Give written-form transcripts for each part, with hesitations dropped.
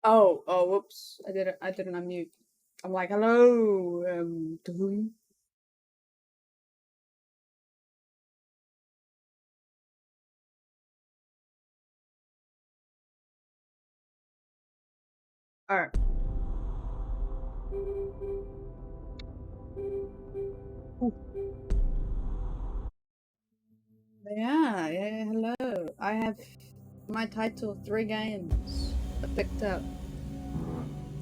Oh, whoops. I didn't unmute. I'm like, hello, to whom? Alright. Yeah, hello. I have my title, 3 games I picked up.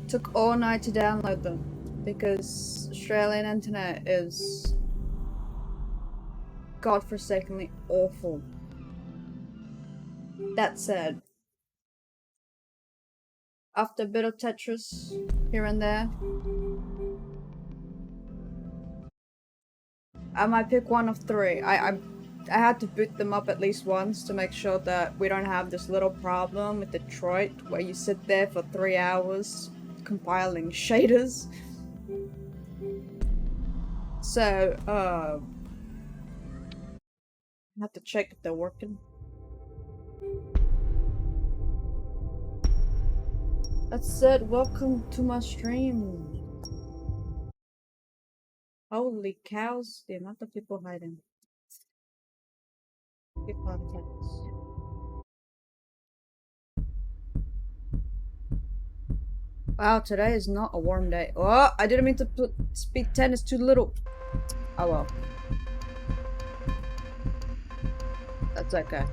Took all night to download them because Australian internet is godforsakenly awful. That said, after a bit of Tetris here and there, I might pick one of 3. I had to boot them up at least once to make sure that we don't have this little problem with Detroit where you sit there for 3 hours compiling shaders. So, I have to check if they're working. That said, welcome to my stream. Holy cows, the amount of people hiding. Big contacts. Wow, today is not a warm day. Oh, I didn't mean to speak 10 is too little. Oh well. That's okay.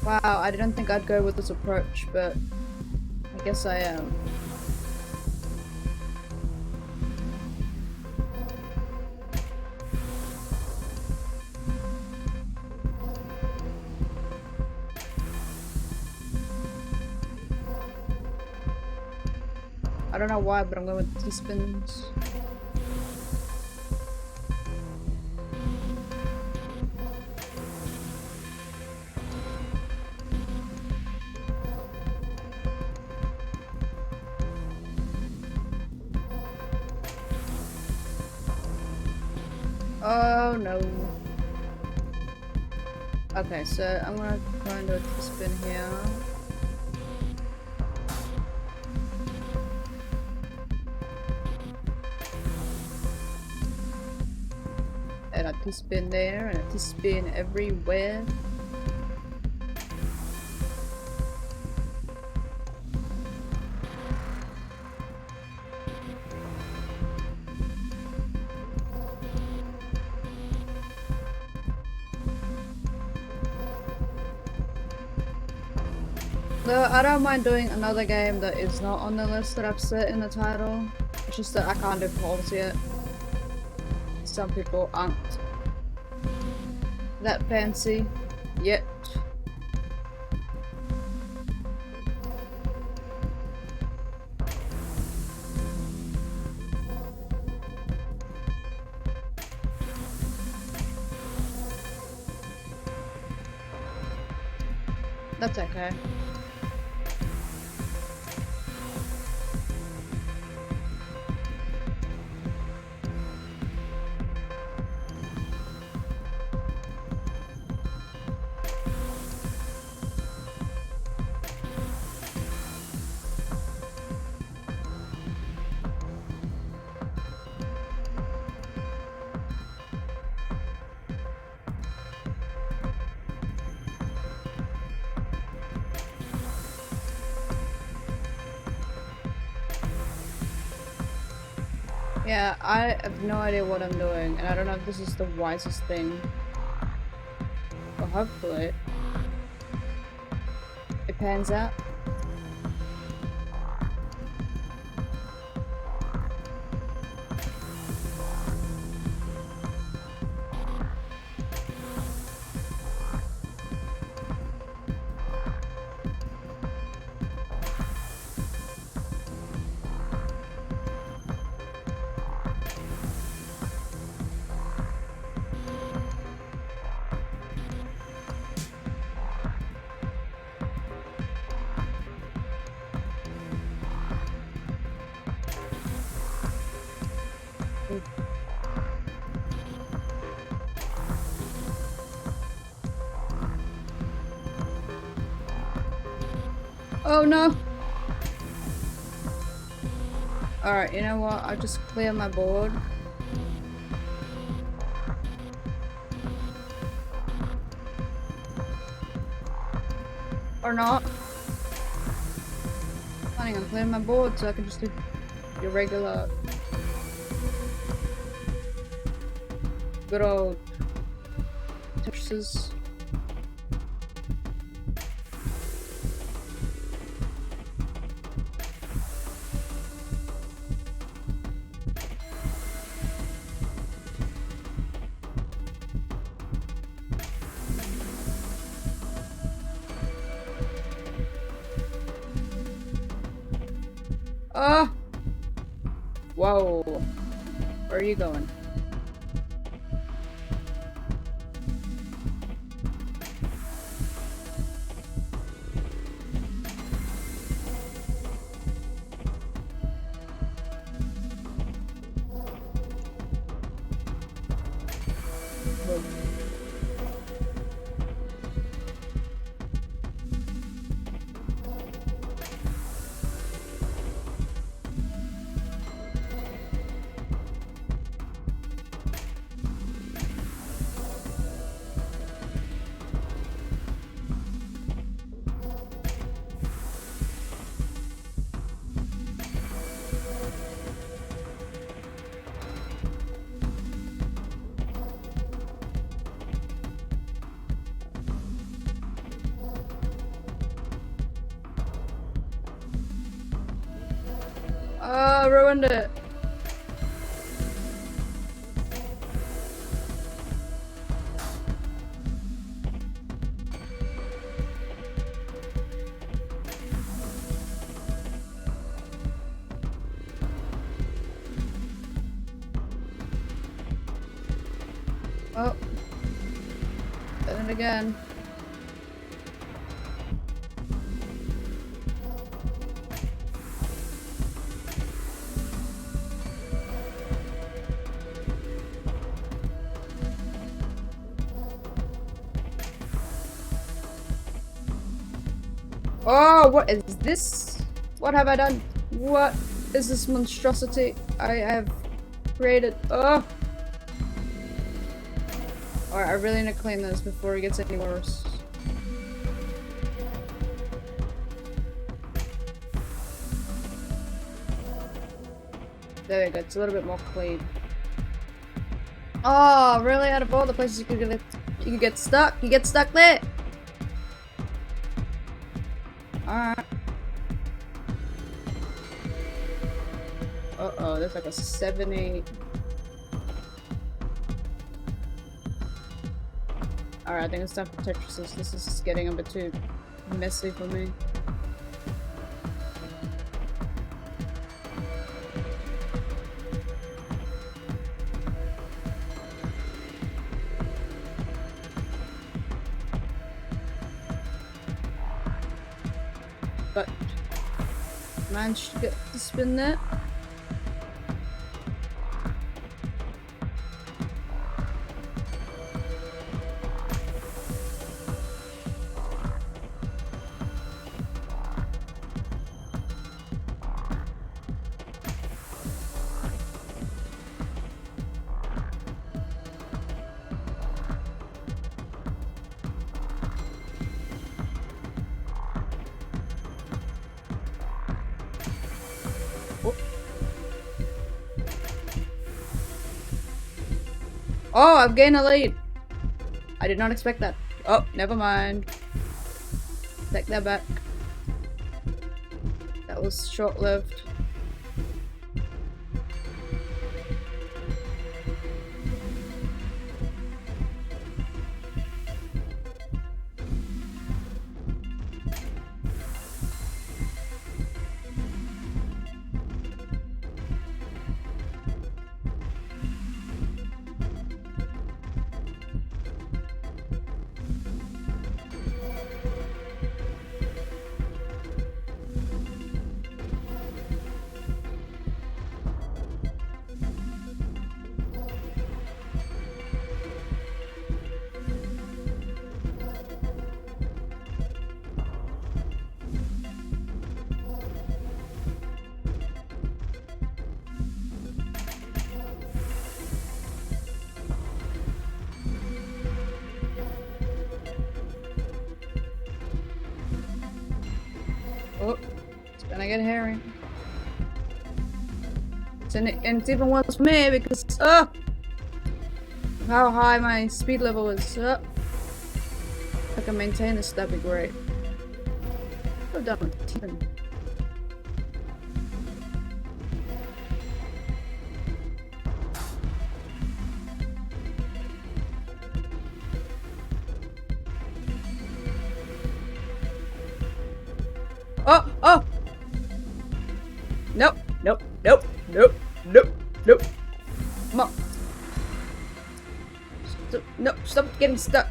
Wow, I didn't think I'd go with this approach, but I guess I am. I don't know why, but I'm going with T-spins. Oh no. Okay, so I'm gonna try and do a T-spin here. And a T-spin there, and a T-spin everywhere. Though I don't mind doing another game that is not on the list that I've set in the title. It's just that I can't do polls yet. Some people aren't that fancy yet. That's okay. Yeah, I have no idea what I'm doing, and I don't know if this is the wisest thing. But hopefully, it pans out. Oh no! Alright, you know what? I'll just clear my board. Or not. Planning on clearing my board so I can just do your regular good old Tetris. Oh! Whoa. Where are you going? Whoa. Oh, ruined it. Oh. Done it again. Oh, what is this? What have I done? What is this monstrosity I have created? Oh! Alright, I really need to clean this before it gets any worse. There we go, it's a little bit more clean. Oh, really? Out of all the places you could get stuck? You get stuck there! Alright. Uh-oh, there's like a 7-8. Alright, I think it's time for Tetris. This is just getting a bit too messy for me. But managed to get to spin that. Oh, I've gained a lead. I did not expect that. Oh, never mind. Take that back. That was short-lived. Oh, it's gonna get hairy. And it's even worse for me because of how high my speed level is. If I can maintain this, that'd be great. I'm done with teething. Oh! Nope, nope, nope, nope, nope, nope. Come on. Nope, stop getting stuck.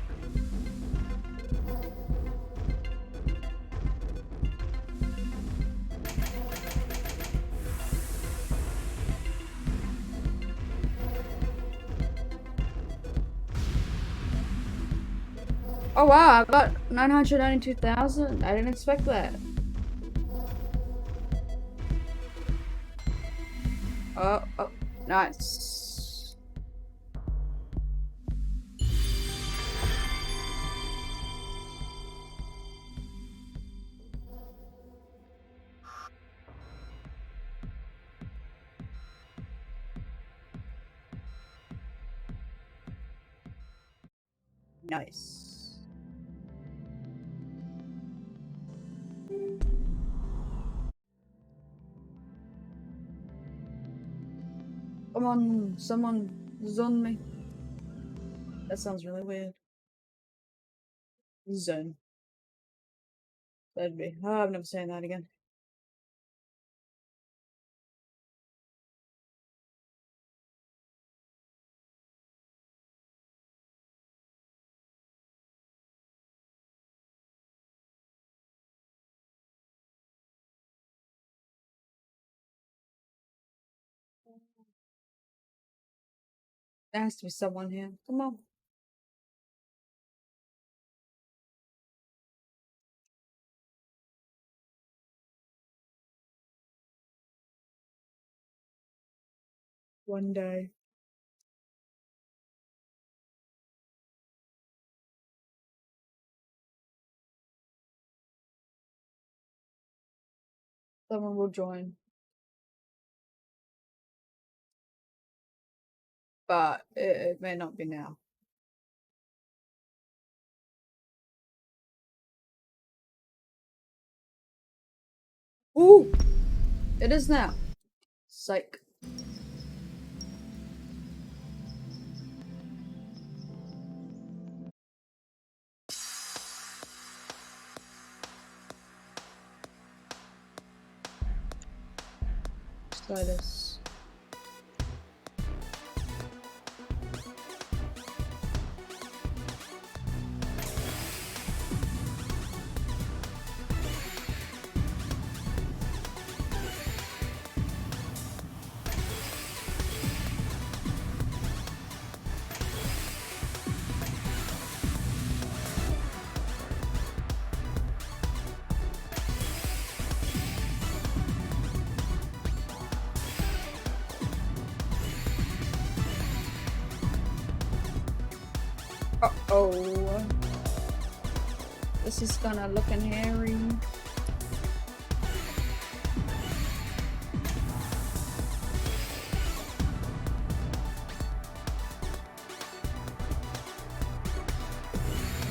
Oh wow, I got 992,000. I didn't expect that. Oh, nice. Nice. Come on, someone zone me. That sounds really weird. Zone. That'd be. Oh, I'm never saying that again. There has to be someone here. Come on. One day. Someone will join. But it may not be now. Ooh! It is now. Psych. Let's try this. Uh-oh. This is gonna look hairy.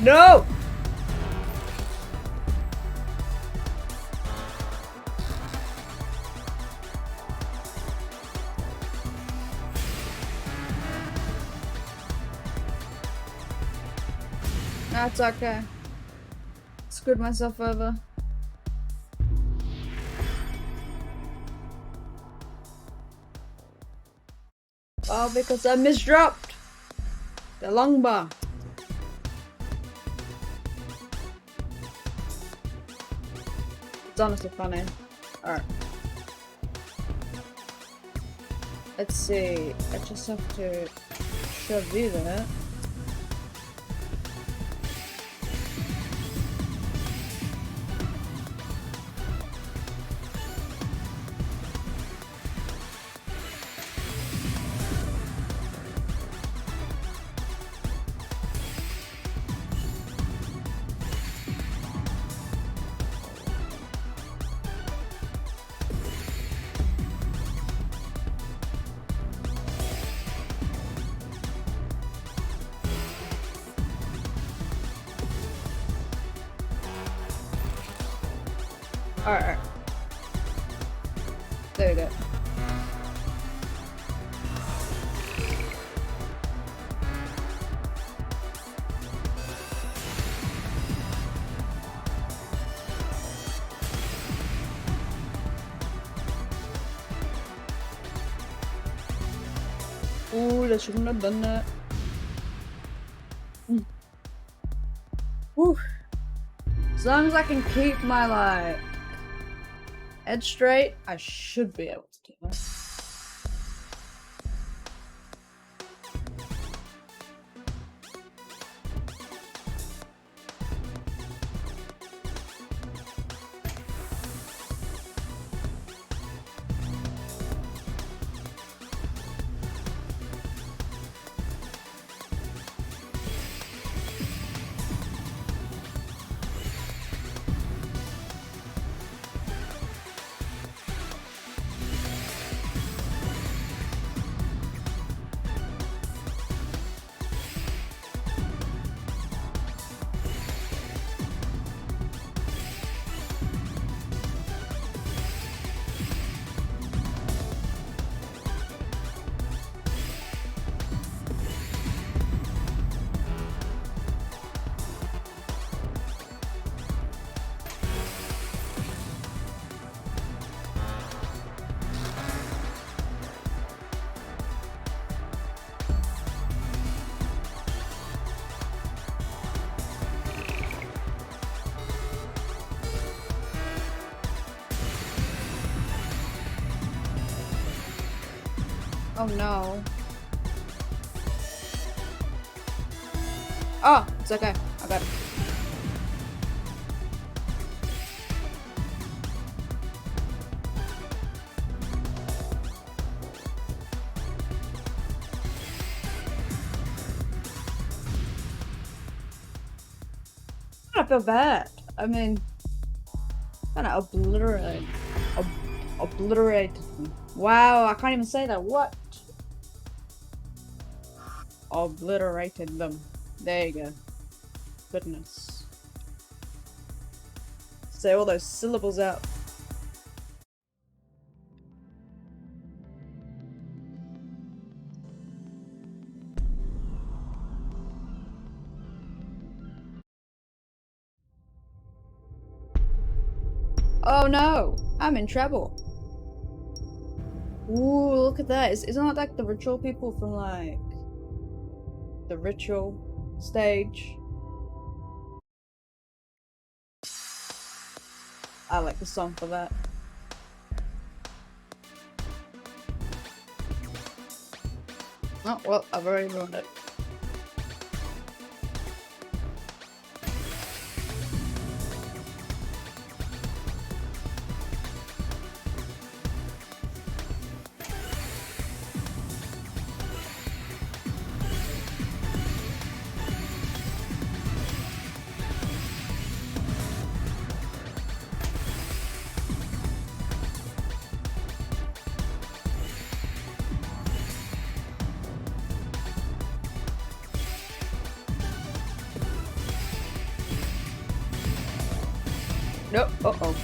No! That's okay. Screwed myself over. Oh, because I misdropped the long bar. It's honestly funny. Alright. Let's see. I just have to shove you there. Alright. There we go. Ooh, I shouldn't have done that. Whew. As long as I can keep my, like, head straight, I should be able to do that. Oh no. Oh, it's okay. I got it. I feel bad. I mean, kind of obliterated them. Wow, I can't even say that. What? Obliterated them. There you go. Goodness. Say all those syllables out. Oh no! I'm in trouble. Ooh, look at that. Isn't that like the ritual people from like the ritual stage? I like the song for that. Oh, well, I've already ruined it. Nope. Uh-oh.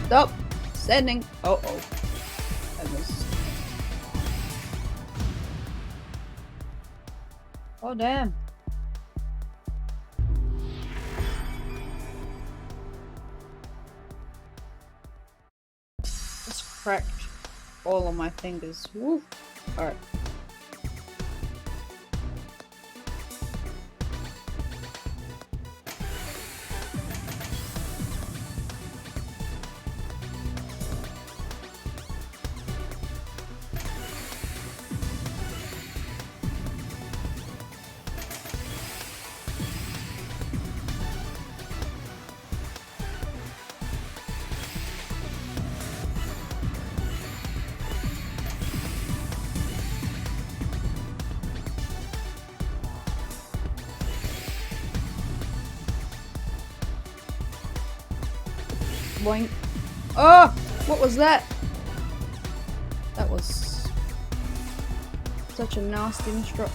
Stop. Sending. Uh-oh. I missed. Oh, damn. Just cracked all of my fingers. Woo. Alright. Boing. Oh! What was that? That was such a nasty instruct.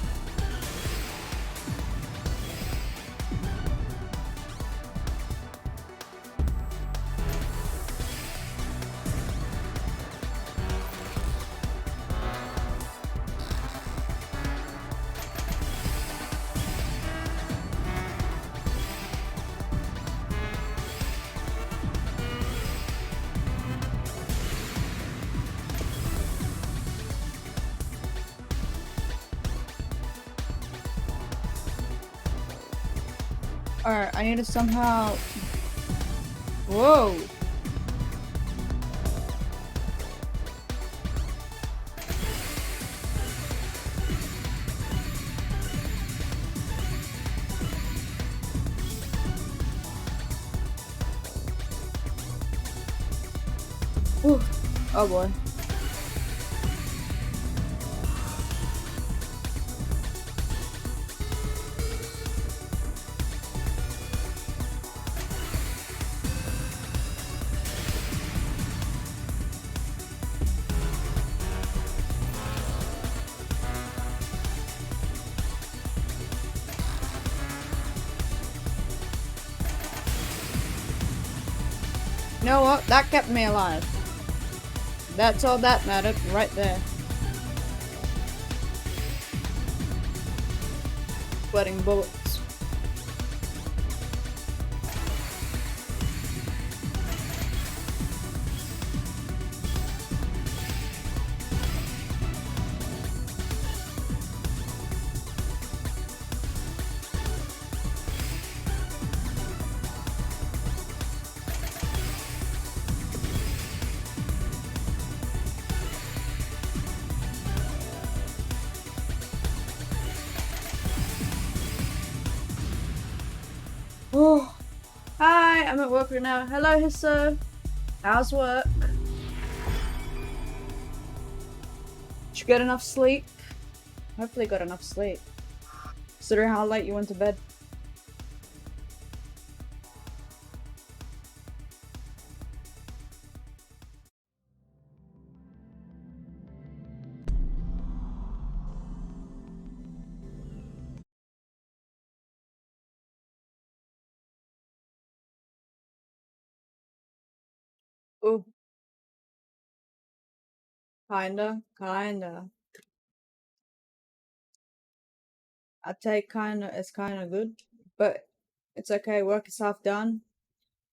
Alright, I need to somehow... Whoa! Ooh. Oh boy. You know what? That kept me alive. That's all that mattered, right there. Sweating bullets. Oh. Hi, I'm at work right now. Hello, Hisso. How's work? Did you get enough sleep? Hopefully you got enough sleep. Considering how late you went to bed. Ooh. Kinda. I take kinda as kinda good, but it's okay. Work is half done.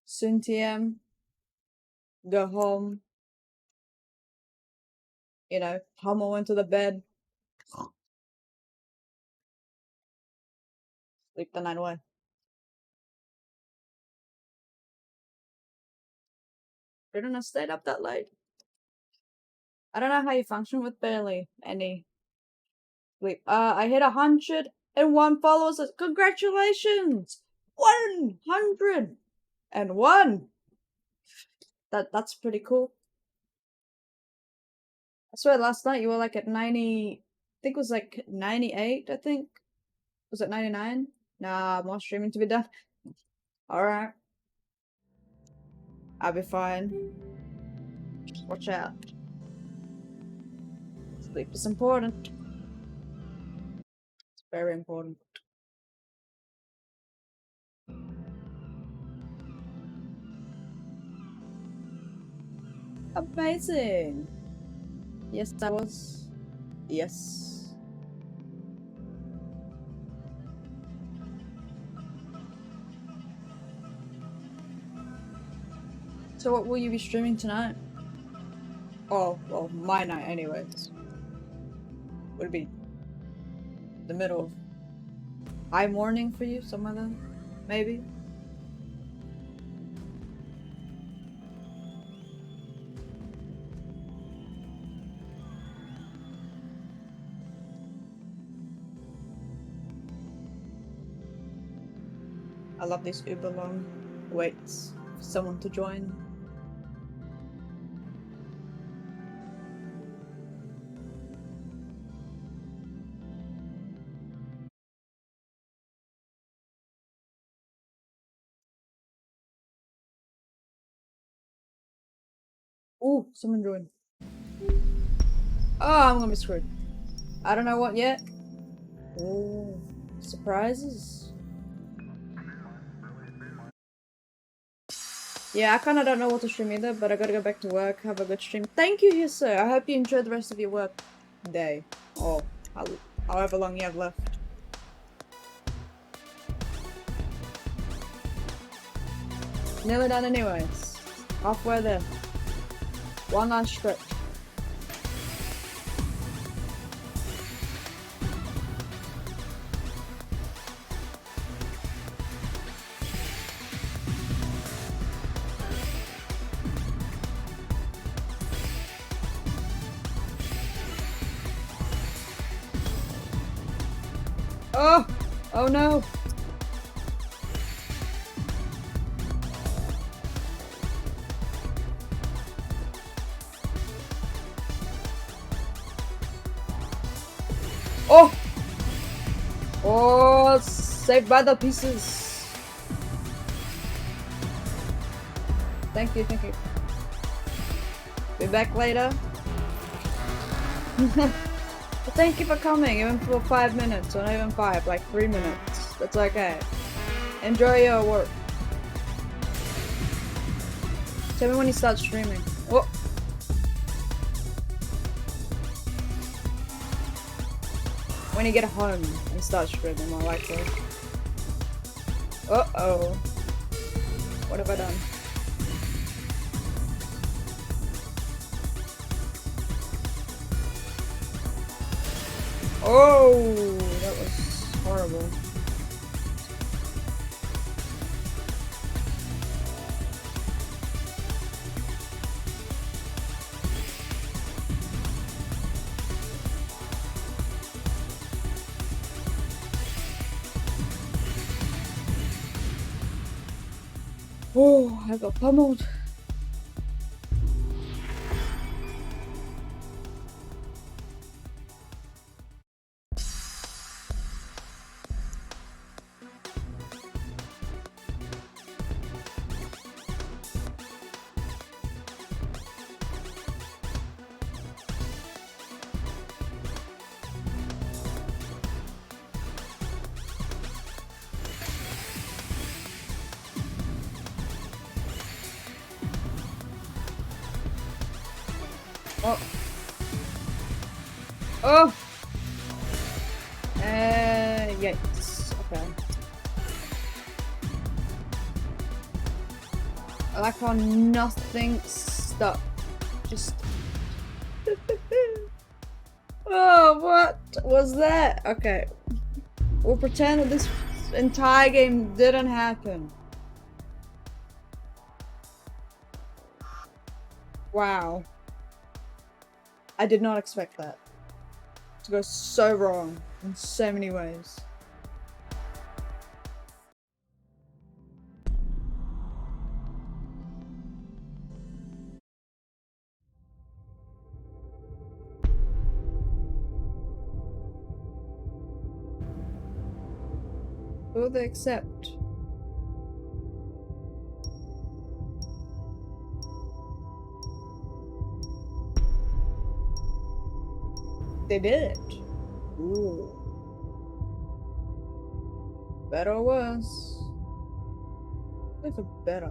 Soon TM, go home. You know, humble into the bed, sleep the night away. Didn't I stayed up that late? I don't know how you function with barely any sleep. I hit 101 followers. Congratulations! 101. That's pretty cool. I swear last night you were like at 90. I think it was like 98. I think was it 99? Nah, more streaming to be done. All right, I'll be fine. Just watch out. Sleep is important. It's very important. Amazing. Yes, I was. Yes. So what will you be streaming tonight? Oh, well, my night anyways. Would it be the middle of high morning for you? Somewhere then? Maybe? I love these uber long waits for someone to join. Ooh, someone joined. Oh, I'm gonna be screwed. I don't know what yet. Ooh, surprises. Yeah, I kinda don't know what to stream either, but I gotta go back to work, have a good stream. Thank you, yes sir. I hope you enjoy the rest of your work day. Or however long you have left. Nearly done anyways. Halfway there. One last stretch. Oh! Oh no! Oh! Oh, saved by the pieces. Thank you, thank you. Be back later. But thank you for coming, even for 5 minutes, or not even 5, like 3 minutes. That's okay. Enjoy your work. Tell me when you start streaming. Oh! When you get home and start streaming, more likely. Uh-oh. What have I done? Oh, that was horrible. Oh, I got pummeled. Oh. Oh! Yikes. Okay. I like how nothing stuck. Just... Oh, what was that? Okay. We'll pretend that this entire game didn't happen. Wow. I did not expect that to go so wrong in so many ways. Will they accept? They did. Ooh. Better or worse? It's a better.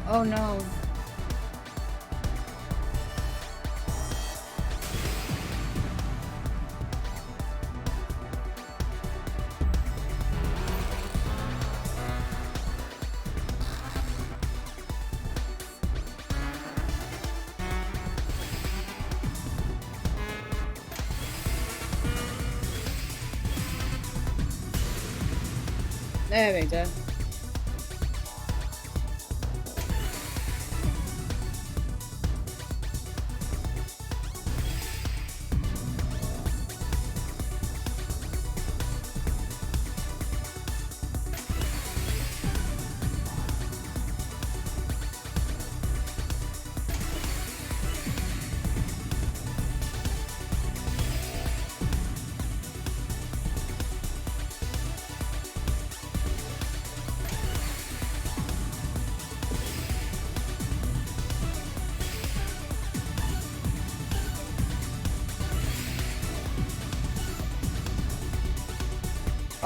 Oh no. There we go.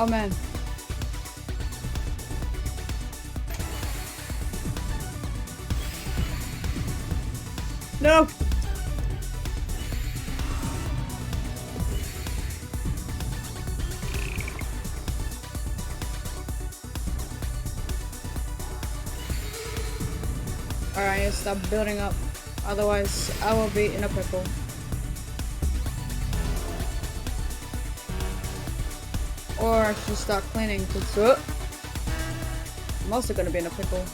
Oh man. No! Alright, stop building up. Otherwise, I will be in a pickle. Or I should start cleaning, because I'm also gonna be in a pickle.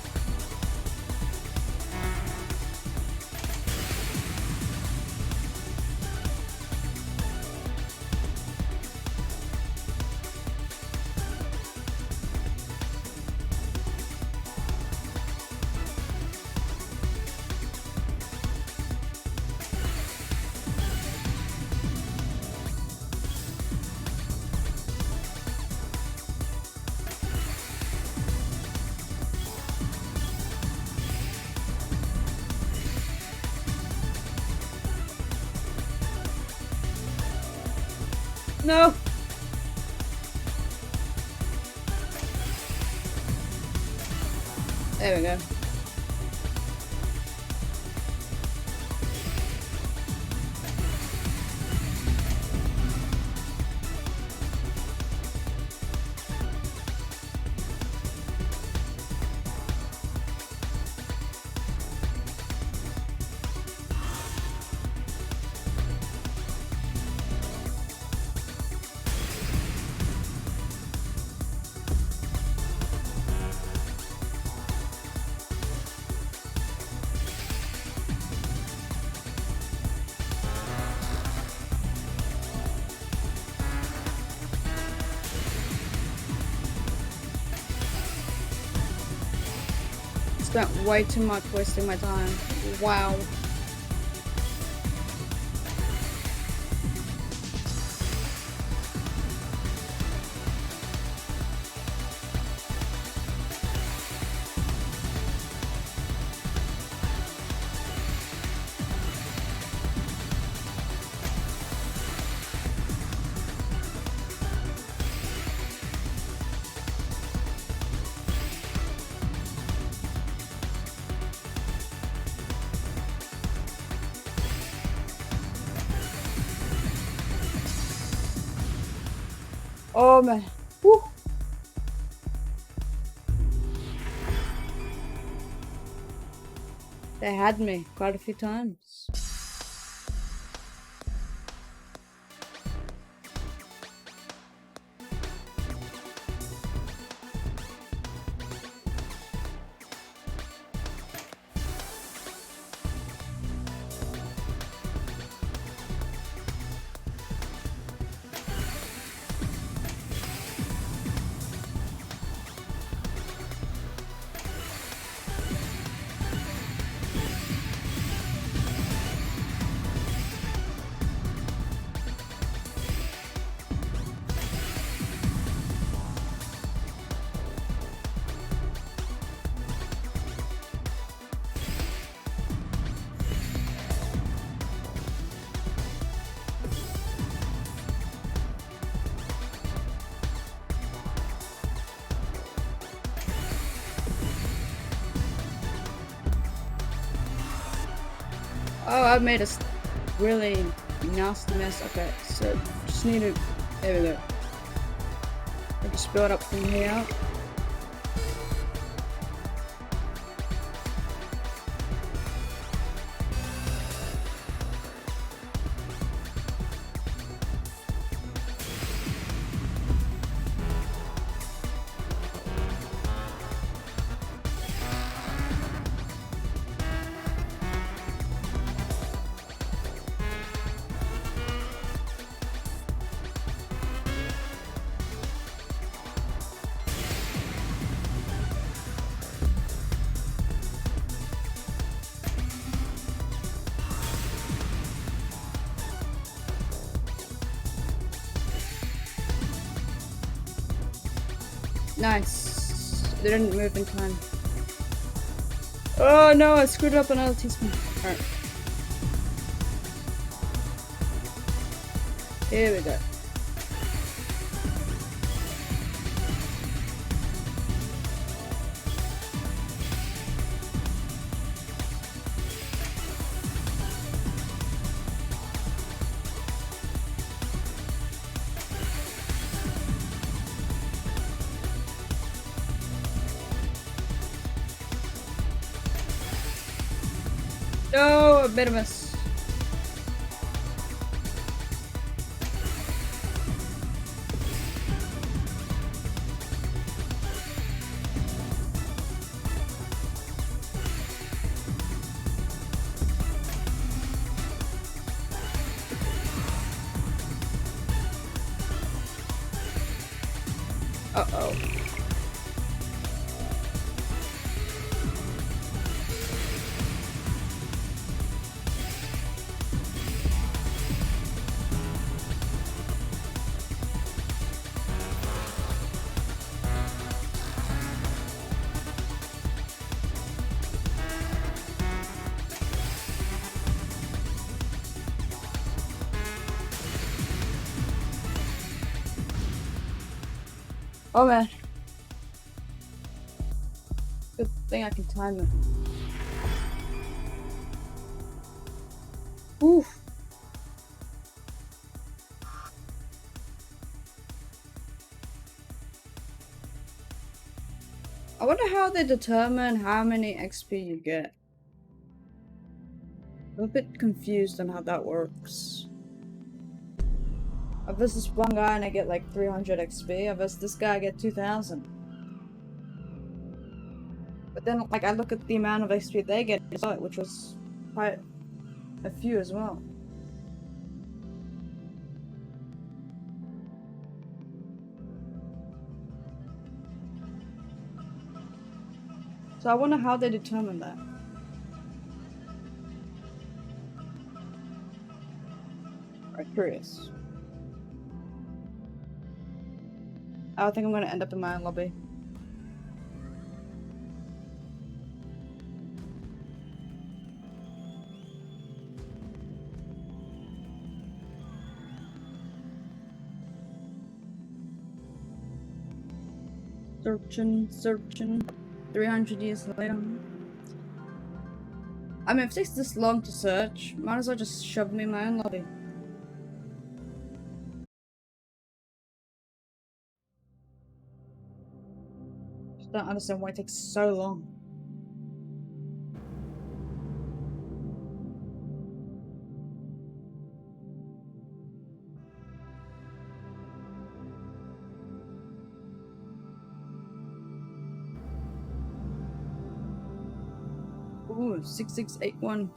No! There we go. Spent way too much wasting my time. Wow. Oh man. Woo. They had me quite a few times. Oh, I've made a really nasty mess. Okay, so just need to. There we go. I just build up from here. Nice. They didn't move in time. Oh no, I screwed up another teaspoon. Alright. Here we go. No, a bit of a miss. Uh-oh. Oh man. Good thing I can time it. Oof. I wonder how they determine how many XP you get. I'm a bit confused on how that works. I versus this one guy and I get like 300 XP. I versus this guy I get 2000. But then, like, I look at the amount of XP they get, which was quite a few as well. So I wonder how they determine that. I'm curious. I think I'm gonna end up in my own lobby. Searching. 300 years later. I mean, if it takes this long to search, might as well just shove me in my own lobby. Just don't understand why it takes so long. Ooh, 6681.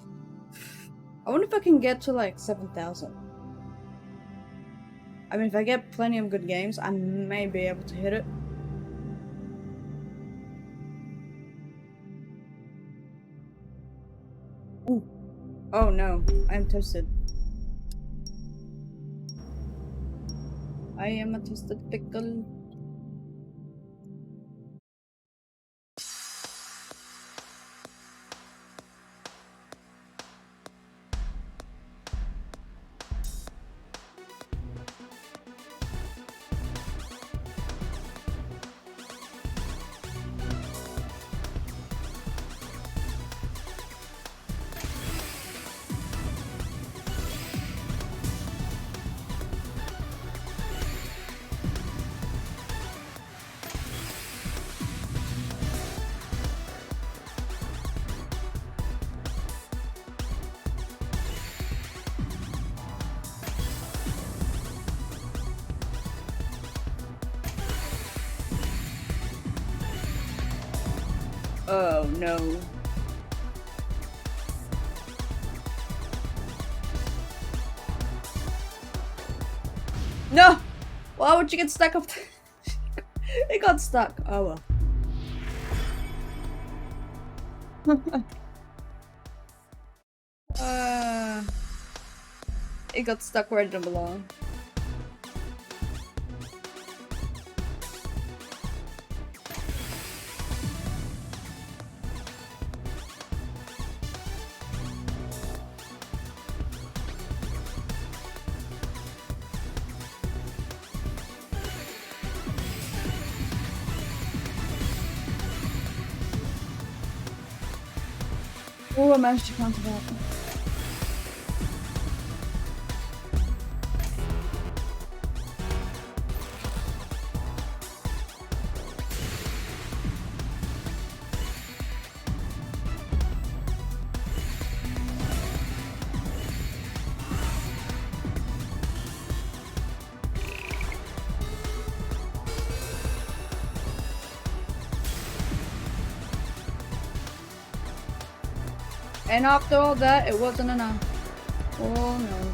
I wonder if I can get to like 7,000. I mean, if I get plenty of good games, I may be able to hit it. Ooh. Oh no, I am toasted. I am a toasted pickle. Oh no. No! Why would you get stuck up? It got stuck. Oh well. It got stuck where it didn't belong. Oh, I managed to counter that. And after all that, it wasn't enough. Oh no.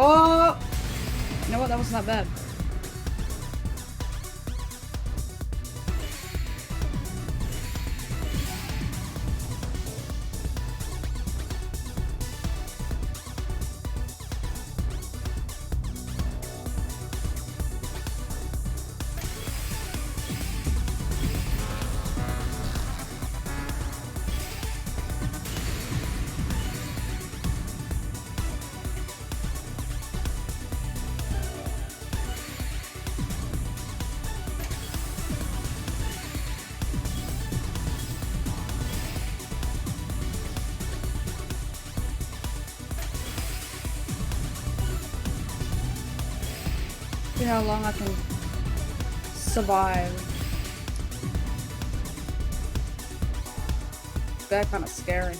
Oh! You know what? That was not bad. See how long I can survive. That kind of scary.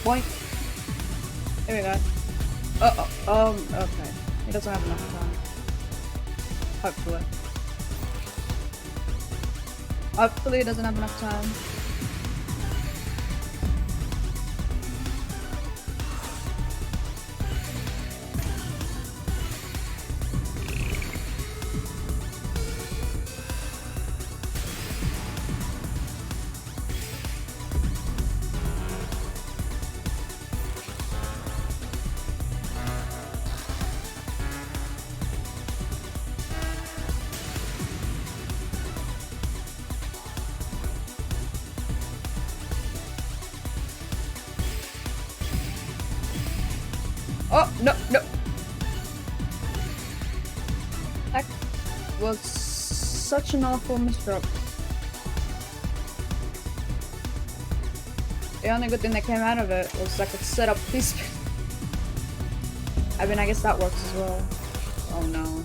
Boink. Here we go. Okay. He doesn't have enough time. Hopefully. Hopefully he doesn't have enough time. Oh, no, no. That was such an awful misdrop. The only good thing that came out of it was I could set up these. I mean, I guess that works as well. Oh no.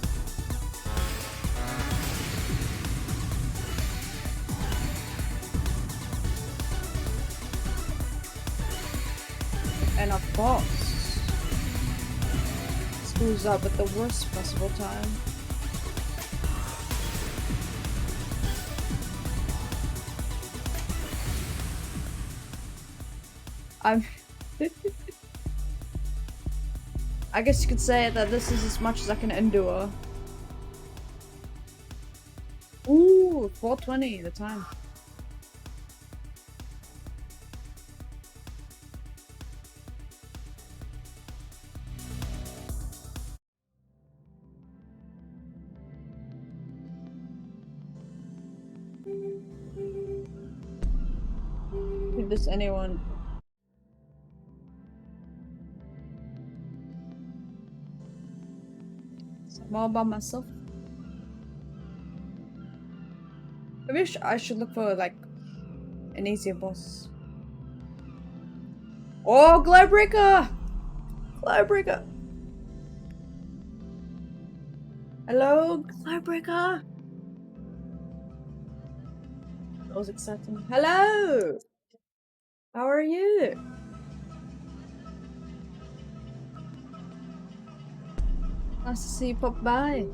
And of course, screws up at the worst possible time. I guess you could say that this is as much as I can endure. Ooh, 4:20 the time. If there's anyone. I'm all by myself. I wish I should look for like an easier boss. Oh, Glowbreaker! Glowbreaker! Hello, Glowbreaker! That was exciting. Hello! How are you? Nice to see you pop by.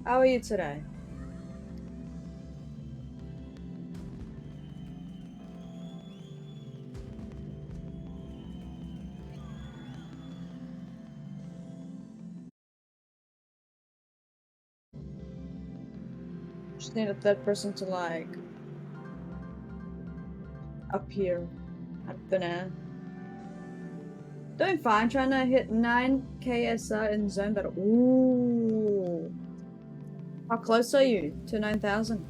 How are you today? Just need a third person to like appear. for now. Doing fine, trying to hit 9 KSR in zone battle. Ooh. How close are you to 9,000?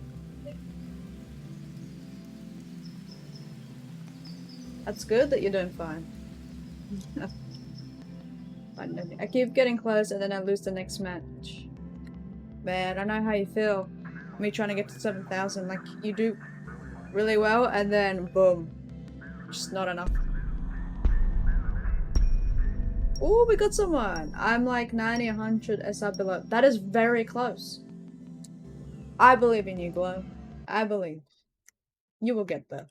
That's good that you're doing fine. I keep getting close and then I lose the next match. Man, I know how you feel. Me trying to get to 7,000. Like, you do really well and then boom. Just not enough. Ooh, we got someone. I'm like 90, 100 SR below. That is very close. I believe in you, Glow. I believe. You will get there.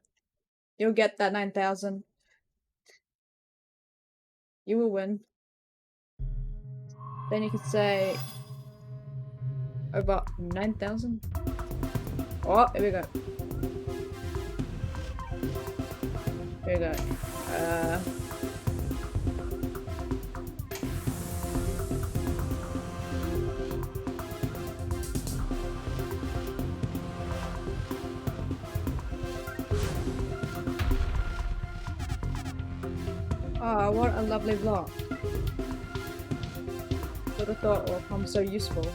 You'll get that 9,000. You will win. Then you could say about 9,000. Oh, here we go. Here we go. Oh, what a lovely block. Would have thought it would come so useful.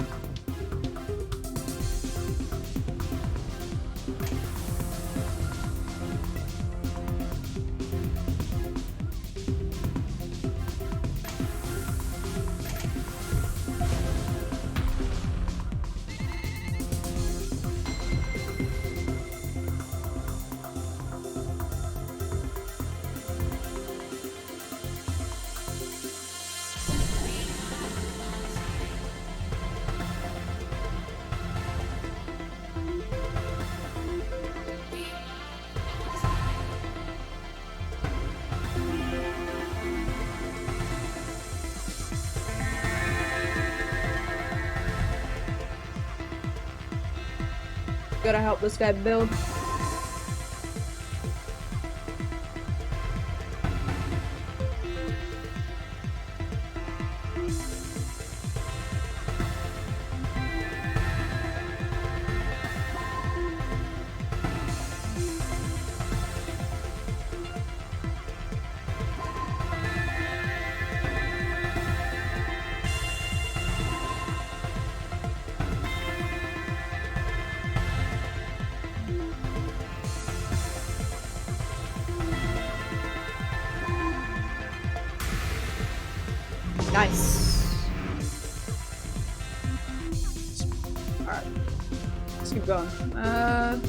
Gotta help this guy build. Nice. Alright. Let's keep going. I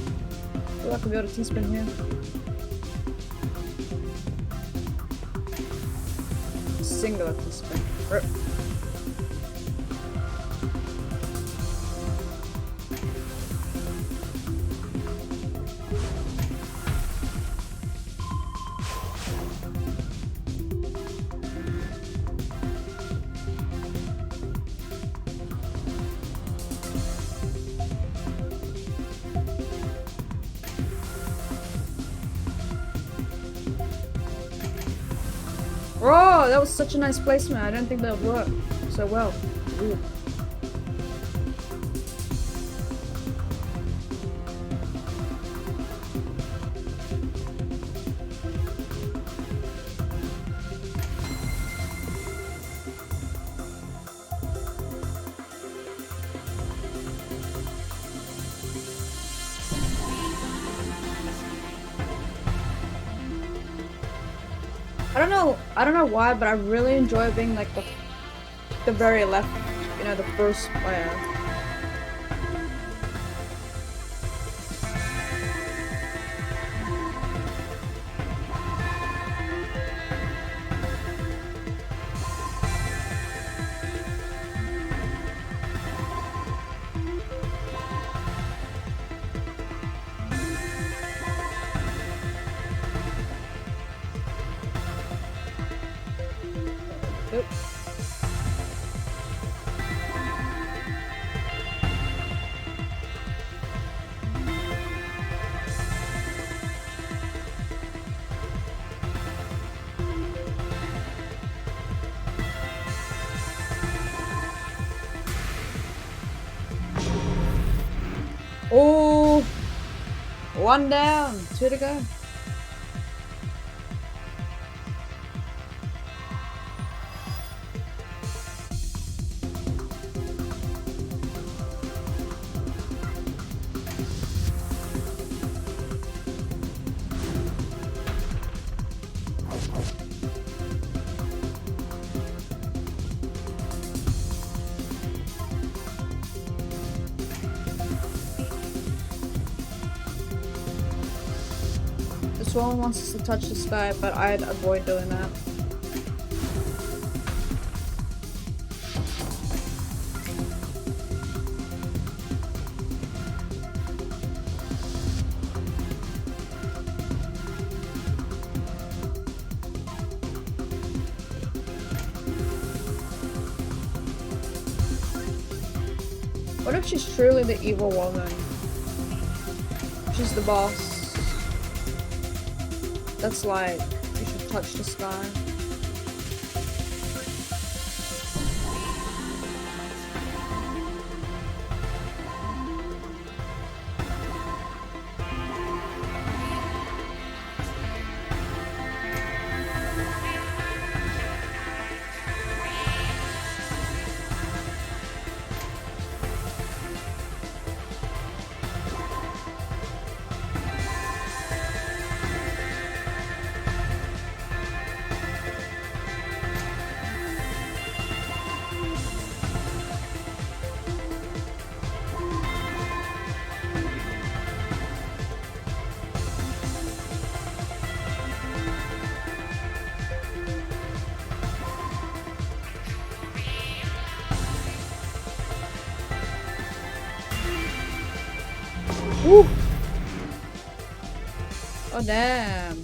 feel like I'll be able to T-spin here. Single T-spin. Rip. Oh, that was such a nice placement. I don't think that would work so well. Ooh. I don't know why, but I really enjoy being like the very left, you know, the first player. Oop. Oh, one down, two to go. this one wants us to touch the sky, but I'd avoid doing that. What if she's truly the evil woman? She's the boss. That's like, you should touch the sky. Woo! Oh damn!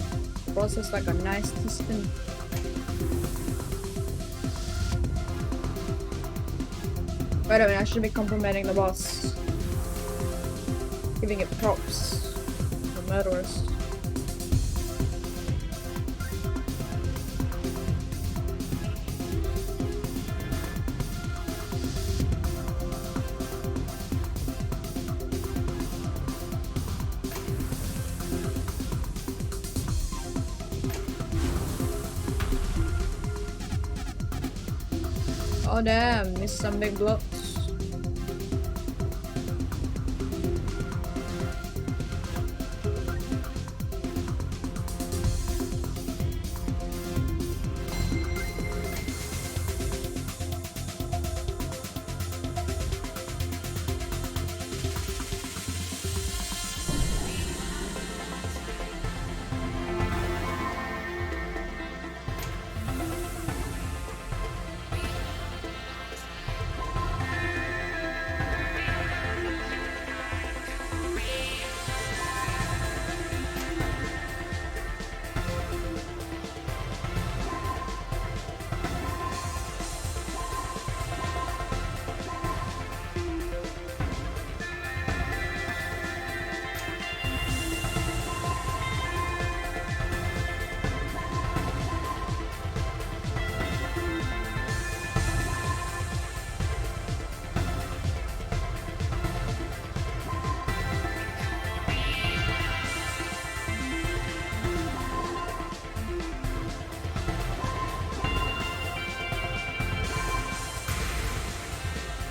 Process like a nice teaspoon. Wait a minute, I should be complimenting the boss. Giving it props. The murderers. Oh damn, missed some big blocks.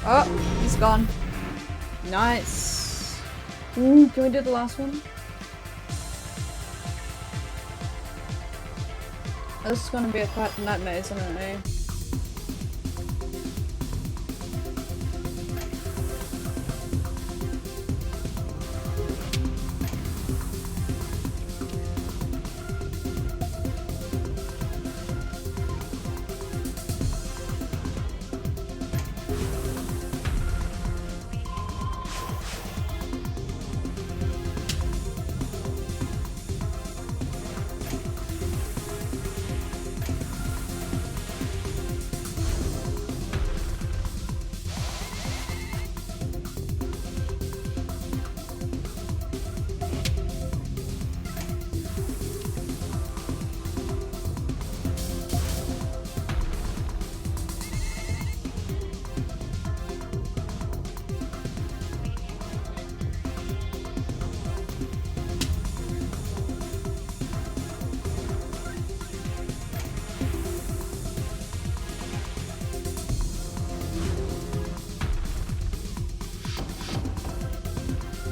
Oh, he's gone. Nice. Ooh, can we do the last one? This is gonna be a quite nightmare, isn't it, eh?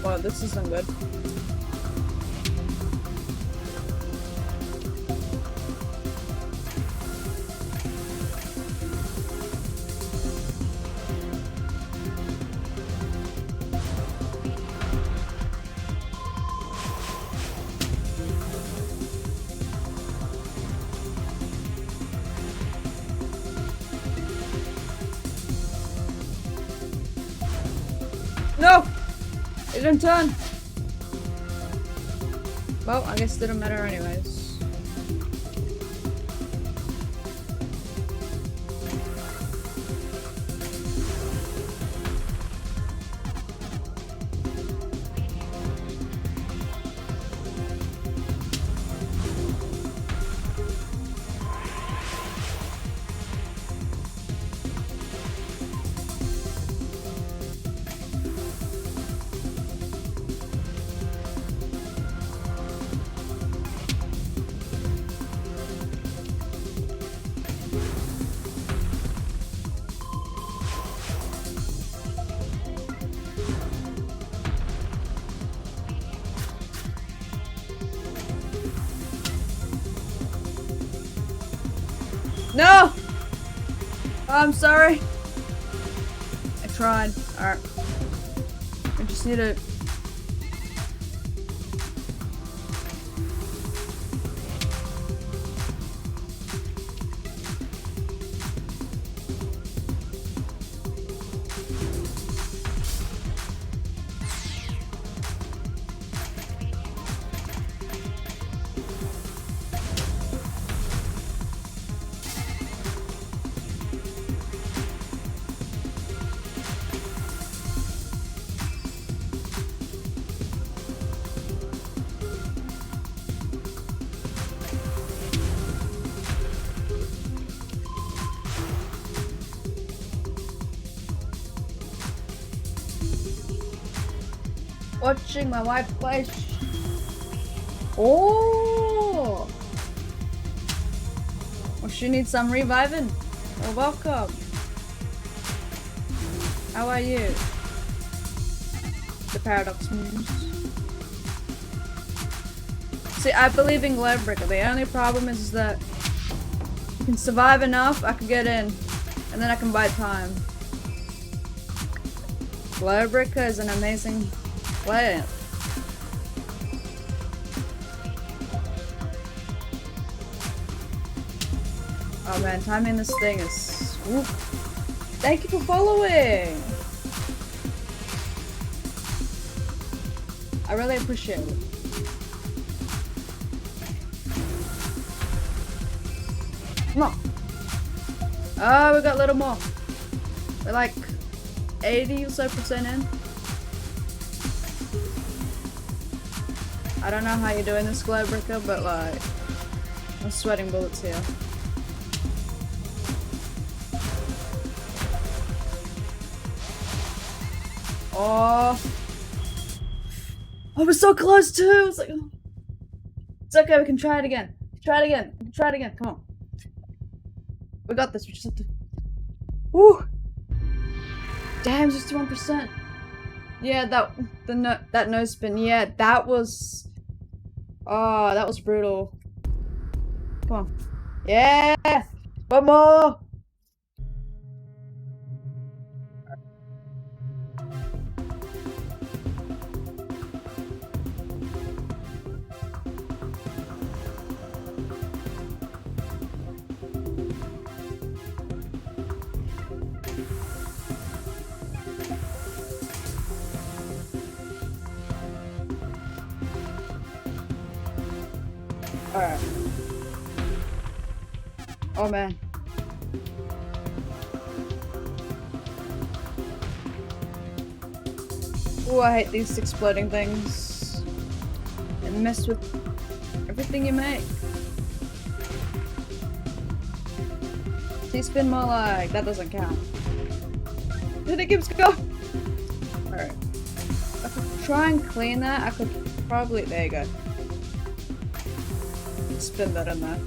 Wow, this isn't good. didn't turn. Well, I guess it didn't matter anyways. No! I'm sorry. I tried. Alright. I just need to... Watching my wife play. Oh! Well, she needs some reviving. Well, welcome. How are you? The paradox moves. See, I believe in Glowbreaker. The only problem is that you can survive enough, I can get in, and then I can buy time. Glowbreaker is an amazing play. Oh man, timing this thing is... Oof. Thank you for following! I really appreciate it. Come on! Oh, we got a little more. We're like 80 or so percent in. I don't know how you're doing this, Glowbreaker, but like, I'm sweating bullets here. Oh, I was so close too. I was like, oh. It's okay. We can try it again. Try it again. We can try it again. Come on. We got this. We just have to. Woo! Damn, 61%. Yeah, that nose spin. Yeah, that was. Oh, that was brutal. Come on. Yeah! One more! Alright. Oh man. Ooh, I hate these exploding things. They mess with everything you make. T-spin more like, that doesn't count. Did it keeps going? Alright. If I could try and clean that, I could probably, there you go. Spin that in there.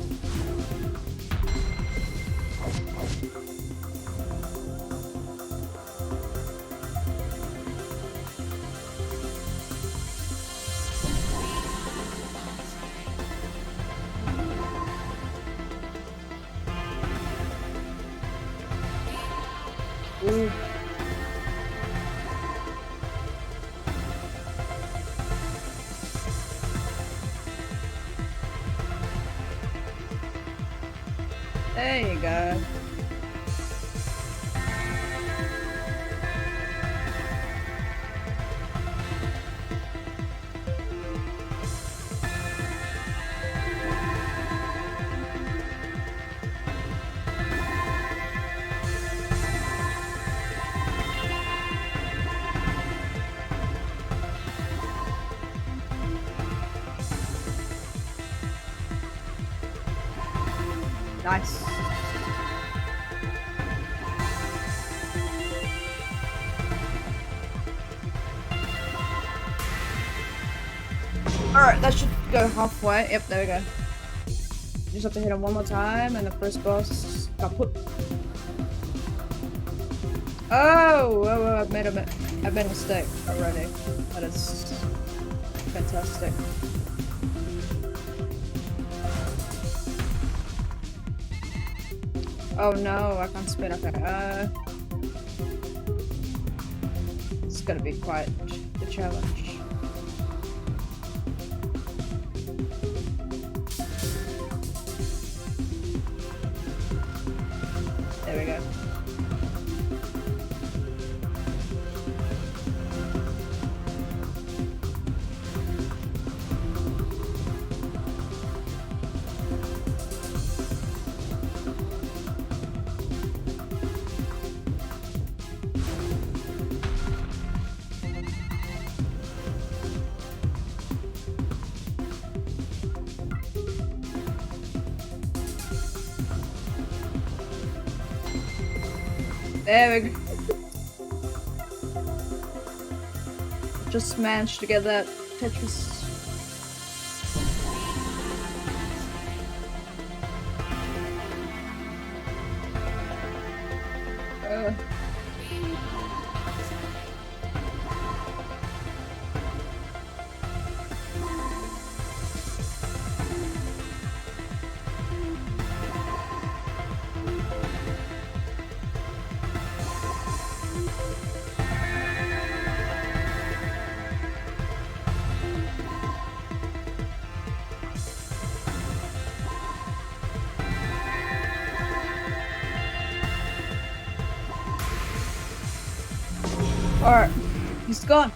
Ooh. There you go. Nice. Alright, that should go halfway. Yep, there we go. Just have to hit him one more time, and the first boss got put. Oh, I've made a mistake already. That is fantastic. Oh no, I can't spin. Okay, it's gonna be quite the challenge. There we go. There we go. Just managed to get that tetris. Alright, he's gone.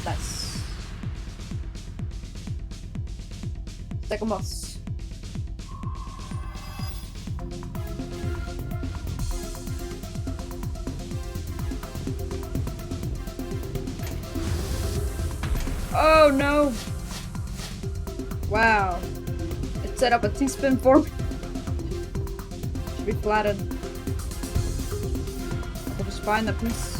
Nice. Second boss. Oh no! Wow. It set up a T-spin for me. Should be flattened. I'll just find the piece.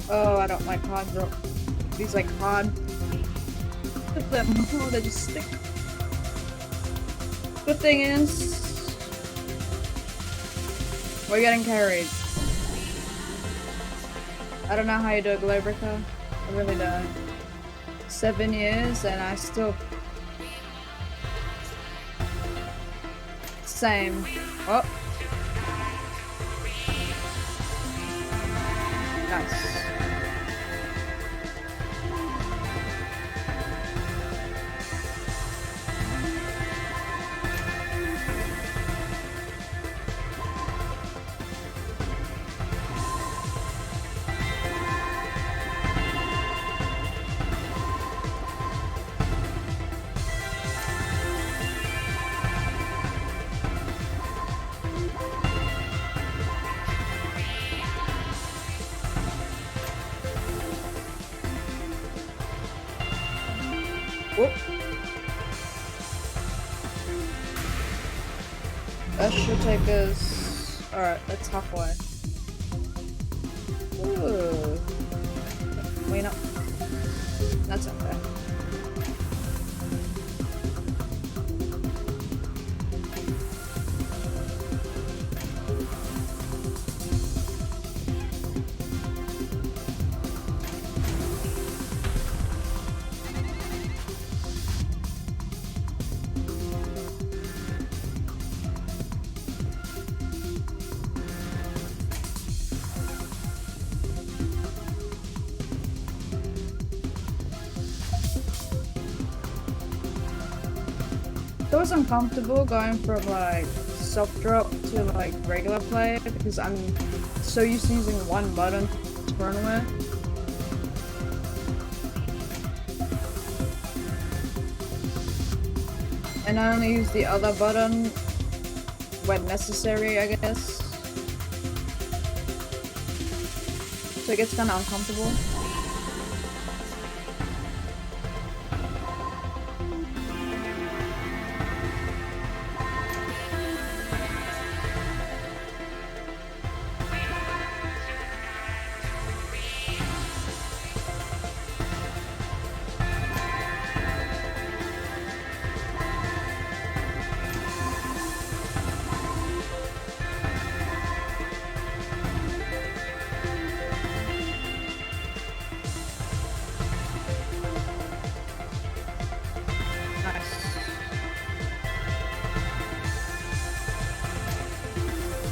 Oh, I don't like hard drop. These like hard. Look at them. Oh, they just stick. Good thing is, we're getting carried. I don't know how you do a glow breaker. I really don't. 7 years and I still. Same. Oh. Nice. Whoop. That should take us. Alright, that's halfway. Ooh. Wait, no. That's okay. It was uncomfortable going from like soft drop to like regular play because I'm so used to using one button to turn away. And I only use the other button when necessary, I guess. So it gets kind of uncomfortable.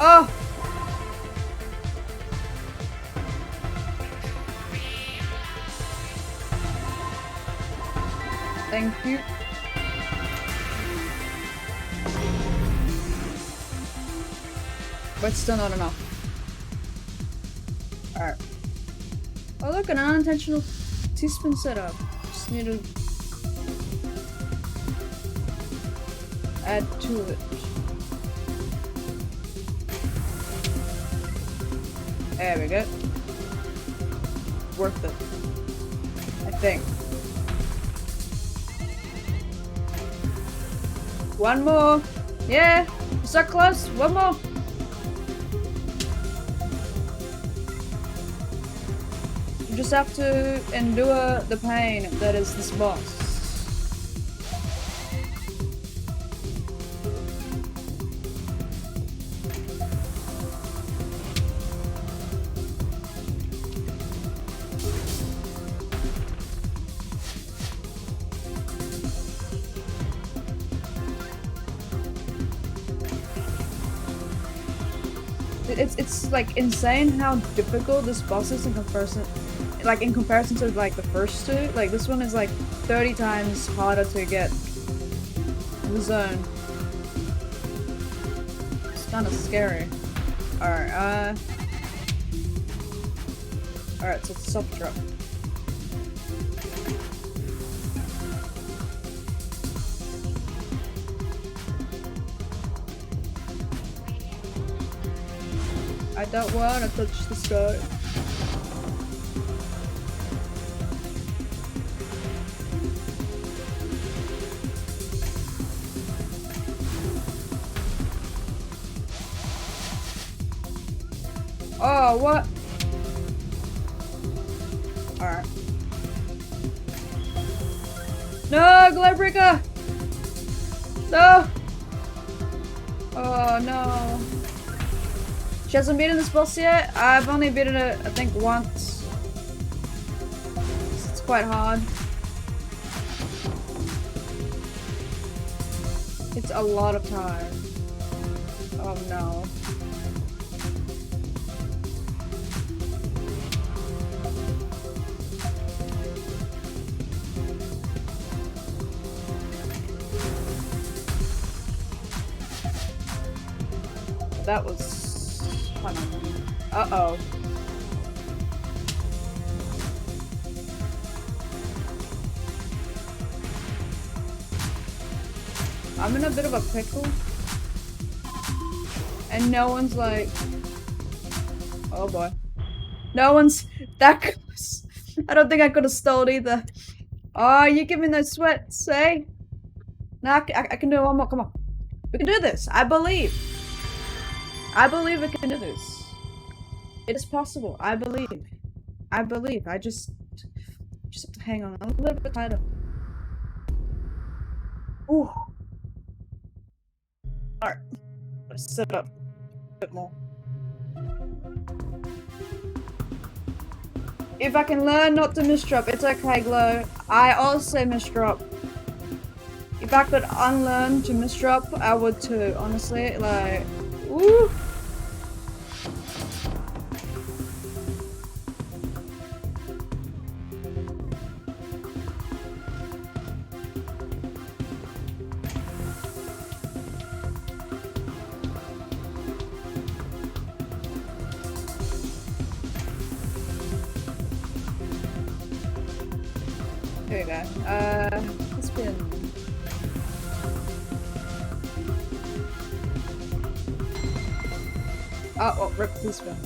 Oh! Thank you. But still not enough. Alright. Oh look, an unintentional teaspoon setup. Just need to add to it. There we go. Worth it. I think. One more. Yeah. So close. One more. You just have to endure the pain that is this boss. It's like insane how difficult this boss is in comparison, to like the first two. Like this one is like 30 times harder to get the zone. It's kind of scary. Alright, alright, so it's soft drop. I don't want to touch the sky. Oh, what? Alright. No, Glowbreaker! No! Oh, no. She hasn't beaten this boss yet. I've only beaten it, I think, once. It's quite hard. It's a lot of time. Oh no. That was... Uh-oh. I'm in a bit of a pickle. And no one's like... Oh boy. No one's that close. I don't think I could have stalled either. Oh, you give me no sweats, eh? Nah, I can do one more. Come on. We can do this. I believe. I believe we can do this. It is possible. I believe. I believe. I just have to hang on a little bit tighter. Ooh. Alright. Let's set up a bit more. If I can learn not to misdrop, it's okay, Glow. I also misdrop. If I could unlearn to misdrop, I would too, honestly. Like, ooh. we go. Let's spin. Oh, rip this one.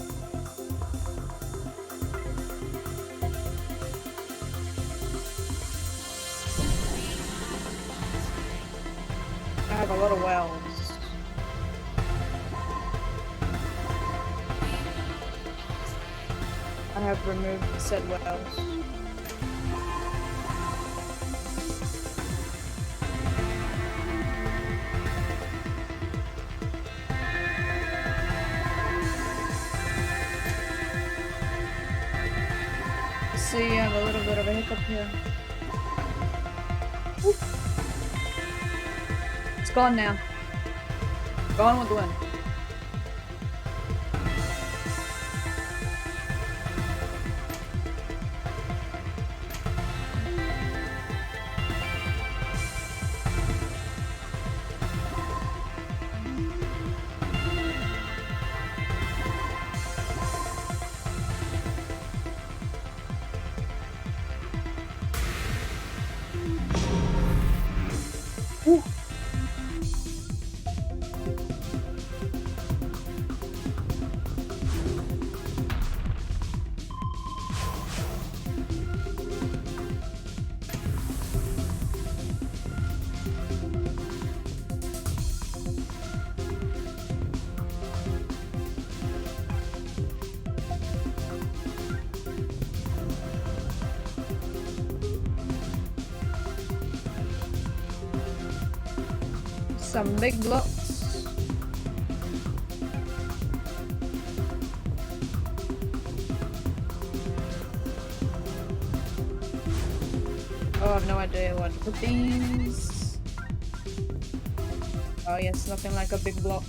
I have a lot of wells. I have removed said wells. See, I have a little bit of a hiccup here. Woo. It's gone now. Gone with the wind. Woo. Some big blocks. Oh, I have no idea what to put these. Oh yes, nothing like a big block.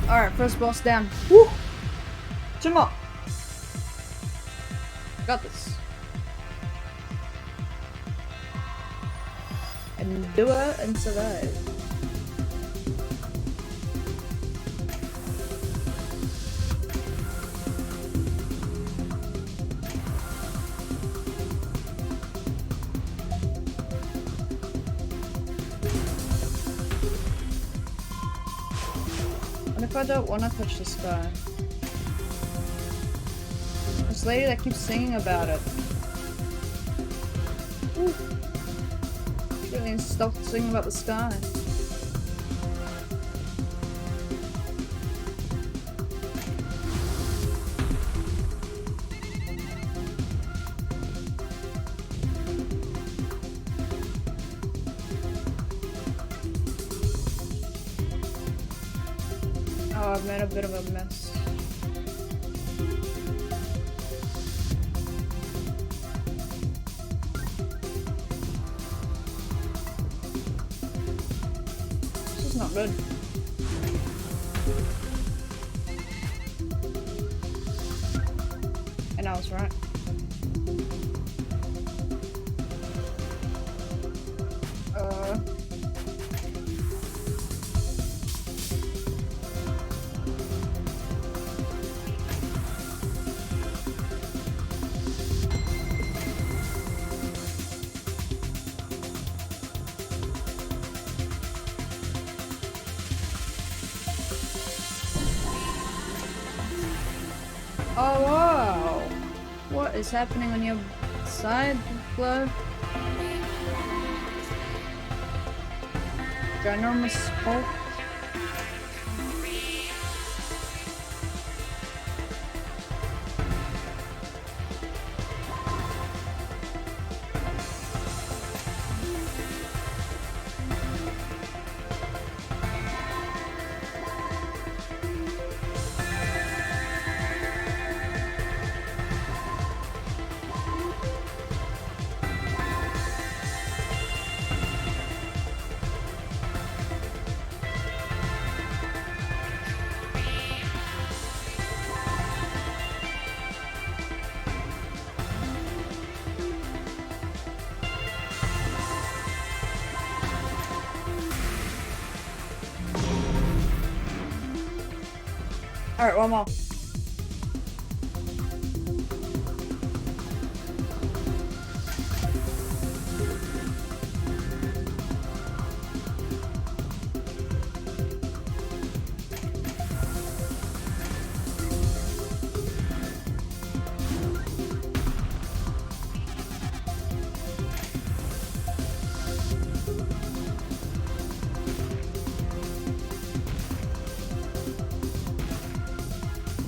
Alright, first boss down. Woo! 2 more. Got this. Endure and survive. What if I don't want to touch the sky? This lady that keeps singing about it. Ooh. She really needs to stop singing about the sky. Oh, I've made a bit of a mess. This is not good. And I was right. Oh wow! What is happening on your side, Flo? Ginormous hole? Alright, one more.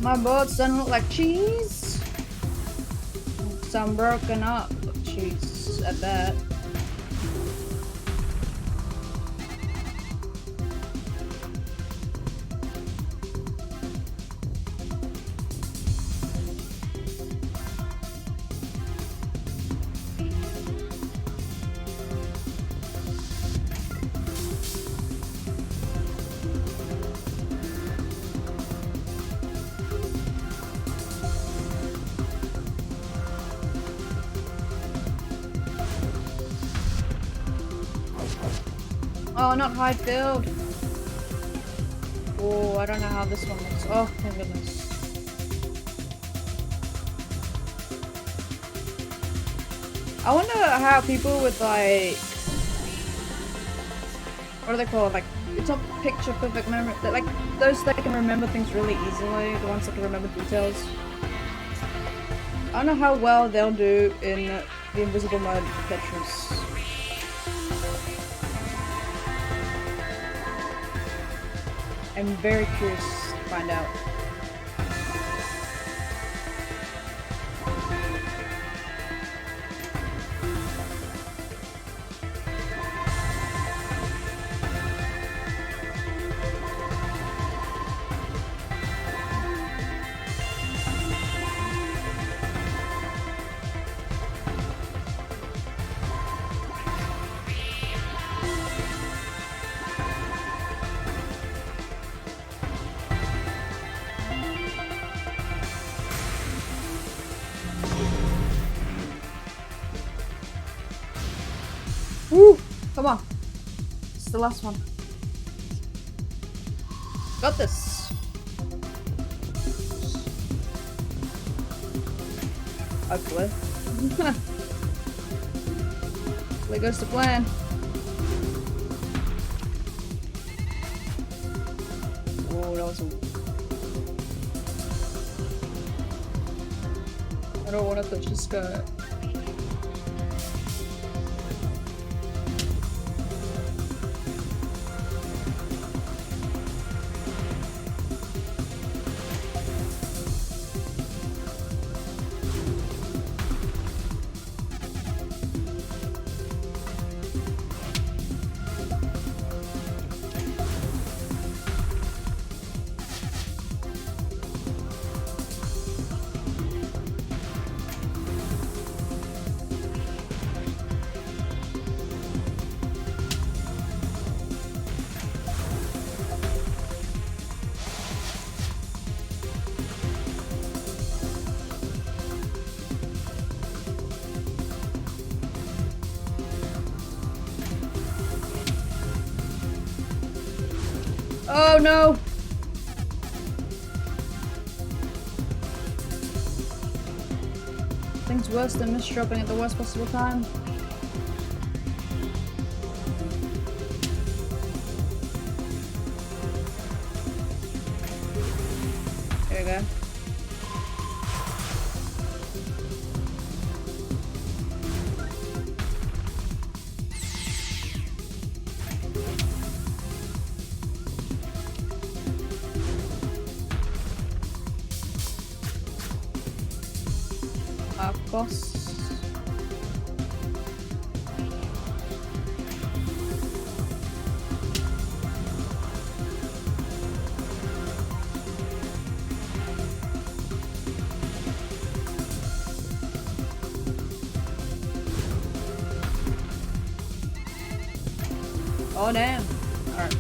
My bullets don't look like cheese. Some broken up cheese at that. Oh, not high field. Oh, I don't know how this one looks. Oh, thank goodness. I wonder how people with like, what do they call it? Like, it's not picture perfect memory. Like those that can remember things really easily. The ones that can remember details. I don't know how well they'll do in the invisible mode Tetris. I'm very curious to find out. Woo! Come on. It's the last one. Got this. Hopefully. There goes the plan. Oh, that was I don't want to touch the skirt. Oh no! Things worse than misdropping at the worst possible time. There we go. Of course. Oh damn. Alright.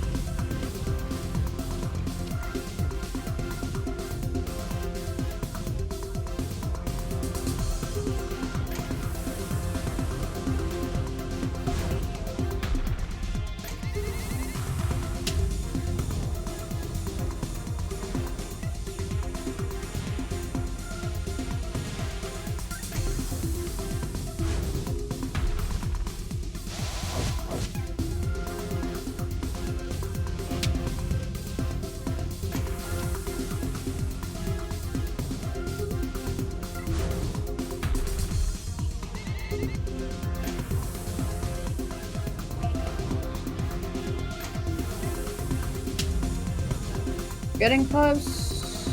Getting close.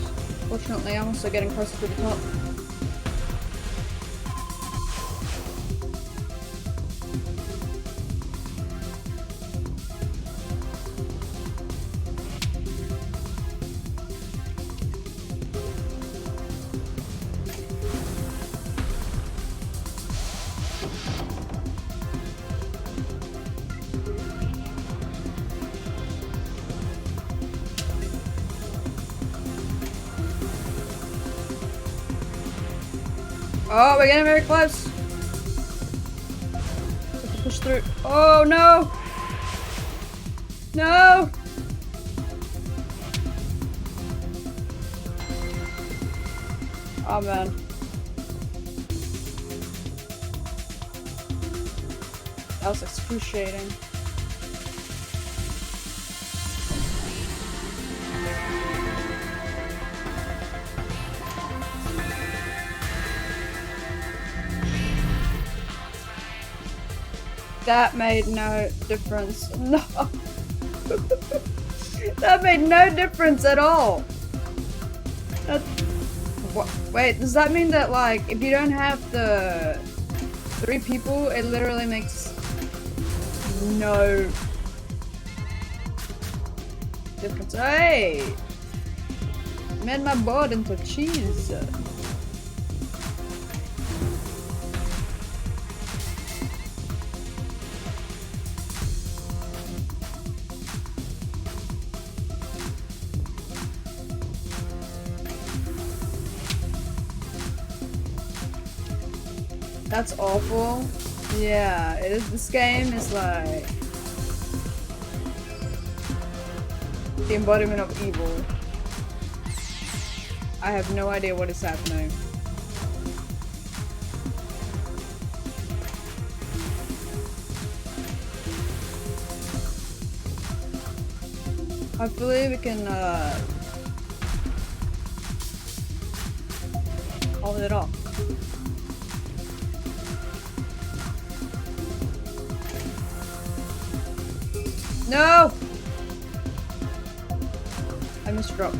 Fortunately, I'm also getting closer to the top. Oh, we're getting very close. Have to push through. Oh no! No! Oh man. That was excruciating. That made no difference. No. That made no difference at all. Wait, does that mean that, like, if you don't have the 3 people, it literally makes no difference? Hey! Made my board into cheese. That's awful. Yeah, it is. This game is like the embodiment of evil. I have no idea what is happening. Hopefully we can call it off. No! I misdropped.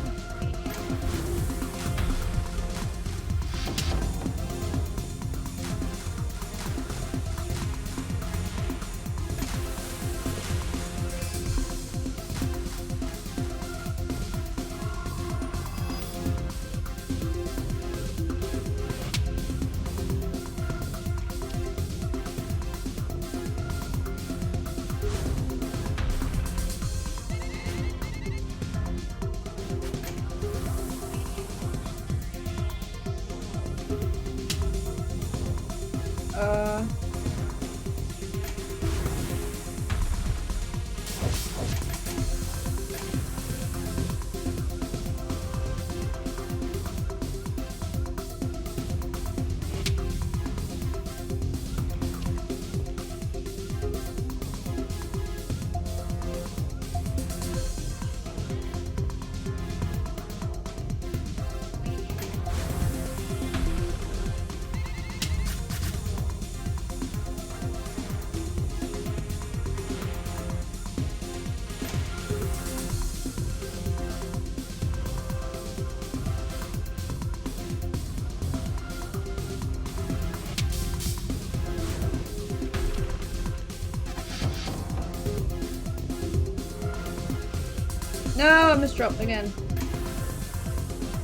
No, I misdropped again.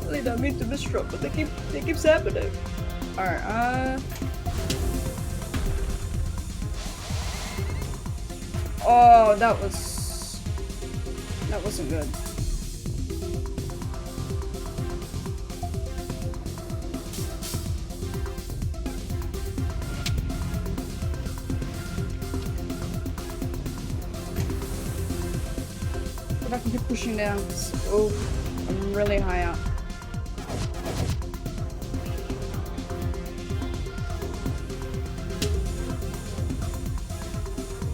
I really don't mean to misdrop, but they keep happening. Alright, oh, that wasn't good. But I can keep pushing down. Oh, I'm really high up.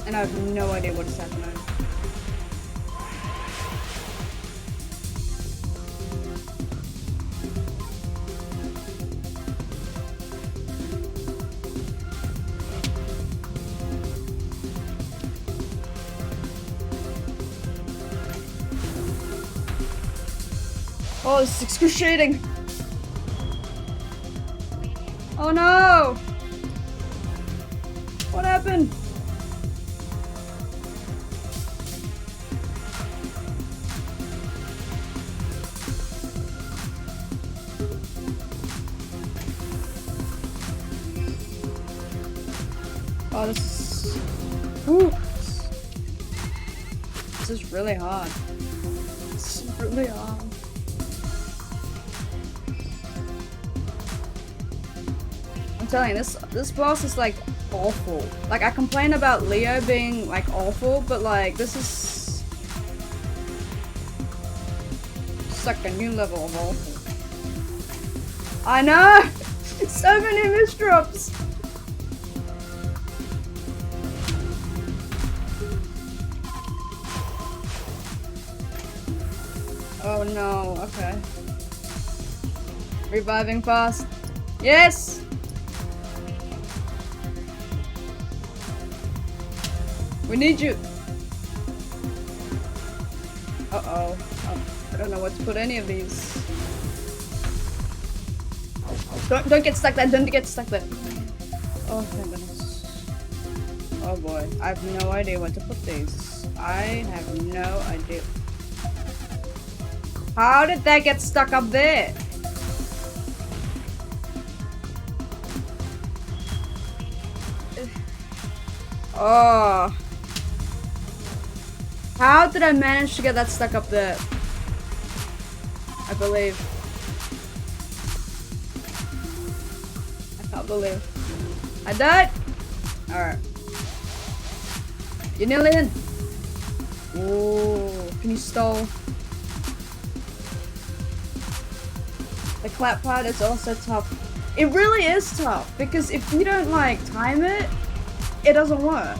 And I have no idea what is happening. Oh, this is excruciating! Oh no! What happened? Oh, this is... Woo. This is really hard. This is really hard. I'm telling you, this boss is like awful. Like, I complain about Leo being like awful, but like this is just like a new level of awful. I know! So many misdrops! Oh no, okay. Reviving fast. Yes! We need you! Uh-oh. Oh, I don't know what to put any of these. Don't get stuck there, don't get stuck there. Oh, thank goodness. Oh boy, I have no idea what to put these. I have no idea. How did that get stuck up there? Oh. How did I manage to get that stuck up there? I believe. I can't believe. I died! Alright. You're nearly in. Ooh, can you stall? The clap part is also tough. It really is tough, because if you don't like time it, it doesn't work.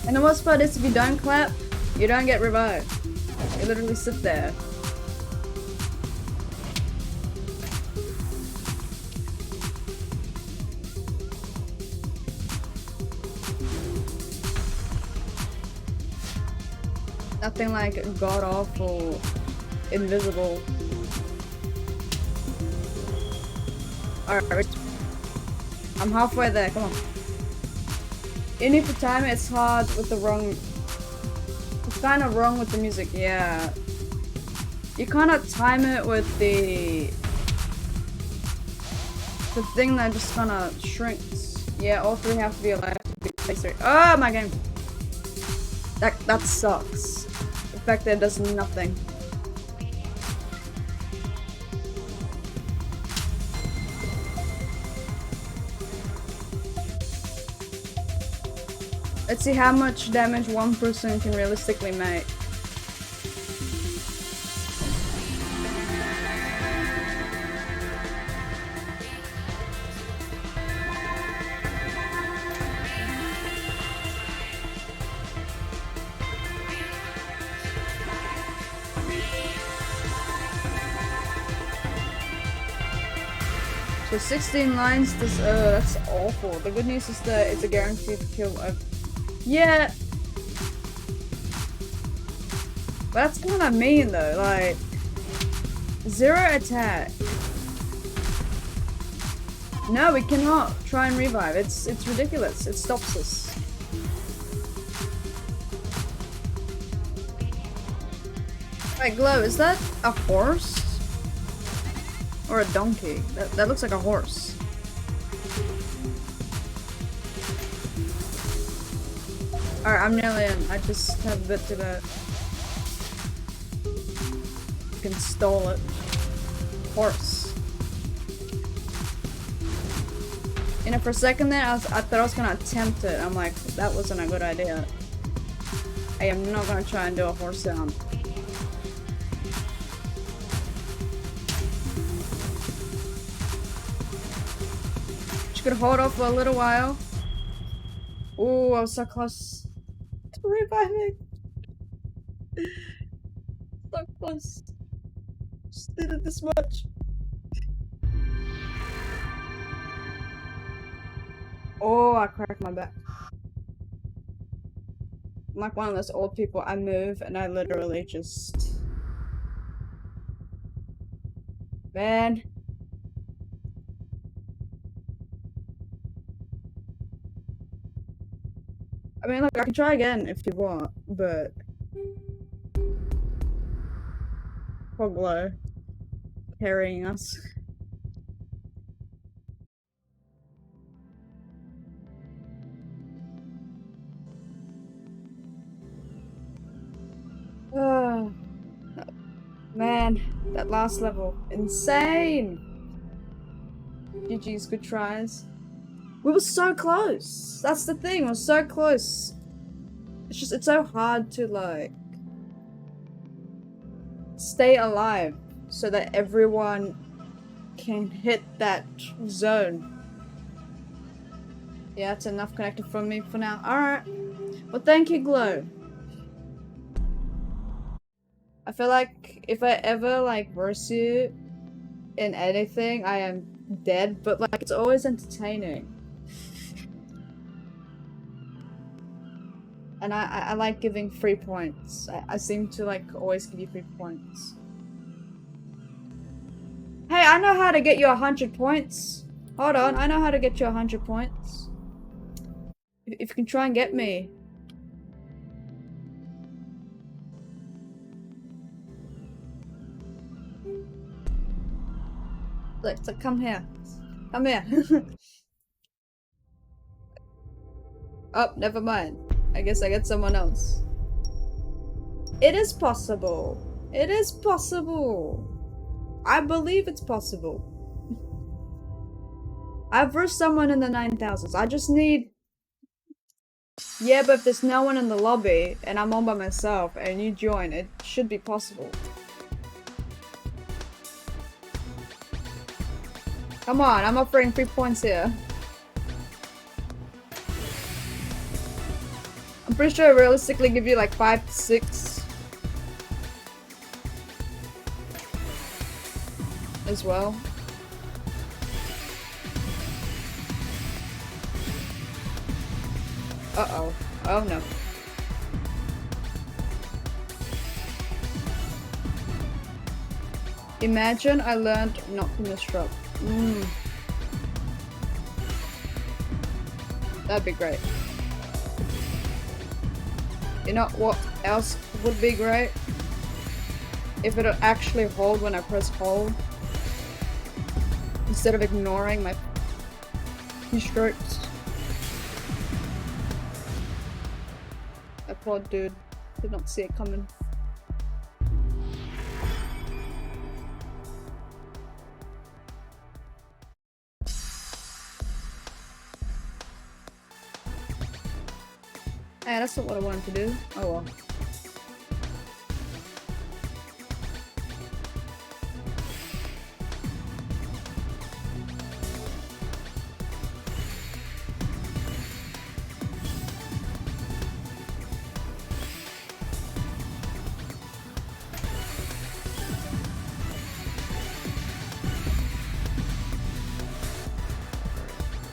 And the worst part is if you don't clap, you don't get revived. You literally sit there. Nothing like god-awful, invisible. Alright, I'm halfway there, come on. You need to time it, it's hard with the wrong... It's kind of wrong with the music, yeah. You cannot time it with the thing that just kind of shrinks. Yeah, all three have to be alive to be placed. Oh, my game! That sucks. The fact that it does nothing. Let's see how much damage one person can realistically make. So 16 lines, that's awful. The good news is that it's a guaranteed kill. Yeah. But that's kind of mean though, like... 0 attack. No, we cannot try and revive. It's ridiculous. It stops us. Wait, Glow, is that a horse? Or a donkey? That looks like a horse. Alright, I'm nearly in. I just have a bit to go. You can stall it. Horse. You know, for a second there, I thought I was gonna attempt it. I'm like, that wasn't a good idea. I am not gonna try and do a horse sound. Just gonna hold off for a little while. Ooh, I was so close to reviving. So close. Just did it this much. Oh, I cracked my back. I'm like one of those old people. I move and I literally just... Man. I mean, look, I can try again if you want, but... Poor Glow. Carrying us. Oh, man, that last level. Insane! GG's, good tries. We were so close! That's the thing, we were so close. It's so hard to, like, stay alive so that everyone can hit that zone. Yeah, that's enough connected from me for now. Alright. Well, thank you, Glow. I feel like if I ever, like, verse you in anything, I am dead, but, like, it's always entertaining. And I like giving free points. I seem to, like, always give you free points. Hey, I know how to get you 100 points. Hold on, I know how to get you 100 points. If you can try and get me. Look, so come here. Come here. Oh, never mind. I guess I get someone else. It is possible. It is possible. I believe it's possible. I've versed someone in the 9,000s. I just need... Yeah, but if there's no one in the lobby and I'm all by myself and you join, it should be possible. Come on, I'm offering 3 points here. I'm pretty sure I realistically give you like 5 to 6. As well. Uh-oh. Oh no. Imagine I learned not to misdrop. That'd be great. You know what else would be great? If it'll actually hold when I press hold. Instead of ignoring my keystrokes. That poor dude did not see it coming. Hey, that's not what I wanted to do. Oh well.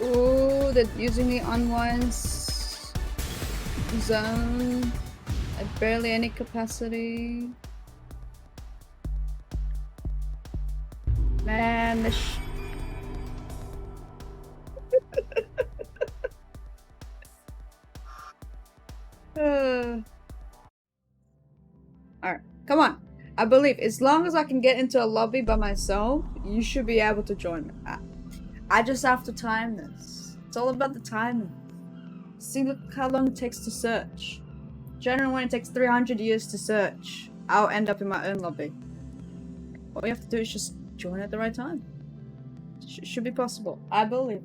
Ooh, they're using the unwinds zone at barely any capacity. Man, this Alright, come on. I believe as long as I can get into a lobby by myself, you should be able to join me. I just have to time this. It's all about the timing. See, look how long it takes to search. Generally, when it takes 300 years to search, I'll end up in my own lobby. All you have to do is just join at the right time. Should be possible. I believe.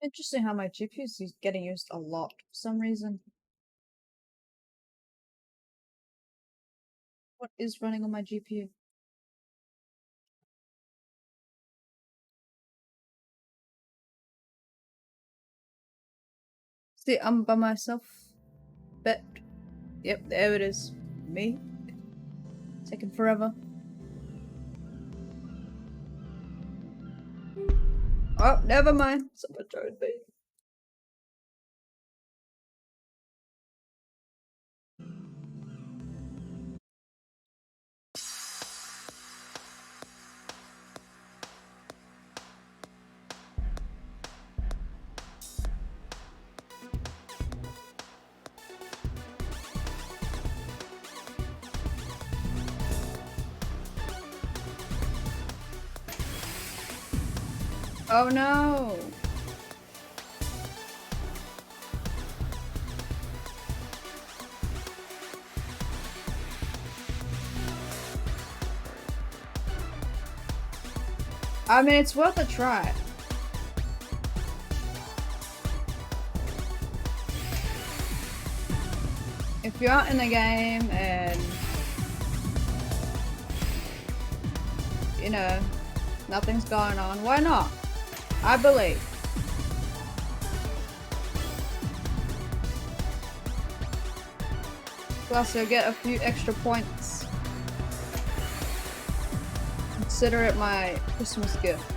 Interesting how my GPU is getting used a lot for some reason. What is running on my GPU? See, I'm by myself. Bet. Yep, there it is. Me. Taking forever. Oh, never mind. Someone joined me. Oh no! I mean, it's worth a try. If you're out in the game and, you know, nothing's going on, why not? I believe. Plus, you'll get a few extra points. Consider it my Christmas gift.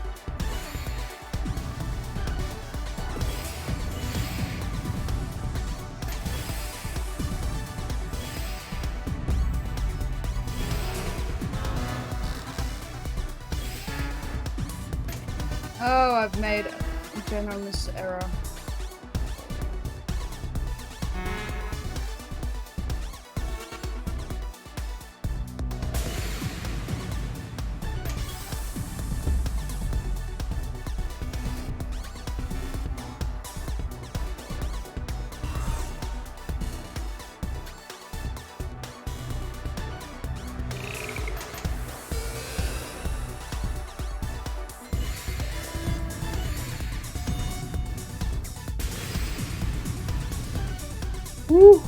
Oh, I've made a ginormous error. Woo.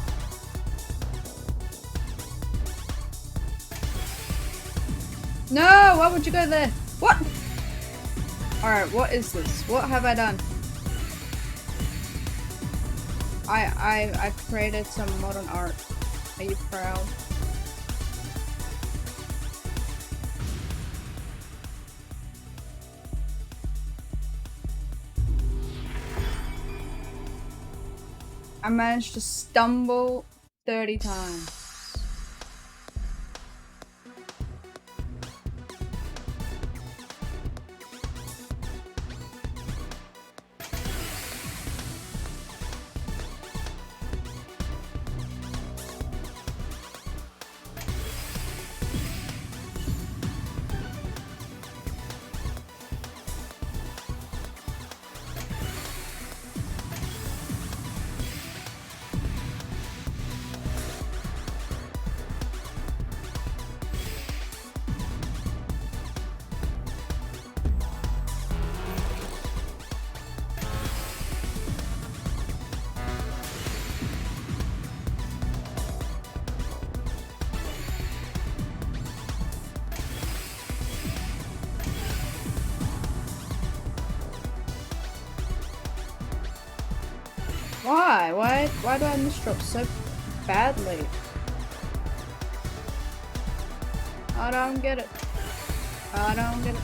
No, why would you go there? What? Alright, what is this? What have I done? I created some modern art. Are you proud? I managed to stumble 30 times. Why? Why do I misdrop so badly? I don't get it. I don't get it.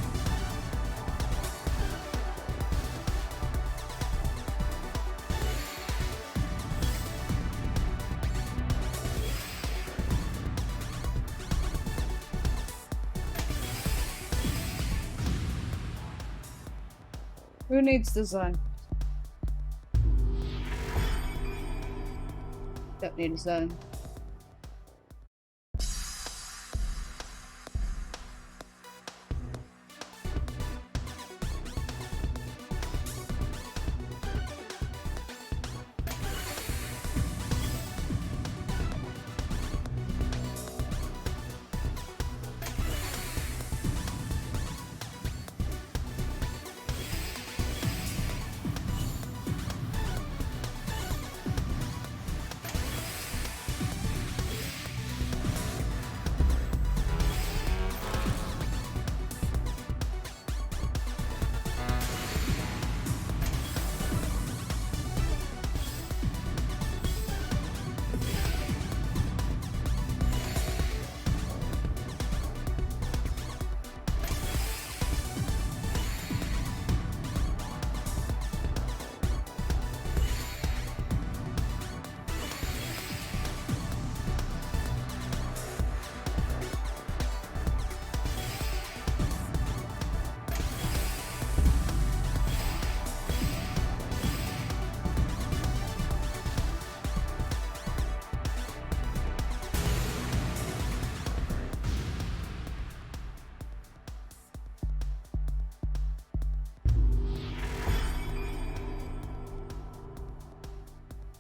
Who needs design? Don't need design.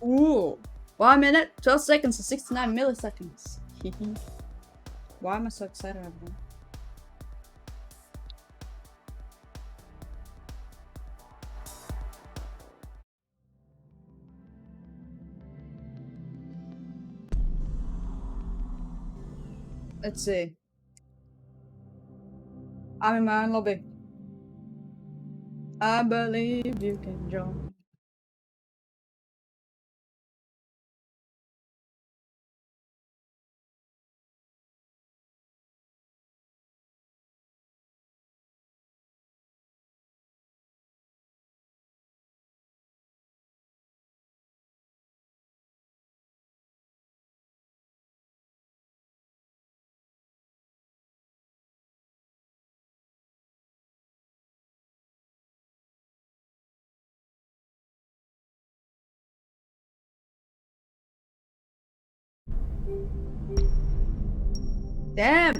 Ooh. 1 minute, 12 seconds, and 69 milliseconds. Why am I so excited about that? Let's see. I'm in my own lobby. I believe you can join. Damn!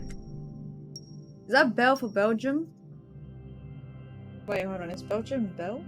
Is that Bell for Belgium? Wait, hold on, is Belgium Bell?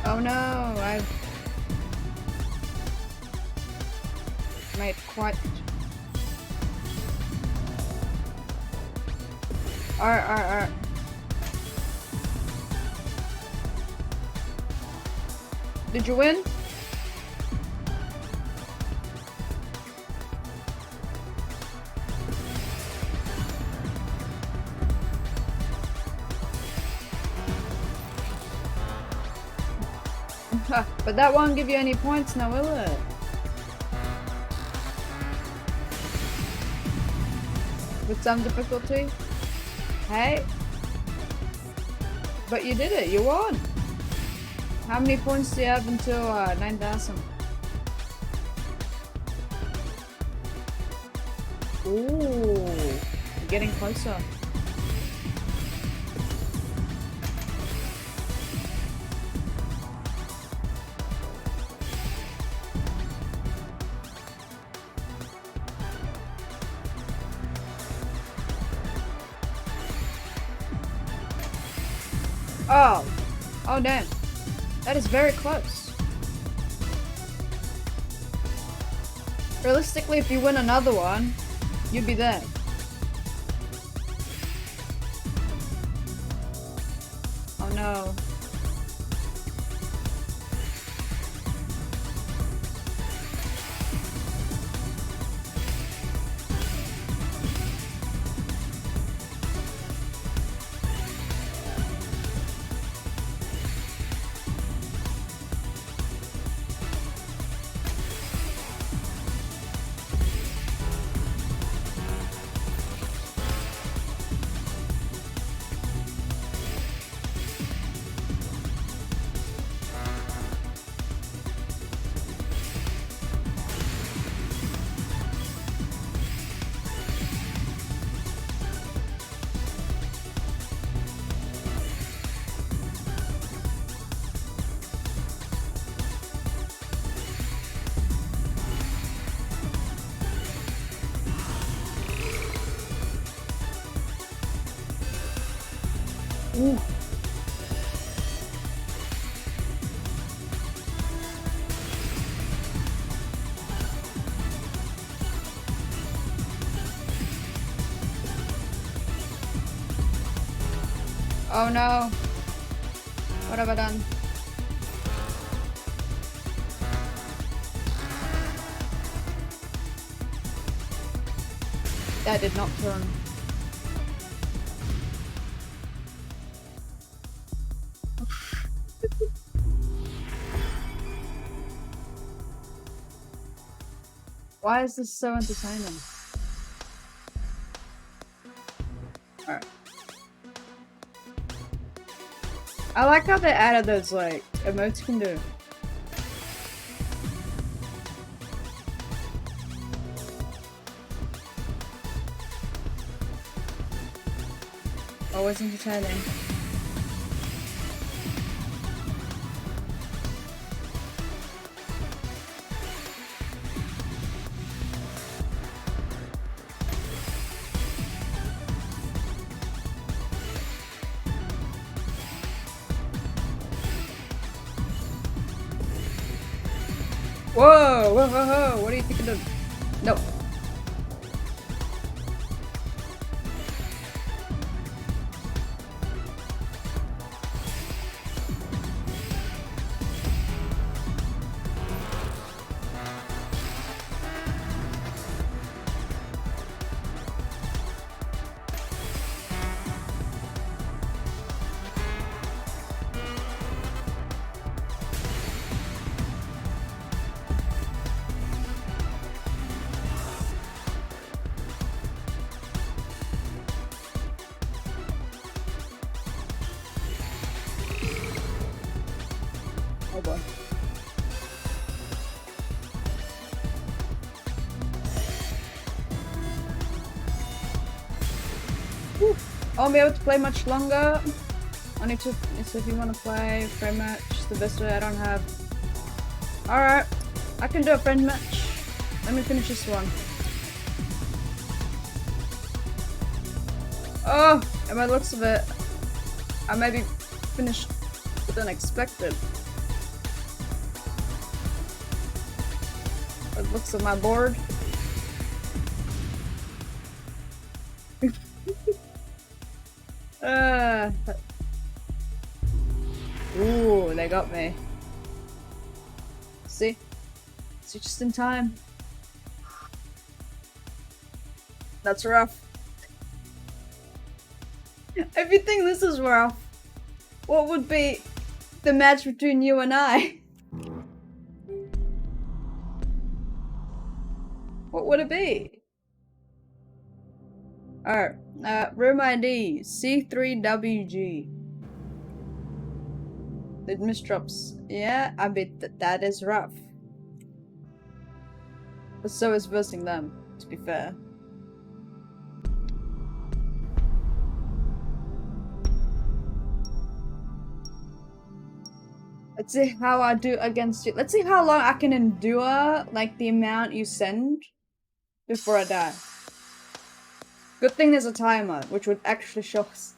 Oh no, I've made quite... Alright. Did you win? But that won't give you any points now, will it? With some difficulty? Hey? But you did it, you won! How many points do you have until 9,000? Ooh, you're getting closer. Oh damn. That is very close. Realistically, if you win another one, you'd be there. Oh no. Ooh. Oh no. What have I done? That did not turn. Why is this so entertaining? Alright. I like how they added those, like, emotes you can do. Always entertaining. Whoa, whoa, whoa, whoa, what do you think of the... No. Oh boy. Whew. I won't be able to play much longer. Only two. So if you want to play friend match, the best way I don't have. Alright, I can do a friend match. Let me finish this one. Oh, and by the looks of it, I may be finished than expected. By the looks of my board. Ooh, they got me. See? See, just in time. That's rough. If you think this is rough, what would be the match between you and I? What would it be? Alright, room ID C3WG. The misdrops. Yeah, I bet that is rough. But so is versing them, to be fair. Let's see how I do against you. Let's see how long I can endure, like, the amount you send before I die. Good thing there's a timer, which would actually show us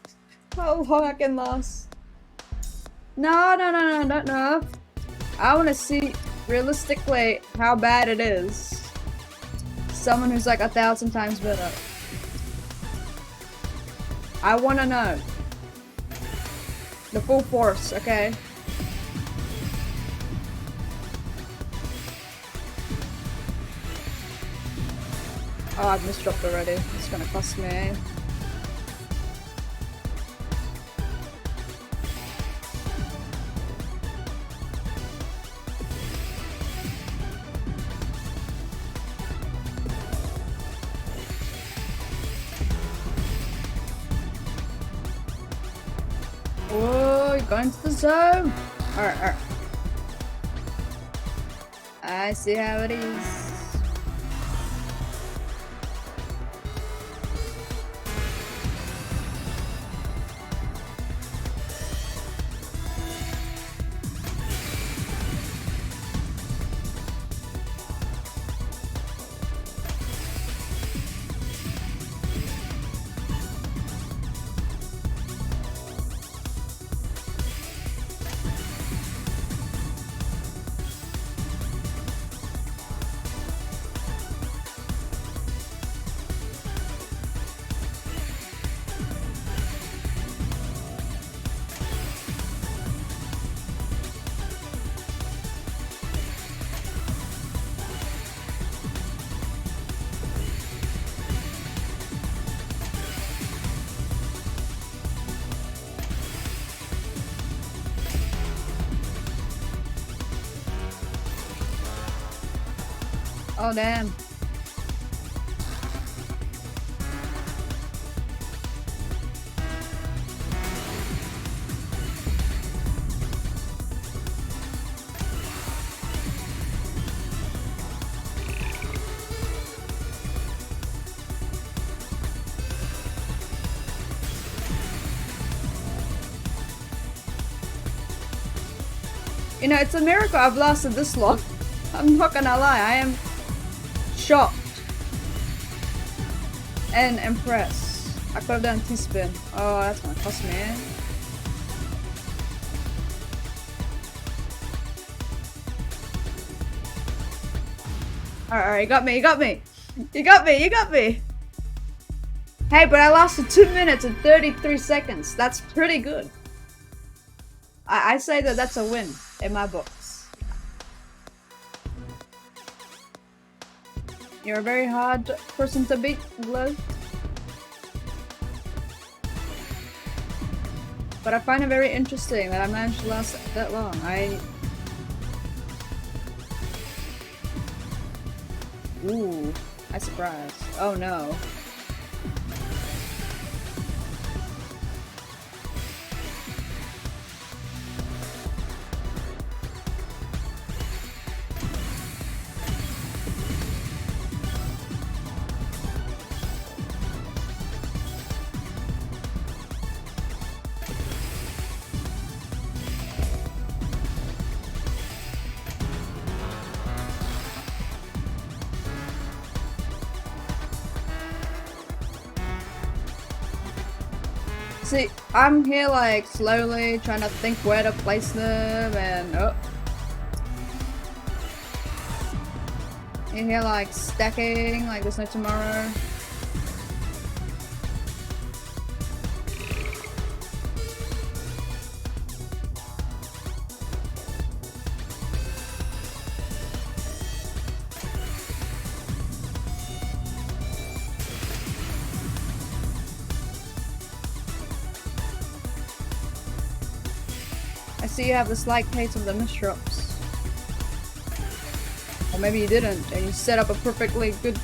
how long I can last. No, no. I want to see realistically how bad it is. someone who's like 1,000 times better. I wanna know. The full force, okay? Oh, I've misdropped already. It's gonna cost me. Whoa, you're going to the zone. Alright, alright. I see how it is. Oh damn. You know, it's a miracle I've lasted this long. I'm not gonna lie, I am shocked and impressed. I could have done T-spin. Oh, that's gonna cost me. Alright, you got me, you got me. You got me, you got me. Hey, but I lasted 2 minutes and 33 seconds. That's pretty good. I say that that's a win in my books. You're a very hard person to beat, Glow. But I find it very interesting that I managed to last that long. Ooh, I surprised. Oh no. See, I'm here like slowly trying to think where to place them and oh. You're here like stacking like there's no tomorrow. I see you have the slight case of the misdrops. Or maybe you didn't, and you set up a perfectly good...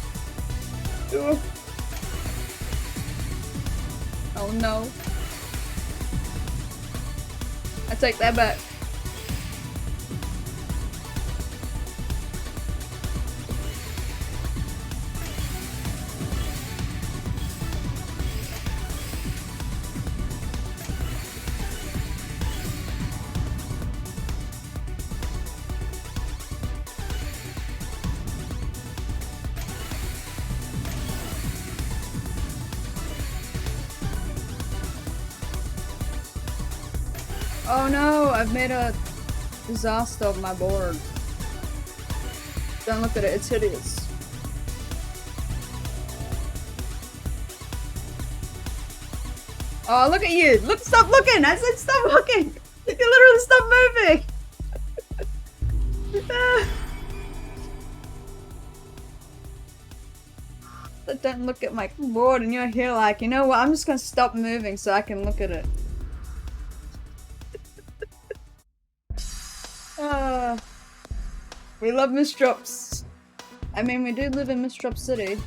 Ugh. Oh no. I take that back. Oh no, I've made a disaster of my board. Don't look at it, it's hideous. Oh, look at you! Look, stop looking! I said stop looking! You literally stop moving! Don't look at my board and you're here like, you know what, I'm just gonna stop moving so I can look at it. We love misdrops. I mean, we do live in Misdrop City.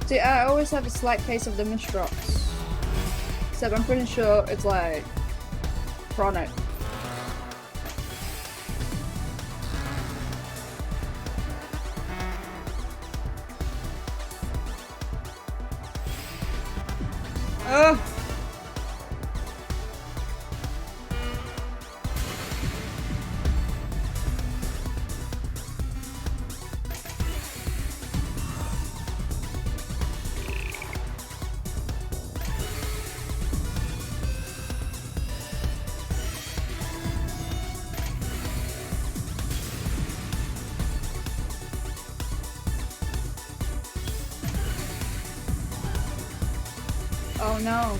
See, I always have a slight case of the misdrops. Except I'm pretty sure it's like chronic. Ugh! Oh no.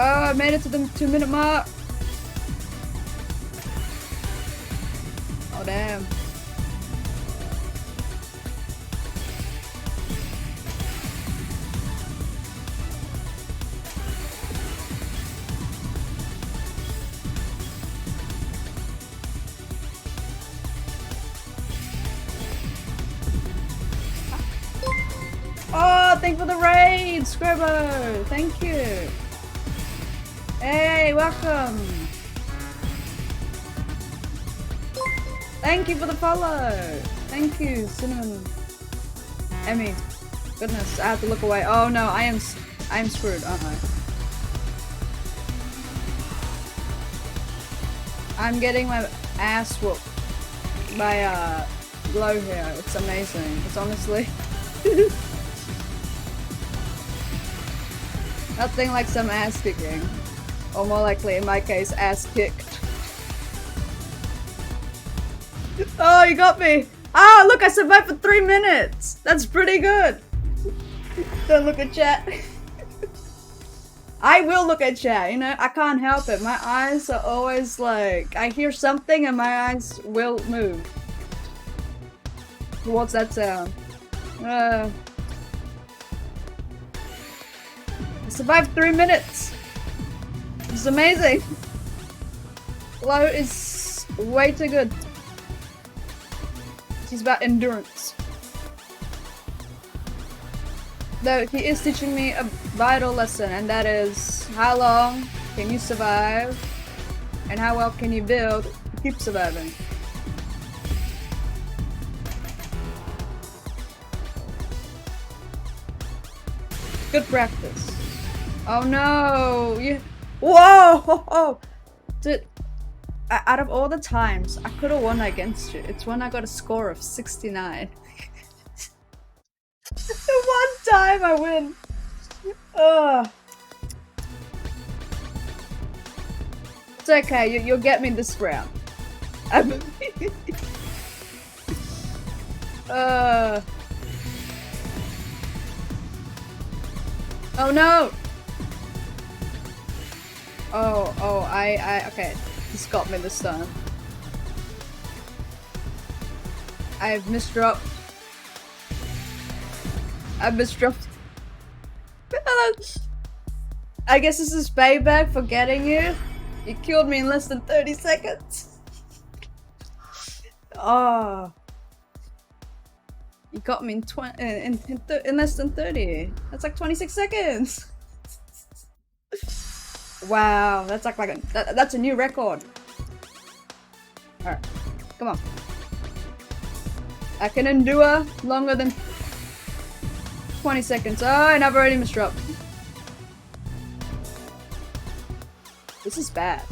Oh, I made it to the 2-minute mark. Oh, damn. Oh, thank you for the raid, Scribo. Thank you. Hey, welcome! Thank you for the follow! Thank you, Cinnamon. Emmy. Goodness, I have to look away. Oh no, I am screwed, aren't I? I'm getting my ass whooped by Glow here. It's amazing. It's honestly nothing like some ass kicking. Or more likely, in my case, ass kicked. Oh, you got me! Oh, look, I survived for 3 minutes! That's pretty good! Don't look at chat. I will look at chat, you know? I can't help it. My eyes are always like... I hear something and my eyes will move. What's that sound? I survived 3 minutes! It's amazing! Glow is way too good. She's about endurance. Though he is teaching me a vital lesson, and that is how long can you survive and how well can you build to keep surviving. Good practice. Oh no! You. Whoa! Dude, out of all the times I could have won against you, it's when I got a score of 69. The one time I win. Ugh. It's okay, you'll get me this round. Oh no! Okay. This got me this time. I've misdropped. I've misdropped. I guess this is payback for getting you. You killed me in less than 30 seconds. Oh. You got me in less than 30. That's like 26 seconds. Wow, that's like that's a new record. All right, come on. I can endure longer than 20 seconds. Oh, and I've already misdropped. This is bad.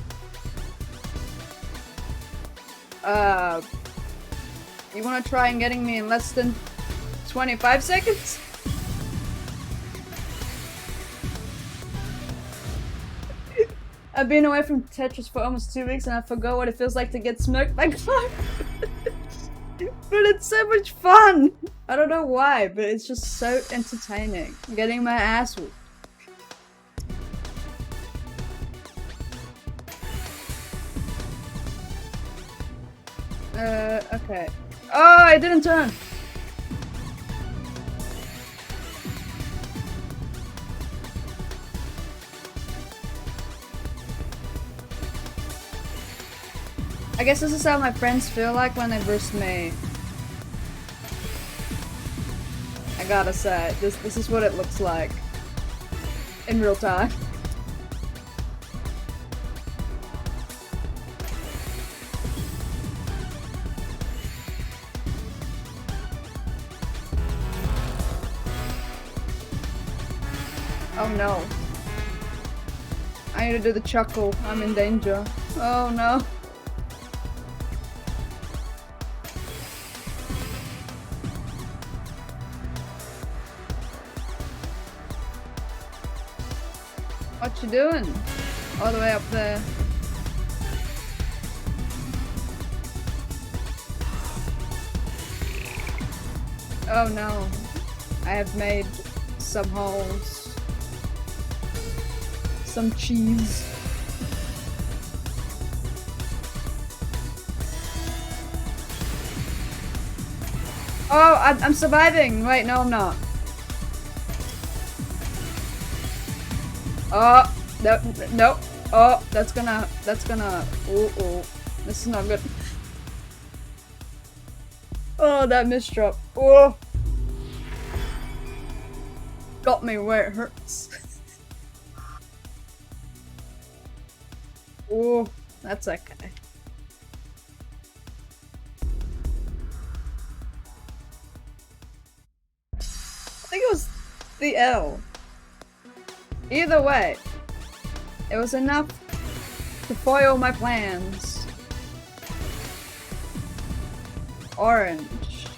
You wanna try and getting me in less than 25 seconds? I've been away from Tetris for almost 2 weeks and I forgot what it feels like to get smoked by cloud. But it's so much fun! I don't know why, but it's just so entertaining. Getting my ass whooped. Okay. Oh, I didn't turn! I guess this is how my friends feel like when they verse me. I gotta say, this is what it looks like. In real time. Oh no. I need to do the chuckle. I'm in danger. Oh no. What you doing? All the way up there. Oh no. I have made some holes. Some cheese. Oh, I'm surviving! Wait, no I'm not. Oh, no, no. Oh, that's gonna, oh, this is not good. Oh, that misdrop. Oh. Got me where it hurts. Oh, that's okay. I think it was the L. Either way, it was enough to foil my plans. Orange.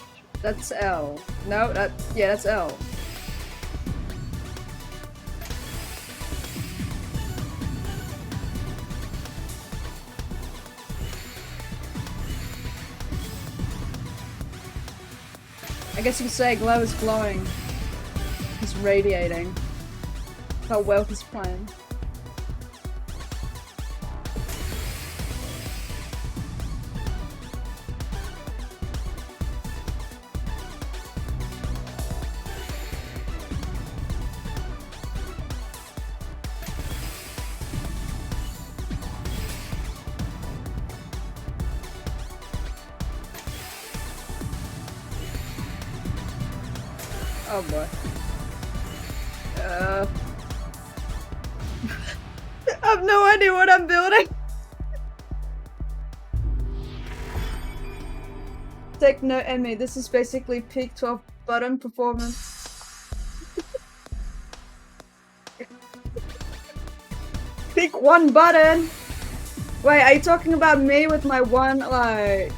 That's L. No, yeah, that's L. I guess you could say glow is glowing. He's radiating. How well he's playing. Oh boy. I have no idea what I'm building. Take note, Emmy. This is basically peak 12 button performance. Peak 1 button. Wait, are you talking about me with my one like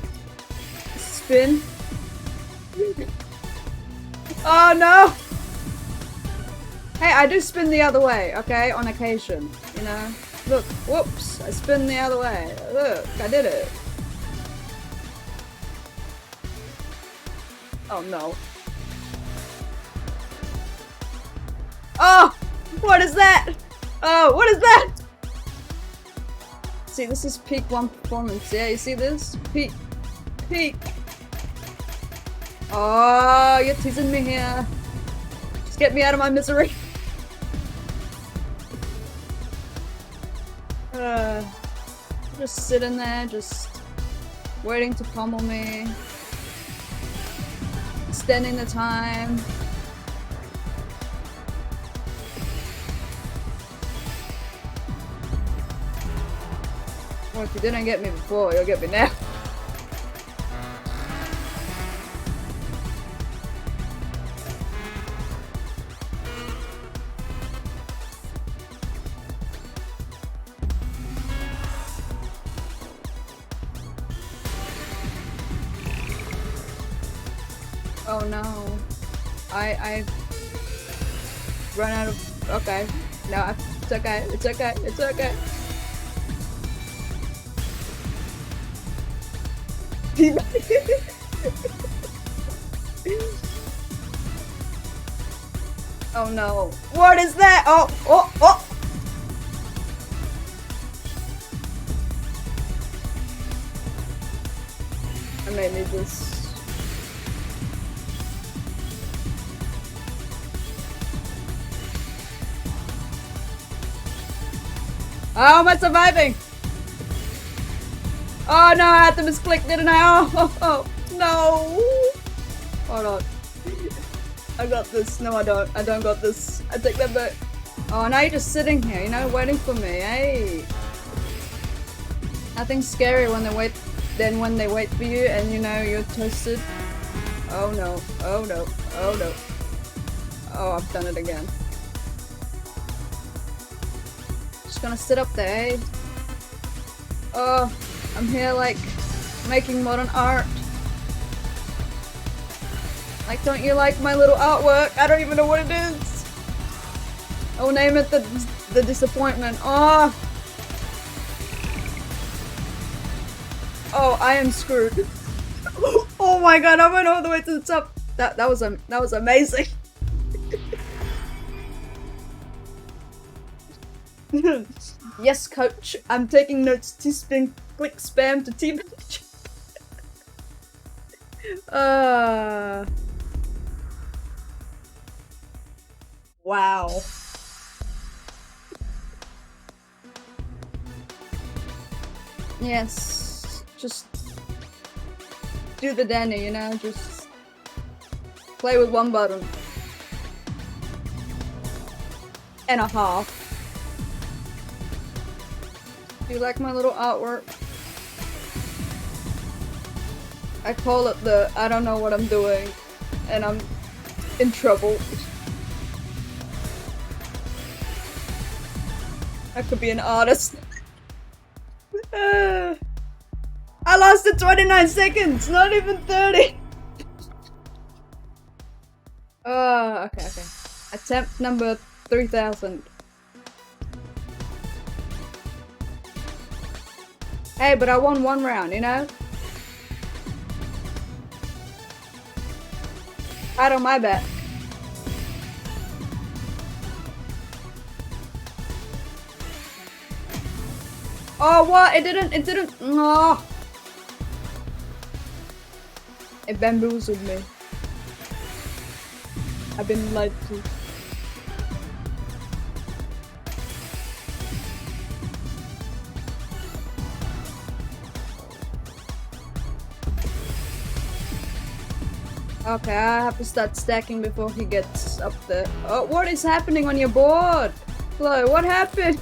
spin? Oh no! Hey, I do spin the other way, okay? On occasion, you know? Look, whoops, I spin the other way. Look, I did it. Oh no. Oh! What is that? Oh, what is that? See, this is peak 1 performance. Yeah, you see this? Peak. Peak. Oh, you're teasing me here. Just get me out of my misery. Just sitting there, just waiting to pummel me. Extending the time. Well, if you didn't get me before, you'll get me now. Oh no. I run out of. Okay. No, it's okay. It's okay. It's okay. Oh no. What is that? Oh, oh, oh! I may need this. How am I surviving? Oh no, I had to misclick, didn't I? Oh, no. Hold on. I got this. No, I don't. I don't got this. I take that back. Oh, now you're just sitting here, you know, waiting for me. Hey. Nothing's scary when they wait than when they wait for you and you know you're toasted. Oh no. Oh no. Oh no. Oh, I've done it again. Just gonna sit up there, eh? Oh, I'm here like making modern art. Like, don't you like my little artwork? I don't even know what it is. I'll name it the disappointment. Oh. Oh, I am screwed. Oh my god, I went all the way to the top. That was amazing. Yes, coach. I'm taking notes. T-spin, click spam to teammate. Wow. Yes, just do the Danny, you know, just play with one button. And a half. Do you like my little artwork? I call it the I don't know what I'm doing, and I'm in trouble. I could be an artist. I lost it 29 seconds, not even 30. Okay. Attempt number 3000. Hey, but I won one round, you know? Pat on my back. Oh, what? It didn't. No. It bamboozled me. I've been lied to. Okay, I have to start stacking before he gets up there. Oh, what is happening on your board? Flo, what happened?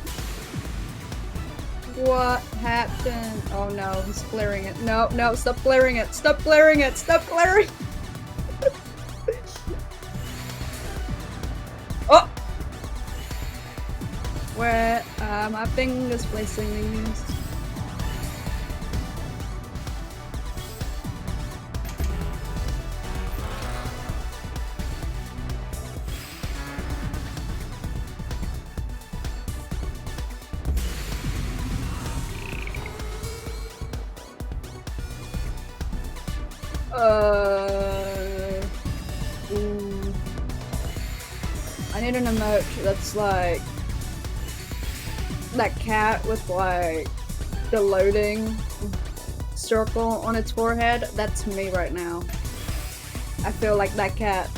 What happened? Oh no, he's clearing it. No, stop clearing it. Stop clearing it. Stop clearing. Oh! Where are my fingers placing these? made an emote that's like that cat with like the loading circle on its forehead. That's me right now. I feel like that cat.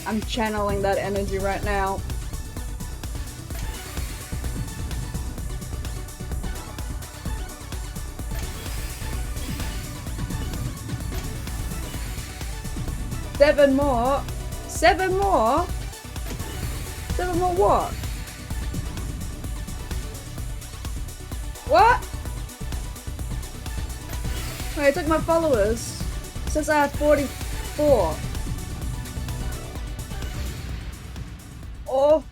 I'm channeling that energy right now. Seven more? Seven more? Seven more what? What? Wait, I took my followers. It says I have 44. Oh.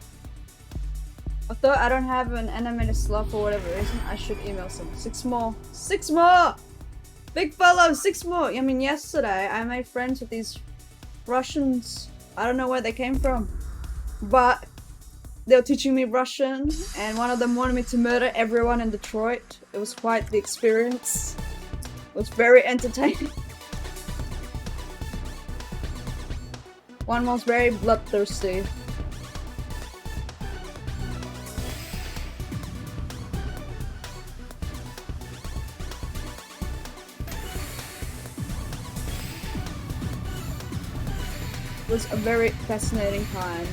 I thought I don't have an animated slot for whatever reason. I should email some. 6 more. 6 more! Big follow, 6 more! I mean, yesterday I made friends with these Russians. I don't know where they came from, but they were teaching me Russian, and one of them wanted me to murder everyone in Detroit. It was quite the experience. It was very entertaining. One was very bloodthirsty. It was a very fascinating time.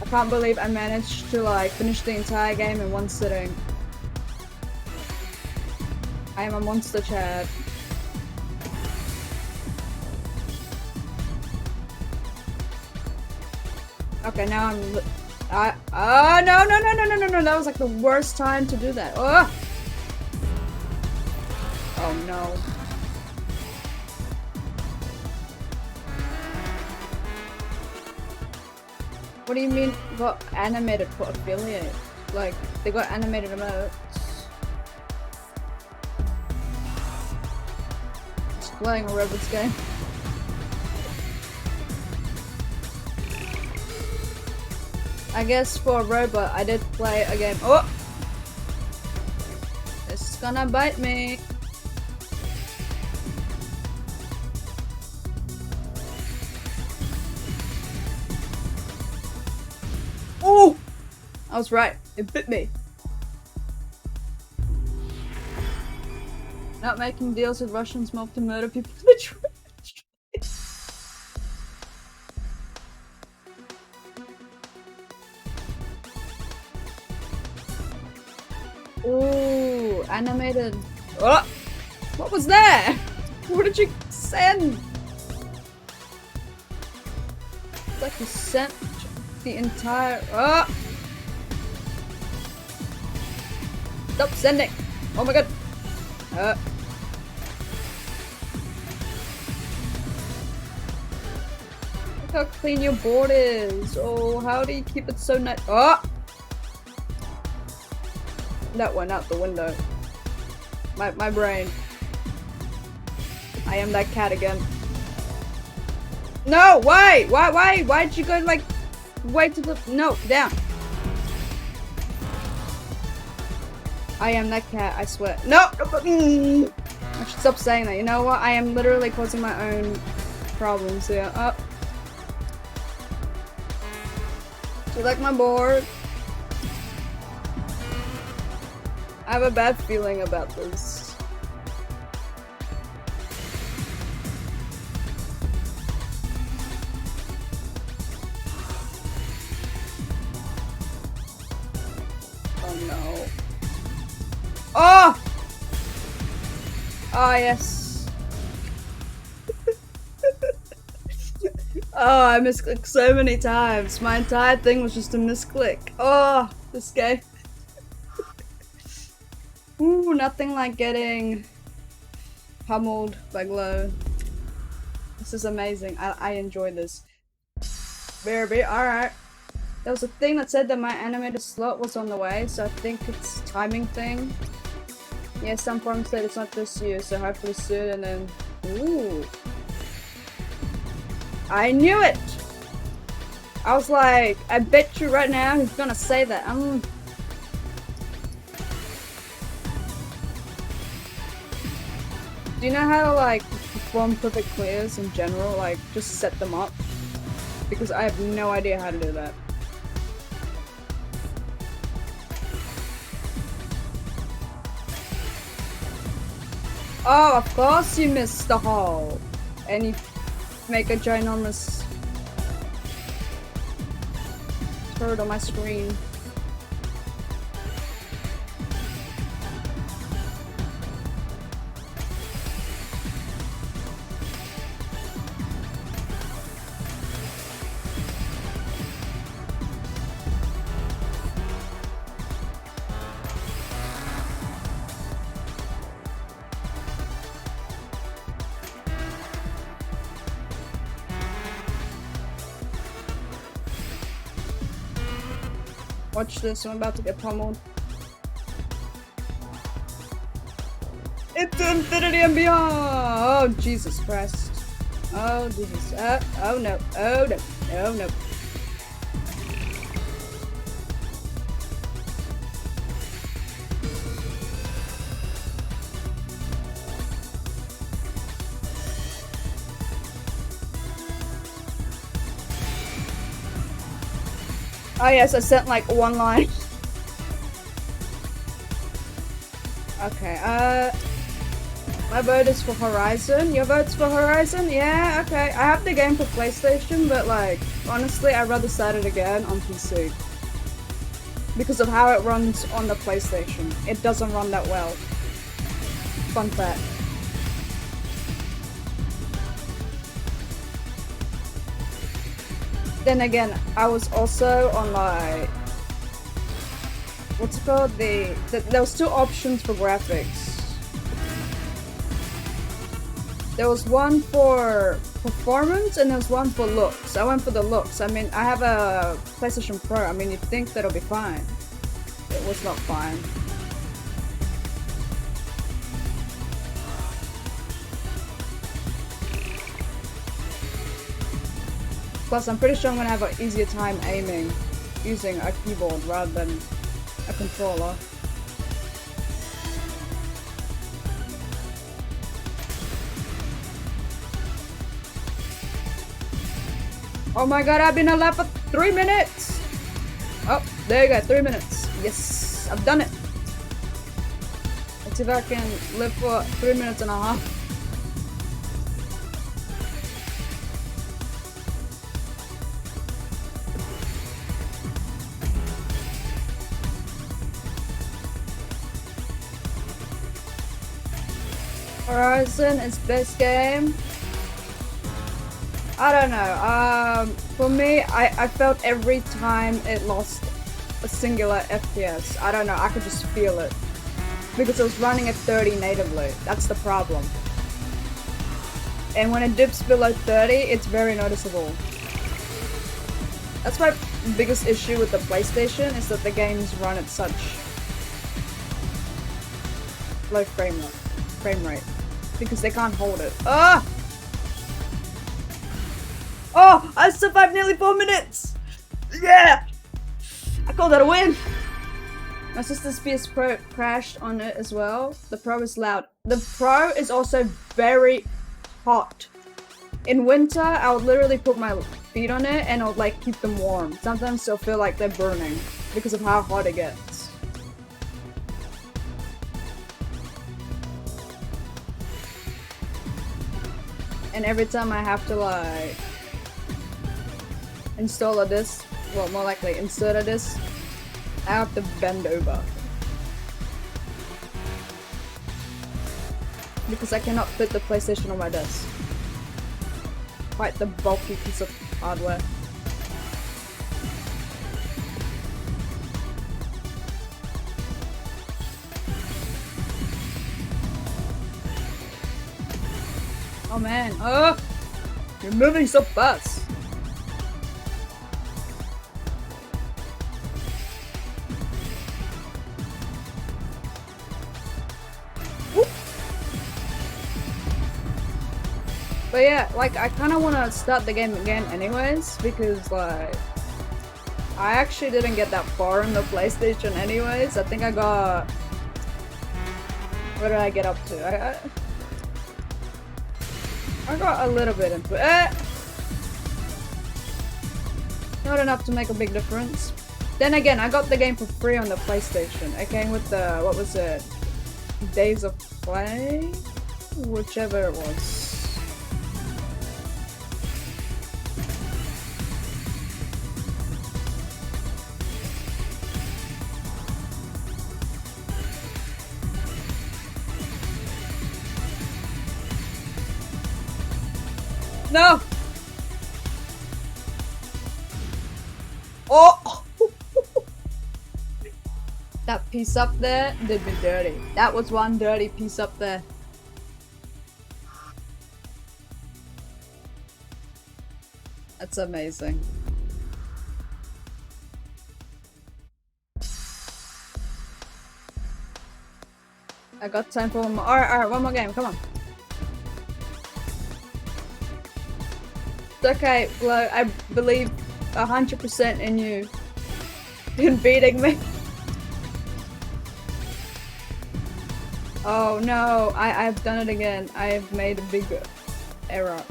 I can't believe I managed to like finish the entire game in one sitting. I am a monster, Chad. Okay, now I'm. Oh no! That was like the worst time to do that. Oh! Oh no. What do you mean got animated for affiliate? Like, they got animated emotes. Just playing a Robots game. I guess for a robot, I did play a game. Oh! It's gonna bite me. Oh! I was right. It bit me. Not making deals with Russians mob to murder people in the trash. Ooh, animated. Oh! What was that? What did you send? It's like you sent the entire. Oh! Stop sending! Oh my god! Look how clean your board is. Oh, how do you keep it so nice? Oh! That went out the window. My brain. I am that cat again. No! Why? Why'd you go like way to the. No, down. I am that cat, I swear. No! I should stop saying that. You know what? I am literally causing my own problems here. Oh. Select my board. I have a bad feeling about this. Oh no. Oh! Oh yes. Oh, I misclicked so many times. My entire thing was just a misclick. Oh, this game. Ooh, nothing like getting pummeled by glow. This is amazing. I enjoy this. Very, alright. There was a thing that said that my animated slot was on the way, so I think it's a timing thing. Yeah, some forums said it's not this year, so hopefully soon, and then. Ooh. I knew it! I was like, I bet you right now he's gonna say that. Do you know how to like perform perfect clears in general? Like just set them up? because I have no idea how to do that. Oh, of course you missed the hole. And you make a ginormous turd on my screen. Watch this, I'm about to get pummeled. Into infinity and beyond! Oh, Jesus Christ. Oh, Jesus. Oh no. Oh no. Oh no. Oh yes, I sent like one line. Okay, my vote is for Horizon. Your vote's for Horizon? Yeah, okay. I have the game for PlayStation, but like, honestly, I'd rather start it again on PC. Because of how it runs on the PlayStation. It doesn't run that well. Fun fact. Then again, I was also on like, what's it called? There was two options for graphics. There was one for performance and there was one for looks. I went for the looks. I mean, I have a PlayStation Pro. I mean, you'd think that'll be fine. It was not fine. Plus, I'm pretty sure I'm gonna have an easier time aiming using a keyboard rather than a controller. Oh my god, I've been alive for 3 minutes! Oh, there you go, 3 minutes. Yes, I've done it. Let's see if I can live for 3 minutes and a half. Horizon is best game. I don't know. For me, I felt every time it lost a singular FPS. I don't know. I could just feel it because it was running at 30 natively. That's the problem. And when it dips below 30, it's very noticeable. That's my biggest issue with the PlayStation is that the games run at such low frame rate. Because they can't hold it. Ah! Oh! I survived nearly 4 minutes! Yeah! I call that a win! My sister's PS Pro crashed on it as well. The Pro is loud. The Pro is also very hot. In winter, I would literally put my feet on it and I would like keep them warm. Sometimes they'll feel like they're burning because of how hot it gets. And every time I have to like install a disc, well more likely insert a disc, I have to bend over. Because I cannot fit the PlayStation on my desk. Quite the bulky piece of hardware. Oh man, oh! You're moving so fast! Whoop. But yeah, like I kinda wanna start the game again anyways, because like I actually didn't get that far in the PlayStation anyways. I think I got... What did I get up to? I got a little bit into it. Not enough to make a big difference. Then again, I got the game for free on the PlayStation. It came with the, what was it? Days of Play? Whichever it was. No! Oh! That piece up there did me dirty. That was one dirty piece up there. That's amazing. I got time for one more. Alright, one more game, come on. It's okay, Glow, I believe 100% in you. In beating me. Oh no, I've done it again. I have made a big error.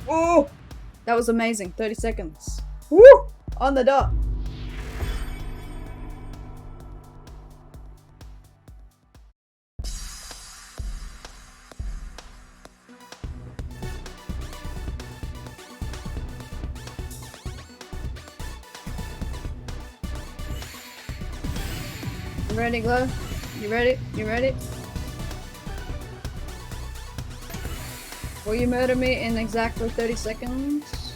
Oh! That was amazing. 30 seconds. Woo! On the dot. You ready, Glow? You ready? You ready? Will you murder me in exactly 30 seconds?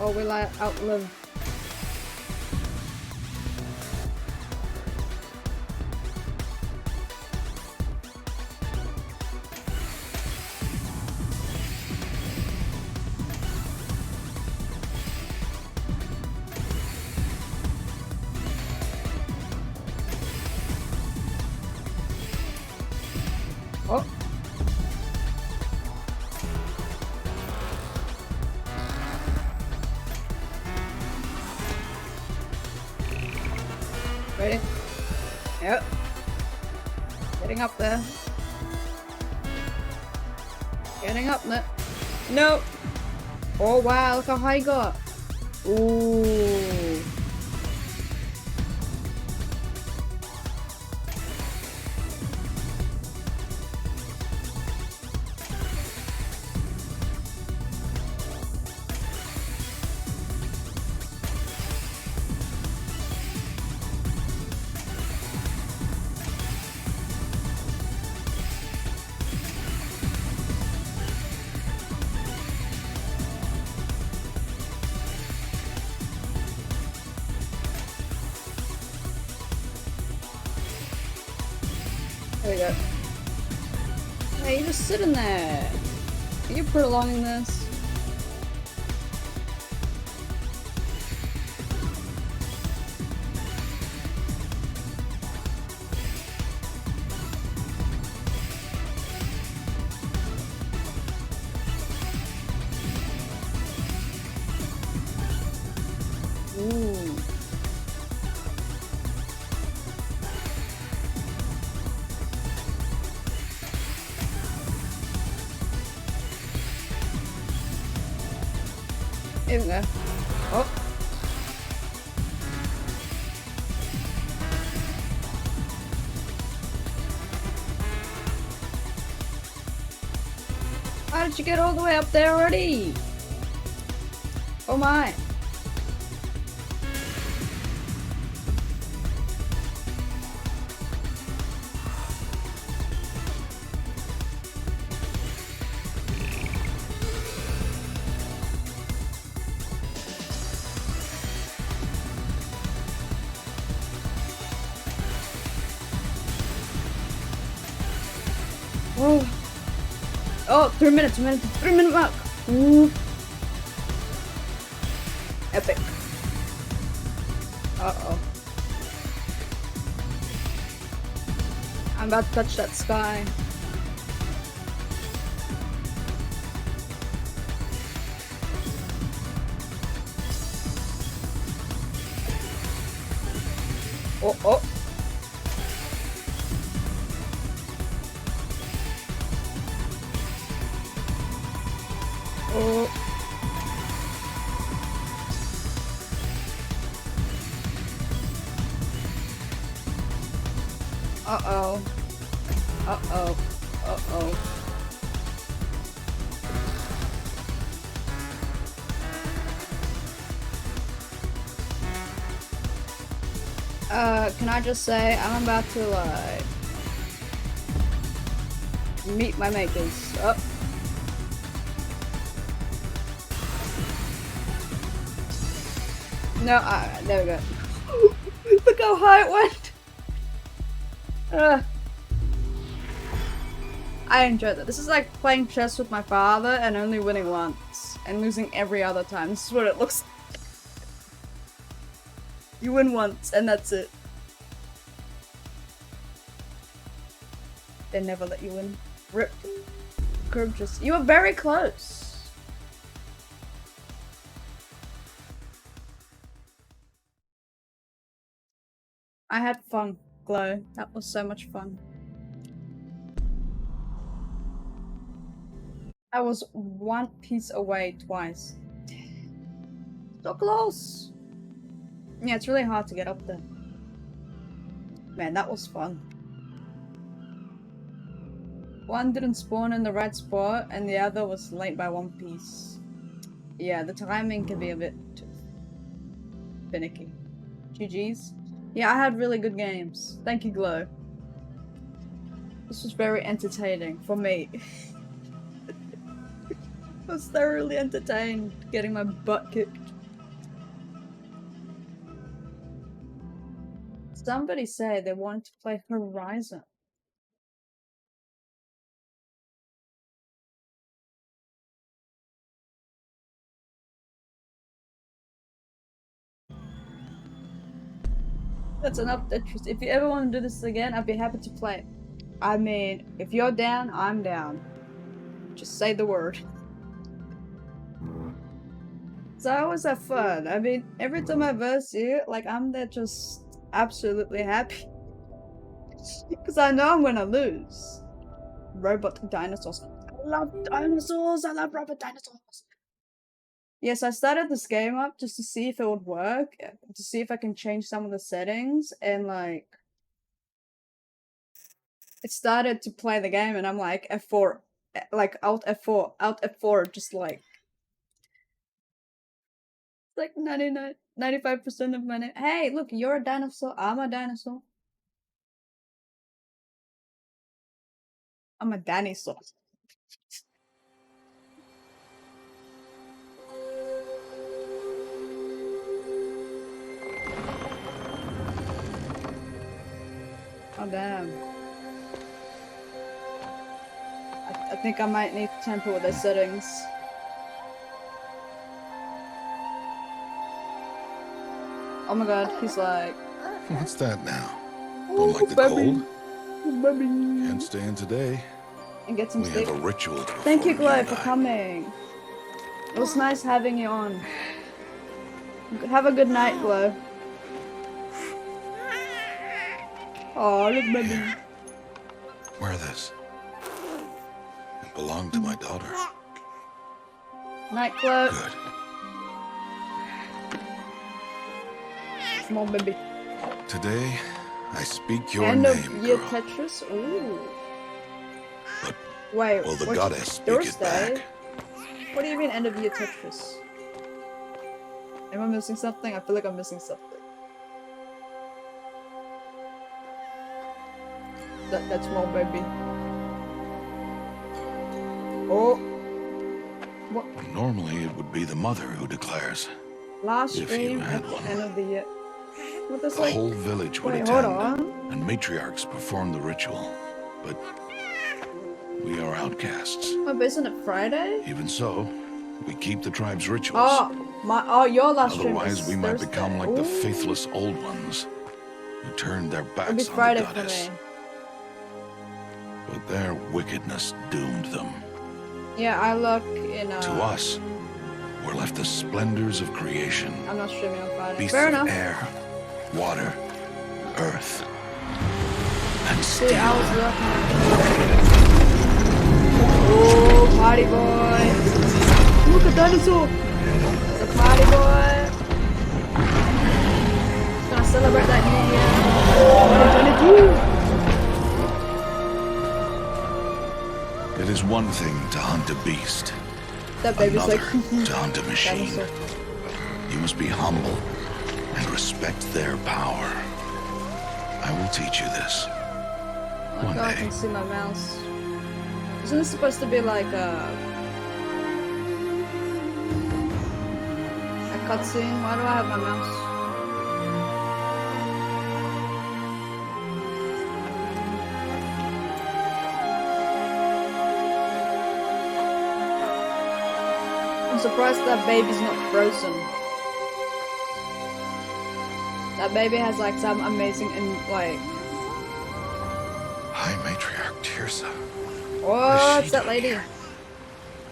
Or will I outlive? Oh. Ready? Yep. Getting up there. Getting up there. No! Oh wow, look how high you got. Ooh. There we go. Hey, you're just sitting there. Are you prolonging this? Ooh. Here we go. Oh. How did you get all the way up there already? Oh my. Oh. Oh, 3 minutes, 3 minute mark. Ooh. Epic. Uh-oh. I'm about to touch that sky. Oh, oh. Oh. Uh-oh. Uh-oh. Uh-oh. Can I just say, I'm about to, like, meet my makers. Oh. No, there we go. Look how high it went! I enjoyed that. This is like playing chess with my father and only winning once, and losing every other time. This is what it looks like. You win once, and that's it. They never let you win. Rip. Gorgeous. You were very close. I had fun, Glow. That was so much fun. I was one piece away twice. So close! Yeah, it's really hard to get up there. Man, that was fun. One didn't spawn in the right spot, and the other was late by one piece. Yeah, the timing can be a bit finicky. GG's. Yeah, I had really good games. Thank you, Glow. This was very entertaining for me. I was thoroughly entertained getting my butt kicked. Somebody said they wanted to play Horizon. That's enough interest. If you ever want to do this again, I'd be happy to play. I mean, if you're down, I'm down. Just say the word. So I always have fun. I mean, every time I verse you, like, I'm there just absolutely happy. Because I know I'm gonna lose. Robot dinosaurs. I love dinosaurs! I love robot dinosaurs! Yes, I started this game up just to see if it would work, to see if I can change some of the settings, and like, it started to play the game, and I'm like F4, like Alt F4, Alt F4, just like 95% of my name. Hey, look, you're a dinosaur, I'm a dinosaur. I'm a dinosaur. Oh damn. I think I might need to tamper with the settings. Oh my god, he's like... What's that now? Don't like the cold? Can't stay in today. And get some We sleep. have a ritual to Thank you, perform, Glow, and for I. coming. It was nice having you on. Have a good night, Glow. Oh, look, baby. Here. Wear this. It belonged to my daughter. Night, Glow. Good. Come on, baby. Today, I speak your End name, of year girl. Tetris? Ooh. But Wait, will the what's goddess speak it Thursday? back? What do you mean end of year Tetris? Am I missing something? I feel like I'm missing something. That's more, baby. Oh. What? Normally, it would be the mother who declares. Last If you stream had at the one. end of the year. What this The like? whole village would Wait, hold attend, on. and matriarchs perform the ritual. But we are outcasts. Oh, but isn't it Friday? Even so, we keep the tribe's rituals. Oh, your last stream Otherwise, is we might Thursday. become like the Ooh. faithless old ones who turned their It'll be backs on Friday the for goddess. me. But their wickedness doomed them. Yeah, I look in To us, we're left the splendors of creation. I'm not streaming on Friday. Beasts Fair of enough. air, water, Earth. And See, steal. I was looking. Oh, party boy! Look, a dinosaur! It's a party boy! He's gonna celebrate that new year. 2022! It is one thing to hunt a beast. That baby's Another like, to hunt a machine. dinosaur. You must be humble and respect their power. I will teach you this. Oh One god, I day. can see my mouse. Isn't this supposed to be like a cutscene? Why do I have my mouse? I'm surprised that baby's not frozen. That baby has like some amazing and like. High Matriarch Tirsa. Oh, she it's that doing lady. here?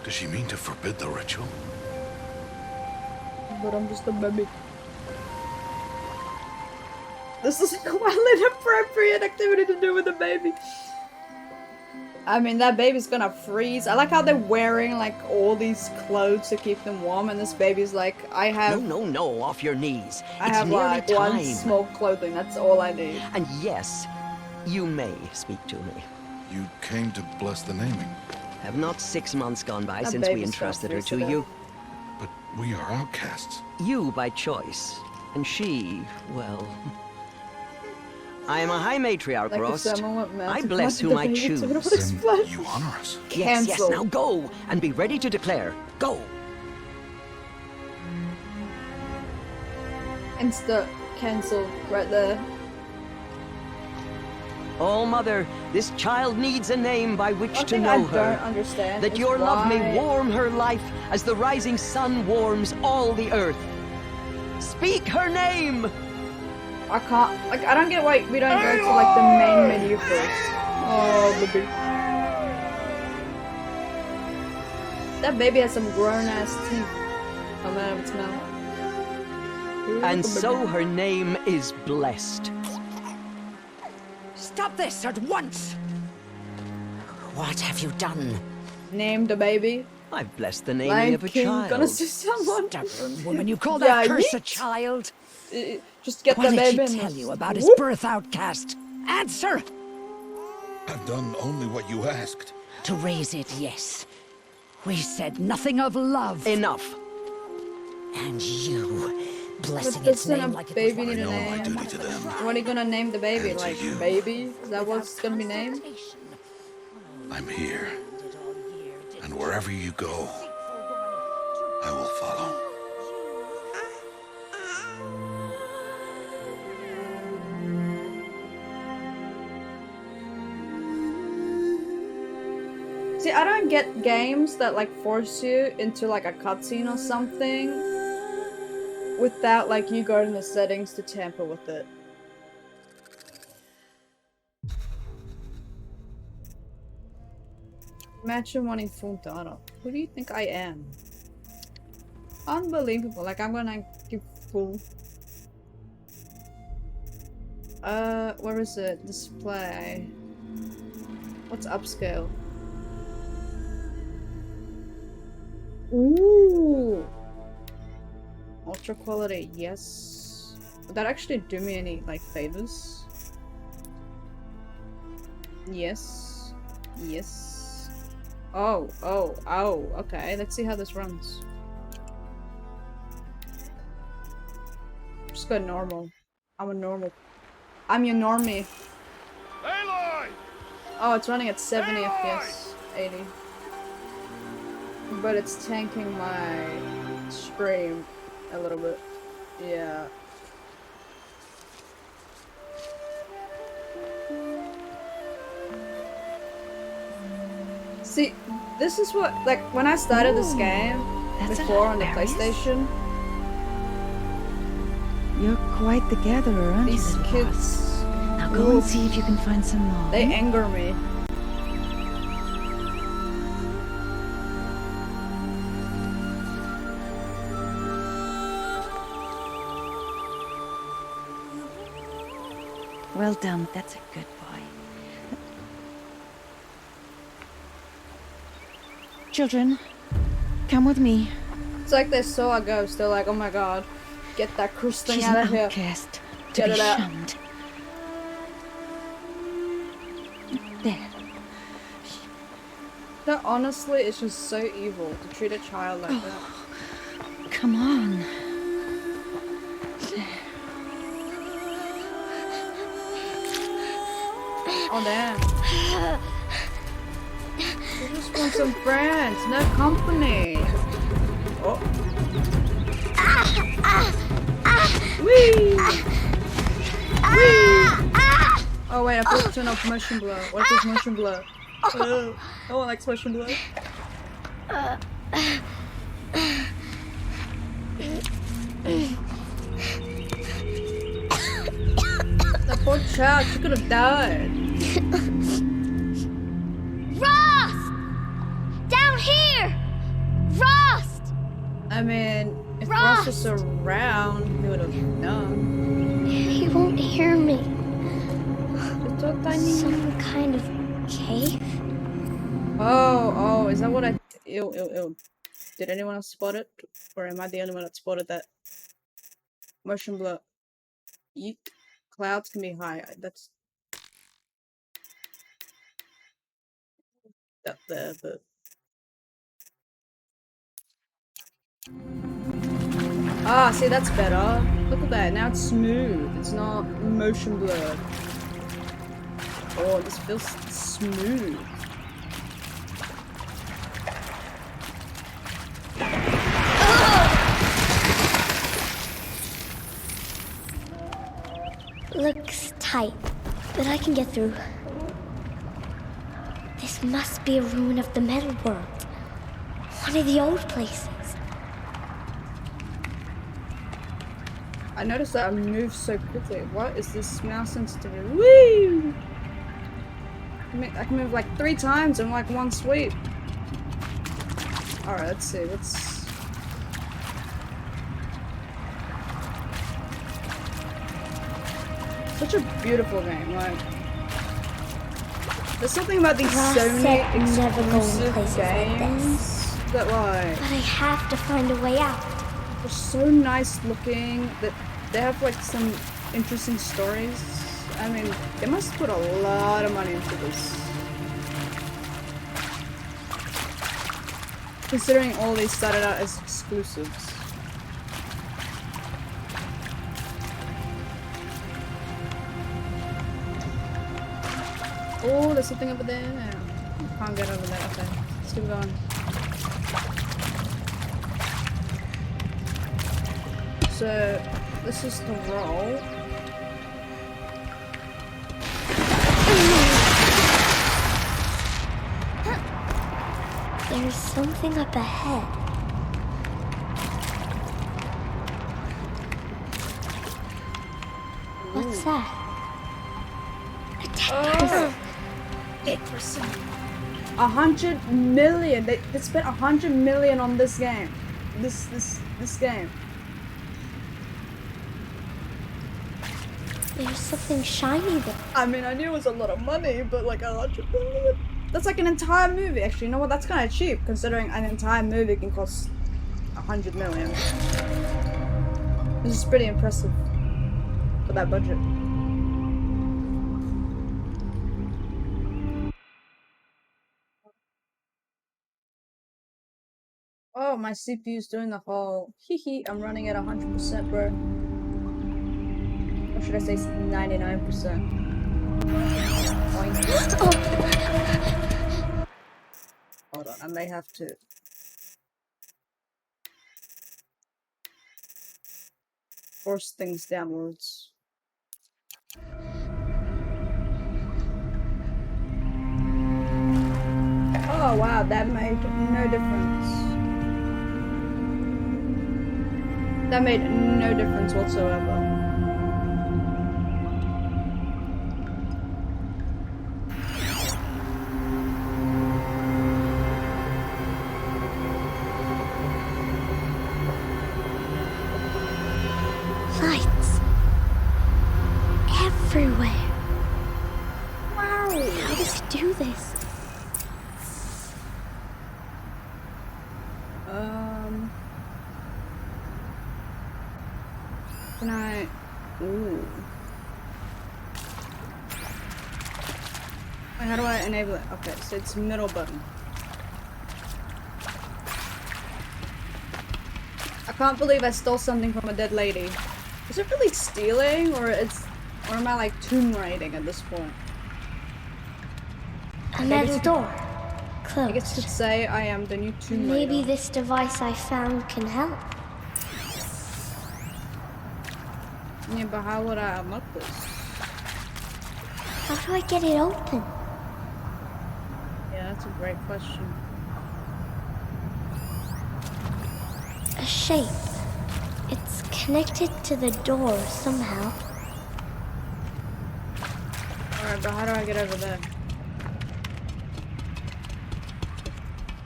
Does she mean to forbid the ritual? But I'm just a baby. This is quite an inappropriate activity to do with a baby. I mean, that baby's gonna freeze. I like how they're wearing like all these clothes to keep them warm, and this baby's like, I have. No, off your knees. I It's have nearly like time. one small clothing. That's all I need. And yes, you may speak to me. You came to bless the naming, Have not 6 months gone by That since we baby's entrusted her got to freeze you? but we are outcasts. You by choice, and she, well. I am a high matriarch, Like if Rost. someone went mad I to bless find whom the I baby, choose. it would Then explode. you honor us. Yes, Cancel. now go, and be ready to declare. Go! Insta cancel right there. Oh, Mother, this child needs a name by which One to thing know I her. don't understand That is your love may why- warm her life as the rising sun warms all the earth. Speak her name! I can't. Like, I don't get why we don't go to like the main menu first. Oh, baby. That baby has some grown ass teeth coming out of its mouth. And so her name is blessed. Stop this at once! What have you done? Name the baby. I've blessed the naming Lion of a King child. gonna sue someone. Stubborn woman, you call Yeah, that curse a yeet. child? Just get What the did baby. she and- tell you about his Whoop. birth, outcast? Answer! I've done only what you asked. To raise it, yes. We said nothing of love. Enough. And you, blessing But its doesn't name a like it baby was need I a know my name? duty to them. What are you gonna name the baby? And to Like you. baby? Is that what it's gonna be named? I'm here. And wherever you go, I will follow. See, I don't get games that like force you into like a cutscene or something without like you going in the settings to tamper with it. Imagine wanting full data. Who do you think I am? Unbelievable. Like I'm gonna give full. Where is it? Display. What's upscale? Ooh! Ultra quality, yes. Would that actually do me any, like, favors? Yes. Yes. Oh, okay. Let's see how this runs. Just go normal. I'm a normal. I'm your normie. Aloy! Oh, it's running at 70 FPS. 80. But it's tanking my stream a little bit. Yeah. See, this is what, like, when I started this game that's before on the hilarious. PlayStation, You're quite the gatherer, aren't you, these little kids, boss? Now go and see if you can find some more. they anger me. Well done. That's a good boy. Children, come with me. It's like they saw a ghost. They're like, oh my god, get that Chris thing She's out an of here. outcast, to Get be it out. shunned. There. That honestly is just so evil to treat a child like that. Come on. Oh damn. You just want some friends, no company. Oh. Whee! Whee! Oh wait, I forgot to turn off motion blur. What is motion blur? No one likes motion blur. The poor child, she could have died. Rost! Down here! Rost! I mean, if Ross! Ross was around, he would have known. He won't hear me. It's so tiny. Some kind of cave? Oh, is that what I... Ew. Did anyone else spot it? Or am I the only one that spotted that? Motion blur. Yeet. Clouds can be high. That's... Up there, but... Ah, see, that's better. Look at that. Now it's smooth. It's not motion blurred. Oh, this feels smooth. Looks tight, but I can get through. This must be a ruin of the metal world. One of the old places. I noticed that I moved so quickly. What is this mouse sensitivity? Woo! I can move like 3 times in like one sweep. Alright, let's see. Such a beautiful game, like... There's something about these Ross Sony said never go in exclusive places like games that like... But I have to find a way out. They're so nice looking, that they have like some interesting stories. I mean, they must put a lot of money into this. Considering all these started out as exclusives. Oh, there's something over there. Can't get over there. Okay, let's keep going. So, this is the roll. There's something up ahead. What's that? A tetris. Tetris. 100 million. They spent 100 million on this game. This game. There's something shiny there. I mean, I knew it was a lot of money, but like 100 million. That's like an entire movie. Actually, you know what? That's kind of cheap, considering an entire movie can cost 100 million. This is pretty impressive for that budget. Oh, my CPU's doing the whole hee I'm running at 100%, bro. Or should I say 99%? Hold on, I may have to. Force things downwards. Oh wow, that made no difference. That made no difference whatsoever. Lights. Everywhere. do this? Can I? Ooh. Wait, how do I enable it? Okay, so it's middle button. I can't believe I stole something from a dead lady. Is it really stealing, or am I like tomb raiding at this point? A metal door. Closed. I guess you could say I am the new tomb raider. Maybe this device I found can help. Yeah, but how would I unlock this? How do I get it open? Yeah, that's a great question. A shape. It's connected to the door somehow. Alright, but how do I get over there?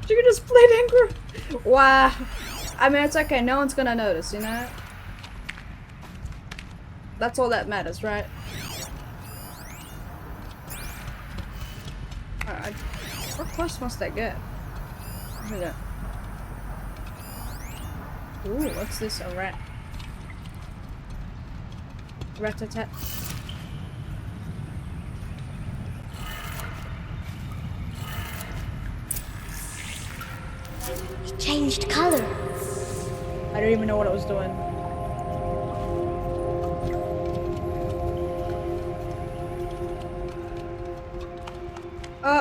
You can just play Anchor. Wow. I mean, it's okay. No one's gonna notice, you know? That's all that matters, right? Alright. How close must I get? Look at that. Ooh, what's this? A rat. Rat-a-tat. It changed color. I don't even know what I was doing.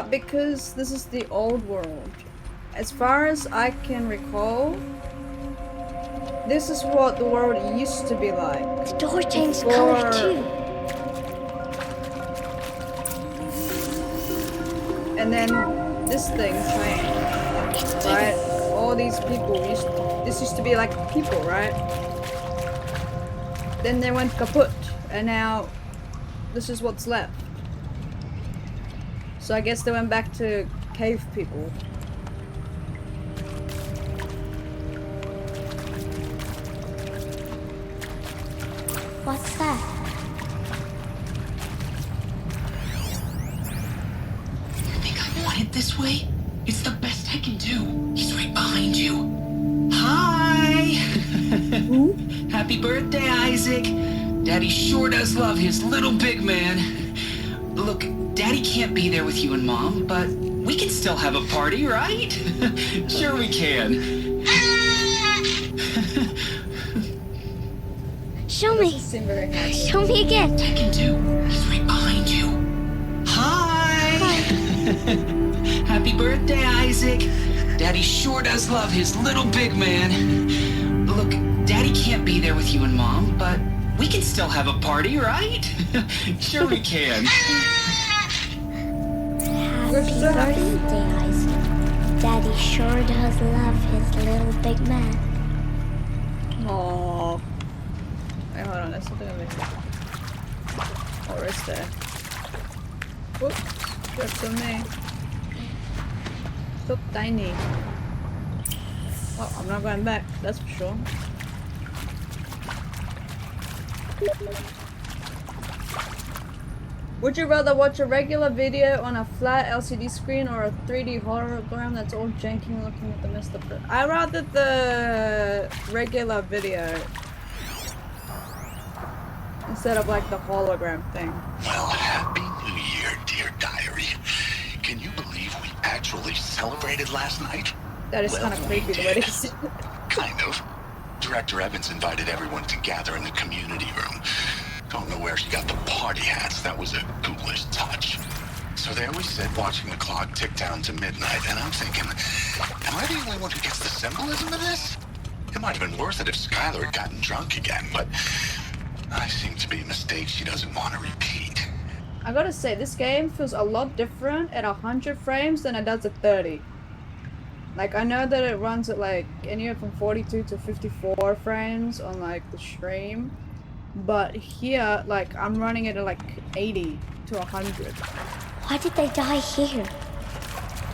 Because this is the old world. As far as I can recall, this is what the world used to be like. The door changed color too. And then this thing changed, right? All these people this used to be like people, right? Then they went kaput, and now this is what's left. So I guess they went back to cave people. What's that? You think I want it this way? It's the best I can do. He's right behind you. Hi! Happy birthday, Isaac. Daddy sure does love his little big man. Look, Daddy can't be there with you and Mom, but we can still have a party, right? Sure we can. Show me. Show me again. I can do. He's right behind you. Hi! Happy birthday, Isaac. Daddy sure does love his little big man. Look, Daddy can't be there with you and Mom, but we can still have a party, right? Sure we can. Happy birthday, Isaac. Daddy sure does love his little big man. Aww. Wait, hold on, there's something over here. Or is there? Whoops, that's on me. So tiny. Well, I'm not going back, that's for sure. Would you rather watch a regular video on a flat LCD screen or a 3D hologram that's all janky looking with the messed up? I'd rather the regular video instead of like the hologram thing. Well, happy New Year, dear diary. Can you believe we actually celebrated last night? That is kind of creepy the way they say it. Kind of. Director Evans invited everyone to gather in the community room. Don't know where she got the party hats. That was a ghoulish touch. So there we sit watching the clock tick down to midnight, and I'm thinking, am I the only one who gets the symbolism of this? It might have been worth it if Skylar had gotten drunk again, but I seem to be a mistake she doesn't want to repeat. I gotta say, this game feels a lot different at 100 frames than it does at 30. Like, I know that it runs at like anywhere from 42 to 54 frames on like the stream, but here, like, I'm running it at like 80 to 100. Why did they die here?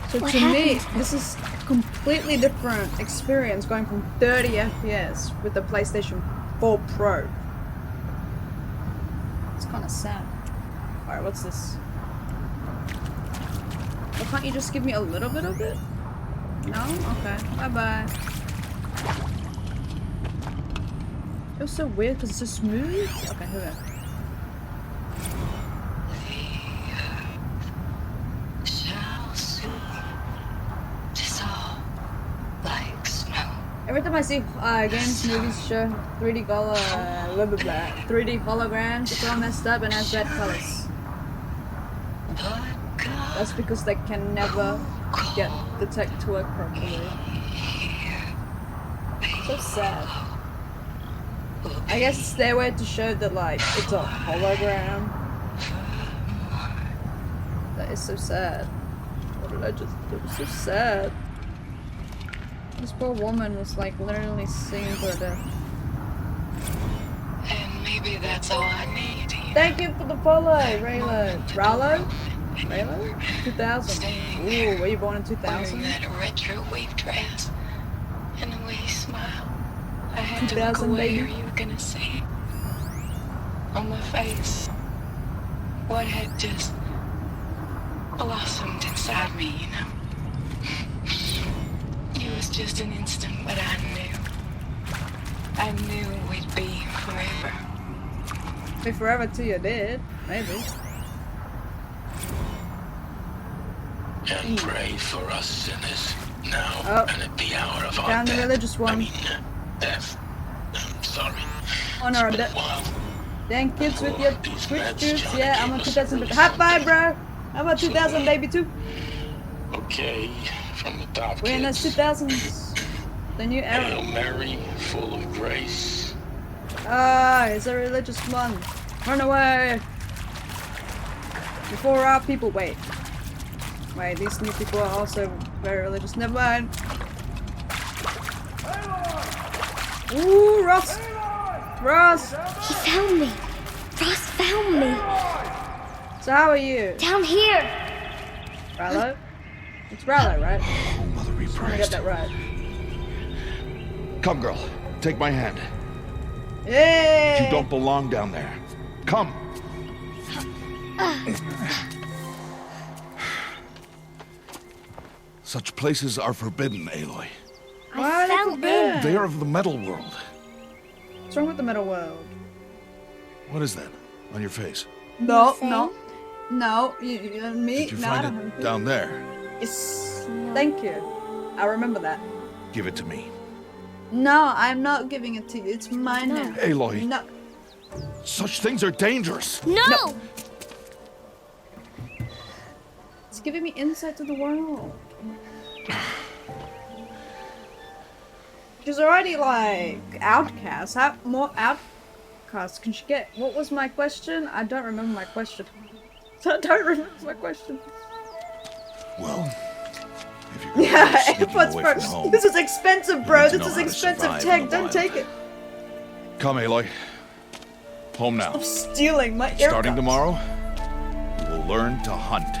So What to me, happened? this is a completely different experience going from 30 FPS with the PlayStation 4 Pro. It's kind of sad. Alright, what's this? Well, can't you just give me a little bit of it? No? Okay. Bye-bye. It was so weird because it's so smooth. Okay, here we go. Shall soon dissolve like snow. Every time I see games, movies show 3D color, blah blah blah, 3D holograms, it's all messed up and has bad colors. That's because they can never get the tech to work properly. So sad. I guess it's their way to show that like it's a hologram. That is so sad. What did I just do? It was so sad. This poor woman was like literally singing to her death. And maybe that's all I need. Thank you for the follow, Raylo. Rallo? Raylo? 2000. Ooh, were you born in 2000? Wearing that retro wave dress and the way you smile. I had to 2000, look away, baby. or you were gonna see it on my face what had just blossomed inside me, you know. It was just an instant, but I knew we'd be forever. Be forever till you're dead, maybe. And pray for us sinners now and at the hour of our Down the death. religious one. I mean, death. I'm sorry. Honor It's of been a death. while. Dang kids with your These Twitch meds dudes. trying to Yeah, give I'm a us 2000. little High five, something. bro. I'm a 2000 baby too. Okay, from the top, We're in those kids. 2000s. The new Hail era. Mary, full of grace. Ah, it's a religious one. Run away. Before our people. Wait, these new people are also very religious. Never mind. Ooh, Ross! Ross! He found me. Ross found me. So how are you? Down here. Rallo? It's Rallo, right? Oh, Mother be I want to get praised. that right. Come, girl. Take my hand. Yay! You don't belong down there. Come. Such places are forbidden, Aloy. Why I are they fell forbidden? in. They are of the metal world. What's wrong with the metal world? What is that on your face? No, Nothing. no, me. Did you no, I find don't it have down there? Yes. Thank you. I remember that. Give it to me. No, I'm not giving it to you. It's mine now. Aloy, No. such things are dangerous. No. It's giving me insight to the world. She's already like outcast. How more outcasts can she get? What was my question? I don't remember my question. I don't remember my question. Well, if you're Yeah, sneaking AirPods away Pro. from home, This is expensive, you bro. need to This know is how to expensive survive in tech. the Don't wild. take it. come, Aloy. Home now. I'm stealing my AirPods. Starting tomorrow, you will learn to hunt.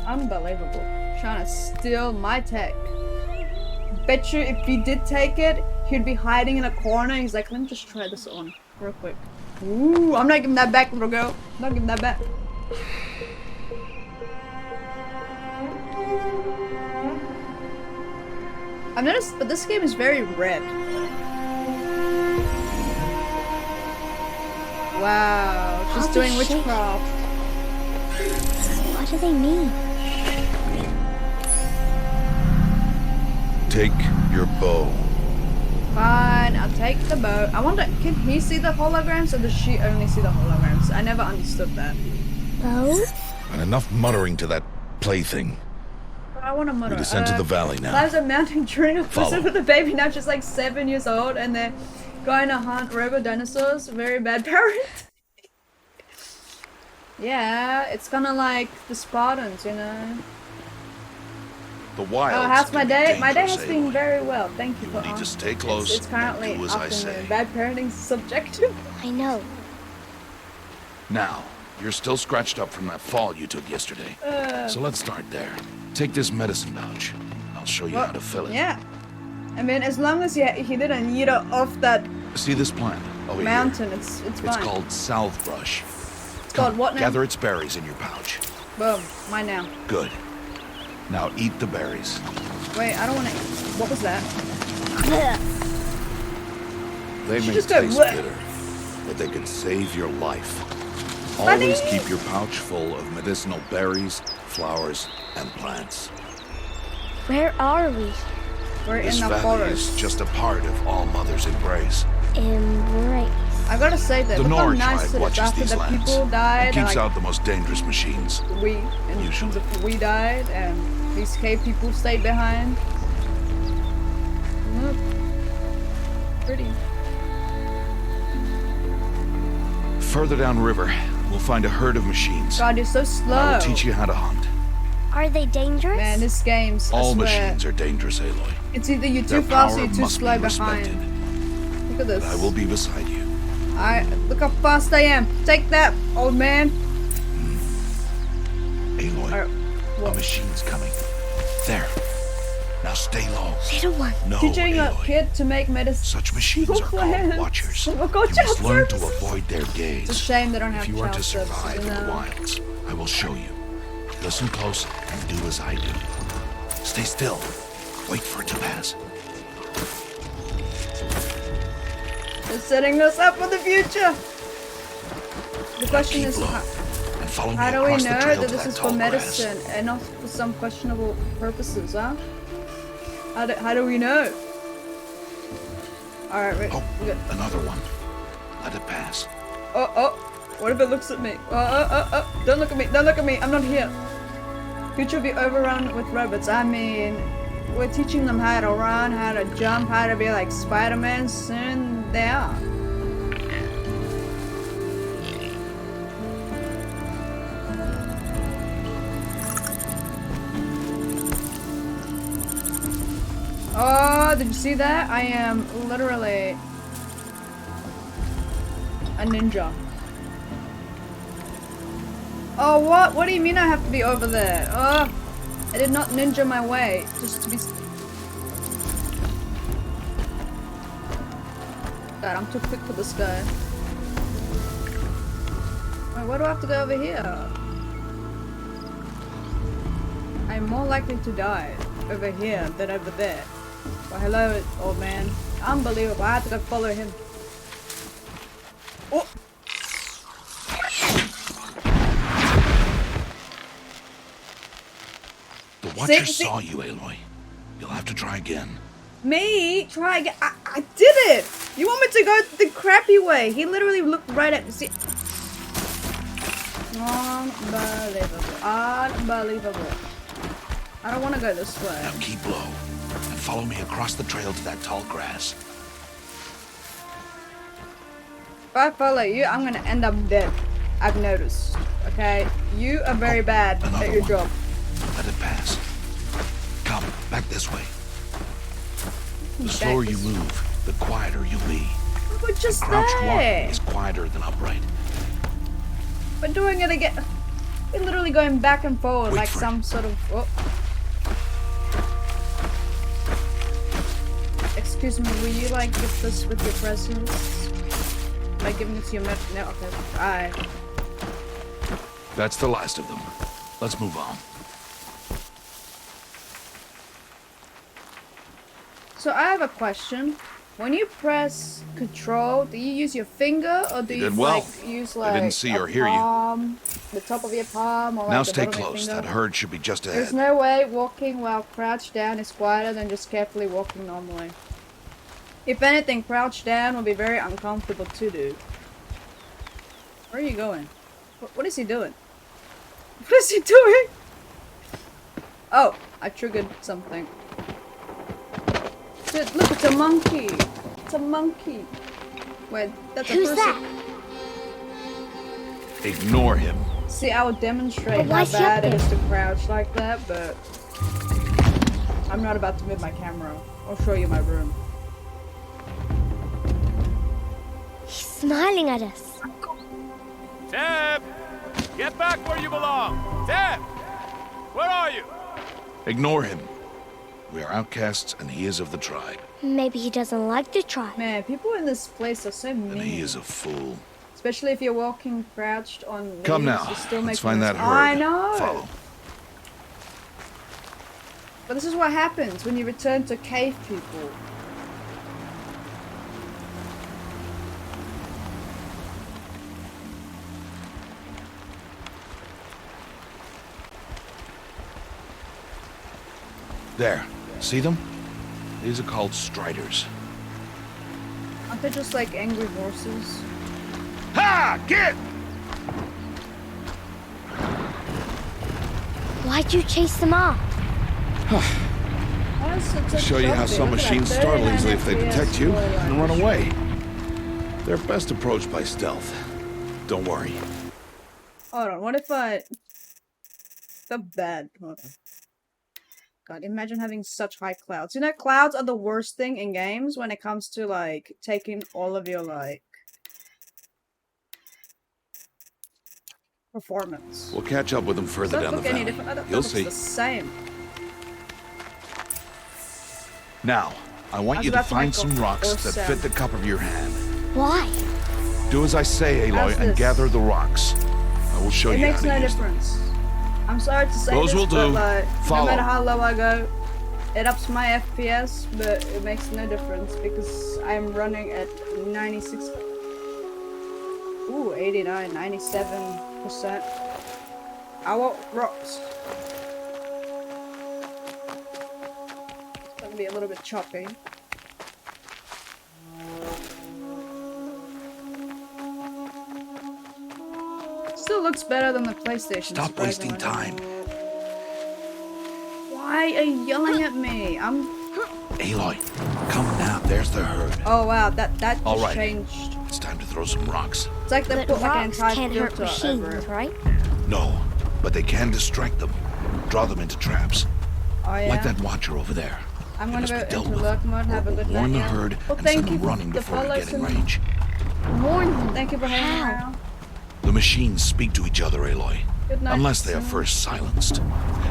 Unbelievable. Trying to steal my tech. Bet you if he did take it, he'd be hiding in a corner. He's like, let me just try this on real quick. Ooh, I'm not giving that back, little girl. I'm not giving that back. I've noticed, but this game is very red. Wow, she's Holy doing shit. witchcraft. What do they mean? Take your bow. Fine, I'll take the bow. I wonder, can he see the holograms or does she only see the holograms? I never understood that. Bow? And enough muttering to that plaything. But I want to mutter. We descend to the valley now. Lives are mounting during a Follow. visit with a baby. Now she's like 7 years old and they're going to hunt robo dinosaurs. Very bad parent. Yeah, it's kind of like the Spartans, you know. The wilds. Oh, how's my can be day? My day has dangerous, been Aloy. very well. Thank you You for need to asking. stay close It's currently and do as I say. afternoon. Bad parenting is subjective. I know. Now, you're still scratched up from that fall you took yesterday. So let's start there. Take this medicine pouch. I'll show you how to fill it. Yeah. I mean, as long as he didn't yeet her off that See this plant over mountain, here? it's It's fine. called salve brush. It's called what now? Gather its berries in your pouch. Boom. Mine now. Good. Now eat the berries. Wait, I don't want to. What was that? They may just go taste bleh. bitter, but they can save your life. Bunny! Always keep your pouch full of medicinal berries, flowers, and plants. Where are we? We're This in the valley forest. is just a part of All Mother's embrace. Embrace. I gotta say that. The Look how Nora nice tribe it is watches after these the lands people died. and keeps like, out the most dangerous machines. we and Usually. we died, and these cave people stayed behind. Look, pretty. Further downriver, we'll find a herd of machines. God, you're so And I slow. will teach you how to hunt. Are they dangerous? Man, this game's. I All swear. machines are dangerous, Aloy. It's either you're Their too fast or power you're too must slow be respected. behind. Look at this. I will be beside you. Look how fast I am. Take that, old man. Aloy, Alright, a what? machine's coming. There. Now stay low. Little one. No, Teaching a Aloy. kid to make medicine. Such machines are called watchers. Oh my God, You child must learn to services. avoid their gaze. It's a shame they don't have If you are child to services, survive you in the know. wilds, I will show you. Listen close and do as I do. Stay still. Wait for it to pass. They're setting us up for the future. The question Keep is, low and follow me how do we across the know trail that to this that is for tall grass. medicine and not for some questionable purposes, huh? How do we know? Alright, wait. Oh, we got- another one. Let it pass. oh, what if it looks at me? Oh, don't look at me, don't look at me, I'm not here. Future will be overrun with robots. I mean, we're teaching them how to run, how to jump, how to be like Spider-Man. Soon they are. Oh, did you see that? I am literally a ninja. Oh, what? What do you mean I have to be over there? Oh, I did not ninja my way just to be. God, I'm too quick for this guy. Wait, why do I have to go over here? I'm more likely to die over here than over there. Well, hello, old man. Unbelievable. I had to go follow him. Oh! The Watcher See? saw you, Aloy. You'll have to try again. Me? Try again? I did it! You want me to go the crappy way? He literally looked right at me. See? Unbelievable. Unbelievable. I don't want to go this way. Now keep low and follow me across the trail to that tall grass. If I follow you, I'm gonna end up dead. I've noticed. Okay? You are very bad another at your one. job. Let it pass. Come, back this way. The Back slower you this- move, the quieter you'll be. But just Crouched walking there. is quieter than upright. We're doing it again. We're literally going back and forward Wait like for some it. sort of. Oh. Excuse me, will you like give this with your presence? By giving it to your no, okay. Bye. That's the last of them. Let's move on. So I have a question. When you press control, do you use your finger or do You you did well. like use I like didn't see a or hear you. palm, the top of your palm, or like Now the stay bottom of your close. finger? That herd should be just ahead. There's no way walking while crouched down is quieter than just carefully walking normally. If anything, crouched down will be very uncomfortable to do. Where are you going? What is he doing? What is he doing? Oh, I triggered something. Dude, look, it's a monkey. It's a monkey. Wait, that's a Who's person. that? Ignore him. See, I would demonstrate But how why is he up bad it there? is to crouch like that, but I'm not about to move my camera. I'll show you my room. He's smiling at us. Deb! Get back where you belong! Deb! Where are you? Ignore him. We are outcasts and he is of the tribe. Maybe he doesn't like the tribe. Man, people in this place are so mean. And he is a fool. It's Especially if you're walking crouched on leaves, Come now. you still Let's make find noise. that herd. I know. Follow. But this is what happens when you return to cave people. There. See them? These are called striders. Aren't they just like angry horses? Ha! Get! Why'd you chase them off? To show you how some machines startle easily if they detect you and run away. They're best approached by stealth. Don't worry. Hold on, what if I... So bad. Hold on. God, imagine having such high clouds. You know, clouds are the worst thing in games when it comes to, like, taking all of your, like... performance. We'll catch up with them further down the valley. I don't You'll think see. it's the same. Now, I want you to find some rocks that fit the cup of your hand. Why? Do as I say, Aloy, How's and this? gather the rocks. I will show It you makes how to no use them. difference. I'm sorry to say Those this, will but do. like, no Follow. matter how low I go, it ups my FPS, but it makes no difference because I'm running at 96. Ooh, 89, 97%. I want rocks. It's gonna be a little bit choppy. Still looks better than the PlayStation. Stop wasting surprisingly. time. Why are you yelling at me? I'm. Aloy, come now. There's the herd. Oh wow, that just All right. changed. It's time to throw some rocks. It's like they But put like an rocks entire can't hurt filter over machines, it. right? No, but they can distract them. Draw them into traps. Oh yeah. Like that watcher over there. I'm It gonna must go be dealt into with. lurk mode. Have a We'll good warn night. the Yeah. herd Well, and thank send you them running for before they follow get in some- range. Thank you for hanging around. The machines speak to each other, Aloy. Good night. Unless they are son. first silenced.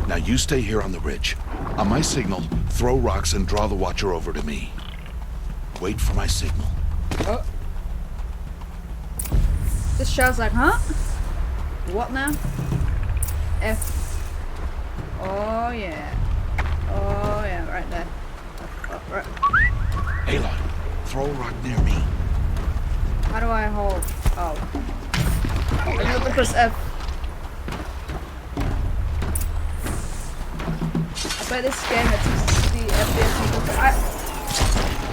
Now you stay here on the ridge. On my signal, throw rocks and draw the watcher over to me. Wait for my signal. Oh. This show's like, huh? What now? F. Oh yeah. Oh yeah, right there. Oh, right. Aloy, throw a rock near me. How do I hold? Oh. I have to press F. I play this game at 60 FPS.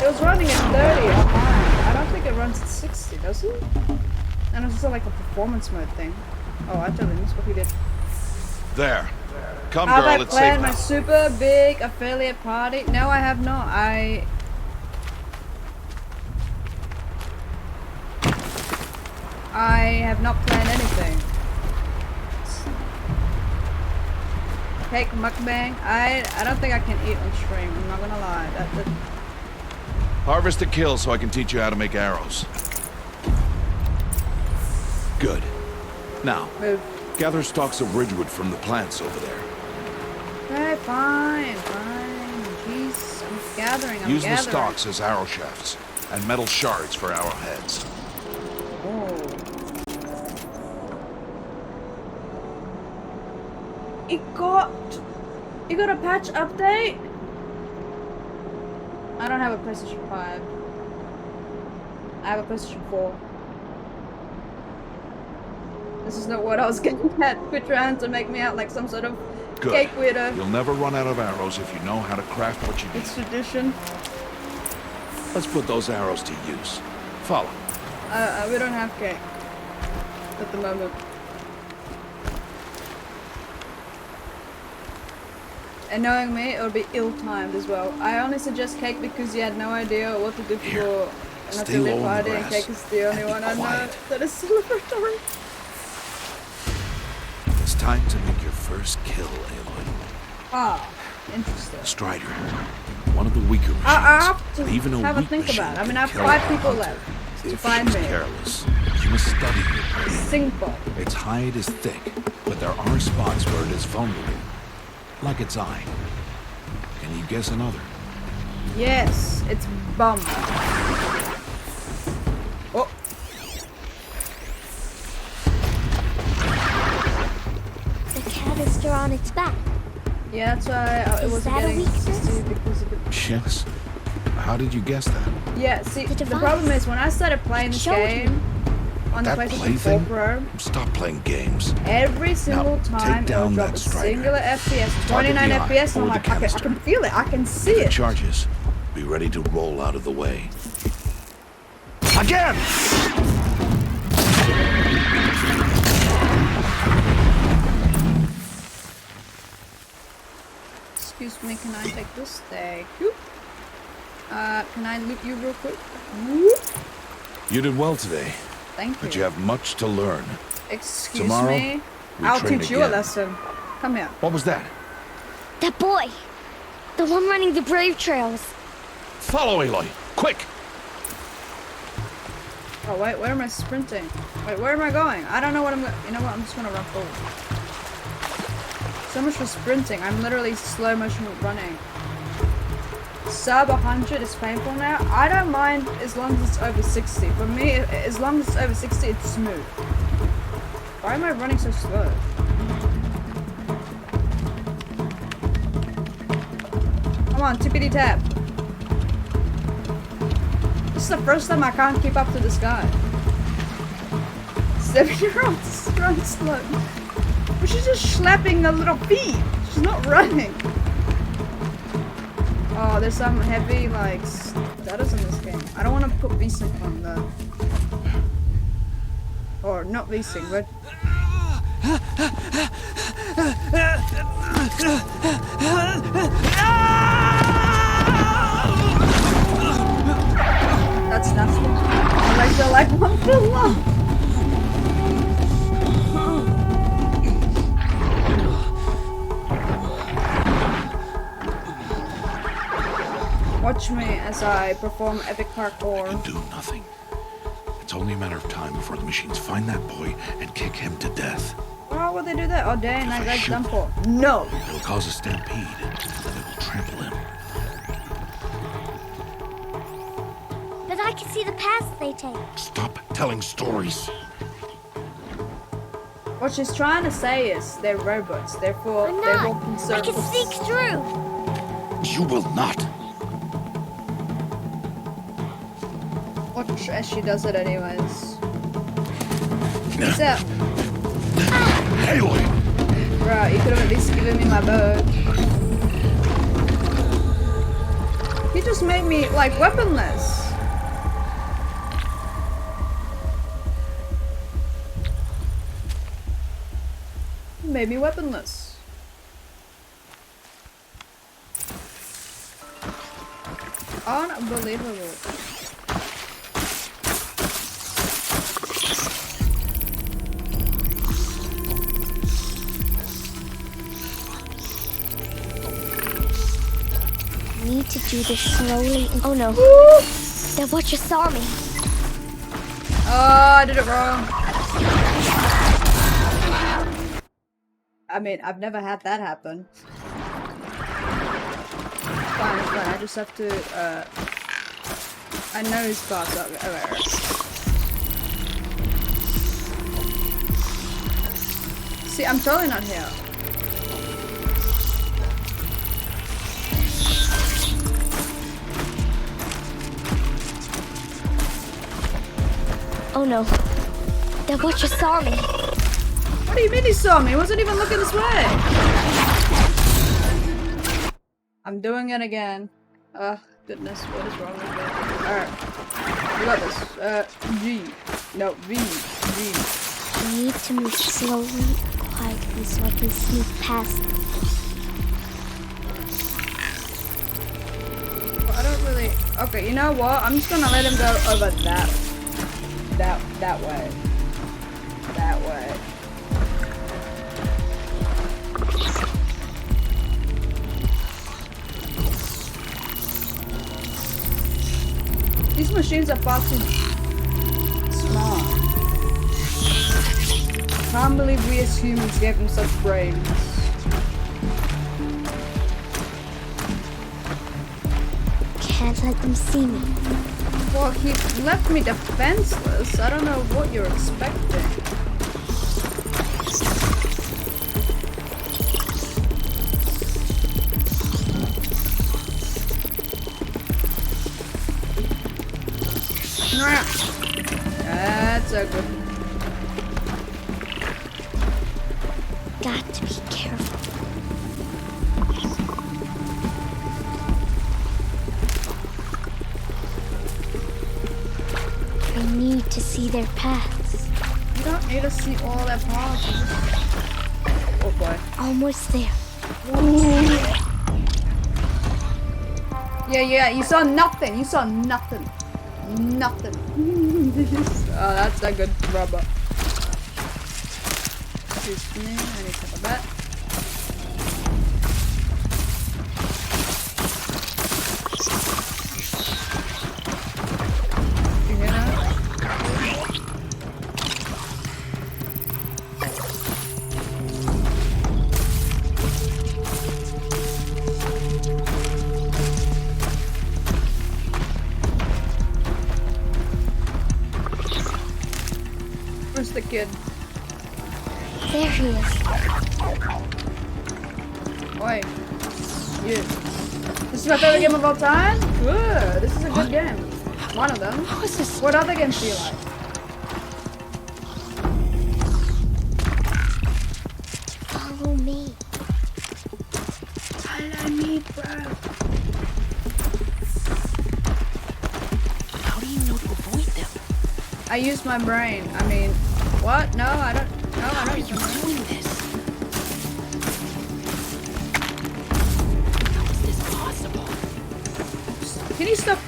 It was running at 30 on mine. I don't think it runs at 60, does it? And it's just like a performance mode thing. Oh, I totally missed what he did. There. Come, Have girl, I it's safe planned my now. super big affiliate party? No, I have not. I have not planned anything. Cake mukbang. I don't think I can eat on stream. I'm not gonna lie. That Harvest a kill so I can teach you how to make arrows. Good. Now, move. gather stalks of ridgewood from the plants over there. Okay, fine. Jeez, I'm gathering. Use the stalks as arrow shafts, and metal shards for arrowheads. Oh. You got a patch update? I don't have a PlayStation 5. I have a PlayStation 4. This is not what I was getting at. Quit trying to make me out like some sort of Good. cake weirdo. You'll never run out of arrows if you know how to craft what you need. It's tradition. Let's put those arrows to use. Follow. We don't have cake at the moment. And knowing me, it would be ill-timed as well. I only suggest cake because you had no idea what to do Here, for an stay low affiliate in the party, and grass cake is the only and be one I know quiet. that is celebratory. It's time to make your first kill, Aloy. Ah, interesting. Strider. One of the weaker machines. I have to but even a have a weak think machine about it. I mean, can I have kill 5 a people hunter. left to If find she's me. careless, you must study her prey. Simple. Its hide is thick, but there are spots where it is vulnerable. Like its eye. Can you guess another? Yes, it's bum. Oh. canister on its back. Yeah, that's why it wasn't that a getting weakness? assisted because of it. Yes. How did you guess that? Yeah, see, The the device. problem is when I started playing this Showed me. game on the That PlayStation 4 plaything? Pro, Stop playing games. every single Now, time take it would down drop that a strider. singular FPS, Target 29 the eye FPS, and or I'm the like, I canister. can feel it, I can see The it. charges. Be ready to roll out of the way. Again! Excuse me, can I take this? Thank you. Can I loot you real quick? Whoop. You did well today, Thank you. but you have much to learn. Excuse Tomorrow, me. we I'll train teach you a again. lesson. Come here. What was that? That boy! The one running the brave trails. Follow, Aloy! Quick! Oh wait, where am I sprinting? Wait, where am I going? I don't know what I'm going. You know what? I'm just gonna run forward. So much for sprinting. I'm literally slow motion running. Sub 100 is painful now. I don't mind as long as it's over 60. For me, as long as it's over 60, it's smooth. Why am I running so slow? Come on, tippity tap. This is the first time I can't keep up to this guy. 7-year-olds run slow. But she's just slapping the little feet. She's not running. Oh, there's some heavy, like, status in this game. I don't want to put V-Sync on though. Or not V-Sync, but... That's nothing. My legs are like 1 foot long. Watch me as I perform epic parkour. You do nothing. It's only a matter of time before the machines find that boy and kick him to death. Why would they do that? Oh dang, If I I got shoot- done for. No! It'll cause a stampede, and it will trample him. But I can see the paths they take. Stop telling stories. What she's trying to say is they're robots, therefore I'm they not. will conserve. I can sneak through. You will not. Watch as she does it anyways. Peace out. Aloy! Bro, you could have at least given me my bow. He just made me, like, weaponless. He made me weaponless. Unbelievable. Need to do this slowly. Oh no. That watcher saw me. Oh, I did it wrong. I mean, I've never had that happen. Fine, it's fine. I just have to, I know his class. Okay. See, I'm totally not here. Oh no. That watcher saw me. What do you mean he saw me? He wasn't even looking this way. I'm doing it again. Goodness, what is wrong with me? Alright. We got this. G. No, V. G. I need to move slowly, quietly, so I can sneak past them. Well, I don't really... Okay, you know what? I'm just gonna let him go over that way. That way. These machines are far too smart. Can't believe we as humans gave them such brains. Can't let them see me. Well, he left me defenseless. I don't know what you're expecting. so good. Got to be careful. I need to see their paths. You don't need to see all their paths. Oh boy. Almost there. Yeah, you saw nothing. You saw nothing. Nothing. Oh, that's a good rubber. Excuse me, I need to have a bet. You hear that? Where's the kid? There he is. Oi. You. This is my favorite game of all time? Good. This is a good game. One of them. How is this? What other games do you like? Follow me. Follow me, bro. How do you know to avoid them? I use my brain. I mean, what? No, I don't. No, I don't use my brain. Doing this? How is this possible? Can you stop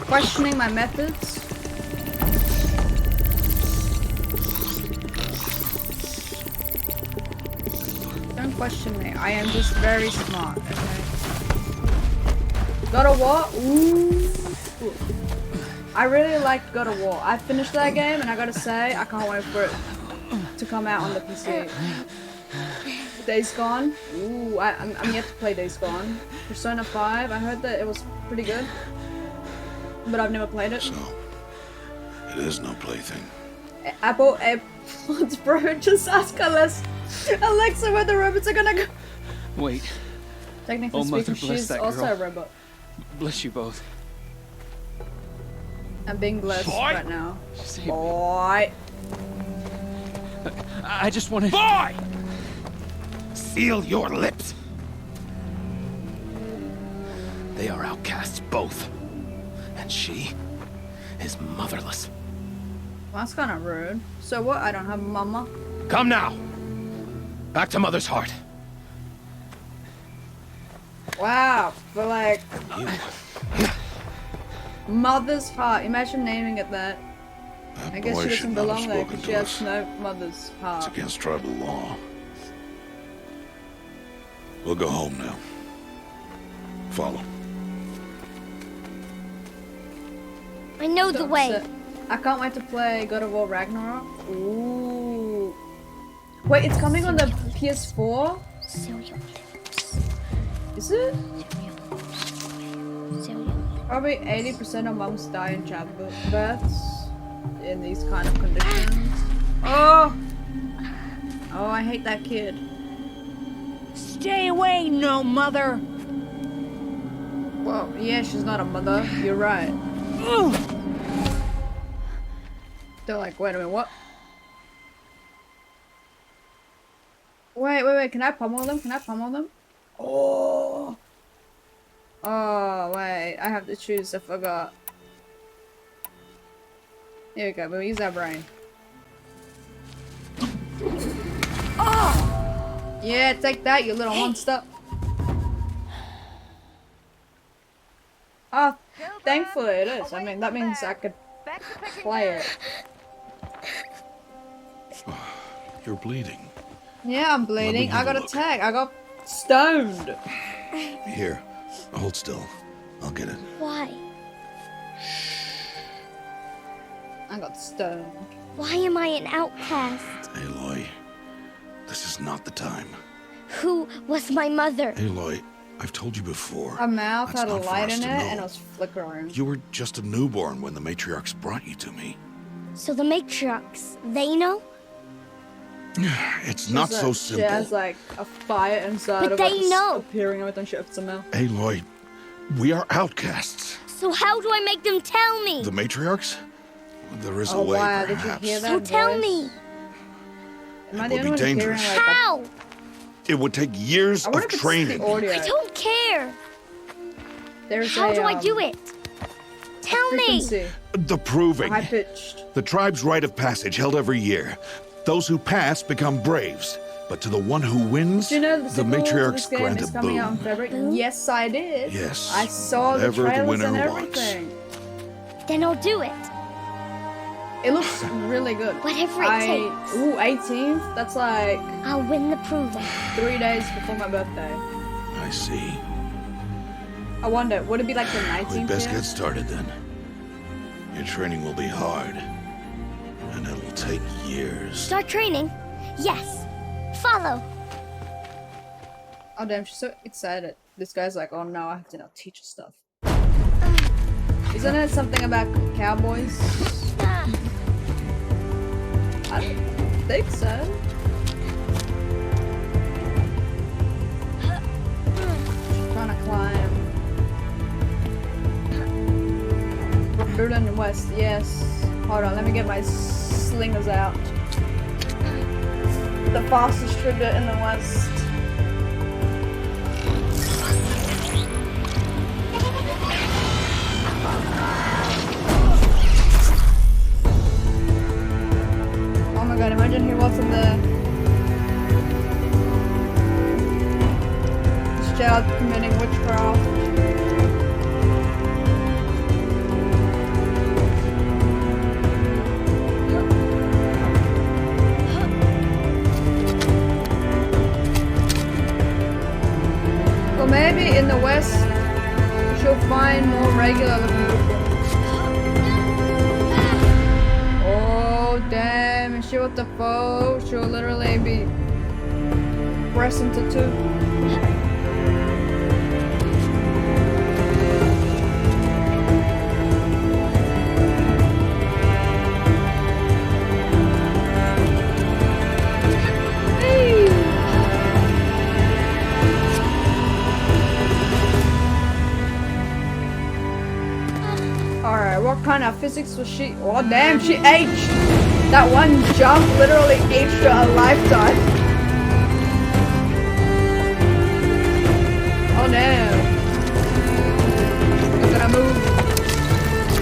questioning my methods? Don't question me. I am just very smart, okay? God of War? Ooh. I really liked God of War. I finished that game and I gotta say, I can't wait for it to come out on the PC. Days Gone? Ooh, I'm yet to play Days Gone. Persona 5, I heard that it was pretty good. But I've never played it. So, it is no plaything. Apple AirPods, bro. Just ask Alexa where the robots are gonna go. Wait. Technically Oh, Mother, speaking, bless she's that also girl. a robot. Bless you both. I'm being blessed Boy. right now. Save me. Boy. I just wanted. Boy! Seal your lips. They are outcasts, both. And she is motherless. Well, that's kind of rude. So what? I don't have a mama. Come now. Back to Mother's heart. Wow. But like, You. mother's heart. Imagine naming it that. That I guess boy she should doesn't not have belong there spoken because she to has us. no mother's It's heart. against tribal law. We'll go home now. Follow. I know the way. So, I can't wait to play God of War Ragnarok. Ooh. Wait, it's coming on the PS4? Seal your lips. Is it? Seal your lips. Probably 80% of moms die in childbirths in these kind of conditions. Oh! Oh, I hate that kid. Stay away, no mother. Well, yeah, she's not a mother. You're right. They're like, wait a minute, what? Wait, can I pummel them? Can I pummel them? Oh! Oh, wait, I have to choose, I forgot. Here we go, we'll use our brain. Oh! Yeah, take that, you little monster. Oh, thankfully it is. I mean, that means I could play it. You're bleeding. Yeah, I'm bleeding. have I got a look. attacked. I got stoned. Here, hold still. I'll get it. Why? I got stoned. Why am I an outcast? Aloy, this is not the time. Who was my mother? Aloy, I've told you before. Her mouth That's had a not for light us in it to and it know. was flickering. You were just a newborn when the matriarchs brought you to me. So the matriarchs, they know? It's not She's so like- simple. She has like a fire inside But of they her know. appearing every time she opens her mouth. Aloy, we are outcasts. So how do I make them tell me? The matriarchs? There is a Oh way, wow, did you perhaps. hear that So tell voice? me, Am I It the would only be one hearing dangerous. like how? It would take years I wonder of if it's training. the audio. I don't care. There's How a, do I do it? Tell me. frequency. The proving. High pitched. The tribe's rite of passage held every year. Those who pass become braves. But to the one who wins, Do you know the the sequel to matriarchs this game grant is a coming out in boon. February? Yes, I did. Yes, I saw the whatever the trailers winner and wants. everything. Then I'll do it. It looks really good. Whatever it takes. Ooh, 18th? That's like I'll win the proving. 3 days before my birthday. I see. I wonder, would it be like the 19th? We'd best here? get started then. Your training will be hard. And it'll take years. Start training? Yes. Follow. Oh damn, she's so excited. This guy's like, oh no, I have to now teach her stuff. Isn't it something about cowboys? I don't think so. She's trying to climb. Burden West, yes. Hold on, let me get my slingers out. The fastest trigger in the West. Oh my god, imagine he was in the this child committing witchcraft. Well, maybe in the West she'll find more regular looking people. Oh damn, is she with the foe? She'll literally be pressed into two. Alright, what kind of physics was she? Oh damn, she aged! That one jump literally aged her a lifetime. Oh damn. It's gonna move.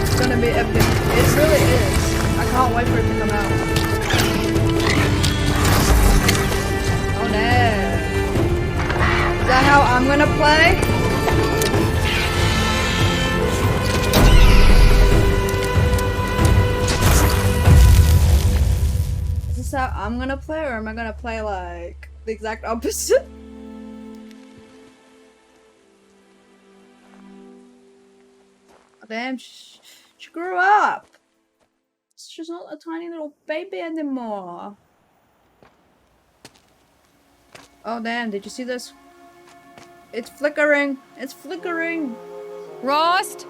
It's gonna be epic. It really is. I can't wait for it to come out. Oh damn. Is that how I'm gonna play? Is this how I'm gonna play, or am I gonna play like the exact opposite? Oh, damn, she grew up. She's not a tiny little baby anymore. Oh damn, did you see this? It's flickering. It's flickering. Rost!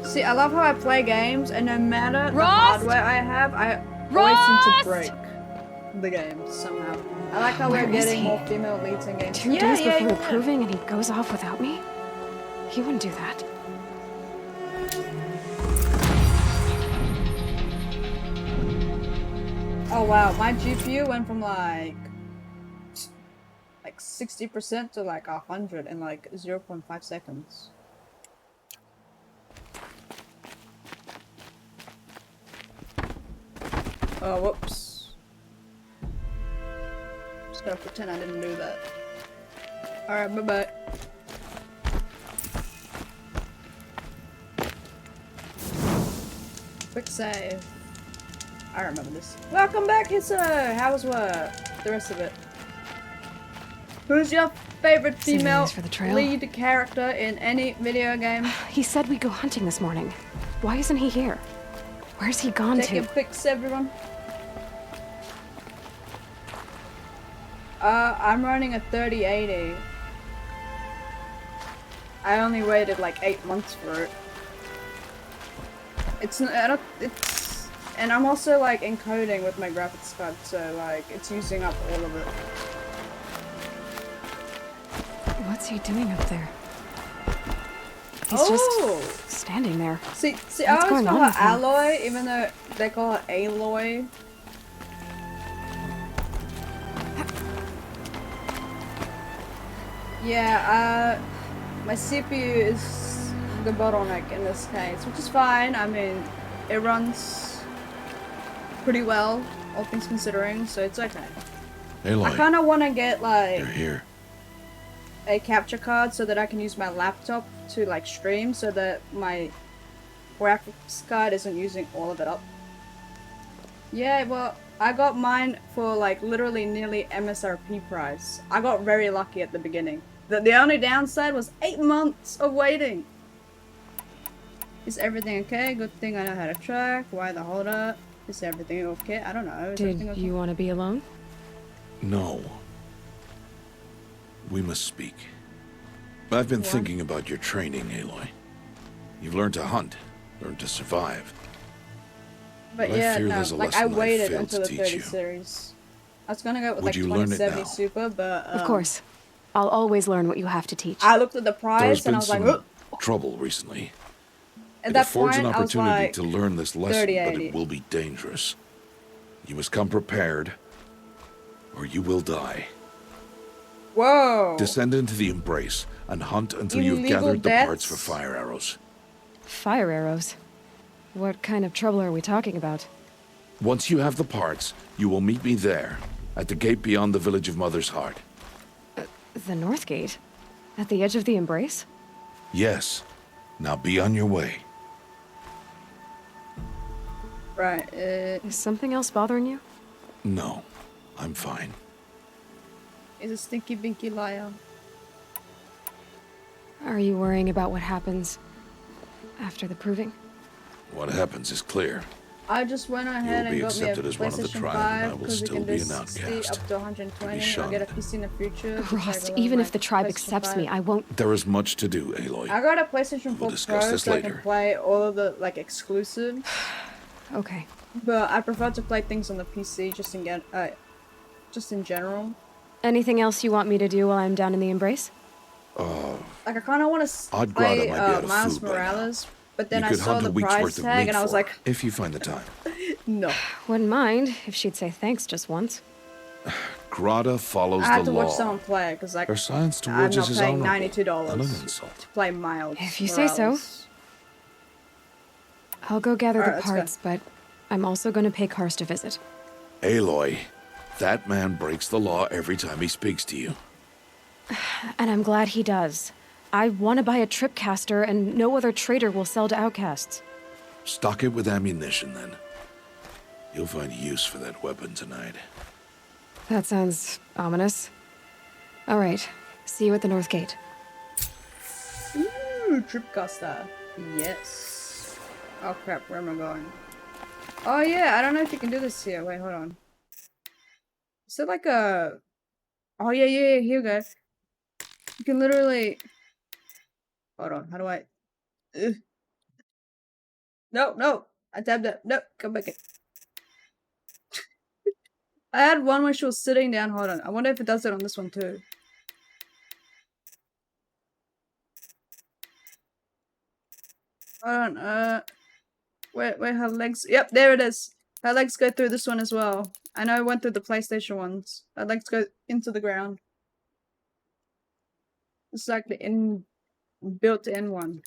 See, I love how I play games, and no matter the Rost! hardware I have, I always seem to break the games somehow. I like how Where we're is getting he? more female leads in games. 2 days before approving and he goes off without me? He wouldn't do that. Oh wow, my GPU went from like 60% to like 100 in like 0.5 seconds. Oh, whoops. Just gotta pretend I didn't do that. Alright, bye-bye. Quick save. I remember this. Welcome back, Hisser! How was work? The rest of it. Who's your favorite female for the trail? lead character in any video game? He said we'd go hunting this morning. Why isn't he here? Where's he gone Take to? your pics, everyone. I'm running a 3080. I only waited like 8 months for it. And I'm also like encoding with my graphics card, so like it's using up all of it. What's he doing up there? He's just standing there. See, What's I always going call on with her him? Alloy, even though they call her Aloy. Yeah, my CPU is the bottleneck in this case, which is fine. I mean, it runs pretty well, all things considering, so it's okay. Aloy, I kind of want to get like you're here. a capture card so that I can use my laptop to like stream, so that my graphics card isn't using all of it up. Yeah, well, I got mine for like literally nearly MSRP price. I got very lucky at the beginning. The only downside was 8 months of waiting. Is everything okay? Good thing I know how to track. Why the hold up? Is everything okay? I don't know. Is Did everything okay? you want to be alone? No. We must speak. I've been thinking about your training, Aloy. You've learned to hunt, learned to survive. But I yeah, fear no, there's a like I lesson waited failed until the to 30 teach you. series. I was gonna go with Would like you learn it 2070 now? super, but Of course. I'll always learn what you have to teach. I looked at the There's price and been I was like, some oh. trouble recently. At It that affords point, an I was opportunity like, to learn this lesson, but 3080. it will be dangerous. You must come prepared, or you will die. Whoa! Descend into the embrace and hunt until you've Illegal gathered the parts deaths? for fire arrows. Fire arrows? What kind of trouble are we talking about? Once you have the parts, you will meet me there, at the gate beyond the village of Mother's Heart. The North Gate? At the edge of the Embrace? Yes. Now be on your way. Right, Is something else bothering you? No, I'm fine. is a stinky binky liar. Are you worrying about what happens after the proving? What happens is clear. I just went ahead be and got me a accepted as one of the PlayStation tribe, and I 5 will because we still can be do an 60 outcast. up to 120. Be I'll get a shunned. PC in the future. Rost, even if the tribe accepts me, I won't... There is much to do, Aloy. I got a PlayStation 4 We'll discuss Pro this so I later. can play all of the like exclusives. Okay. But I prefer to play things on the PC just in general. Anything else you want me to do while I'm down in the Embrace? Like I kind of want to Odd play Grotto might be out of Miles food by now. Morales, but then you I could saw hunt the a week's price worth of tag meat and I was for like, her, if you find the time. no. Wouldn't mind if she'd say thanks just once. Grotto follows I had the to law. watch someone play because like Her science I'm towards not us is paying honorable, $92 and an insult. to play Miles. If you say so. Morales. I'll go gather Alright, the let's go. parts, but I'm also going to pay Karst a visit. Aloy, that man breaks the law every time he speaks to you. And I'm glad he does. I want to buy a tripcaster, and no other trader will sell to outcasts. Stock it with ammunition, then. You'll find use for that weapon tonight. That sounds ominous. All right. See you at the North Gate. Ooh, Tripcaster. Yes. Oh crap, where am I going? Oh yeah, I don't know if you can do this here. Wait, hold on. Is it like a... Oh yeah, here we go. You can literally... Hold on, how do I... Ugh. No, I tabbed it. No, come back in. I had one when she was sitting down. Hold on, I wonder if it does it on this one too. Hold on, where her legs... Yep, there it is. Her legs go through this one as well. I know I went through the PlayStation ones. Her legs go into the ground. It's like the built-in one.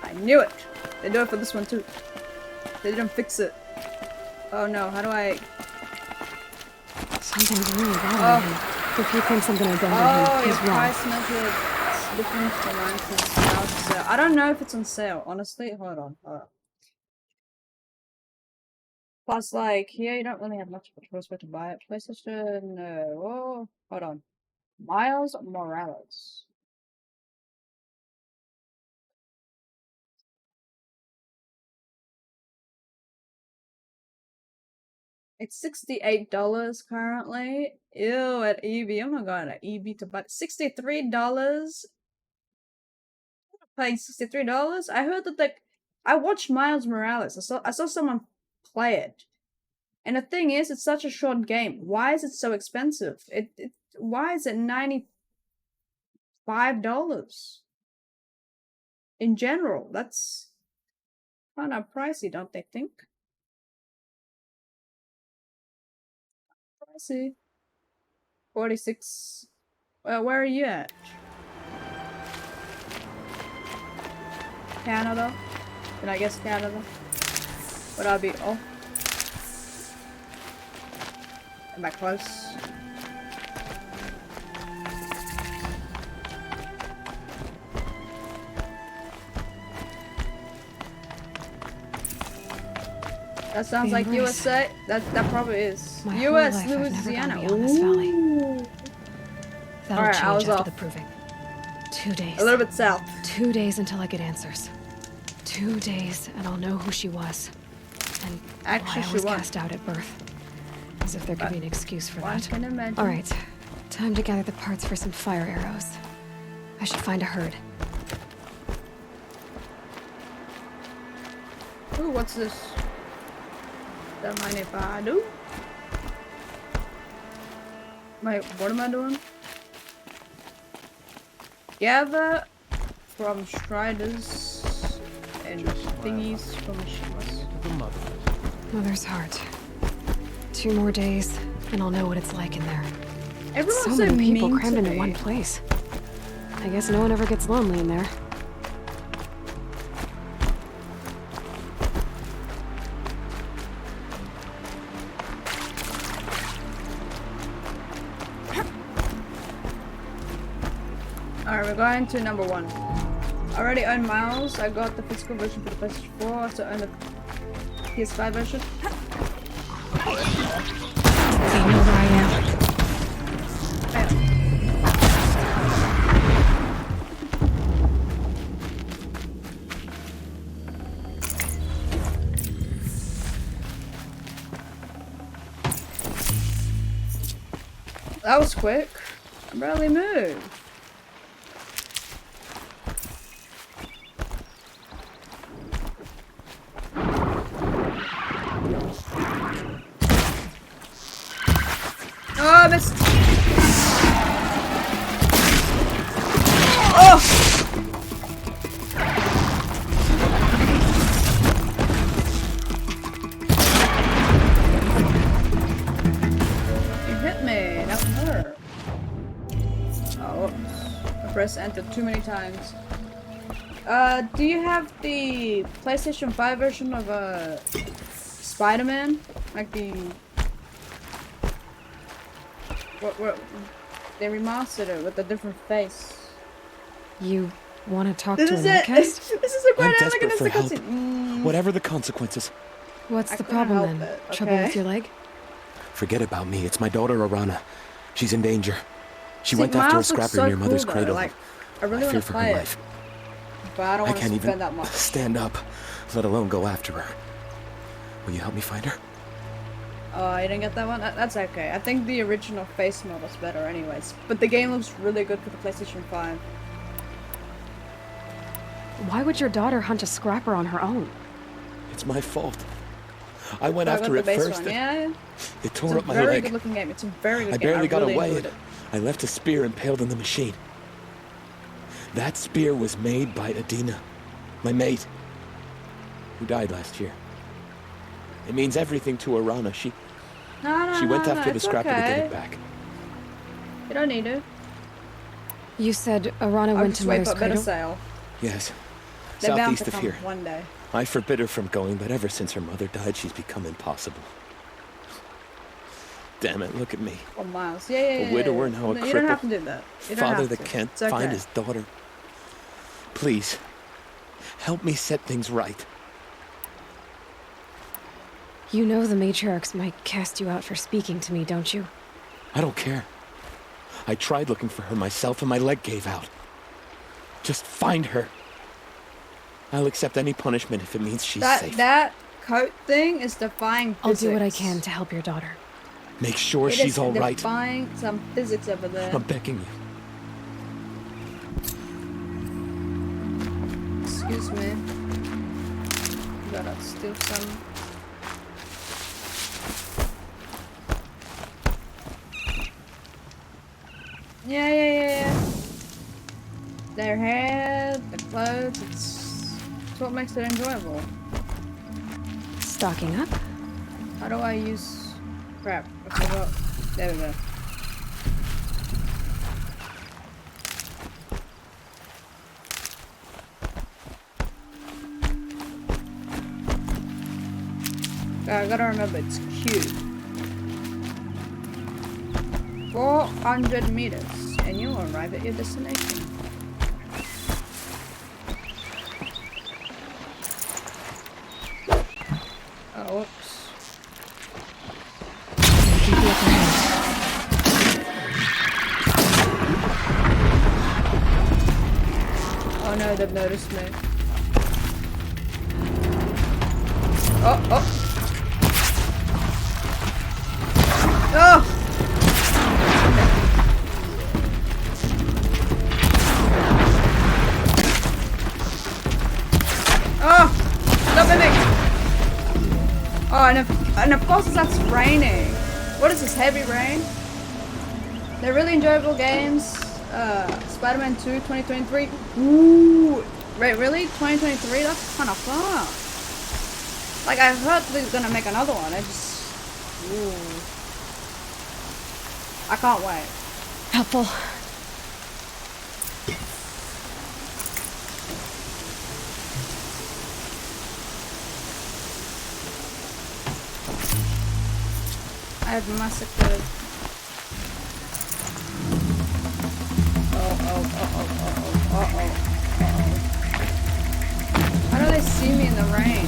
I knew it! They do it for this one too. They didn't fix it. Oh no, how do I... Something's really bothering him. If you think something will bother him, your he's wrong. price method is different from mine since now it's on sale. I don't know if it's on sale, honestly. Hold on. Plus, like, here you don't really have much of a choice where to buy it. PlayStation, no. Oh, hold on. Miles Morales. It's $68 currently. Ew, at EB. Oh my god, at EB to buy $63? Paying $63? I heard that I watched Miles Morales. I saw someone play it. And the thing is, it's such a short game. Why is it so expensive? why is it $95? In general, that's kind of pricey, don't they think? Pricey. 46. Where are you at? Canada? Can I guess Canada? Would I be off? Am I close? That sounds like USA. That probably is. My US, whole life, I've never Louisiana. gone beyond this valley. That'll Alright, I change was after off. the proving. 2 days. A little bit south. 2 days until I get answers. 2 days, and I'll know who she was. And Actually, why I she was won. cast out at birth. As if there could be an excuse for One that. can imagine. Alright, time to gather the parts for some fire arrows. I should find a herd. Ooh, what's this? Don't mind if I do. Wait, what am I doing? Gather from striders and thingies from machines. Mother's heart. 2 more days, and I'll know what it's like in there. Everyone's So so many people mean crammed to into me. one place. I guess no one ever gets lonely in there. Alright, we're going to number 1. I already own Miles. I got the physical version for the PlayStation 4. I also own the PS5 version. They know where I am. That was quick. I barely moved. Oh, I missed. Oh! You hit me. That hurt. Oh, oops. I pressed enter too many times. Do you have the PlayStation 5 version of Spider-Man? Like the what they remastered it with a different face. You want to talk This to is an it. outcast? This is a great I'm look desperate at for this help. cutscene. Whatever the consequences. What's I the couldn't problem help then? it, Trouble okay? with your leg? Forget about me. It's my daughter, Arana. She's in danger. She See, went after a Miles looks scrapper so near Mother's cool, though. cradle. Like, I really I want fear to for play her it, life. but I don't I want to can't spend even that much. stand up, let alone go after her. Will you help me find her? Oh, you didn't get that one? That's okay. I think the original face model's better anyways. But the game looks really good for the PlayStation 5. Why would your daughter hunt a scrapper on her own? It's my fault. I went So I after got the it base first. one. Yeah, It tore it's up a my very leg. good looking game. It's a very good I game. barely got really away. enjoyed it. I left a spear impaled in the machine. That spear was made by Adina, my mate, who died last year. It means everything to Arana. She went after the it's scrapper to get okay. it back. You don't need to. You said Arana I'll went just to wait Mother's for a better cradle? sale. Yes, They're bound southeast to of come here. one day. I forbid her from going, but ever since her mother died, she's become impossible. Damn it, look at me. Oh, Miles. Yeah. A widower, now a You cripple. don't have to do that. You don't Father have that to. can't It's okay. find his daughter. Please, help me set things right. You know the matriarchs might cast you out for speaking to me, don't you? I don't care. I tried looking for her myself and my leg gave out. Just find her. I'll accept any punishment if it means she's safe. That coat thing is defying physics. I'll do what I can to help your daughter. Make sure It she's is all right. defying some physics over there. I'm begging you. Excuse me. Gotta steal some. Yeah. Their hair, the clothes, it's what makes it enjoyable. Stocking up? How do I use... Crap, I forgot. There we go. I gotta remember, it's cute. 400 meters, and you'll arrive at your destination. Oh, whoops. Oh no, they've noticed me. Oh! Oh! Oh! Stop it! Oh, and of course that's raining. What is this, heavy rain? They're really enjoyable games. Spider-Man 2, 2023. Ooh! Wait, really? 2023? That's kind of fun. Like, I heard they're gonna make another one. I just... Ooh. I can't wait. Helpful. I have massacred. Oh. How do they see me in the rain?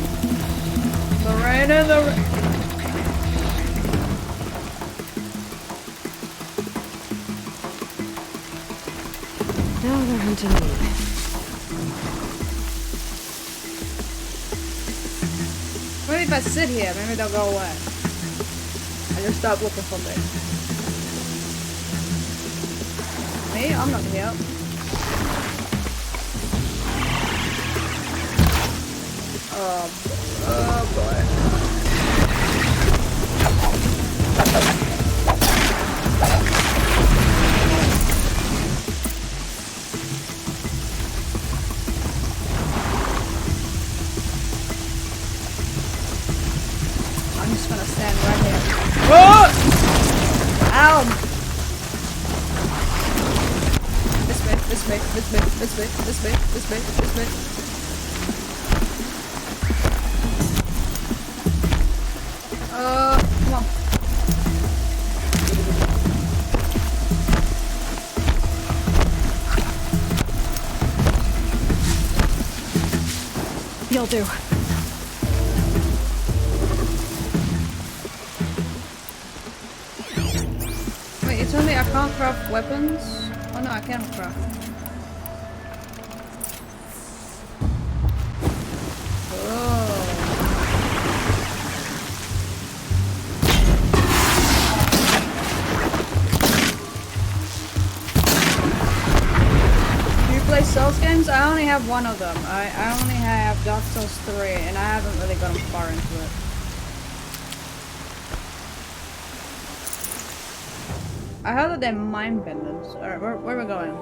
The rain and the rain. Now they're hunting me. Maybe if I sit here, maybe they'll go away. I just stop looking for me. Me? I'm not here. Oh boy. I'm just gonna stand right here. Oh! Ow! This way. Come on. You'll do. Wait, you told me I can't craft weapons? Oh no, I can craft. Souls games? I only have one of them. I only have Dark Souls 3 and I haven't really gotten far into it. I heard that they're mind benders. Alright, where are we going?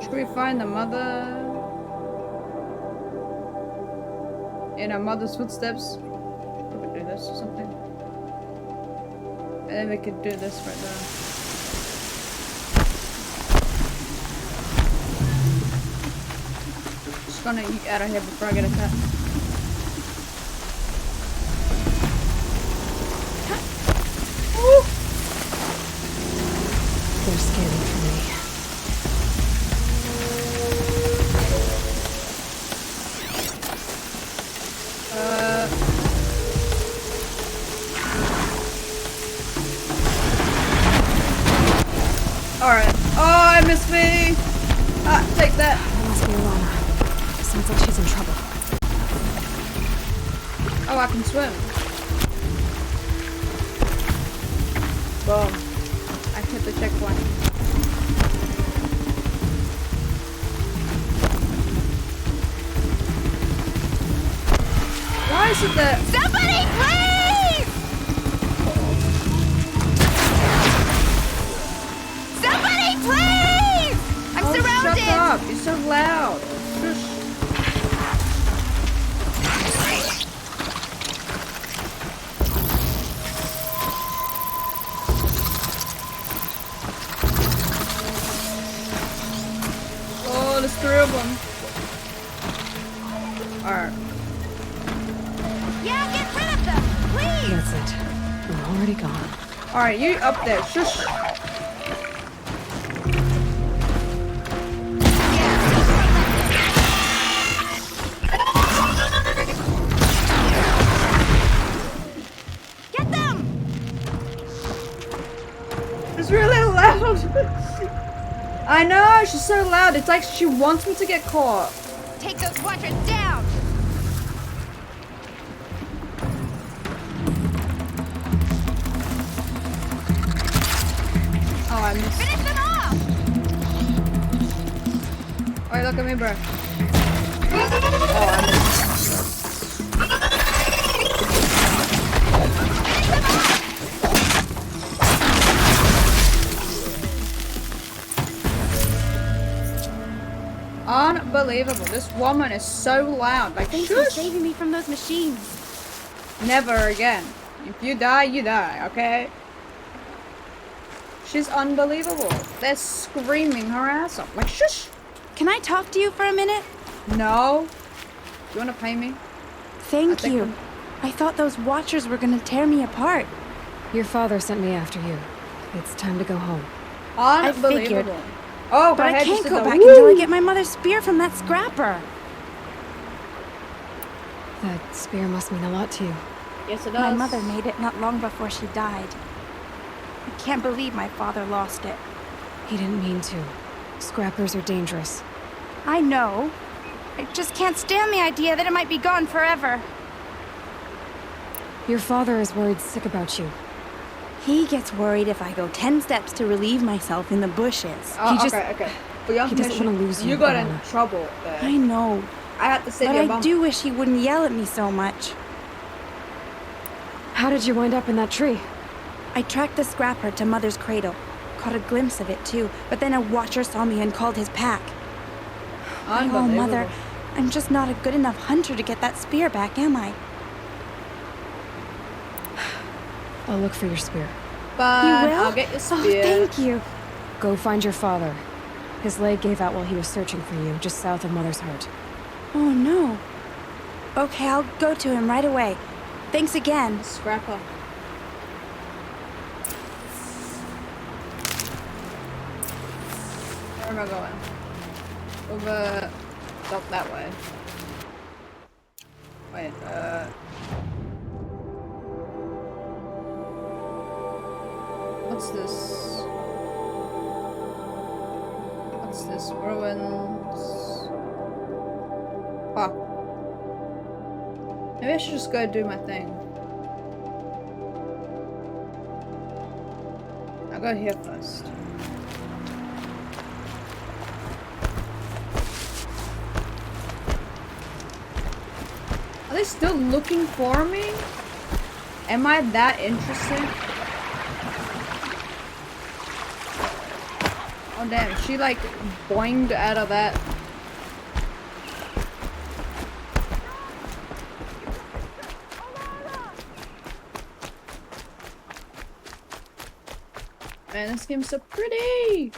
Should we find the mother? In her mother's footsteps? We could do this or something. And then we could do this right there. Gonna eat out of here before I get attacked. Woo! They're scanning for me. Alright. Oh, I missed me! Ah, take that! That must be Alana. Sounds like she's in trouble. Oh, I can swim. Boom. I hit the checkpoint. Why is it that... Somebody, please! so loud. Shush. Oh, there's 3 of them. Alright. Yeah, get rid of them, please! That's it. We're already gone. Alright, you up there. Shush. Get them! It's really loud. I know, she's so loud. It's like she wants me to get caught. Take those watchers down! Oh, I missed. Finish them off! Alright, look at me, bro. Oh, I missed. Unbelievable. This woman is so loud. Like, Thanks for saving me from those machines. Never again. If you die, you die, okay? She's unbelievable. They're screaming her ass off. Like, shush! Can I talk to you for a minute? No. You wanna pay me? Thank you. I thought those watchers were gonna tear me apart. Your father sent me after you. It's time to go home. Unbelievable. Oh, but I can't go back Woo! until I get my mother's spear from that scrapper. That spear must mean a lot to you. Yes, it does. My mother made it not long before she died. I can't believe my father lost it. He didn't mean to. Scrappers are dangerous. I know. I just can't stand the idea that it might be gone forever. Your father is worried sick about you. He gets worried if I go 10 steps to relieve myself in the bushes. Oh, He just- okay. For your he doesn't mission, wanna lose you, you got in Anna. trouble there. I know. I had to save But your I mom. do wish he wouldn't yell at me so much. How did you wind up in that tree? I tracked the scrapper to Mother's cradle. Caught a glimpse of it too, but then a watcher saw me and called his pack. Oh, Mother, I'm just not a good enough hunter to get that spear back, am I? I'll look for your spear. But You will? I'll get your spear. Oh, thank you. Go find your father. His leg gave out while he was searching for you, just south of Mother's Heart. Oh, no. Okay, I'll go to him right away. Thanks again. Scrapper. Where am I going? Over... Not that way. Wait, what's this? What's this? Ruins... Ah. Maybe I should just go do my thing. I'll go here first. Are they still looking for me? Am I that interested? Oh damn, she like boinged out of that. Man, this game's so pretty!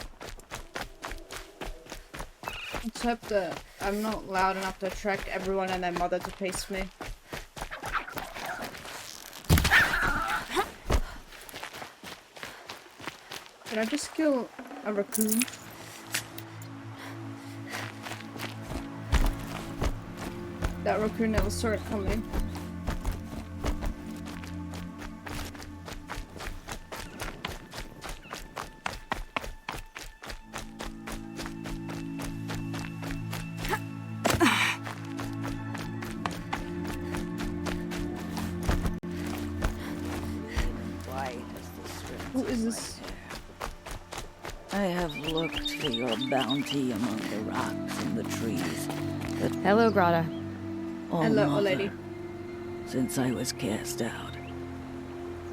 Let's hope that I'm not loud enough to attract everyone and their mother to pace me. Did I just kill a raccoon? That raccoon never saw it coming. Who is this? I have looked for your bounty among the rocks and the trees. But hello, Grata. oh, Hello, Mother, lady. since I was cast out,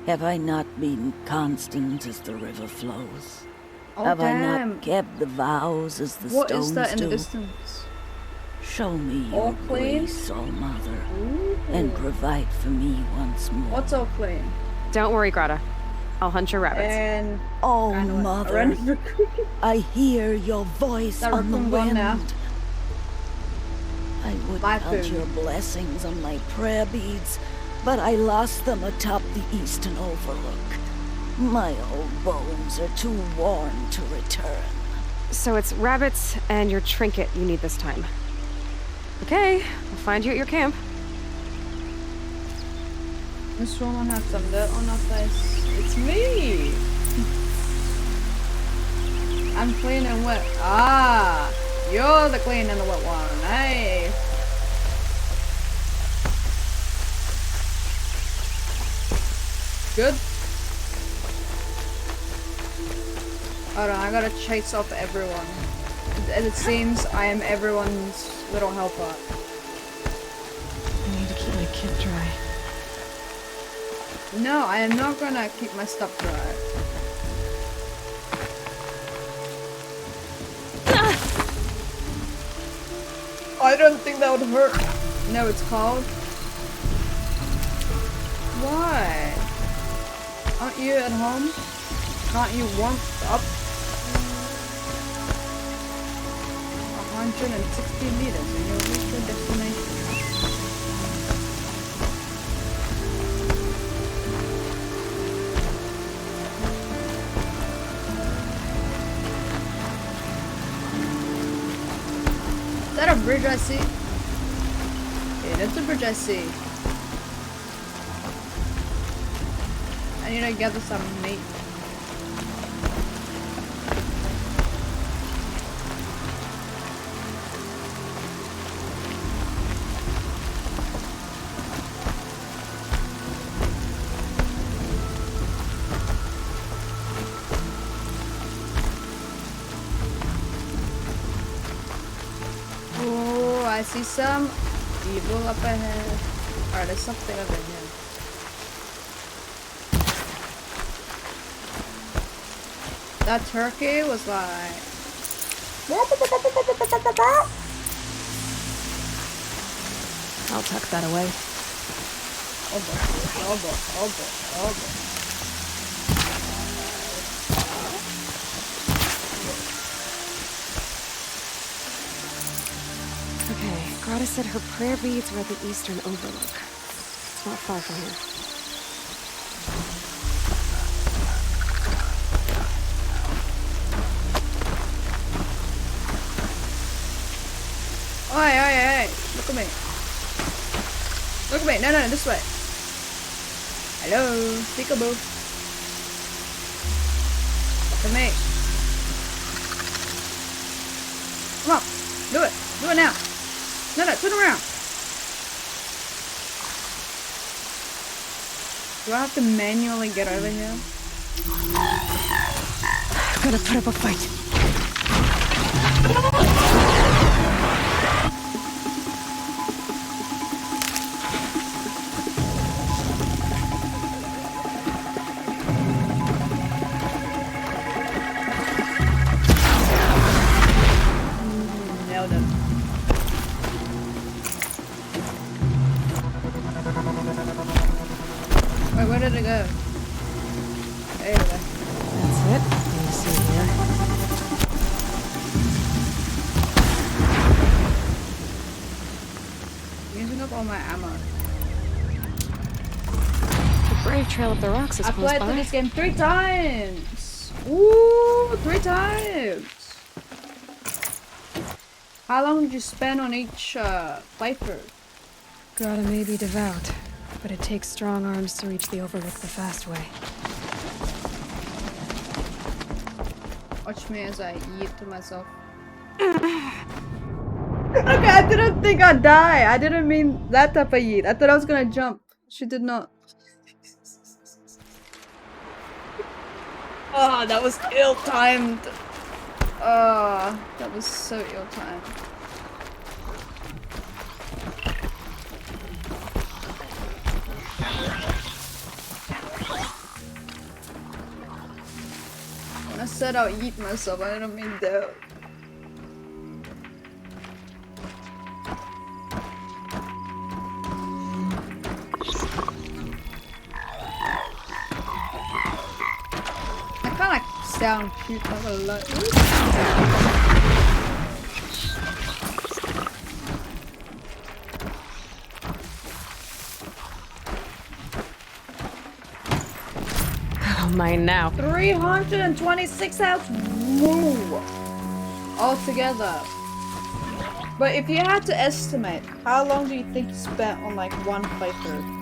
have I not been constant as the river flows? Oh, Have I damn. not kept the vows as the What stones is that in do? the distance? Show me All your clean? grace, All Mother, Ooh. and provide for me once more. What's all clean? Don't worry, Greta. I'll hunt your rabbits. And Oh, Mother, I hear your voice that on the raccoon gone wind. now? I would My count food. your blessings on my prayer beads, but I lost them atop the eastern overlook. My old bones are too worn to return. So it's rabbits and your trinket you need this time. Okay, I'll find you at your camp. This woman has some dirt on her face. It's me! I'm clean and wet. Ah! You're the clean and the wet one, hey! Good? Hold on, I gotta chase off everyone. It seems I am everyone's little helper. I need to keep my kit dry. No, I am not gonna keep my stuff dry. I don't think that would hurt. No, it's cold. Why? Aren't you at home? Can't you warm up? 160 meters and you'll reach your destination. Is that a bridge I see? Yeah, that's a bridge I see. I need to gather some meat. Oh, I see some evil up ahead. Alright, there's something over here. That turkey was like... I'll tuck that away. Oh boy, oh boy, oh boy, oh boy. Okay, Greta said her prayer beads were at the eastern overlook. It's not far from here. Oi, oi, oi, look at me. Look at me, no, no, this way. Hello, peekaboo. Look at me. Come on, do it now. No, no, turn around. Do I have to manually get over here? Gotta put up a fight. Nailed him. Wait, where did it go? There you go. That's it. Let me see here. I'm using up all my ammo. The brave trail up the rocks is I close played by. through this game 3 times! Ooh, 3 times! How long did you spend on each playthrough? Greta may be devout, but it takes strong arms to reach the overlook the fast way. Watch me as I yeet to myself. Okay, I didn't think I'd die. I didn't mean that type of yeet. I thought I was gonna jump. She did not. Oh, that was ill-timed. Oh, that was so ill-timed. said I'll eat myself. I don't mean that. I kinda like sound cute, not gonna lie. Mine now. 326 health. Woo! Altogether. But if you had to estimate, how long do you think you spent on like one playthrough?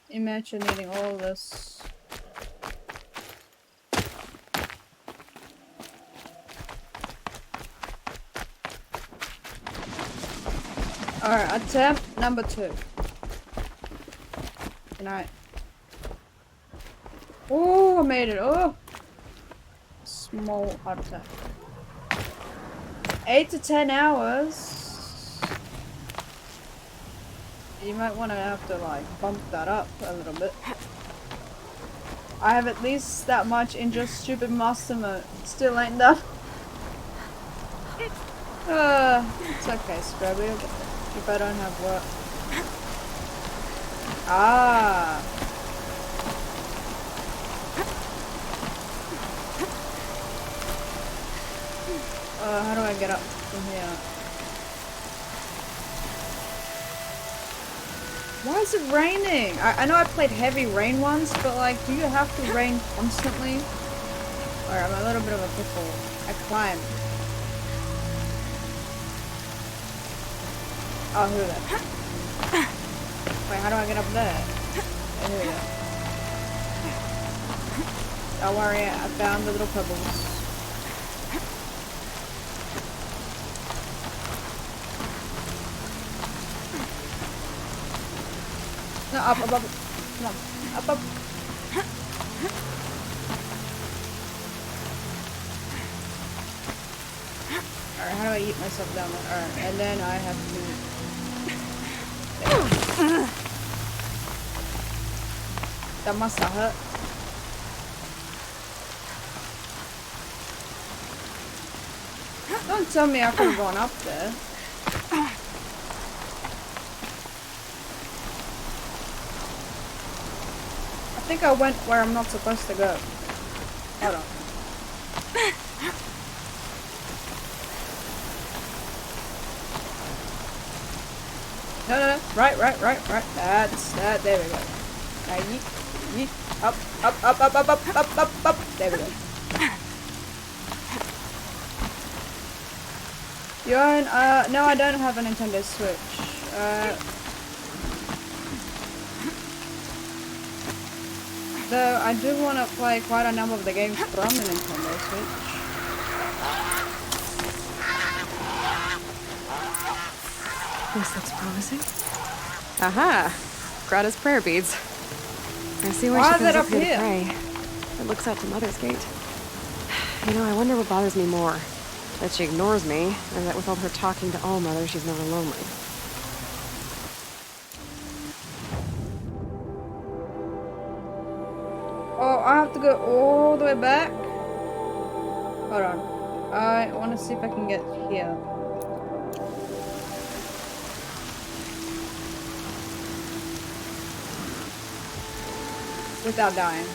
Imagine needing all this. Alright, attempt number 2. Good night. Oh, I made it. Oh! Small heart attack. 8 to 10 hours. You might want to have to like bump that up a little bit. I have at least that much in just stupid master mode. Still ain't done. It's okay, Scrubby. If I don't have work. Ah. How do I get up from here? Why is it raining? I know I played heavy rain once, but like, do you have to rain constantly? Alright, I'm a little bit of a pickle. I climb. Oh, who that? Wait, how do I get up there? Oh, here we go. Don't worry, I found the little pebbles. No, up, up, up. Come on. Up, up. Alright, how do I eat myself down there? Alright, and then I have to... That must have hurt. Don't tell me I could have gone up there. I think I went where I'm not supposed to go. Hold on. No, no, no. Right. That's that. There we go. Now yeet, yeet. Up. There we go. You own, no, I don't have a Nintendo Switch. Though I do want to play quite a number of the games from the Nintendo Switch. This looks promising. Aha! Greta's prayer beads. I see why she goes up here to pray. It looks out to Mother's Gate. You know, I wonder what bothers me more. That she ignores me, or that with all her talking to all mothers, she's never lonely. Oh, I have to go all the way back? Hold on. I want to see if I can get here. Without dying.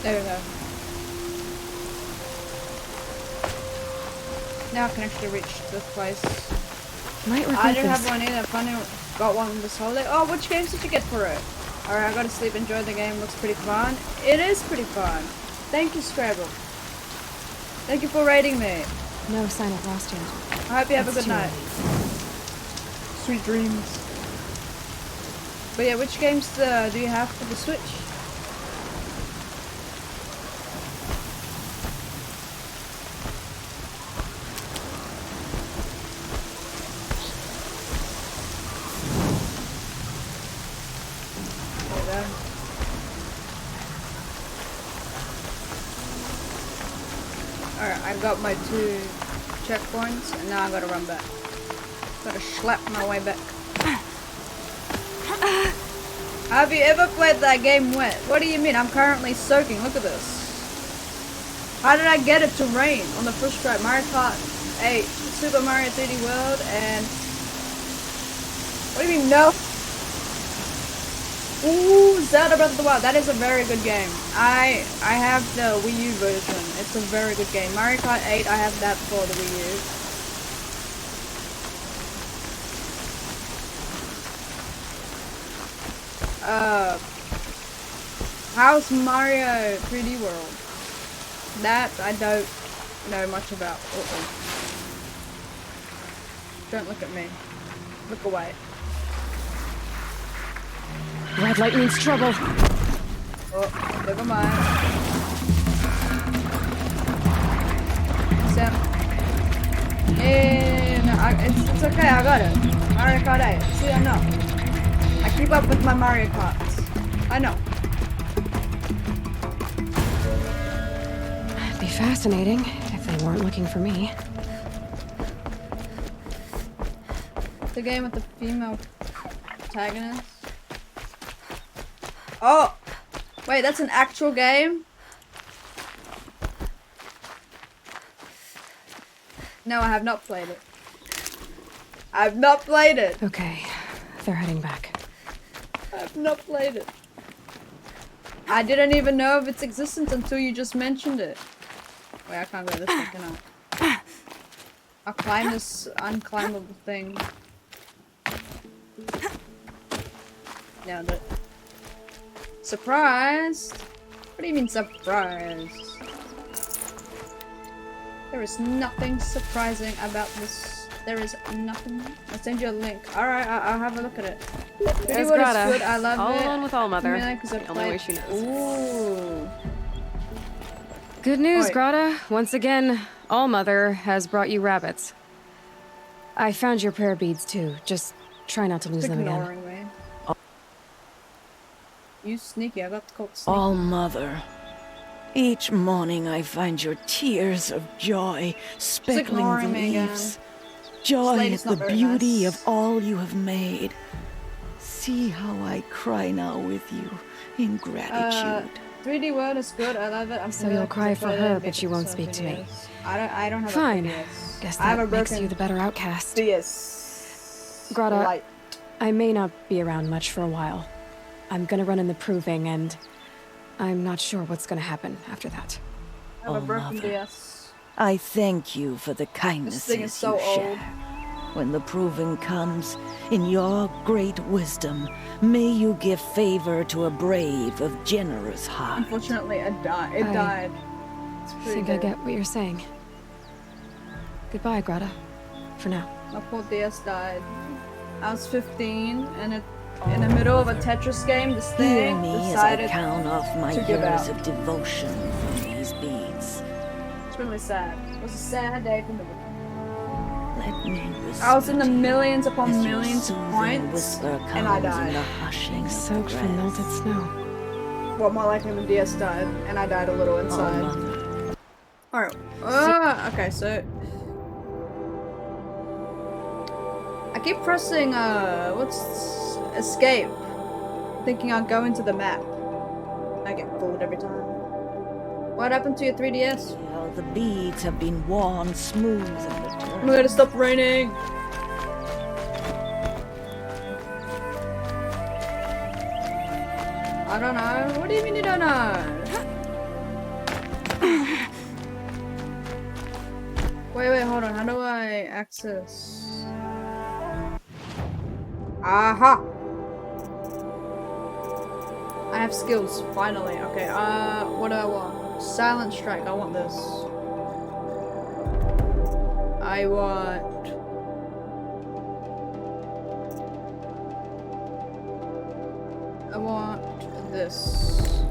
There we go. Now I can actually reach this place. Might regret I didn't this. have one either. Funny, got one this holiday. Oh, which games did you get for it? Alright, I gotta sleep. Enjoy the game. Looks pretty fun. It is pretty fun. Thank you, Scrabble. Thank you for rating me. No sign of lost yet. I hope you have a good night. Sweet dreams. But yeah, which games do you have for the Switch? Alright, I got my 2 checkpoints, and now I gotta run back. Gotta slap my way back. Have you ever played that game wet? What do you mean? I'm currently soaking. Look at this. How did I get it to rain on the first try? Mario Kart 8, Super Mario 3D World, and... What do you mean, no? Ooh, Zelda Breath of the Wild. That is a very good game. I have the Wii U version. It's a very good game. Mario Kart 8, I have that for the Wii U. How's Mario 3D World? That I don't know much about. Don't look at me. Look away. Red light means trouble. Oh, never mind. So, it's okay, I got it. Mario Kart 8. See, I know. I keep up with my Mario Karts. I know. It'd be fascinating if they weren't looking for me. The game with the female protagonist. Oh! Wait, that's an actual game? No, I have not played it. I've not played it! Okay, they're heading back. I've not played it. I didn't even know of its existence until you just mentioned it. Wait, I can't go this way, can I? I'll climb this unclimbable thing. Now that... Surprised? What do you mean surprised? There is nothing surprising about this. There is nothing. I'll send you a link. Alright, I'll have a look at it. There's What is Greta. good. I love All it. alone with All Mother. Yeah, 'cause I The only way she knows. Ooh. Good news, Oi. Greta. Once again, All Mother has brought you rabbits. I found your prayer beads too. Just try not to lose them again. Ignoring me. You sneaky. I got caught sneaky. All Mother. Each morning I find your tears of joy speckling the ignoring me again. leaves. Joy lady's at the not very beauty nice. of all you have made. See how I cry now with you in gratitude. 3D World is good. I love it. I'm So you'll cry for her, but you won't speak to me. I don't have Fine. a DS. Guess I have that a makes broken you the better outcast. DS. Greta, Light. I may not be around much for a while. I'm gonna run in the proving, and I'm not sure what's gonna happen after that. I have a Oh, broken Mother. DS. I thank you for the kindnesses This thing is so you old. share. When the proving comes, in your great wisdom, may you give favor to a brave of generous heart. Unfortunately, it died. It I died. It's I pretty think I good. get what you're saying. Goodbye, Greta. For now. My poor DS died. I was 15, and in the middle of a Tetris game, this Hear thing me as I decided count off my to give years out. of devotion from these beads. It's really sad. It was a sad day for me. Let me whisper I was in the to you millions upon as your millions of soothing points, whisper and I comes in died. the hushing of the Soaked from grass. melted snow. Well, more likely the DS died, and I died a little inside. Mother. Alright. Okay, so... I keep pressing, what's... escape. Thinking I'll go into the map. I get fooled every time. What happened to your 3DS? How the beads have been worn smooth and returned. I'm gonna stop raining. I don't know. What do you mean you don't know? Wait, hold on. How do I access? Aha! I have skills, finally. Okay, what do I want? Silent Strike, I want this. I want... I want this.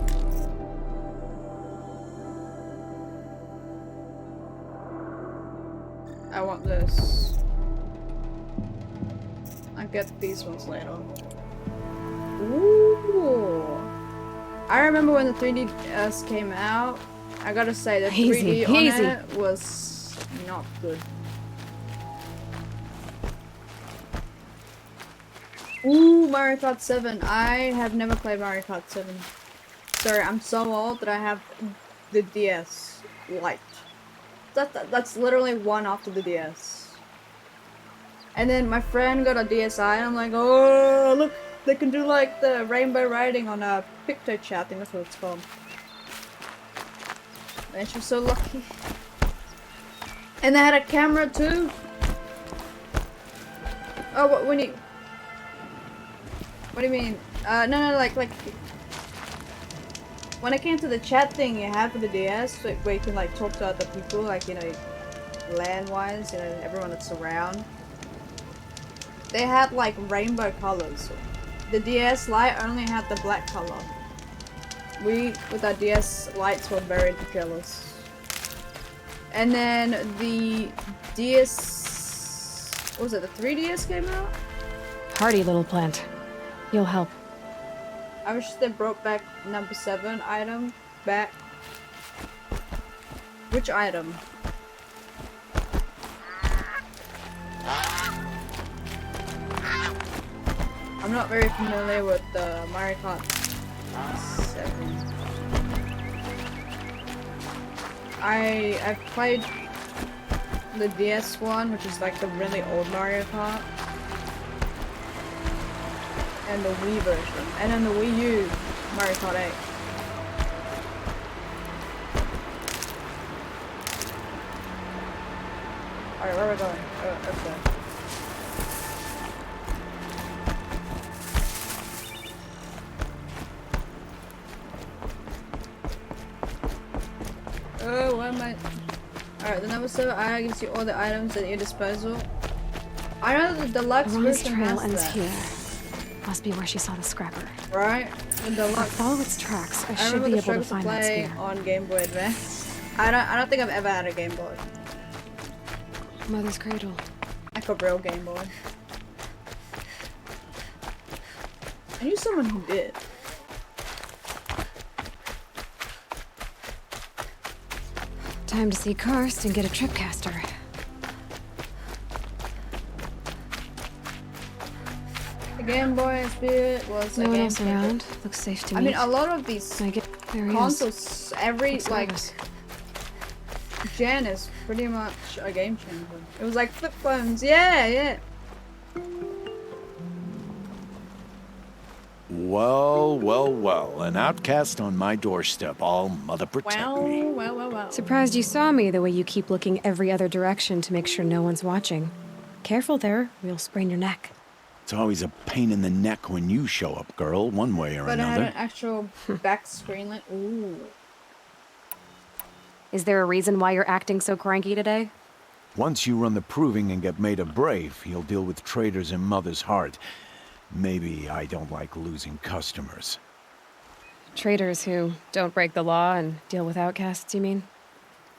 I want this. I'll get these ones later. Ooh. I remember when the 3DS came out. I gotta say the 3D on it was not good. Ooh, Mario Kart 7. I have never played Mario Kart 7. Sorry, I'm so old that I have the DS Lite. That's literally one after the DS. And then my friend got a DSi and I'm like, oh, look, they can do like the rainbow writing on a picture chat. I think that's what it's called. And she was so lucky. And they had a camera too. Oh, what do you mean? No, like when it came to the chat thing you have for the DS, like, where you can like talk to other people, like, you know, land-wise, you know, everyone that's around. They had like rainbow colors. The DS Lite only had the black color. We, with our DS Lites, were very jealous. And then the DS... what was it, the 3DS came out? Hardy little plant. You'll help. I wish they brought back number 7 item back. Which item? I'm not very familiar with the Mario Kart 7. I've played the DS one, which is like the really old Mario Kart, and the Wii version, and then the Wii U Mario Kart 8. Alright, where are we going? Oh, okay. Oh, why am I... Alright, the number 7 item gives you all the items at your disposal. I know the deluxe version trail has ends that. here. Must be where she saw the scrapper. Right? The deluxe. Follow its tracks. I should remember be the able to struggles find that play spear. on Game Boy Advance. I don't think I've ever had a Game Boy. Mother's cradle. Like a real Game Boy. I knew someone who did. Time to see Karst and get a tripcaster. The Game Boy Spirit was No a one game else changer. around. Looks safe to me. I mean, a lot of these There he is. consoles, every Looks like nervous. gen is pretty much a game changer. It was like flip phones. Yeah. Well, an outcast on my doorstep. All mother protect me. Wow. Surprised you saw me the way you keep looking every other direction to make sure no one's watching. Careful there, or you'll sprain your neck. It's always a pain in the neck when you show up, girl, one way or But it had another. an actual back screen like, ooh. Is there a reason why you're acting so cranky today? Once you run the proving and get made a brave, you'll deal with traitors in Mother's heart. Maybe I don't like losing customers. Traitors who don't break the law and deal with outcasts, you mean?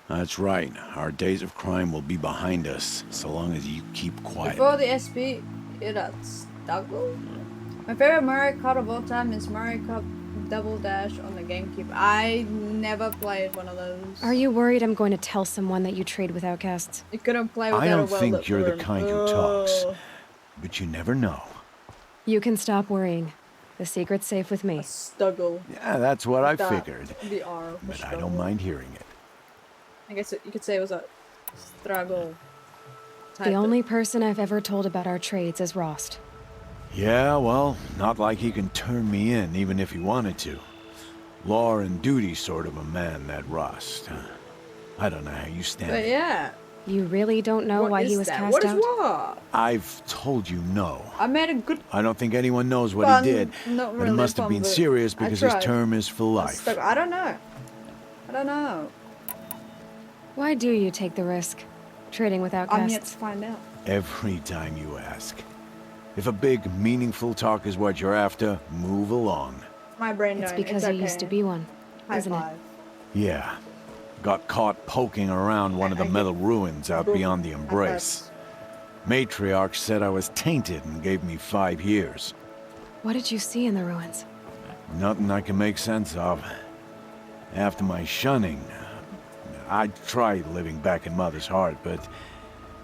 That's right. Our days of crime will be behind us, so long as you keep quiet. Before the SP, it had struggle. My favorite Mario Kart of all time is Mario Kart Double Dash on the GameCube. I never played one of those. Are you worried I'm going to tell someone that you trade with outcasts? You couldn't play without I a don't well-lit think you're the room. kind who talks, but you never know. You can stop worrying. The secret's safe with me. Struggle. Yeah, that's what I That- figured, The R. for but I struggle. don't mind hearing it. I guess you could say it was a struggle. The only person I've ever told about our trades is Rost. Yeah, well, not like he can turn me in, even if he wanted to. Law and duty sort of a man, that Rost. I don't know how you stand But it. yeah. You really don't know What why is he was that? cast What is out? what? I've told you no. I made a good I don't think anyone knows what fun, he did, not but really it must have fun, been but serious I because his tried. term is for life. I don't know. Why do you take the risk? Trading with outcasts? I'm yet to find out. Every time you ask. If a big, meaningful talk is what you're after, move along. My brain It's dying. because you used to be one, isn't it? Yeah. Got caught poking around one of the metal ruins out beyond the Embrace. Matriarch said I was tainted and gave me 5 years. What did you see in the ruins? Nothing I can make sense of. After my shunning, I tried living back in Mother's heart, but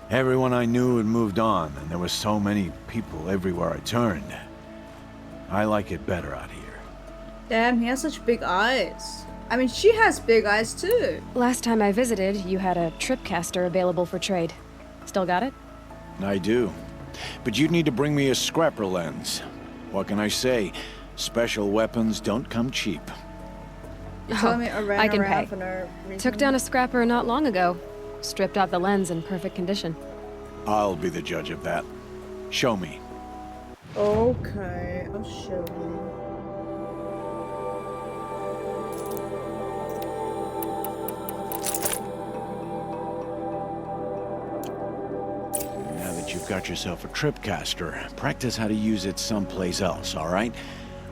everyone I knew had moved on, and there were so many people everywhere I turned. I like it better out here. Damn, he has such big eyes. I mean, she has big eyes too. Last time I visited, you had a tripcaster available for trade. Still got it? I do. But you'd need to bring me a scrapper lens. What can I say? Special weapons don't come cheap. You told me I ran I can around pay. for no reason. Took down a scrapper not long ago. Stripped out the lens in perfect condition. I'll be the judge of that. Show me. Okay, I'll show you. Now that you've got yourself a tripcaster, practice how to use it someplace else, all right?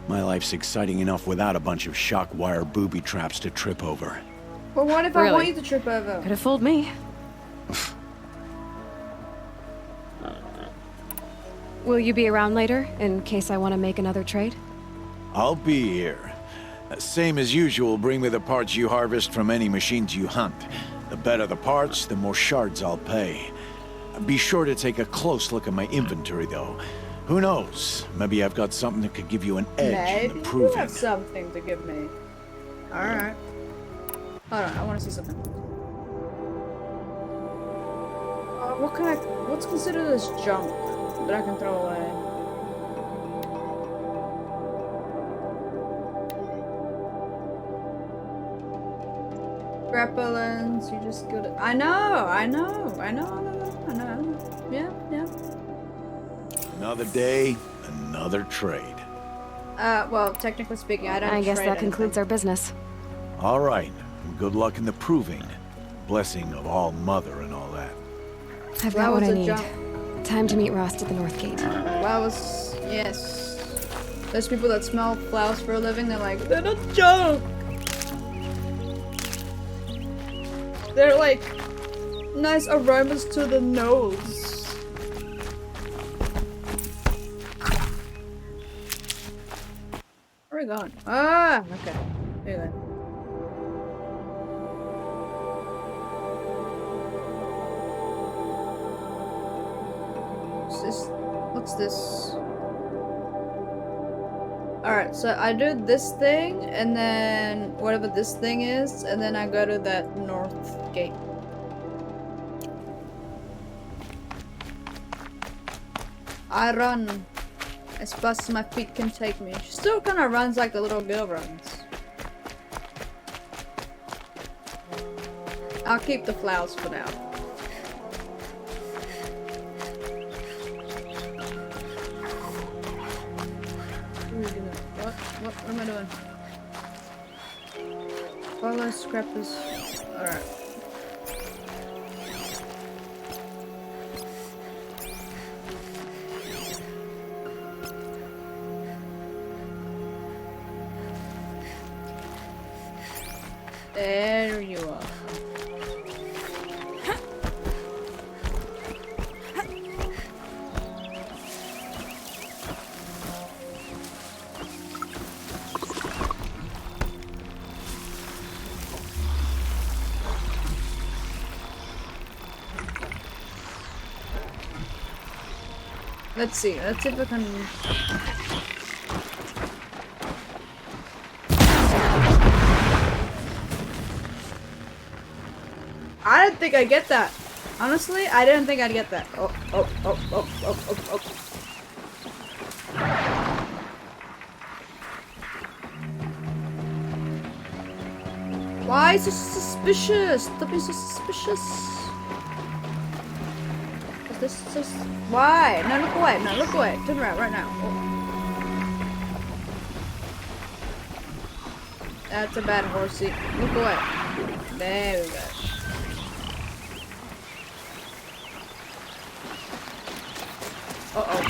My life's exciting enough without a bunch of shock wire booby traps to trip over. But what if I want you to trip over? Could have fooled me. Will you be around later, in case I want to make another trade? I'll be here. Same as usual, bring me the parts you harvest from any machines you hunt. The better the parts, the more shards I'll pay. Be sure to take a close look at my inventory, though. Who knows? Maybe I've got something that could give you an edge in the Maybe proving. you have something to give me. Alright. Hold on, I want to see something. What's considered as junk that I can throw away? Grapple lens, you just go to— I know. Yeah. Another day, another trade. Well, technically speaking, I don't I guess trade that concludes our business. All right. Good luck in the proving. Blessing of All Mother and all that. I've That got what was I a need. jump. Time to meet Rost at the North Gate. Flowers, yes. Those people that smell flowers for a living, they're like, they're not junk! They're like nice aromas to the nose. Where are we going? Ah, okay. Here you go. What's this? Alright, so I do this thing, and then whatever this thing is, and then I go to that north gate. I run as fast as my feet can take me. She still kind of runs like the little girl runs. I'll keep the flowers for now. What am I doing? Follow scrappers. Alright. There you are. Let's see if I can... I didn't think I'd get that. Honestly, I didn't think I'd get that. Oh. Why is so suspicious? Stop being so suspicious. Is this just... Why? No, look away. No, look away. Turn around right now. Oh. That's a bad horsey. Look away. There we go. Uh-oh.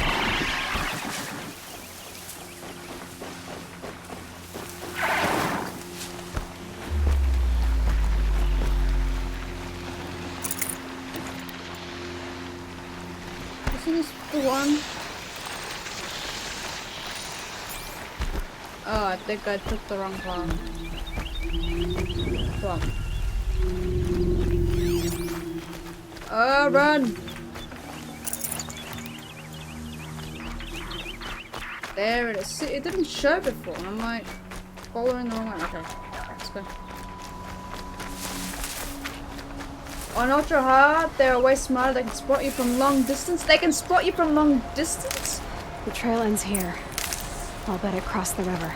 one? Oh, I think I took the wrong path. Come on. Oh, run! There it is. See, it didn't show before. I'm like following the wrong way. Okay, let's go. On ultra hard, they're way smarter. They can spot you from long distance. They can spot you from long distance? The trail ends here. I'll bet it crossed the river.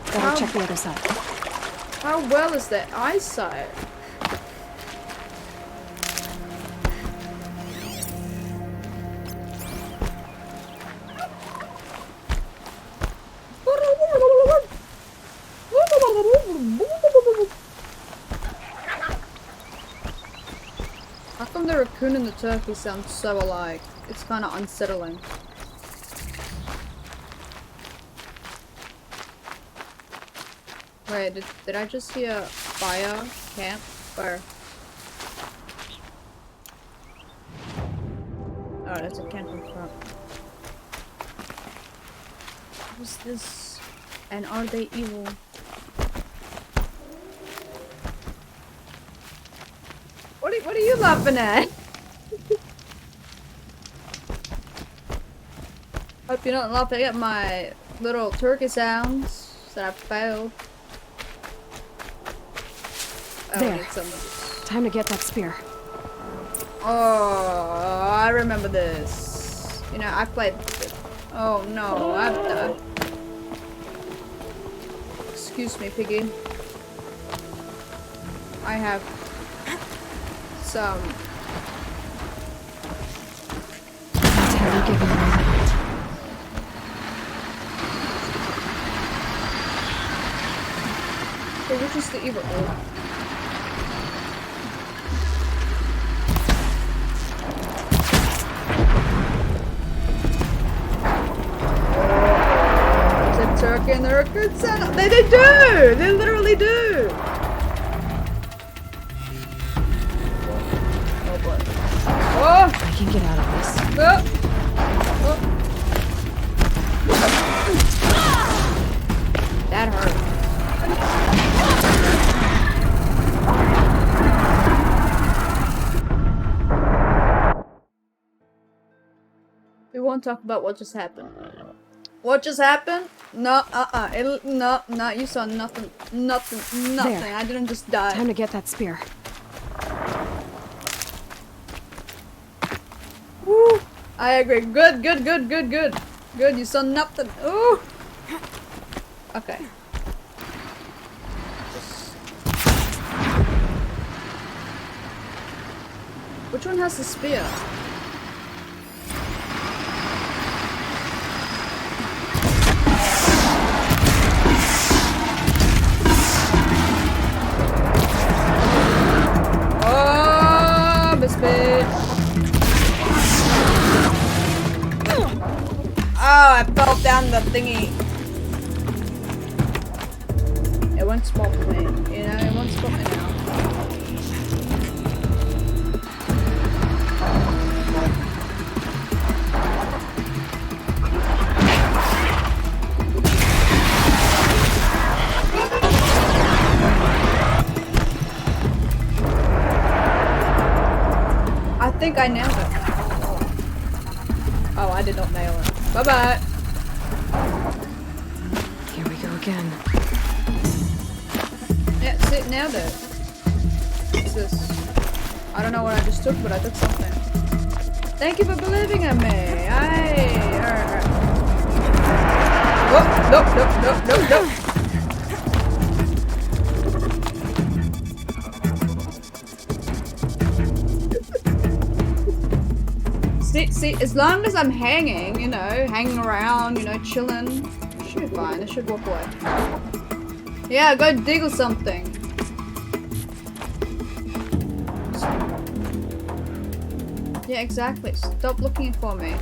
Better check the other side. How well is their eyesight? How come the raccoon and the turkey sound so alike? It's kind of unsettling. Wait, did I just hear fire camp? Where? Oh, that's a camp in front. What is this? And are they evil? What are you laughing at? Hope you're not laughing at my little turkey sounds that I failed. Oh, there. Time to get that spear. Oh, I remember this. You know, I played this. Oh no, I've done. Excuse me, piggy. I have some. So which is the evil? Turkey and they're a good son. They do! They literally do! Oh boy. Oh! I can get out of this. Oh. Oh. That hurt. We won't talk about what just happened. What just happened? No, no, you saw nothing. Nothing. There. I didn't just die. Time to get that spear. Woo! I agree. Good. Good, you saw nothing. Ooh! Okay. Which one has the spear? Oh, I fell down the thingy. It won't spot me, you know, it won't spot me now. I think I nailed it. Oh, I did not nail it. Bye-bye. Here we go again. Yeah, see, nailed it. What's this? I don't know what I just took, but I took something. Thank you for believing in me. Alright. Nope. See, as long as I'm hanging, you know, hanging around, you know, chilling, it should be fine. I should walk away. Yeah, go dig or something. Yeah, exactly. Stop looking for me.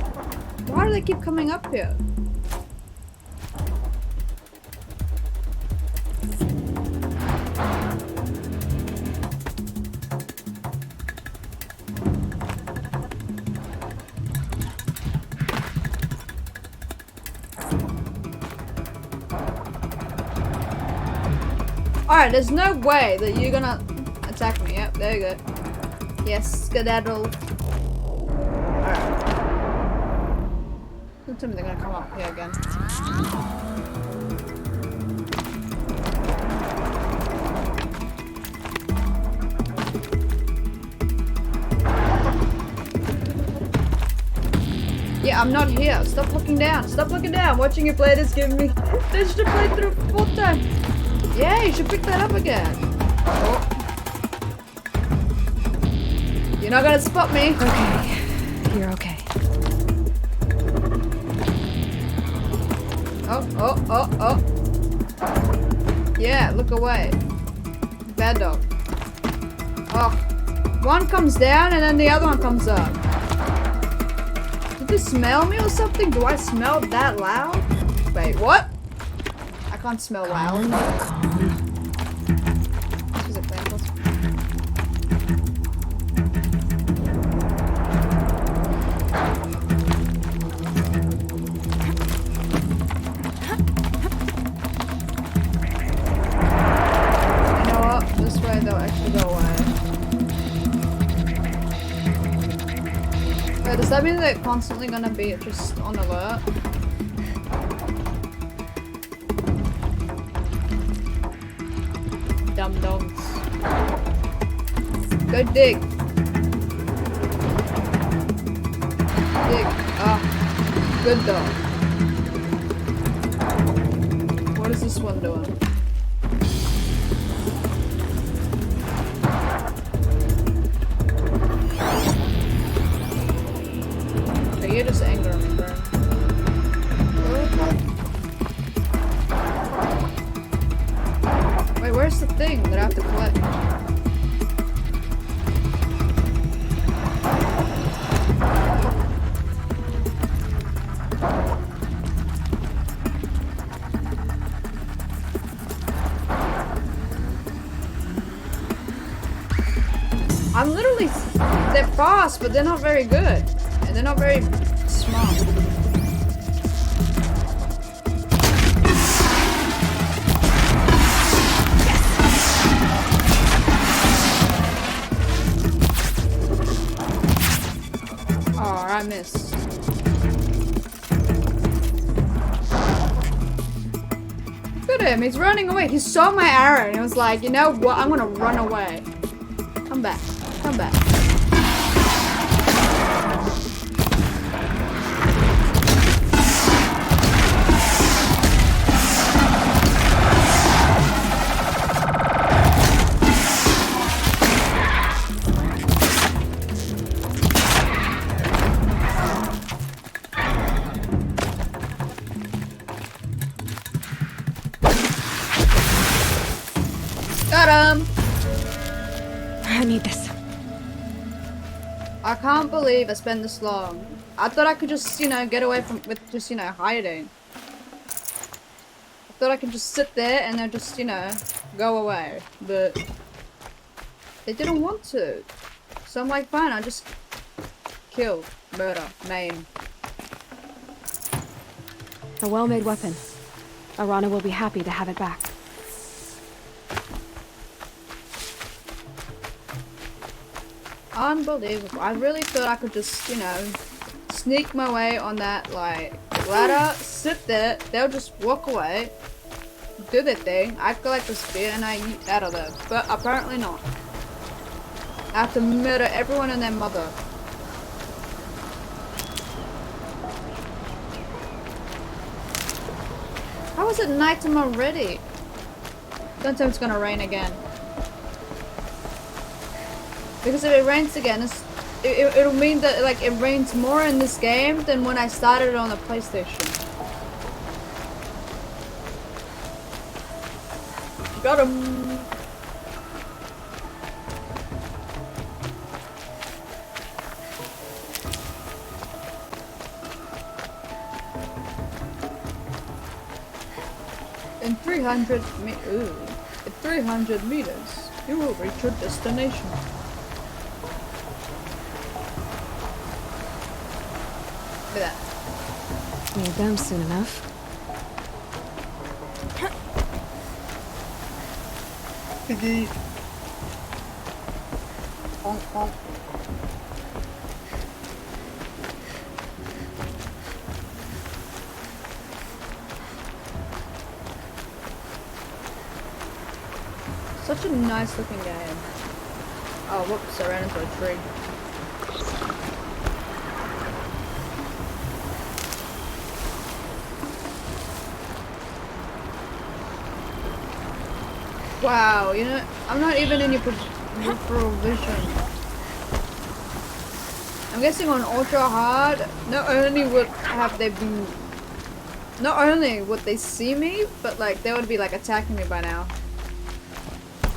Why do they keep coming up here? Alright, there's no way that you're gonna attack me. Yep, there you go. Yes, skedaddle. Alright. Don't tell me they're gonna come up here again. Yeah, I'm not here. Stop looking down. Stop looking down. Watching you play this giving me this to play through full time. Yeah, you should pick that up again. Oh. You're not gonna spot me. Okay. You're okay. Oh. Yeah, look away. Bad dog. Oh. One comes down and then the other one comes up. Did you smell me or something? Do I smell that loud? Wait, what? I can't smell loud. Is it clan boss? You know what? This way they'll actually go away. Wait, does that mean they're constantly gonna be just on alert? Dumb dogs. Go dig. Dig. Ah. Good dog. What is this one doing? You're just angry me, bro. Wait, where's the thing that I have to collect? I'm literally... They're fast, but they're not very good. And they're not very smart. Oh, I missed. Look at him, he's running away. He saw my arrow and he was like, you know what, I'm gonna run away. Come back, come back. Got him! I need this. I can't believe I spent this long. I thought I could just, you know, get away from with just, you know, hiding. I thought I could just sit there and then just, you know, go away. But they didn't want to. So I'm like, fine, I'll just kill, murder, maim. A well-made weapon. Arana will be happy to have it back. Unbelievable. I really thought I could just, you know, sneak my way on that, like, ladder, sit there, they'll just walk away, do their thing, I collect the spear, and I eat out of there. But apparently not. I have to murder everyone and their mother. How is it nighttime already? Don't tell me it's gonna rain again. Because if it rains again, it'll mean that like it rains more in this game than when I started on the PlayStation. Got him. In 300 meters, you will reach your destination. Look at that. We're done soon enough. Piggy. Honk, honk. Such a nice looking game. Oh, whoops, I ran into a tree. Wow, you know, I'm not even in your peripheral vision. I'm guessing on ultra hard, not only would they see me, but like they would be like attacking me by now.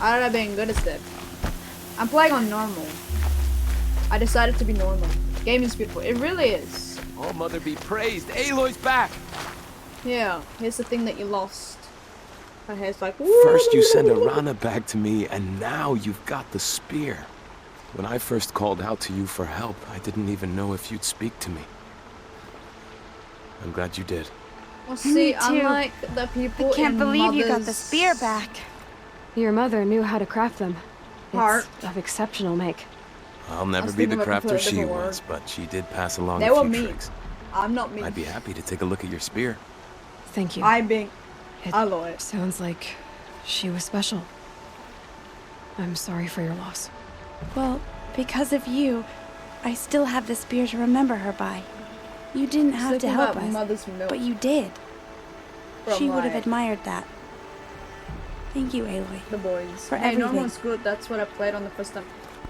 I don't know being good at it. I'm playing on normal. I decided to be normal. The game is beautiful. It really is. Oh, mother be praised. Aloy's back. Yeah, here's the thing that you lost. My hair's like, first you send Arana back to me, and now you've got the spear. When I first called out to you for help, I didn't even know if you'd speak to me. I'm glad you did. Well, see, unlike the people I can't believe you got the Mother's spear back. Your mother knew how to craft them. Heart. It's of exceptional make. I'll never be the crafter she was, but she did pass along They a were few me. tricks. I'm not me. I'd be happy to take a look at your spear. Thank you. I'm being It Aloy. sounds like she was special. I'm sorry for your loss. Well, because of you, I still have the spear to remember her by. You didn't have to help us, Mother's milk but you did. from, She would have like, admired that. Thank you, Aloy. the boys. For Hey, everything. normal's good. That's what I played on the first time.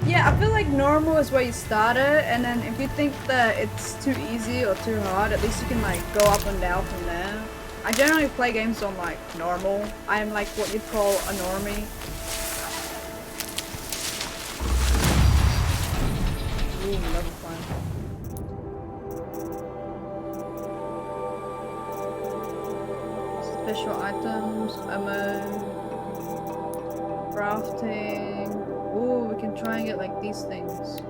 Yeah, I feel like normal is where you started, and then if you think that it's too easy or too hard, at least you can like go up and down from there. I generally play games on like normal. I am like what you'd call a normie. Ooh, level 5. Special items, ammo, crafting. Ooh, we can try and get like these things.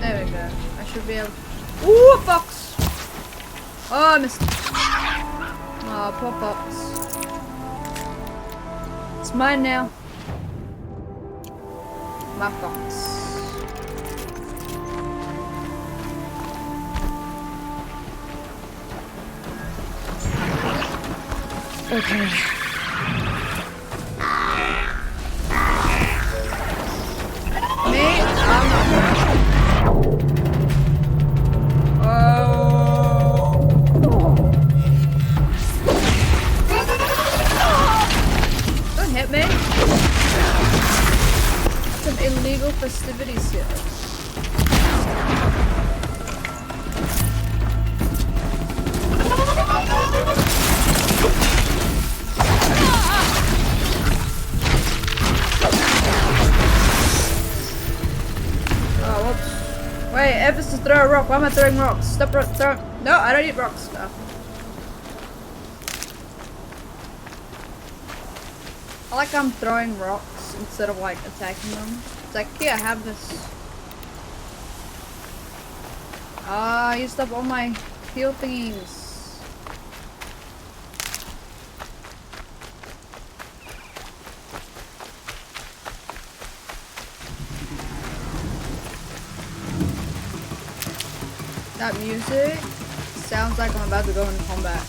There we go. I should be able. Ooh, a fox! Oh, I missed. Oh, poor fox. It's mine now. My fox. Okay. Me? I'm not. Don't hit me. Some illegal festivities here. Oh, whoops. Wait, F is to throw a rock. Why am I throwing rocks? Stop throwing. No, I don't need rocks. No. I like I'm throwing rocks instead of like attacking them. It's like, here, have this. Ah, I used up all my heal thingies. That music sounds like I'm about to go into combat.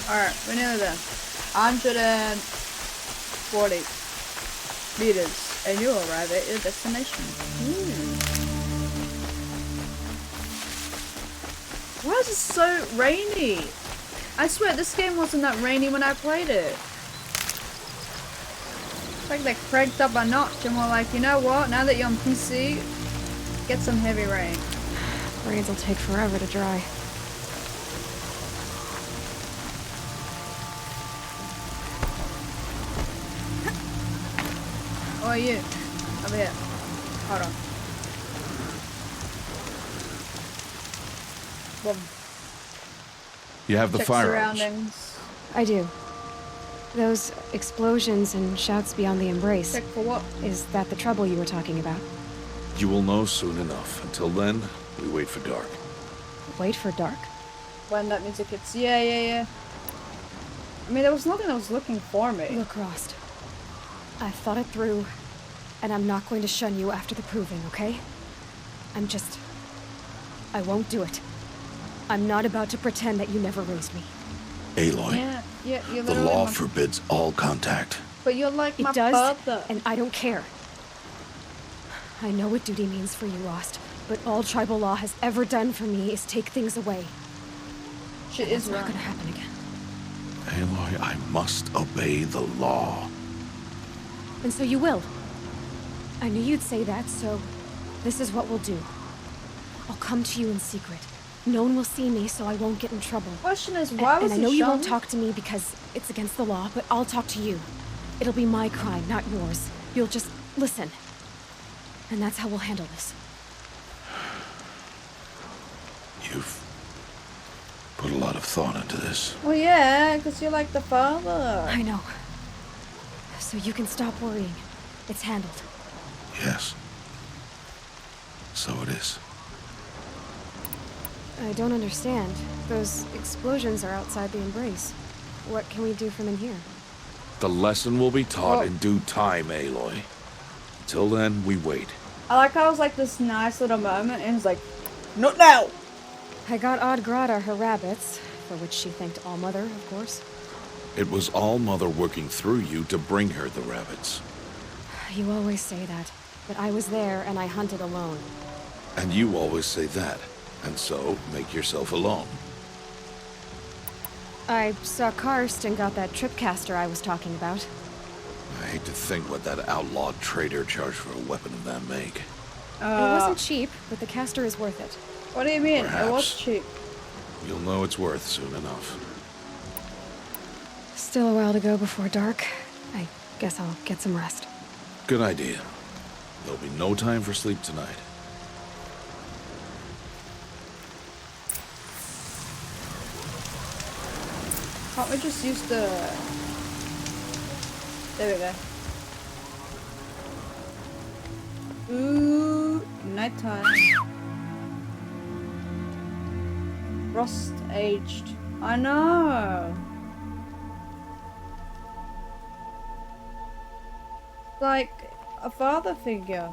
Alright, we're nearly there. 140 meters, and you'll arrive at your destination. Why is it so rainy? I swear this game wasn't that rainy when I played it. It's like they cranked up a notch and we're like, you know what? Now that you're on PC, get some heavy rain. Rains will take forever to dry. Oh, you. Over here. Hold on. Boom. You have the Check firearms. surroundings. I do. Those explosions and shouts beyond the embrace. Check for what? Is that the trouble you were talking about? You will know soon enough. Until then, we wait for dark. Wait for dark? When that music hits. Yeah. I mean, there was nothing that was looking for me. Look, Rost. I've thought it through, and I'm not going to shun you after the proving, okay? I won't do it. I'm not about to pretend that you never raised me. Aloy, Yeah, you're the law forbids all contact. But you're like my It does, father. and I don't care. I know what duty means for you, Rost, but all tribal law has ever done for me is take things away. Shit is not gonna happen again. Aloy, I must obey the law. And so you will. I knew you'd say that, so this is what we'll do. I'll come to you in secret. No one will see me, so I won't get in trouble. Question is, why was I he know you won't shunned? talk to me because it's against the law, but I'll talk to you. It'll be my crime, not yours. You'll just listen. And that's how we'll handle this. You've put a lot of thought into this. Well, yeah, because you're like the father. I know. So you can stop worrying. It's handled. Yes. So it is. I don't understand. Those explosions are outside the embrace. What can we do from in here? The lesson will be taught in due time, Aloy. Until then, we wait. I like how it was like this nice little moment, and it's like, not now! I got Odd Grata her rabbits, for which she thanked Allmother, of course. It was All-Mother working through you to bring her the rabbits. You always say that, but I was there and I hunted alone. And you always say that. And so, make yourself alone. I saw Karst and got that tripcaster I was talking about. I hate to think what that outlawed trader charged for a weapon of that make. It wasn't cheap, but the caster is worth it. What do you mean? Perhaps. It was cheap. You'll know it's worth soon enough. Still a while to go before dark. I guess I'll get some rest. Good idea. There'll be no time for sleep tonight. Can't we just use the... There we go. Ooh, nighttime. Rust aged. I know. Like a father figure.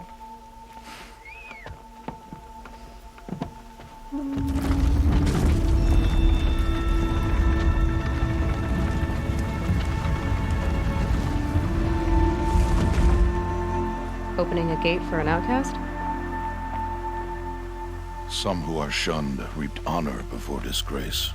Opening a gate for an outcast? Some who are shunned reaped honor before disgrace.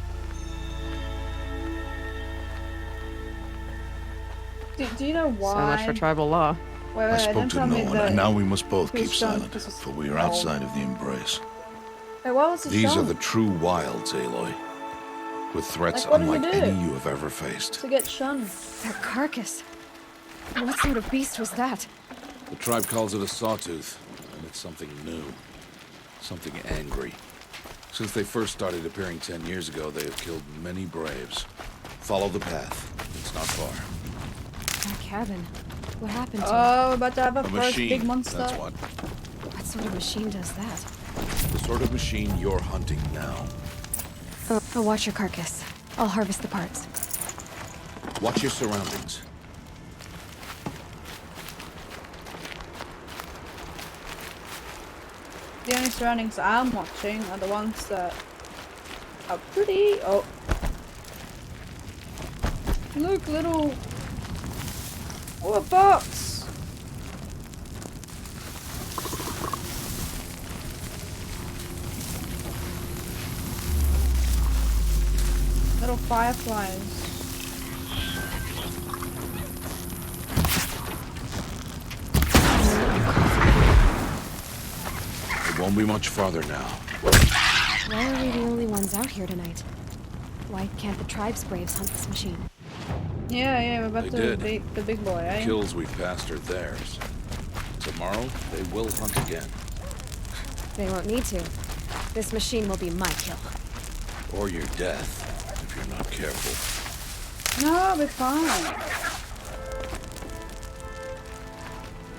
Do you know why? So much for tribal law. Wait, I spoke don't to tell no me one, that and now we must both he keep was shunned silent, because it's for we are outside of the embrace. Wait, what was he These are shunned? the true wilds, Aloy. With threats Like, what did he unlike do? any you have ever faced. To get shunned. That carcass. What sort of beast was that? The tribe calls it a sawtooth, and it's something new. Something angry. Since they first started appearing 10 years ago, they have killed many braves. Follow the path. It's not far. That cabin. What happened to it? Oh, we're about to have a first machine, big monster. that's what. What sort of machine does that? The sort of machine you're hunting now. I'll watch your carcass. I'll harvest the parts. Watch your surroundings. The only surroundings I'm watching are the ones that are pretty. Oh. Look, little. Oh, a box! Little fireflies. It won't be much farther now. Why are we the only ones out here tonight? Why can't the tribe's braves hunt this machine? Yeah, we're about They to did. beat the big boy, eh? Kills we passed are theirs. Tomorrow, they will hunt again. They won't need to. This machine will be my kill. Or your death, if you're not careful. No, I'll be fine.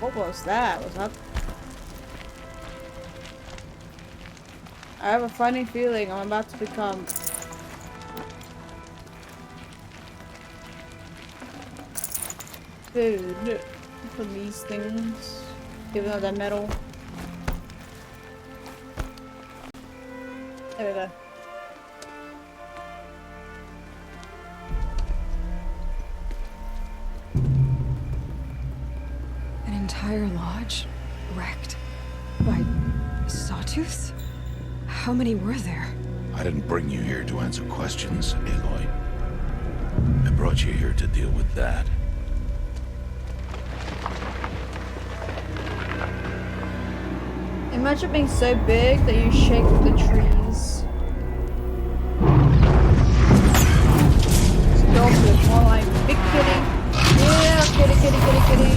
What was that? What's up? I have a funny feeling I'm about to become... food for these things. Even though they're metal. There we go. An entire lodge wrecked by sawtooths? How many were there? I didn't bring you here to answer questions, Aloy. I brought you here to deal with that. Imagine being so big that you shake the trees. Stop it, more like big kitty. Yeah, kitty, kitty, kitty, kitty.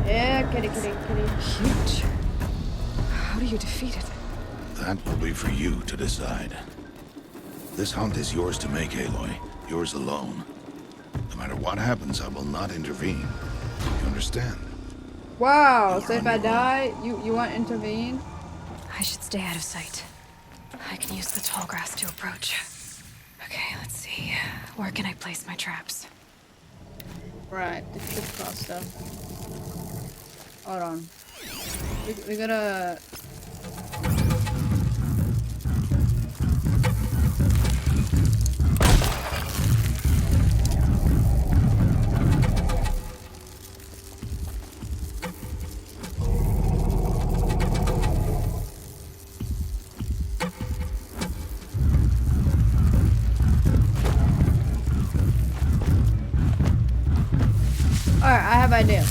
Yeah, kitty, kitty, kitty. Huge. How do you defeat it? That will be for you to decide. This hunt is yours to make, Aloy. Yours alone. No matter what happens, I will not intervene. You understand? Wow, so if I die, you won't intervene? I should stay out of sight. I can use the tall grass to approach. Okay, let's see. Where can I place my traps? Right, the trip faster. Hold on. We gotta... Alright, I have an idea.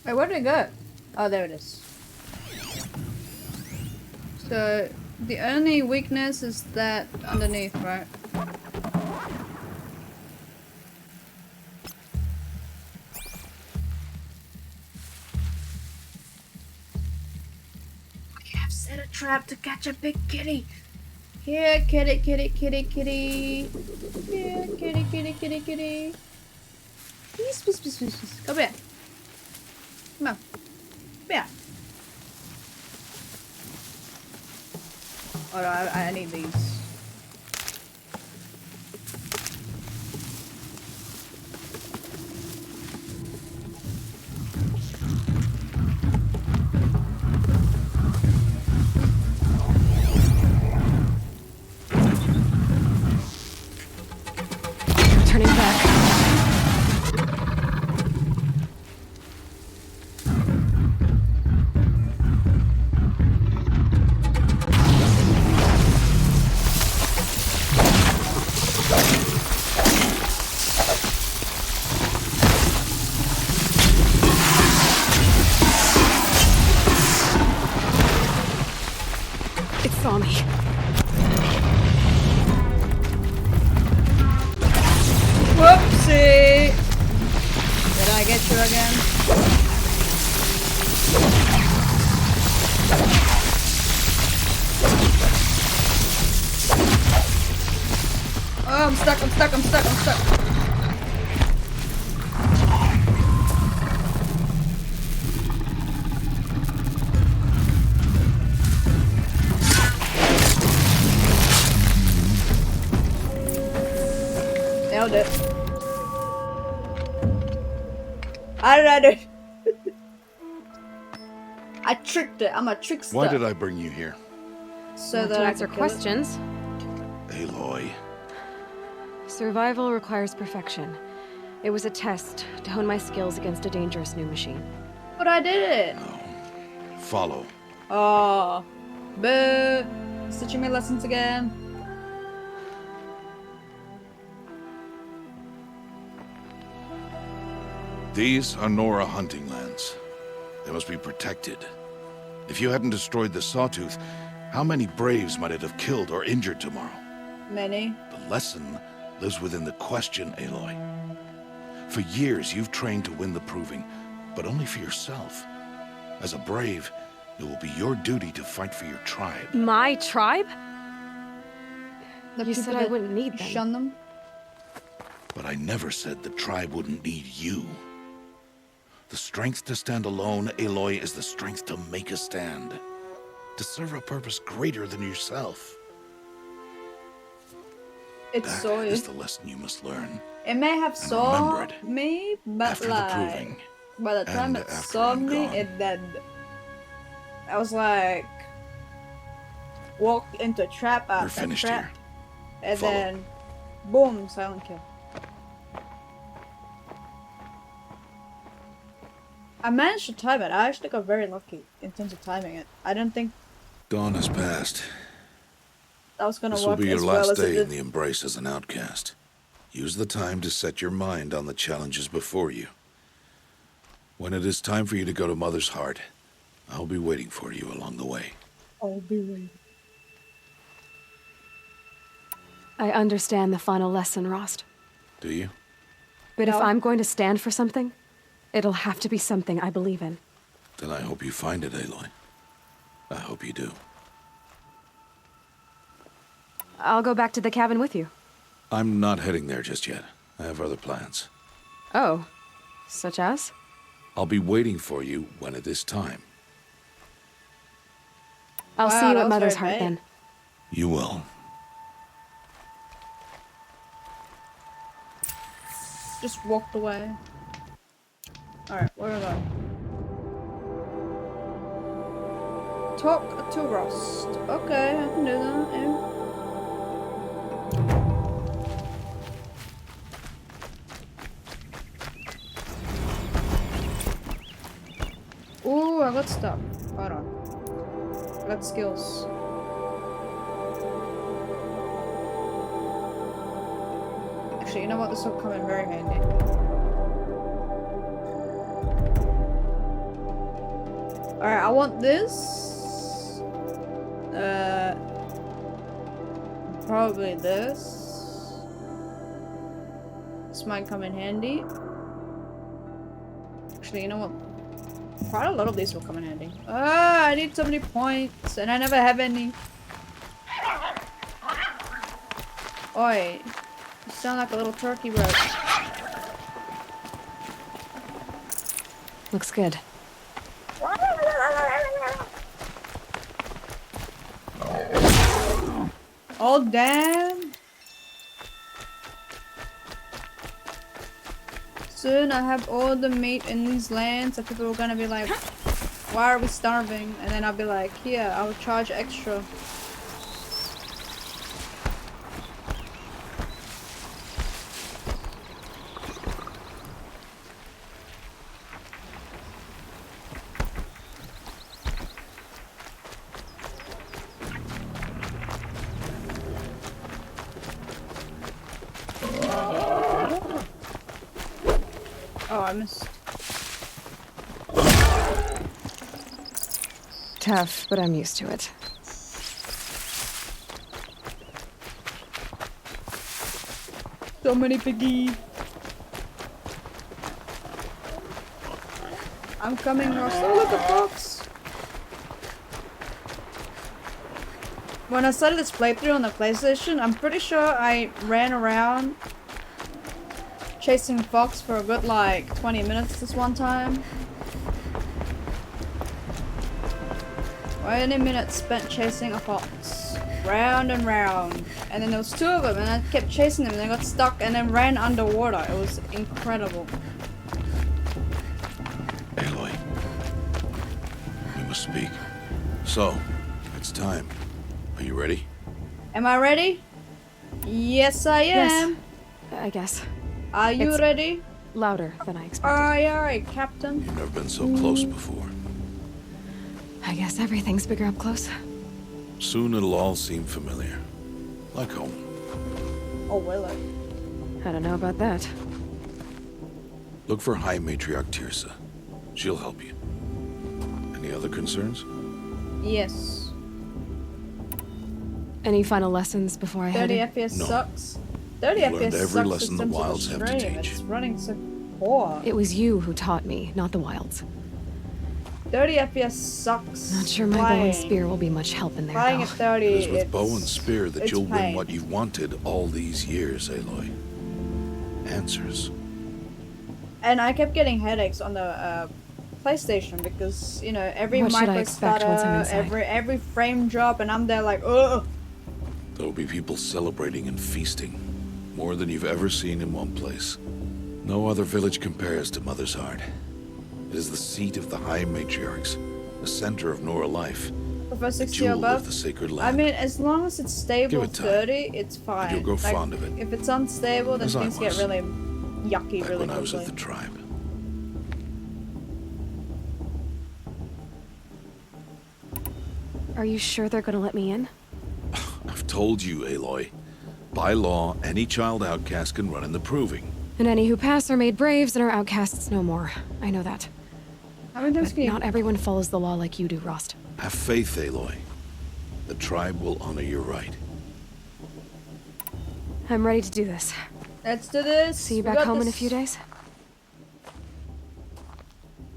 Wait, where did it go? Oh, there it is. So, the only weakness is that underneath, right? I have set a trap to catch a big kitty. Here, kitty, kitty, kitty, kitty. Here, kitty, kitty, kitty, kitty. Please, please, please, please, please. Come here. Come on. Come here. Oh no, I need these. Turning back. It saw me. Whoopsie! Did I get you again? Oh, I'm stuck, I'm stuck, I'm stuck, I'm stuck. Nailed it. How did I do? I tricked it. I'm a trickster. Why did I bring you here? So Not that to I answer could kill it? questions. Aloy. Survival requires perfection. It was a test to hone my skills against a dangerous new machine. But I did it. Follow. Oh. But he's teaching me lessons again. These are Nora hunting lands. They must be protected. If you hadn't destroyed the Sawtooth, how many Braves might it have killed or injured tomorrow? Many. The lesson lives within the question, Aloy. For years, you've trained to win the Proving, but only for yourself. As a Brave, it will be your duty to fight for your tribe. My tribe? The you said I wouldn't need them. Shun them. But I never said the tribe wouldn't need you. The strength to stand alone, Aloy, is the strength to make a stand. To serve a purpose greater than yourself. It's so That is the lesson you must learn. It may have saw it me, but after like the Proving, by the time it after saw I'm me, gone. it dead. I was like walked into a trap You're after finished trap, here. and Follow. then boom, silent kill. I managed to time it. I actually got very lucky in terms of timing it. I didn't think Dawn has passed. that was gonna This will work be your as well last as it day in did. the Embrace as an outcast. Use the time to set your mind on the challenges before you. When it is time for you to go to Mother's Heart, I'll be waiting for you along the way. I'll be waiting. I understand the final lesson, Rost. Do you? But if No. I'm going to stand for something, it'll have to be something I believe in. Then I hope you find it, Aloy. I hope you do. I'll go back to the cabin with you. I'm not heading there just yet. I have other plans. Oh, such as? I'll be waiting for you when it is time. I'll Wow, see you that at was Mother's very Heart vague. then. You will. Just walked away. Alright, where are we going? Talk to Rost. Okay, I can do that, yeah. Ooh, I got stuff. Hold on. I got skills. Actually, you know what? This will come in very handy. Alright, I want this. Probably this. This might come in handy. Actually, you know what? Quite a lot of these will come in handy. Ah, I need so many points, and I never have any. Oi, you sound like a little turkey roast. Looks good. Oh, damn. Soon I have all the meat in these lands, and people are gonna be like, why are we starving? And then I'll be like, here, I will charge extra. Oh, I missed. Tough, but I'm used to it. So many piggies. I'm coming, Ross. Oh, look, a fox. When I started this playthrough on the PlayStation, I'm pretty sure I ran around chasing fox for a good like 20 minutes this one time. 20 minutes spent chasing a fox. Round and round. And then there was two of them and I kept chasing them and they got stuck and then ran underwater. It was incredible. Aloy. We must speak. So, it's time. Are you ready? Am I ready? Yes, I am. Yes, I guess. Are you It's ready? louder than I expected. Aye, Captain. You've never been so close before. I guess everything's bigger up close. Soon it'll all seem familiar. Like home. Oh, will it? I don't know about that. Look for High Matriarch Tirsa. She'll help you. Any other concerns? Yes. Any final lessons before I head 30 in? FPS No. sucks. 30 You've FPS learned every sucks lesson the in terms of wilds have to stream. teach. It's running so poor. It was you who taught me, not the wilds. 30 FPS sucks. Not sure my bow and spear will be much help in there, Playing though. at 30, It is with bow and spear that it's you'll win pain. what you've wanted all these years, Aloy. Answers. And I kept getting headaches on the PlayStation because, you know, every What should I micro expect once I'm stutter, inside? every frame drop, and I'm there like, ugh. There'll be people celebrating and feasting. More than you've ever seen in one place. No other village compares to Mother's Heart. It is the seat of the High Matriarchs, the center of Nora life, Prefer 60 or jewel above. of the sacred land. I mean, as long as it's stable Give it time. 30, it's fine. you'll grow Like, fond of it. If it's unstable, then As I things get was. really yucky Back really when I was quickly. with the tribe. Are you sure they're gonna let me in? I've told you, Aloy. By law, any child outcast can run in the proving. And any who pass are made braves and are outcasts no more. I know that. How many times But can you... not everyone follows the law like you do, Rost. Have faith, Aloy. The tribe will honor your right. I'm ready to do this. Let's do this. See you We back got home in a this. few days?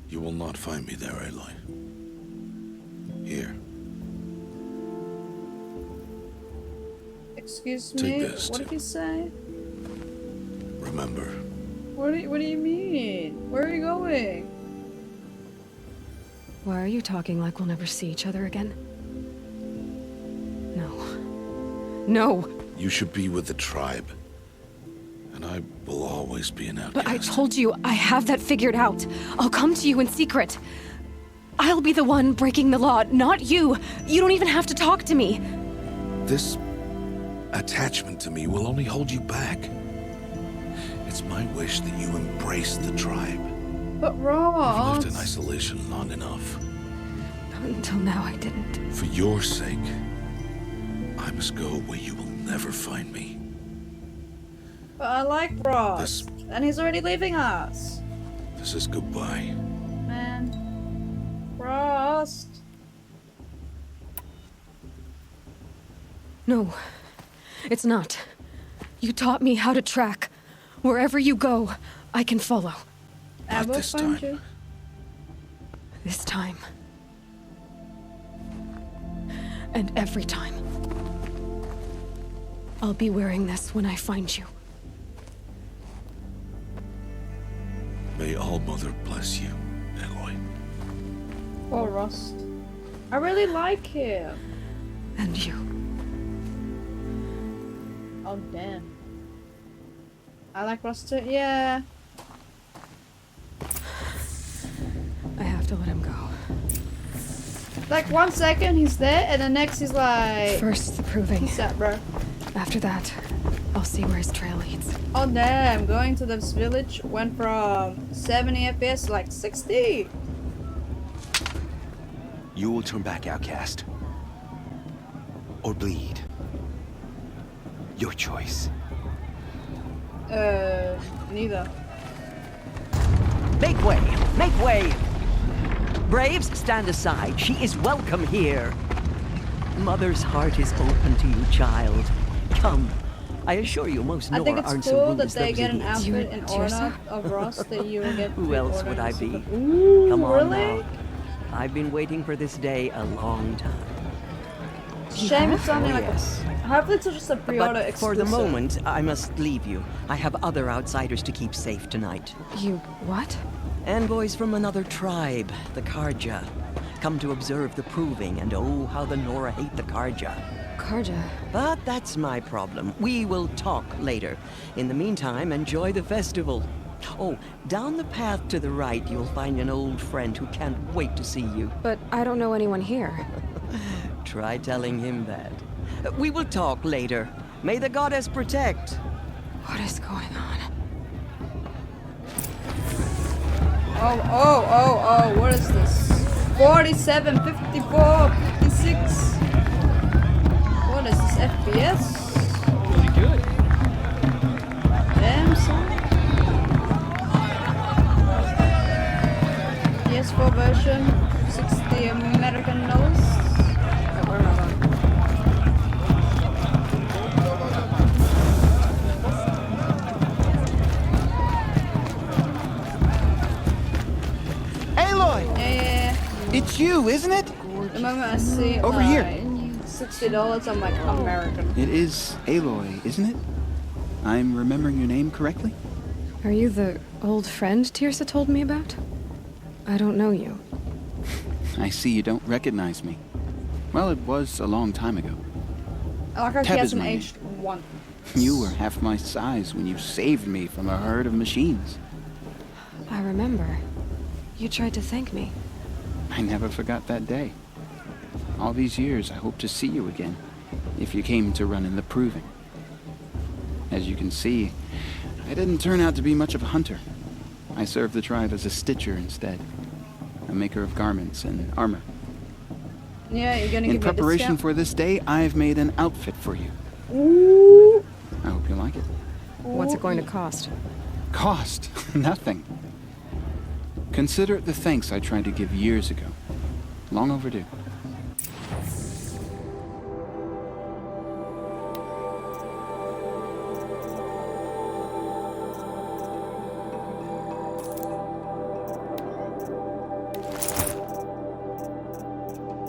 You will not find me there, Aloy. Here. Excuse Take me? this, What did you say? Remember, What do you mean? Where are you going? Why are you talking like we'll never see each other again? No. No! you should be with the tribe. And I will always be an outcast. But I told you, I have that figured out. I'll come to you in secret. I'll be the one breaking the law, not you. You don't even have to talk to me. This attachment to me will only hold you back. It's my wish that you embrace the tribe. But You've Ross... lived in isolation long enough. Until now, I didn't. For your sake, I must go where you will never find me. But I like Ross. And he's already leaving us. This is goodbye. Man. Ross. No, it's not. You taught me how to track. Wherever you go, I can follow. I will find you. This time. And every time. I'll be wearing this when I find you. May All Mother bless you, Aloy. Oh, Ross. I really like him. And you. Oh, damn. I like Ross too. Yeah. I have to let him go. Like 1 second he's there, and the next he's like... First, the proving. Peace out, bro. After that, I'll see where his trail leads. Oh, damn. Going to this village went from 70 FPS to like 60. You will turn back, outcast. Or bleed. Your choice. Neither. Make way! Make way! Braves, stand aside. She is welcome here. Mother's heart is open to you, child. Come. I assure you, most I Nora think it's aren't so cool rude that as they those get an idiots. outfit in honor of Ross that you will get. Who else would I be? Ooh, Come on really? now. I've been waiting for this day a long time. Shame it's only like yes. hopefully it's just a pre-order But for exclusive. the moment, I must leave you. I have other outsiders to keep safe tonight. You what? Envoys from another tribe, the Karja. Come to observe the proving, and oh, how the Nora hate the Karja. Karja? But that's my problem. We will talk later. In the meantime, enjoy the festival. Oh, down the path to the right, you'll find an old friend who can't wait to see you. But I don't know anyone here. Try telling him that. We will talk later. May the goddess protect. What is going on? Oh, what is this? 47, 54, 56. FPS. Pretty good. Damn, son. PS4 version, $60 American. Wait, where am I going? Aloy! Yeah. It's you, isn't it? The moment I see Over here. $60, I'm like, American. It is Aloy, isn't it? I'm remembering your name correctly? Are you the old friend Tirsa told me about? I don't know you. I see you don't recognize me. Well, it was a long time ago. I like how he Teb is hasn't my name. aged once. You were half my size when you saved me from a herd of machines. I remember. You tried to thank me. I never forgot that day. All these years, I hope to see you again, if you came to run in the Proving. As you can see, I didn't turn out to be much of a hunter. I served the tribe as a stitcher instead, a maker of garments and armor. Yeah, you're gonna In give me a preparation discount? for this day, I've made an outfit for you. Ooh. I hope you like it. What's it going to cost? Cost? Nothing. Consider it the thanks I tried to give years ago. Long overdue.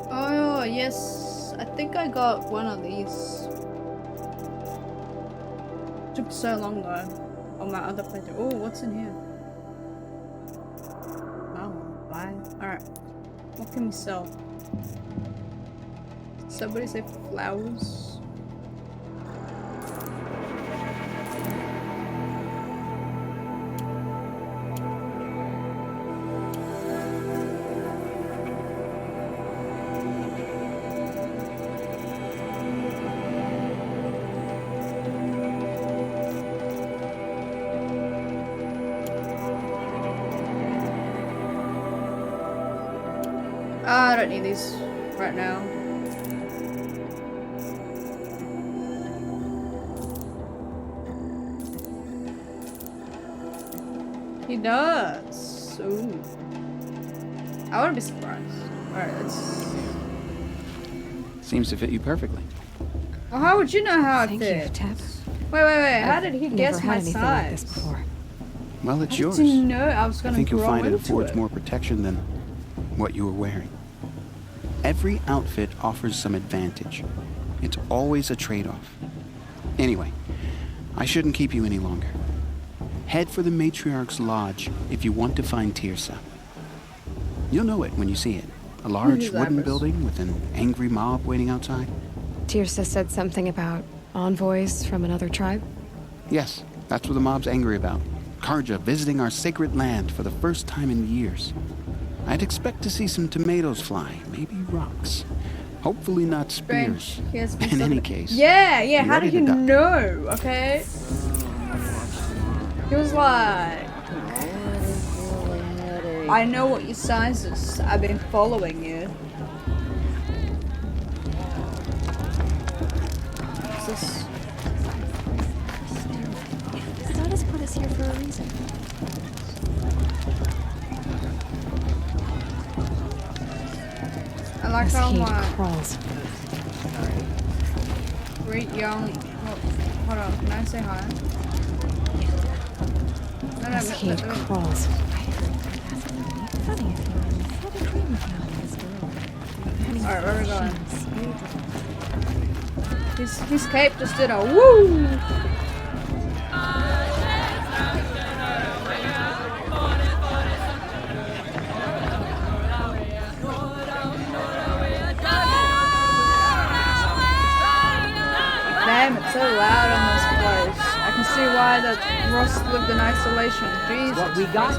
Oh, yes. I think I got one of these. Took so long though. On my other playthrough. Oh, what's in here? Oh, buy. Alright. What can we sell? Somebody say flowers? I don't need these right now. He does. Ooh. I wouldn't be surprised. Alright, let's... Seems to fit you perfectly. Well, how would you know how it Thank you, fits? Teb. Wait. How did he guess Never my had anything size? like this before. Well, it's How yours. did you know I was I gonna think you'll grow find it into affords it? more protection than what you were wearing. Every outfit offers some advantage. It's always a trade-off. Anyway, I shouldn't keep you any longer. Head for the Matriarch's Lodge if you want to find Tirsa. You'll know it when you see it. A large wooden building with an angry mob waiting outside. Tirsa said something about envoys from another tribe? Yes, that's what the mob's angry about. Karja visiting our sacred land for the first time in years. I'd expect to see some tomatoes fly, maybe rocks. Hopefully not spears. In any case. Yeah, be how ready did to you duck. know? Okay. He was like, I know what your size is. I've been following you. What's this? Goddess put us here for a reason. I like This how heat my crawls. great young. Oh, hold on, can I say hi? No, This heat crawls. Alright, where are we going? His cape just did a woo! Damn, it's so loud in this place. I can see why the Ross lived in isolation. Jesus. What we got?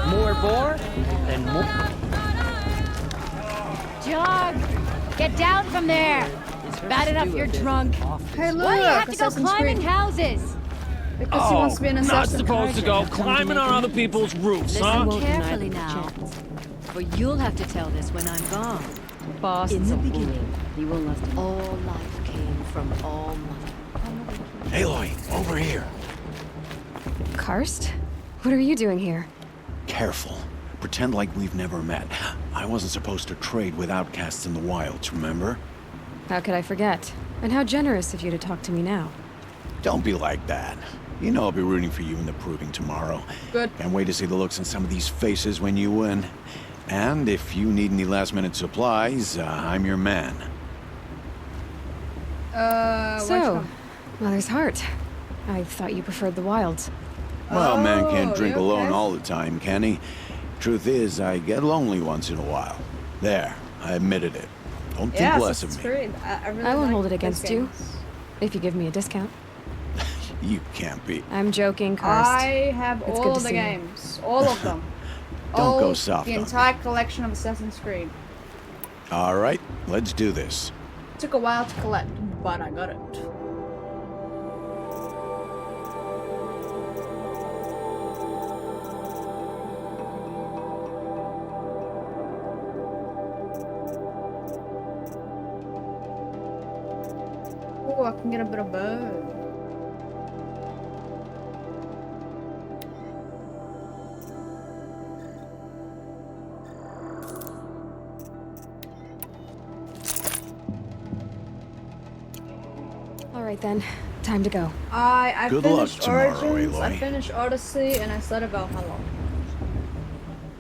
More boar and more. Jog! Get down from there! It's bad enough you're drunk. Hey, look! Why do you have to go Assassin's climbing Creed. houses? Because he wants to be an not assassin. supposed to go climbing on other people's roofs, huh? Listen carefully now, for you'll have to tell this when I'm gone. Boss, In it's the a beginning, rule. he will last. All life came from all mother. Aloy, over here. Karst? What are you doing here? Careful. Pretend like we've never met. I wasn't supposed to trade with outcasts in the wilds, remember? How could I forget? And how generous of you to talk to me now. Don't be like that. You know I'll be rooting for you in the proving tomorrow. Good. Can't wait to see the looks on some of these faces when you win. And if you need any last-minute supplies, I'm your man. So, Mother's Heart. I thought you preferred the wilds. Well, man can't drink you alone okay? all the time, can he? Truth is, I get lonely once in a while. There, I admitted it. Don't think less of me. Creed. I really I won't like hold it those against you. games. If you give me a discount. You can't be. I'm joking, Karst. I have It's all good to of the see you. games. All of them. Don't go All- soft The on me. entire collection of Assassin's Creed. All right, let's do this. Took a while to collect, but I got it. Oh, I can get a bit of bow. All right then, time to go. I Good luck finished tomorrow, Origins, I Aloy. finished Odyssey, and I started Valhalla.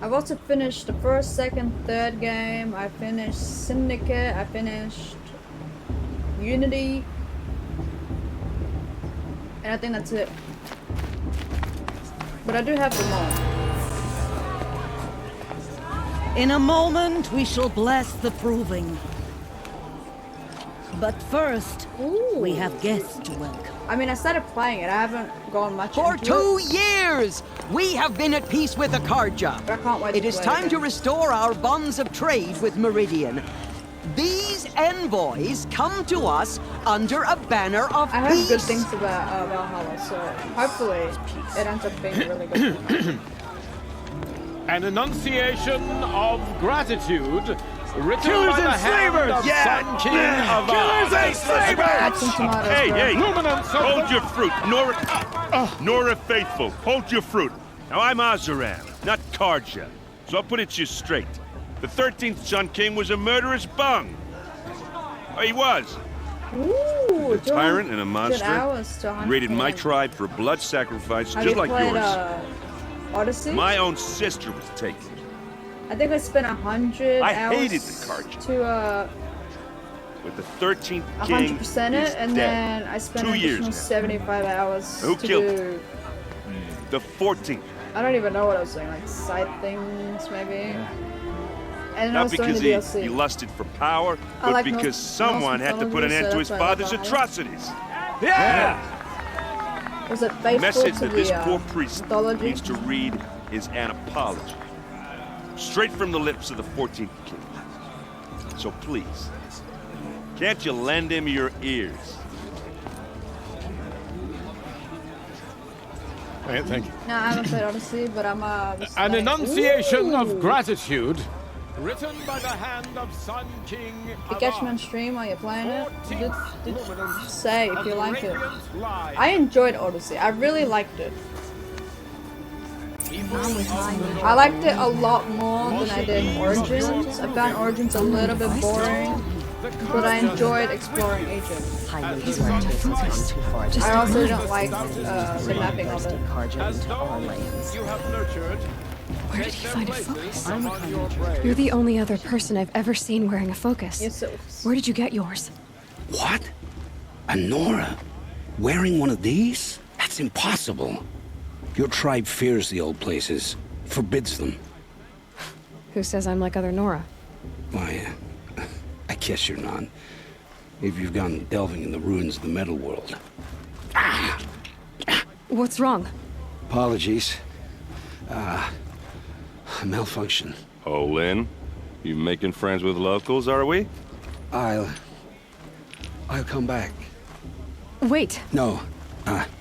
I've also finished the first, second, third game. I finished Syndicate. I finished Unity. And I think that's it. But I do have them all. In a moment, we shall bless the proving. But first, we have guests to welcome. I mean, I started playing it. I haven't gone much For into 2 it. years, we have been at peace with Akarja. I can't wait It to is play time it to again. restore our bonds of trade with Meridian. These envoys come to us under a banner of I heard peace. good things about Valhalla, so hopefully it ends up being really good. An enunciation of gratitude written Killers by the and hand slavers! of Yeah! Sun King Yeah! of Killers and Add some tomatoes, Hey, bro. hey! Luminance of Hold the- your fruit, Nora Faithful. Hold your fruit. Now I'm Azaran, not Karja, so I'll put it to you straight. The 13th Sun King was a murderous bung. Oh, he was. Ooh, A tyrant and a monster. hours to hunt Raided my him. tribe for blood sacrifice, Have just you like played, yours. Odyssey? My own sister was taken. I think I spent 100 I hours hated the Karja. to With the 13th 100% King is it, and dead. then I spent 2 an years additional now. 75 hours Who to killed do. The 14th. I don't even know what I was doing, like side things maybe. And then I Not was doing because the he DLC. lusted for power, I but like because Norse someone had to put an mythology, end so to his that's why I love father's Valhalla. atrocities. Yeah! Was it faithful Message to that this the poor priest mythology? needs to read is an apology. Straight from the lips of the 14th king. So please, can't you lend him your ears? Thank you. No, I haven't played Odyssey, but I'm An enunciation Ooh. of gratitude written by the hand of Sun King You catch me on stream while you're playing it. Did say if you like it. I enjoyed Odyssey. I really liked it. I liked it a lot more than I did Origins. I found Origins a little bit boring, but I enjoyed exploring Egypt. I also don't like the mapping of it. You have nurtured. Where did he find a focus? You're the only other person I've ever seen wearing a focus. Yes, it was. Where did you get yours? What? A Nora? Wearing one of these? That's impossible. Your tribe fears the old places, forbids them. Who says I'm like other Nora? Why, I guess you're not. If you've gone delving in the ruins of the metal world. What's wrong? Apologies. Malfunction. Oh, Lynn, you making friends with locals, are we? I'll come back. Wait. No,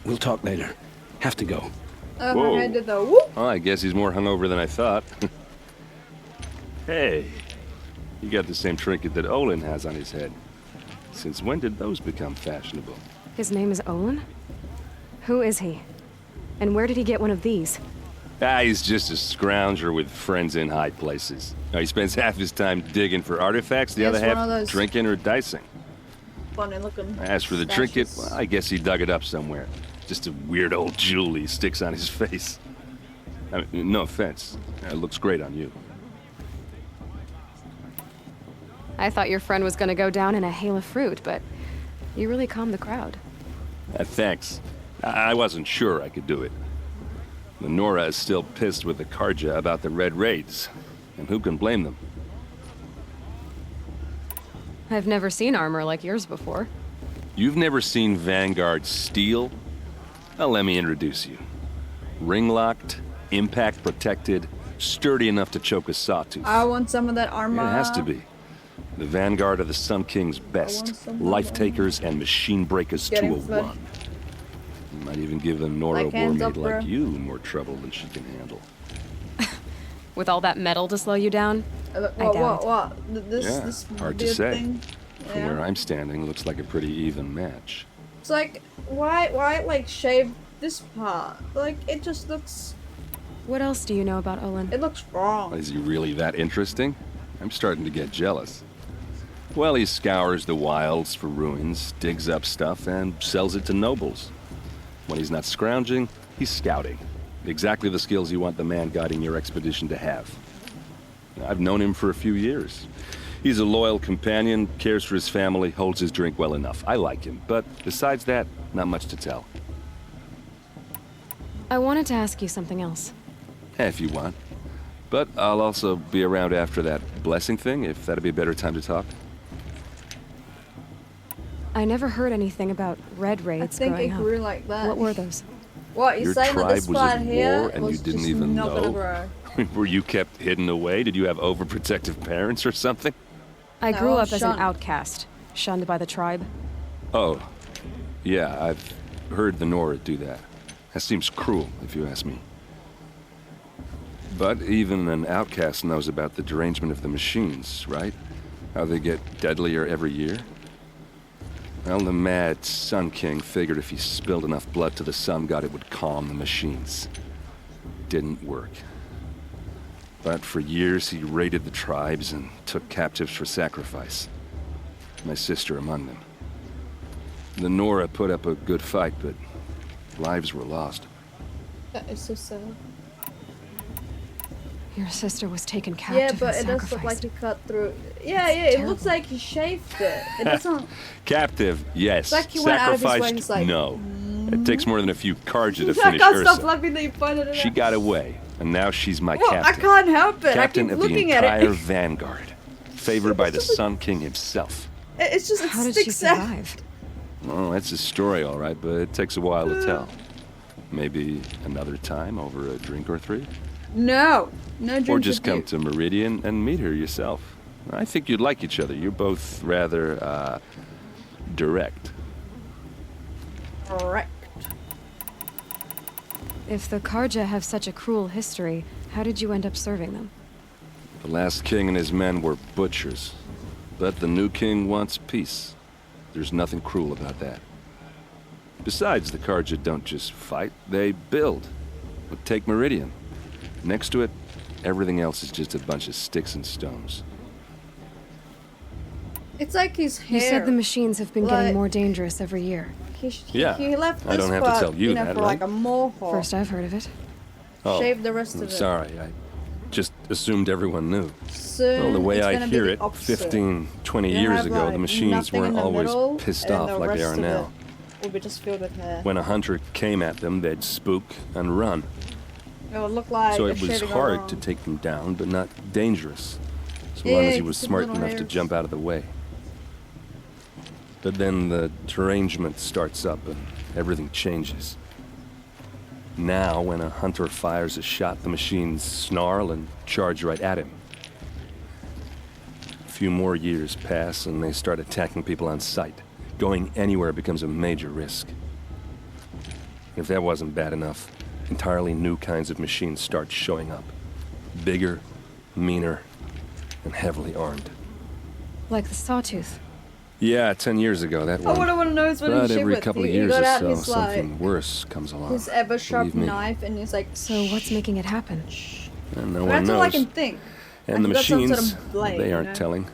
we'll talk later. Have to go. My Whoa. head did the whoop. Oh, I guess he's more hungover than I thought. Hey, You got the same trinket that Olin has on his head. Since when did those become fashionable? His name is Olin? Who is he? And where did he get one of these? He's just a scrounger with friends in high places. He spends half his time digging for artifacts, the other half drinking or dicing. Funny looking. As for the trinket, well, I guess he dug it up somewhere. Just a weird old jewel he sticks on his face. I mean, no offense. It looks great on you. I thought your friend was gonna go down in a hail of fruit, but you really calmed the crowd. Thanks. I wasn't sure I could do it. Lenora is still pissed with the Karja about the Red Raids, and who can blame them? I've never seen armor like yours before. You've never seen Vanguard steel? Well, let me introduce you. Ring-locked, impact-protected, sturdy enough to choke a sawtooth. I want some of that armor. It has to be. The Vanguard are the Sun King's best. Life-takers and machine breakers to a one. You might even give a Nora warmaid like you more trouble than she can handle. With all that metal to slow you down? What? This hard to say. Thing? From where I'm standing, looks like a pretty even match. It's like, why like shave this part? Like, it just looks... What else do you know about Olin? It looks wrong. Is he really that interesting? I'm starting to get jealous. Well, he scours the wilds for ruins, digs up stuff, and sells it to nobles. When he's not scrounging, he's scouting. Exactly the skills you want the man guiding your expedition to have. I've known him for a few years. He's a loyal companion, cares for his family, holds his drink well enough. I like him, but besides that, not much to tell. I wanted to ask you something else. If you want. But I'll also be around after that blessing thing, if that'd be a better time to talk. I never heard anything about Red Raids growing up. I think it grew like that. What were those? What, you're saying that this part here and was you didn't just even not gonna know? grow? Were you kept hidden away? Did you have overprotective parents or something? I grew up as an shunned. outcast, shunned by the tribe. Oh, yeah, I've heard the Nora do that. That seems cruel, if you ask me. But even an outcast knows about the derangement of the machines, right? How they get deadlier every year? Well, the mad Sun King figured if he spilled enough blood to the Sun God, it would calm the machines. Didn't work. But for years, he raided the tribes and took captives for sacrifice. My sister among them. The Nora put up a good fight, but lives were lost. That is so sad. Your sister was taken captive Yeah, but it and does look like he cut through. Yeah, it looks like he shaved it. It doesn't. Captive, yes. It's like he went out of his way and Sacrificed, he's like, no. It takes more than a few Karja to I finish can't Ursa. stop laughing that you pointed it She out. got away, and now she's my Well, captain. I can't help it. Captain I keep of the looking at entire it. Vanguard, favored by the Sun King himself. It's just, it How did she sticks out. survive? Well, that's a story, all right, but it takes a while to tell. Maybe another time over a drink or three? No drink Or just with come you. to Meridian and meet her yourself. I think you'd like each other. You're both rather, direct. Correct. If the Karja have such a cruel history, how did you end up serving them? The last king and his men were butchers. But the new king wants peace. There's nothing cruel about that. Besides, the Karja don't just fight, they build. But take Meridian. Next to it, everything else is just a bunch of sticks and stones. It's like his hair. You said the machines have been getting more dangerous every year. Yeah, He left this I don't have part, to tell you that, for right? like a mohawk. First I've heard of it. Oh, Shave the rest of I'm it. sorry, I just assumed everyone knew. Soon, Well, the way it's I gonna be hear the it, opposite. 15, 20 You're years gonna have, ago, like, the machines nothing in weren't the always middle, pissed and off the like they rest are of now. it will be just filled with hair. When a hunter came at them, they'd spook and run. It would look like So a it was shaving hard around. to take them down, but not dangerous. So Yeah, long as he keep was the smart little enough to hairs. jump out of the way. But then the derangement starts up and everything changes. Now, when a hunter fires a shot, the machines snarl and charge right at him. A few more years pass and they start attacking people on sight. Going anywhere becomes a major risk. If that wasn't bad enough, entirely new kinds of machines start showing up. Bigger, meaner, and heavily armed. Like the sawtooth. Yeah, 10 years ago that I one. wouldn't want to know it's what But he every with. couple of He years got or out so, his, something worse comes along. his ever sharp Believe me. knife, and he's like, so what's making it happen? And no one that's knows. all I can think. And the Like, he's got some machines, sort of blade, they aren't you know? telling.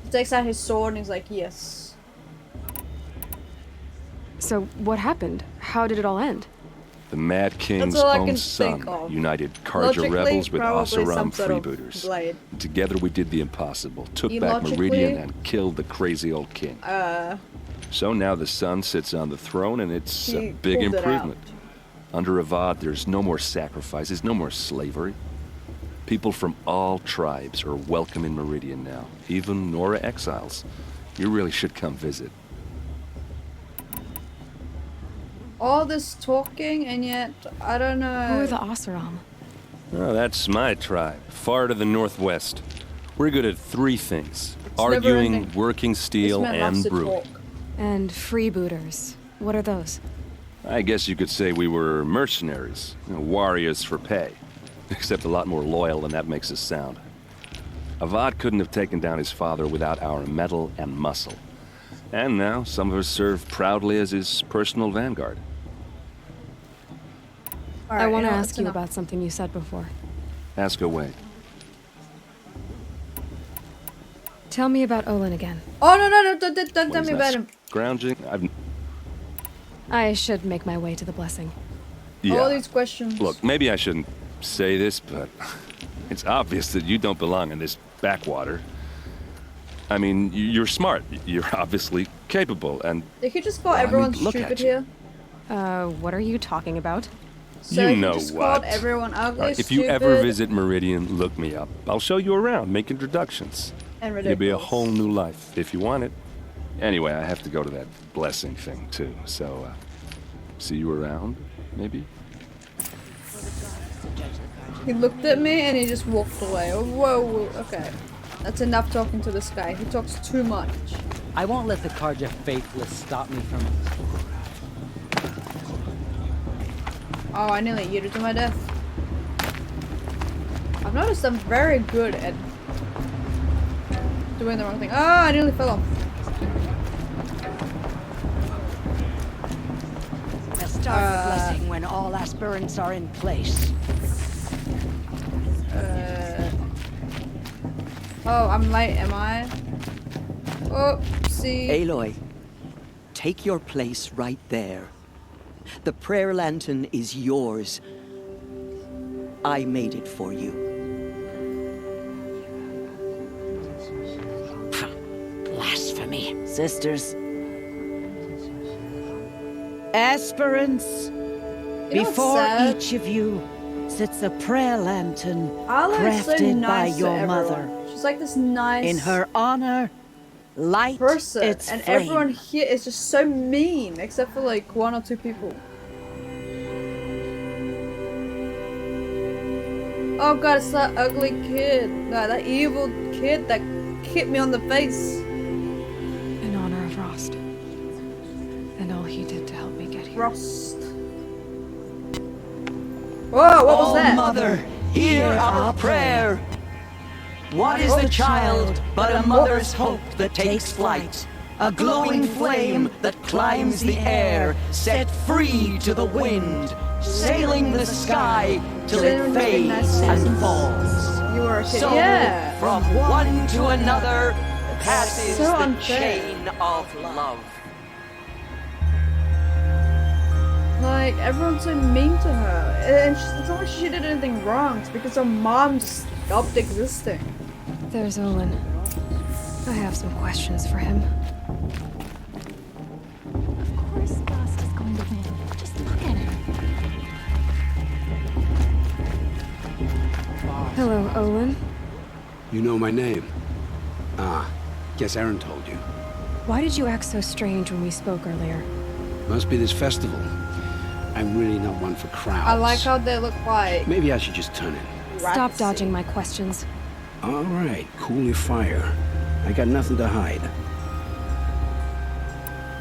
He takes out his sword and he's like, yes. So what happened? How did it all end? The Mad King's all I can own son think of. united Karja Logically, rebels with probably Oseram some sort of freebooters. blade. And together we did the impossible, took back Illogically- Meridian and killed the crazy old king. So now the son sits on the throne and it's He a big pulled it improvement. Under Avad, there's no more sacrifices, no more slavery. People from all tribes are welcome in Meridian now, even Nora exiles. You really should come visit. All this talking, and yet, I don't know. Who are the Oseram? Oh, that's my tribe, far to the northwest. We're good at three things. never Arguing, ending. working steel, This man loves and to brewing. talk. And freebooters. What are those? I guess you could say we were mercenaries, warriors for pay. Except a lot more loyal than that makes us sound. Avad couldn't have taken down his father without our metal and muscle. And now some of us serve proudly as his personal vanguard. I want to ask you about something you said before. Ask away. Tell me about Olin again. Oh, no, don't tell What is me that, about him. Scrounging? I should make my way to the blessing. Yeah. All these questions. Look, maybe I shouldn't say this, but it's obvious that you don't belong in this backwater. I mean, you're smart. You're obviously capable, and They could just call Well, I mean, everyone look stupid at you. here. What are you talking about? So you he know just what. called everyone ugly, All right, if stupid, you ever visit Meridian, look me up. I'll show you around, make introductions. and It'll be a ridiculous. whole new life, if you want it. Anyway, I have to go to that blessing thing, too. So, see you around, maybe? He looked at me and he just walked away. Oh, whoa, okay. That's enough talking to this guy. He talks too much. I won't let the Karja faithless stop me from... Oh, I nearly yeeted to my death. I've noticed I'm very good at doing the wrong thing. Oh, I nearly fell off. We'll start the blessing when all aspirants are in place. Oh, I'm late, am I? Oopsie. Aloy, take your place right there. The prayer lantern is yours. I made it for you. Blasphemy. Sisters. Aspirants. You know what's Before sad? each of you sits a prayer lantern Ala is so crafted nice by to your everyone. mother. She's like this nice In her honor, light person, its and flame. everyone here is just so mean, except for like 1 or 2 people. Oh god, it's that ugly kid. No, that evil kid that hit me on the face. In honor of Rost. And all he did to help me get here. Rost. Whoa, what was Oh, that? Mother, hear our prayer. What is the child but a mother's hope that takes flight? A glowing flame that climbs the air, set free to the wind, sailing the sky till it fades and falls. You were a kid. So, Yeah. from one to another, passes So the unfair. chain of love. Like, everyone's so mean to her. And it's not like she did anything wrong. It's because her mom just stopped existing. There's Olin. I have some questions for him. Of course Rost is going to win. Just look at him. Hello, Olin. You know my name? Ah, guess Aaron told you. Why did you act so strange when we spoke earlier? Must be this festival. I'm really not one for crowds. I like how they look like. Maybe I should just turn in. Stop dodging my questions. All right, cool your fire. I got nothing to hide.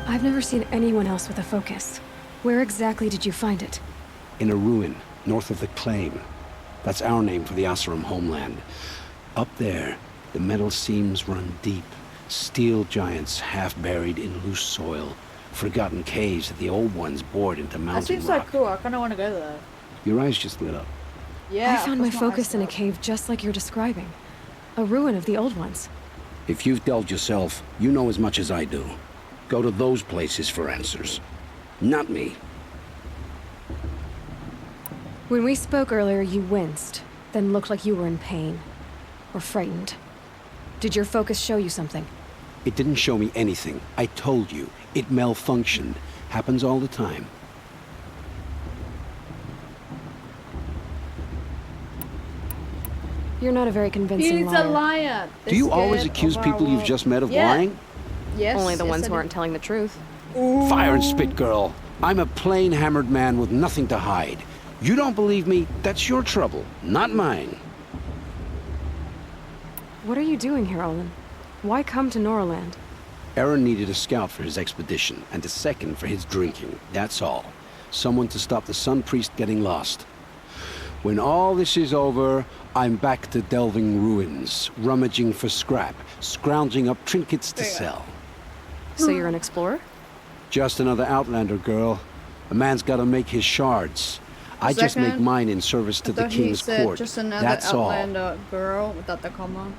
I've never seen anyone else with a focus. Where exactly did you find it? In a ruin, north of the Claim. That's our name for the Oseram homeland. Up there, the metal seams run deep, Steel giants half buried in loose soil. Forgotten caves that the old ones bored into That mountain seems rock. so cool. I kind of want to go there. Your eyes just lit up. Yeah. I found my that's what I focus in a said. cave just like you're describing. A ruin of the old ones. If you've delved yourself, you know as much as I do. Go to those places for answers. Not me. When we spoke earlier, you winced, then looked like you were in pain. Or frightened. Did your focus show you something? It didn't show me anything. I told you. It malfunctioned. Happens all the time. You're not a very convincing He's liar. a liar. Do you This always kid accuse of people our you've world. just met of Yeah. lying? Yes. Only the yes, ones I who do. aren't telling the truth. Fire and spit, girl. I'm a plain hammered man with nothing to hide. You don't believe me, that's your trouble, not mine. What are you doing here, Olin? Why come to Noraland? Aaron needed a scout for his expedition, and a second for his drinking, that's all. Someone to stop the Sun Priest getting lost. When all this is over, I'm back to delving ruins, rummaging for scrap, scrounging up trinkets to sell. So you're an explorer? Just another Outlander, girl. A man's gotta make his shards. I just make Second, mine in service to I the thought he king's said court. just another That's all. Outlander girl without the comma.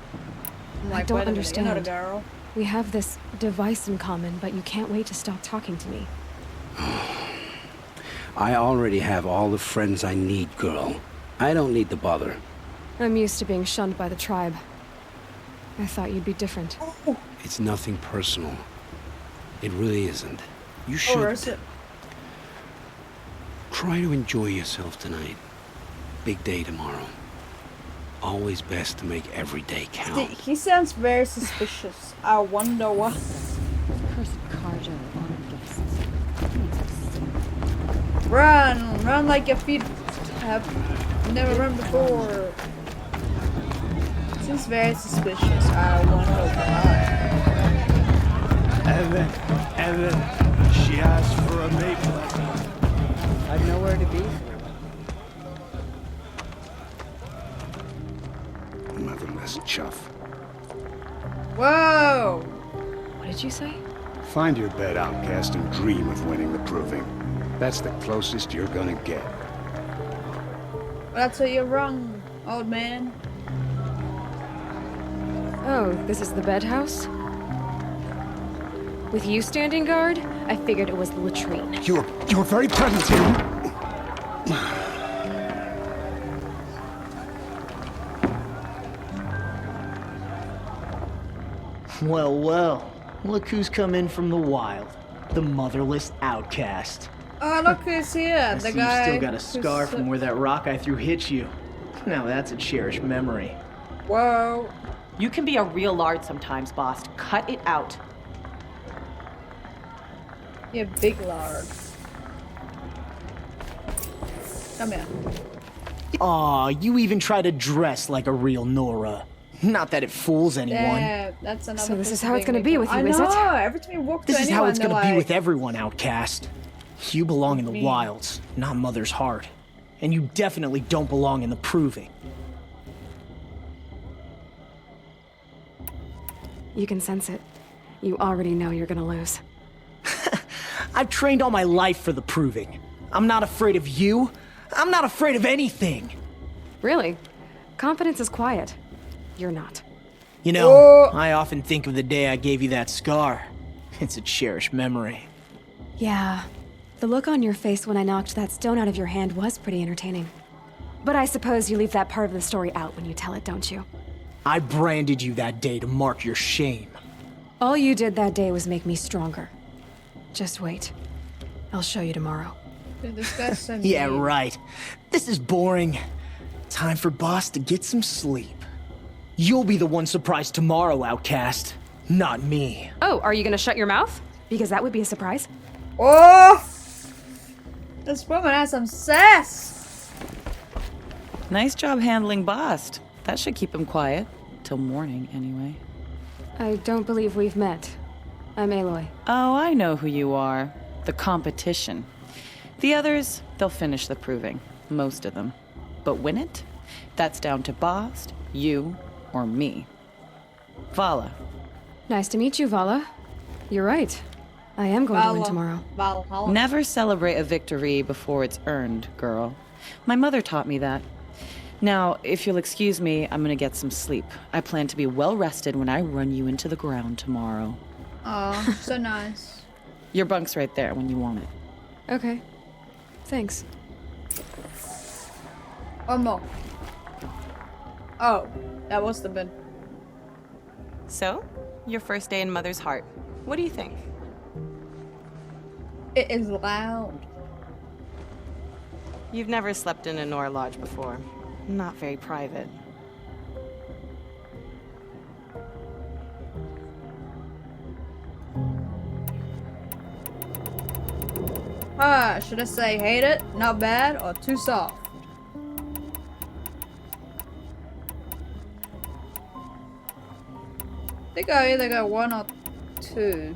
I'm like, I don't wait a minute, understand. you're not a girl. We have this device in common, but you can't wait to stop talking to me. I already have all the friends I need, girl. I don't need the bother. I'm used to being shunned by the tribe. I thought you'd be different. It's nothing personal. It really isn't. You should. Or is it? Try to enjoy yourself tonight. Big day tomorrow. Always best to make every day count. He sounds very suspicious. I wonder what. Cursed Karja on guests. Run! Run like your feet have never run before. Seems very suspicious. I wonder why. Evan, she asked for a mate lesson. I'd know where to be. Motherless chuff. Whoa! What did you say? Find your bed, outcast, and dream of winning the proving. That's the closest you're gonna get. Well, that's where you're wrong, old man. Oh, this is the bed house? With you standing guard, I figured it was the latrine. You're very present here. Well, well. Look who's come in from the wild. The motherless outcast. Oh, look who's here. I The see guy. you still got a who's scar from where that rock I threw hit you. Now that's a cherished memory. Whoa. You can be a real lard sometimes, boss. Cut it out. You're big lard. Come here. Aw, you even try to dress like a real Nora. Not that it fools anyone. Yeah, that's another. So this thing is how it's gonna being be a with girl. you, is I it? know. Every time you walk This to is anyone, how it's gonna they're be like, with everyone, outcast. You belong in the Me. wilds, not Mother's heart. And you definitely don't belong in the proving. You can sense it. You already know you're gonna lose. I've trained all my life for the proving. I'm not afraid of you. I'm not afraid of anything. Really? Confidence is quiet. You're not. You know, I often think of the day I gave you that scar. It's a cherished memory. Yeah. The look on your face when I knocked that stone out of your hand was pretty entertaining. But I suppose you leave that part of the story out when you tell it, don't you? I branded you that day to mark your shame. All you did that day was make me stronger. Just wait. I'll show you tomorrow. Dude, this guy's so Yeah, mean. right. This is boring. Time for Boss to get some sleep. You'll be the one surprised tomorrow, outcast. Not me. Oh, are you gonna shut your mouth? Because that would be a surprise. Oh! This woman has some sass. Nice job handling Bast. That should keep him quiet. Till morning, anyway. I don't believe we've met. I'm Aloy. Oh, I know who you are. The competition. The others, they'll finish the proving. Most of them. But win it? That's down to Bast, you, or me. Vala. Nice to meet you, Vala. You're right. I am going to win tomorrow. Valhalla. Never celebrate a victory before it's earned, girl. My mother taught me that. Now, if you'll excuse me, I'm gonna get some sleep. I plan to be well rested when I run you into the ground tomorrow. Oh, so nice. Your bunk's right there when you want it. Okay. Thanks. One more. Oh, that was the bed. So, your first day in Mother's heart. What do you think? It is loud. You've never slept in a Nora lodge before. Not very private. Should I say hate it, not bad, or too soft? I think I either go 1 or 2.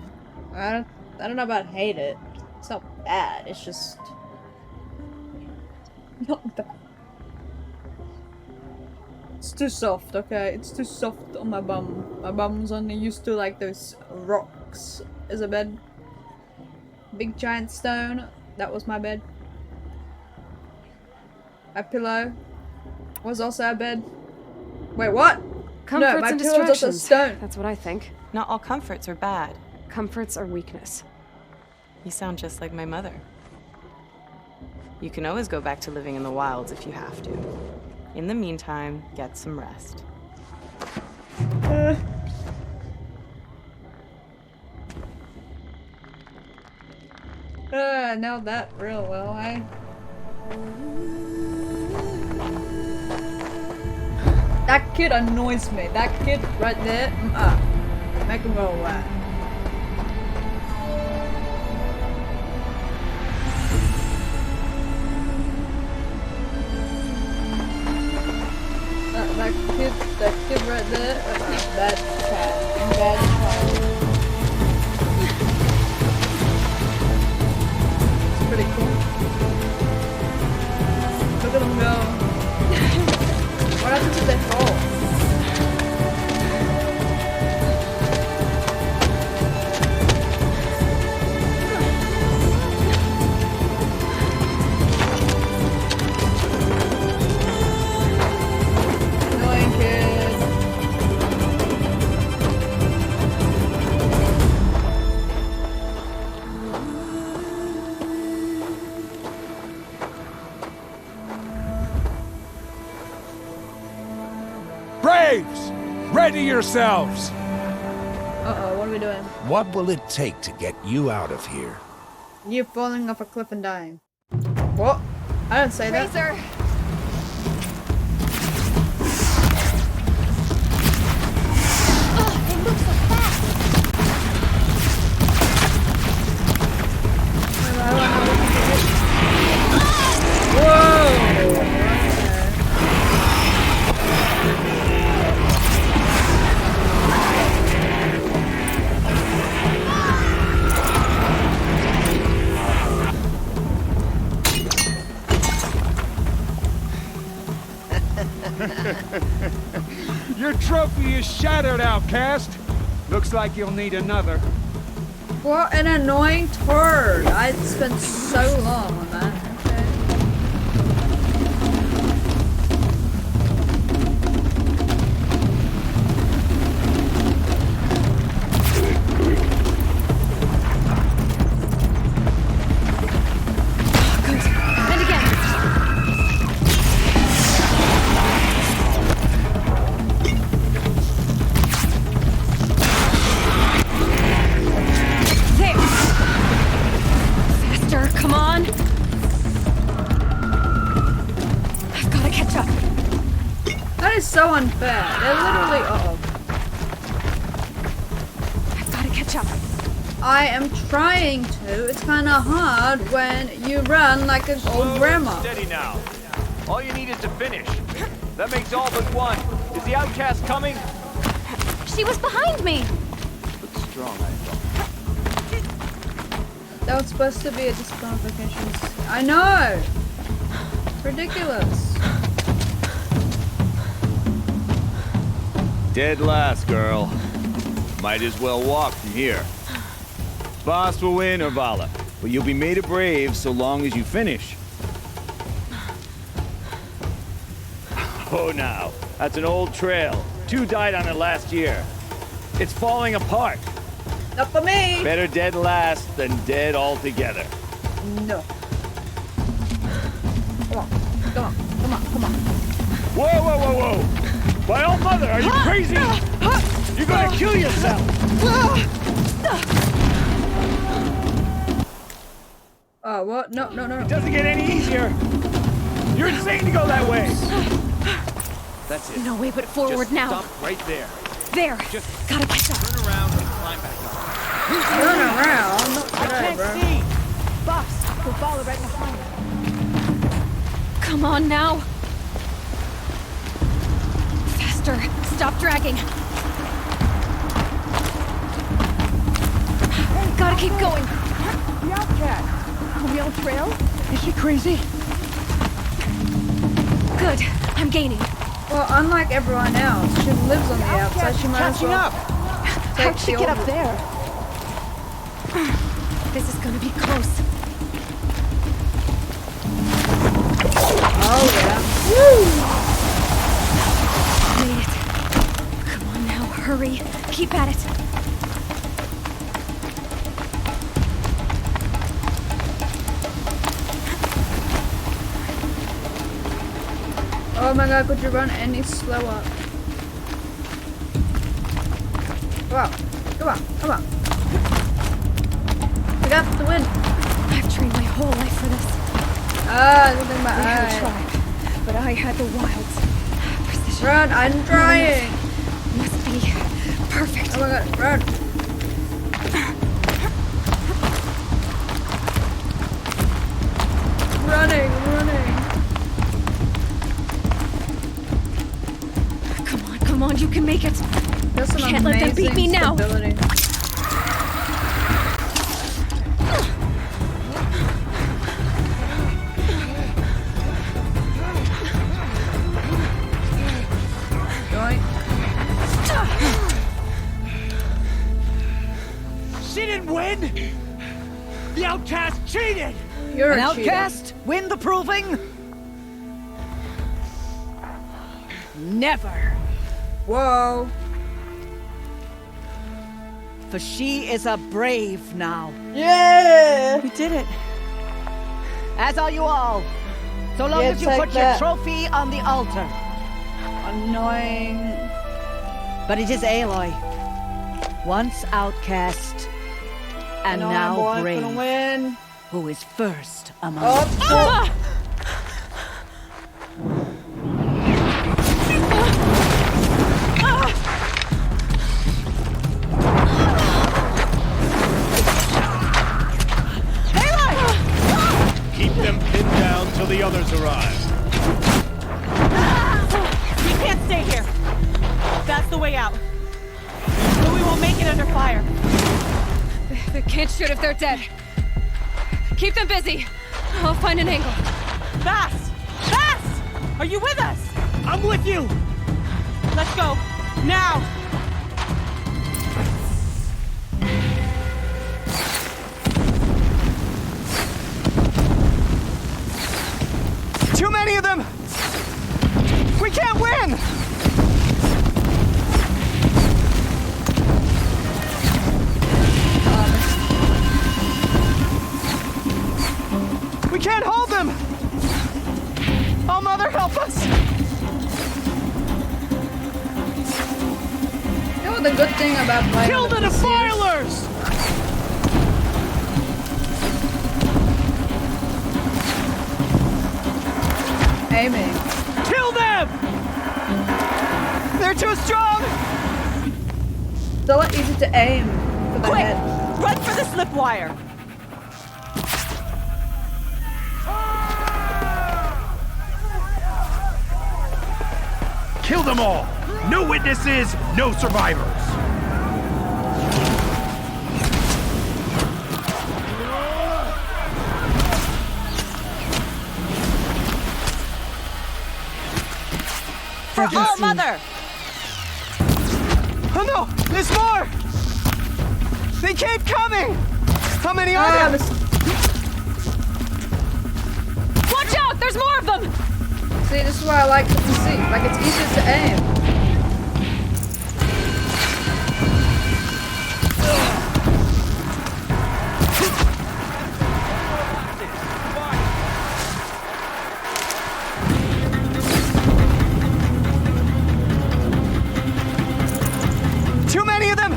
I don't know about hate it. It's not bad, it's just not bad. It's too soft, okay? It's too soft on my bum. My bum's only used to like those rocks as a bed. Big giant stone. That was my bed. My pillow was also a bed. Wait, what? Comforts no, my and pillow was also distractions. stone. That's what I think. Not all comforts are bad. Comforts are weakness. You sound just like my mother. You can always go back to living in the wilds if you have to. In the meantime, get some rest. I know that real well, That kid annoys me. That kid right there, make him go away. That kid right there, bad cat, bad child. It's pretty cool. Look at them go. What happened to their fall? Braves! Ready yourselves! Uh-oh, what are we doing? What will it take to get you out of here? You falling off a cliff and dying. What? I didn't say that. Razor! Oh, it moves so fast! Whoa! Your trophy is shattered, outcast. Looks like you'll need another. What an annoying turd! I spent so long on that. So unfair. They're literally. I've got to catch up. I am trying to. It's kind of hard when you run like an old grandma. Steady now. All you need is to finish. That makes all but one. Is the outcast coming? She was behind me. Looks strong, I thought. That was supposed to be a disqualification. I know. It's ridiculous. Dead last, girl. Might as well walk from here. Boss will win or Vala, but you'll be made a brave so long as you finish. Oh, now, that's an old trail. 2 died on it last year. It's falling apart. Not for me. Better dead last than dead altogether. No. Come on, come on, come on, come on. Whoa, whoa, whoa, whoa! My old mother, are you crazy? You're gonna kill yourself! Oh, what? No, no, no. It doesn't get any easier. You're insane to go that way. That's it. No way but forward Just now. Stop right there. There. Just gotta catch up. Turn around and climb back up. Turn around? Not I today, can't bro. see. Boss, we'll follow right behind. Come on now. Faster. Stop dragging. Gotta keep going. The outcast. Are we on trail? Is she crazy? Good. I'm gaining. Well, unlike everyone else, she lives on the outside. She might as well take How'd she the get old- up there? This is gonna be close. Oh, yeah. Woo! Made it. Come on now, hurry. Keep at it. Oh my god, could you run any slower? Come on, come on, come on. We got the win. I've trained my whole life for this. Ah, something about We had a tribe, but I had the wilds. Precision. Run, I'm trying. Must be perfect. Oh my god, run. Running, running. Come on, you can make it. That's an Can't let them beat me now. stability. Joint. She didn't win! The outcast cheated! You're An a cheater. outcast? Win the proving? Never. Whoa. For she is a brave now. Yeah! We did it. As are you all. So long Yeah, as you take put that. your trophy on the altar. Annoying. But it is Aloy. Once outcast, and No, now boy, brave. gonna win. Who is first among Oh, us. oh. Keep them pinned down till the others arrive. We can't stay here. That's the way out. But we won't make it under fire. They can't shoot if they're dead. Keep them busy. I'll find an angle. Fast! Fast! Are you with us? I'm with you! Let's go. Now! Too many of them! We can't win! We can't hold them! Oh, Mother, help us! You know the good thing about playing Kill on the PC? defilers! Aiming. Kill them! They're too strong! It's a lot easier to aim for the Quick! head. Run for the slip wire! Kill them all! No witnesses, no survivors! For All Mother! Oh no! There's more! They keep coming! How many are there? Watch out! There's more of them! See, this is why I like to see. Like, it's easier to aim. Too many of them!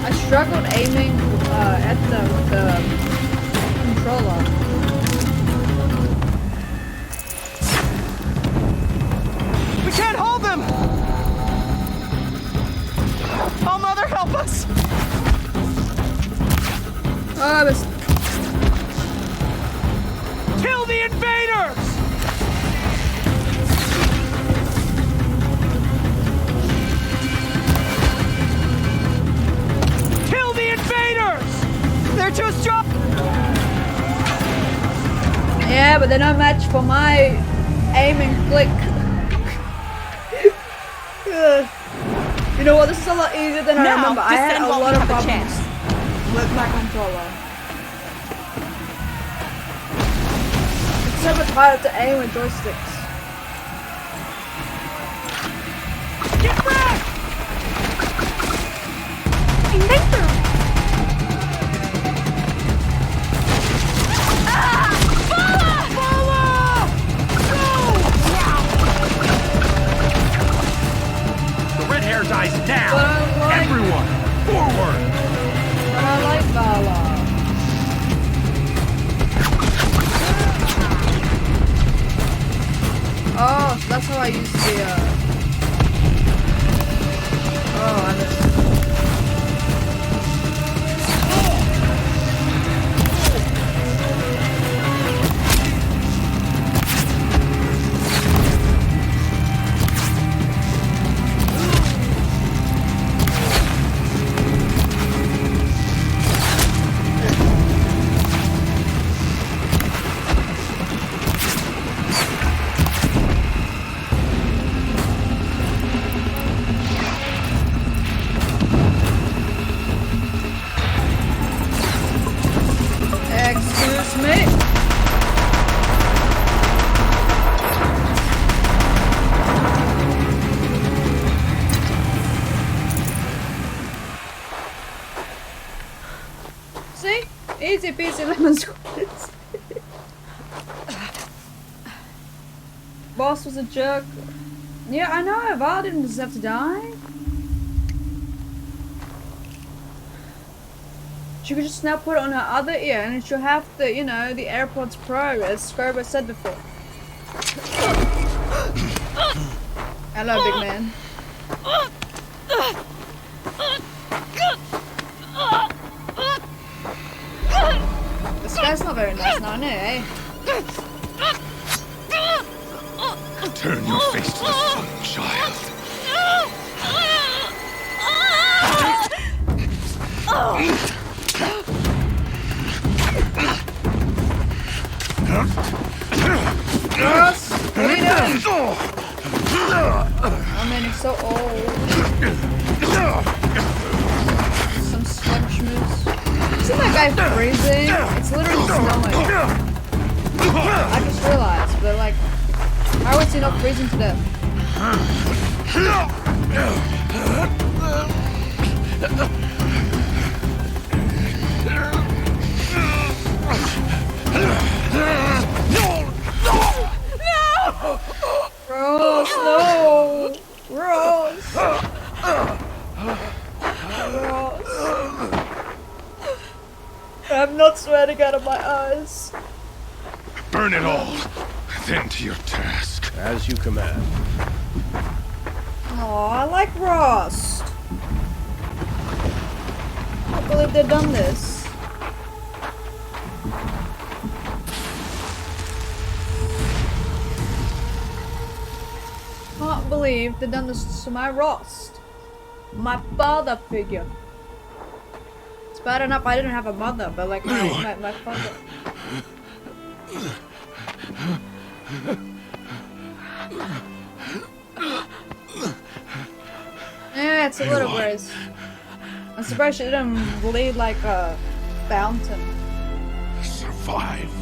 I struggled aiming at them with the controller. We can't hold them! Oh, Mother, help us! Kill the invaders! Kill the invaders! They're too strong! Yeah, but they're no match for my aim and click. You know what? This is a lot easier than I remember. I had a lot of problems with my controller. It's so much harder to aim with joysticks. Get back! Invader! Hairs eyes down! Everyone, forward! But I like Valhalla. Oh, so that's how I use the, Oh, I missed it. Easy peasy lemon squeeze. Boss was a jerk. Yeah, I know. Val didn't deserve to die. She could just now put it on her other ear and she'll have the, you know, the AirPods Pro, as Scrobo said before. Hello, big man. This guy's not very nice now, no, eh? Turn your face to the sun, child. Gross! What are you doing? Oh man, he's so old. Some slug schmooze. Isn't that guy freezing? It's literally snowing. I just realized, but like, how is he not freezing to death? Ross, no! Ross! Ross! I'm not sweating out of my eyes. Burn it all, then to your task. As you command. Oh, I like Ross. I can't believe they've done this. Can't believe they've done this to my Ross. My father figure. It's bad enough I didn't have a mother, but like my father. Yeah, it's a little gross. I'm surprised she didn't bleed like a fountain. Survive.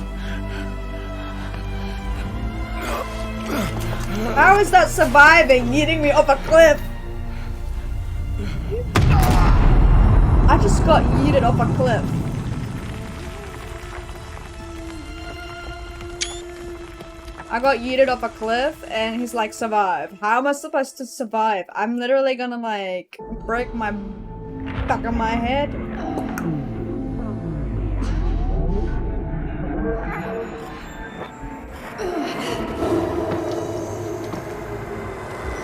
How is that surviving? Yeeting me off a cliff. I just got yeeted off a cliff. I got yeeted off a cliff and he's like, survive. How am I supposed to survive? I'm literally gonna like break my back of my head.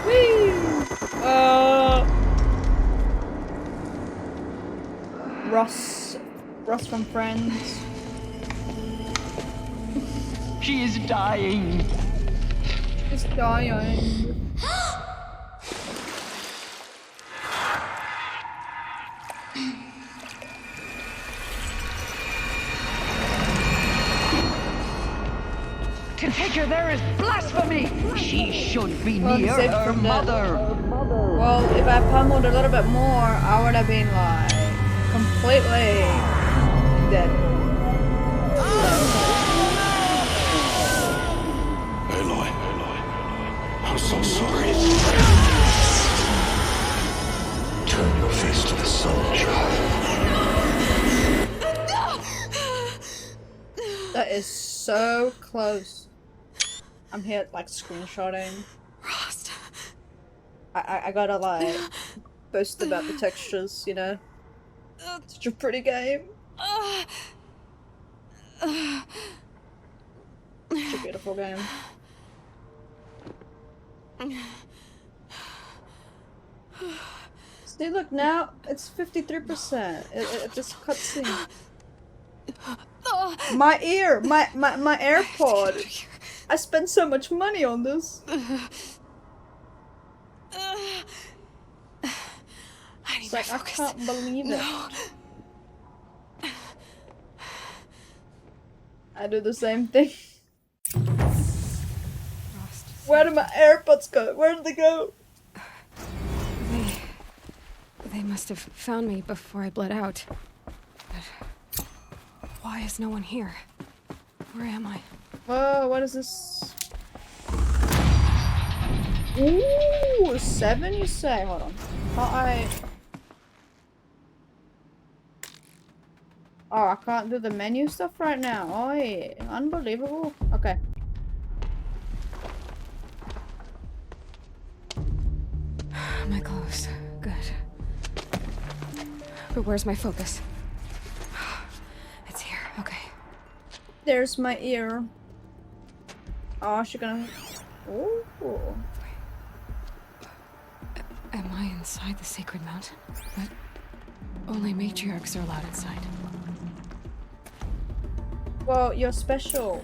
Whee! Ross from Friends. She is dying. She's dying. To take her there is blasphemy. She should be near her mother. Well, if I pummeled a little bit more, I would have been like completely dead. Aloy, I'm so sorry. Turn your face to the sun, child. That is so close. I'm here like screenshotting. Rost. I gotta like boast about the textures, you know? Such a pretty game. Such a beautiful game. See, look now, it's 53%. It just cutscene. My ear, my AirPod. I spent so much money on this. It's like I can't believe it. I do the same thing. Where did my AirPods go? Where did they go? They must have found me before I bled out. But why is no one here? Where am I? Whoa, what is this? Ooh, 7 you say? Hold on. Oh, I can't do the menu stuff right now. Oh, yeah. Unbelievable. Okay. My clothes. Good. But where's my focus? It's here. Okay. There's my ear. Oh, she's gonna... Ooh. Am I inside the sacred mountain? But only matriarchs are allowed inside. Well, you're special.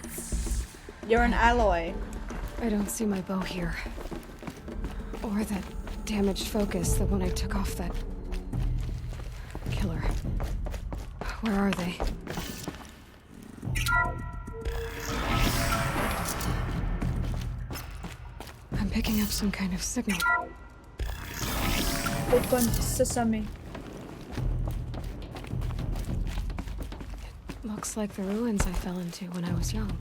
You're an alloy. I don't see my bow here. Or that damaged focus, the one I took off that killer. Where are they? I'm picking up some kind of signal. Open sesame. Looks like the ruins I fell into when I was young.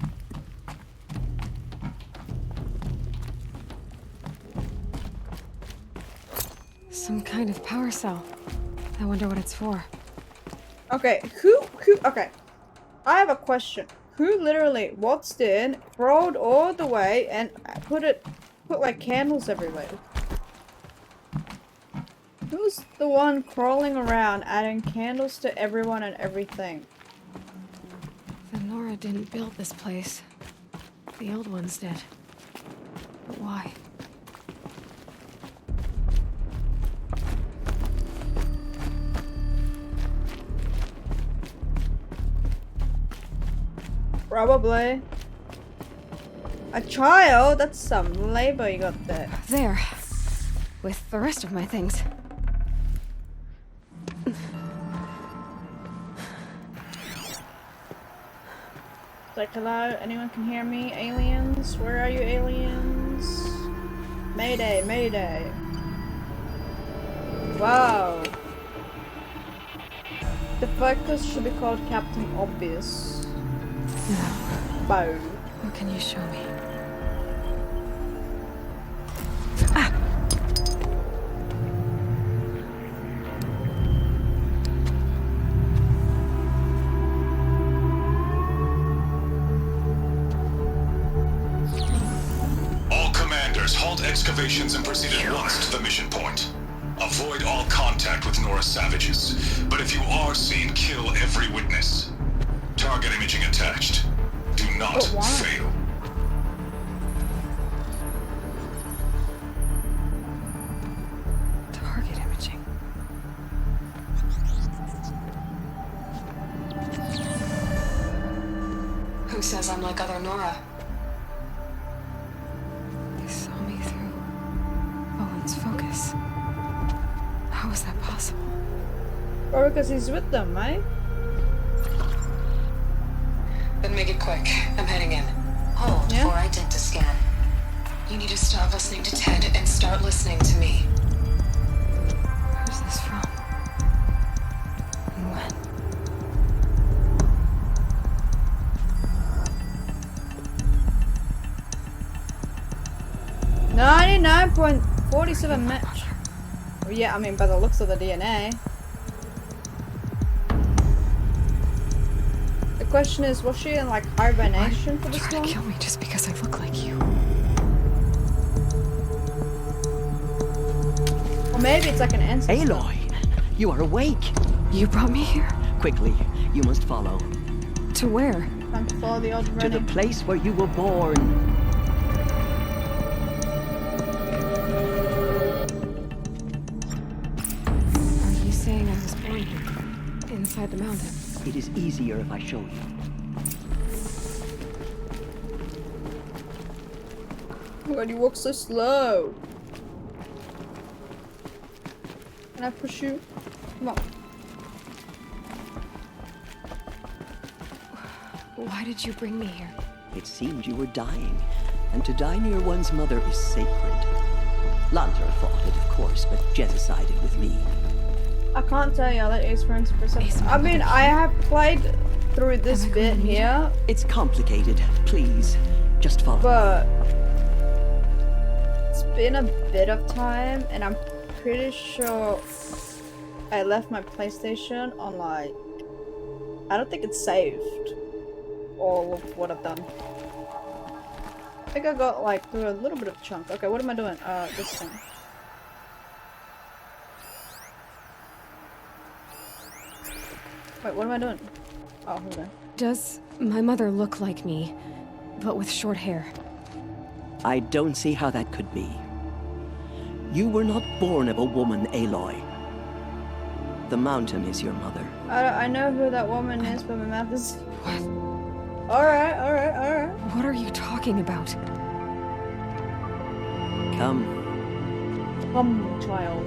Some kind of power cell. I wonder what it's for. Okay, okay. I have a question. Who literally waltzed in, crawled all the way, and put like candles everywhere? Who's the one crawling around adding candles to everyone and everything? The Nora didn't build this place. The old ones did. But why? Probably. A child? That's some labor you got there. There. With the rest of my things. Like, hello? Anyone can hear me? Aliens? Where are you, aliens? Mayday, mayday. Wow. The focus should be called Captain Obvious. Bow. What can you show me? All commanders, halt excavations and proceed at once to the mission point. Avoid all contact with Nora savages, but if you are seen, kill every witness. Target imaging attached. Do not fail. Target imaging. Who says I'm like other Nora? They saw me through Owen's focus. How is that possible? Or because he's with them, right? Then make it quick. I'm heading in. Hold for identiscan. You need to stop listening to Ted and start listening to me. Who's this from? And when? 99.47 match. Well, yeah, I mean, by the looks of the DNA. The question is, was she in like hibernation for this long? Trying to kill me just because I look like you. Or maybe it's like an ancestor. Aloy, you are awake. You brought me here? Quickly, you must follow. To where? Time to follow the old To the place where you were born. Are you saying I was born here? Inside the mountain? It is easier if I show you. Why do you walk so slow? Can I push you? Come on. Why did you bring me here? It seemed you were dying, and to die near one's mother is sacred. Lantra fought it, of course, but Jezza sided with me. I can't tell you that experience for some. I mean, I have played through this bit here. It's complicated. Please, just follow. But it's been a bit of time, and I'm pretty sure I left my PlayStation on like. I don't think it's saved. All of what I've done. I think I got like through a little bit of chunk. Okay, what am I doing? This thing. Wait, what am I doing? Oh, hold on. Does my mother look like me, but with short hair? I don't see how that could be. You were not born of a woman, Aloy. The mountain is your mother. I know who that woman is, but my mouth is... What? Alright. What are you talking about? Come. Come, child.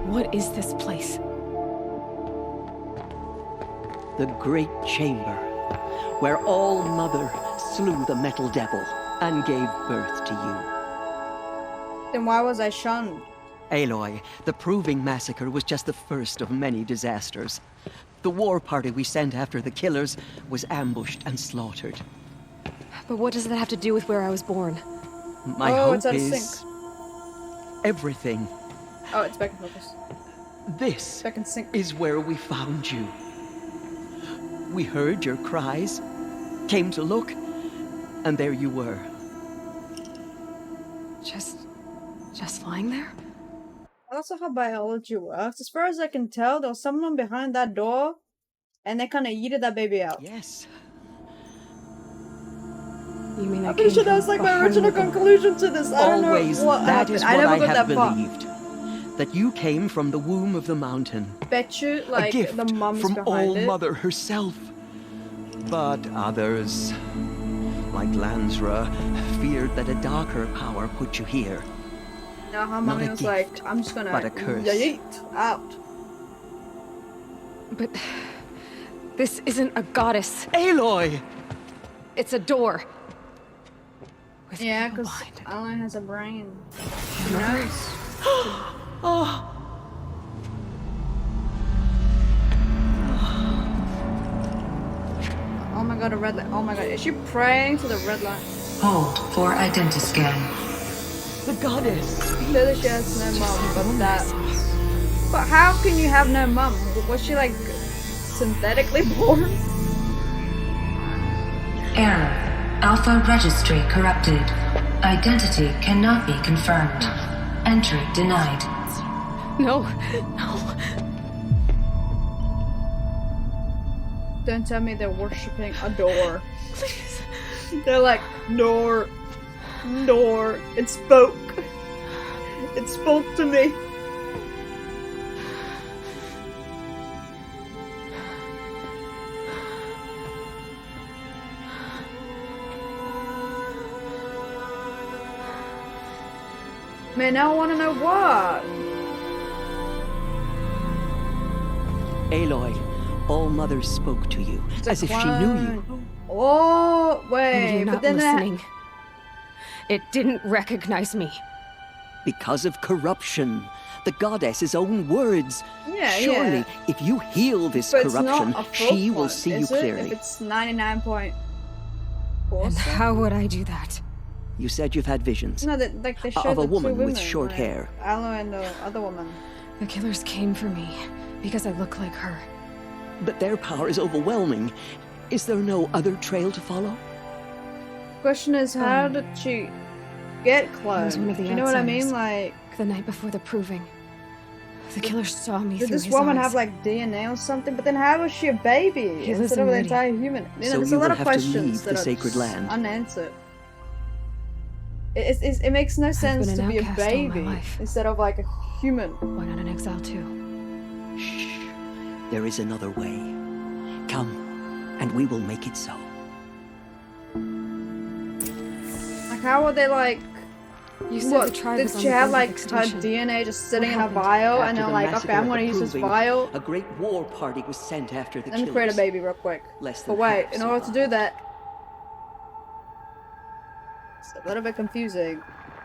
What is this place? The Great Chamber, where All Mother slew the Metal Devil and gave birth to you. Then why was I shunned? Aloy, the Proving Massacre was just the first of many disasters. The war party we sent after the killers was ambushed and slaughtered. But what does that have to do with where I was born? My hope is... everything. Oh, it's back in focus. This back in sync. Is where we found you. We heard your cries, came to look, and there you were. Just lying there? That's not how biology works. As far as I can tell, there was someone behind that door, and they kind of yeeted that baby out. Yes. You mean I'm pretty sure that was like my original conclusion to this. I don't know what that happened. is what I never I got have that far. believed. That you came from the womb of the mountain. Bet you, like, a gift the mum's from behind All it. Mother herself. But others, like Lansra, feared that a darker power put you here. Now how Not mommy a was gift, like, I'm just gonna but a curse. yeet out. But this isn't a goddess. Aloy! It's a door. Yeah, because Alan has a brain. She knows. Oh. Oh my god, a red light. Oh my god, is she praying to the red light? Hold for identiscan. The goddess. Clearly she has no mom, but that. But how can you have no mom? Was she like synthetically born? Error. Alpha registry corrupted. Identity cannot be confirmed. Entry denied. No, no. Don't tell me they're worshipping a door. Please. They're like, door. Door. It spoke. It spoke to me. Man, now I want to know what. Aloy, All Mother spoke to you, as if she knew you. Oh, wait, You're but not then listening. It didn't recognize me. Because of corruption. The goddess's own words. Yeah, Surely, yeah. if you heal this But it's corruption, not a full she will one, see you is it? clearly. If it's 99.4. And how would I do that? You said you've had visions. No, like they showed of a the woman two women, with short like, hair. Aloy and the other woman. The killers came for me because I look like her. But their power is overwhelming. Is there no other trail to follow? Question is, how did she get cloned? was one of the Do you know what I mean? outsiders. Like, The night before the proving. The killers saw me did through this his woman eyes. have like DNA or something? But then how was she a baby He lives instead in of an Meridian. entire human? You know, So there's you a lot will of have to questions leave that the are sacred just land. unanswered. It makes no sense been to an be a outcast all my baby life. instead of like a human. Why not an exile too? Shh. There is another way. Come, and we will make it so. Like, how are they like? You said What? the tribe Did was on she the have brink of like her extinction. DNA just sitting in a happened? vial, and After they're the like, massacre okay, I'm of gonna the use this Proving, vial. A great war party was sent after the Let me killers. create a baby real quick. Less But than wait, half in order to survived. do that, it's a little bit confusing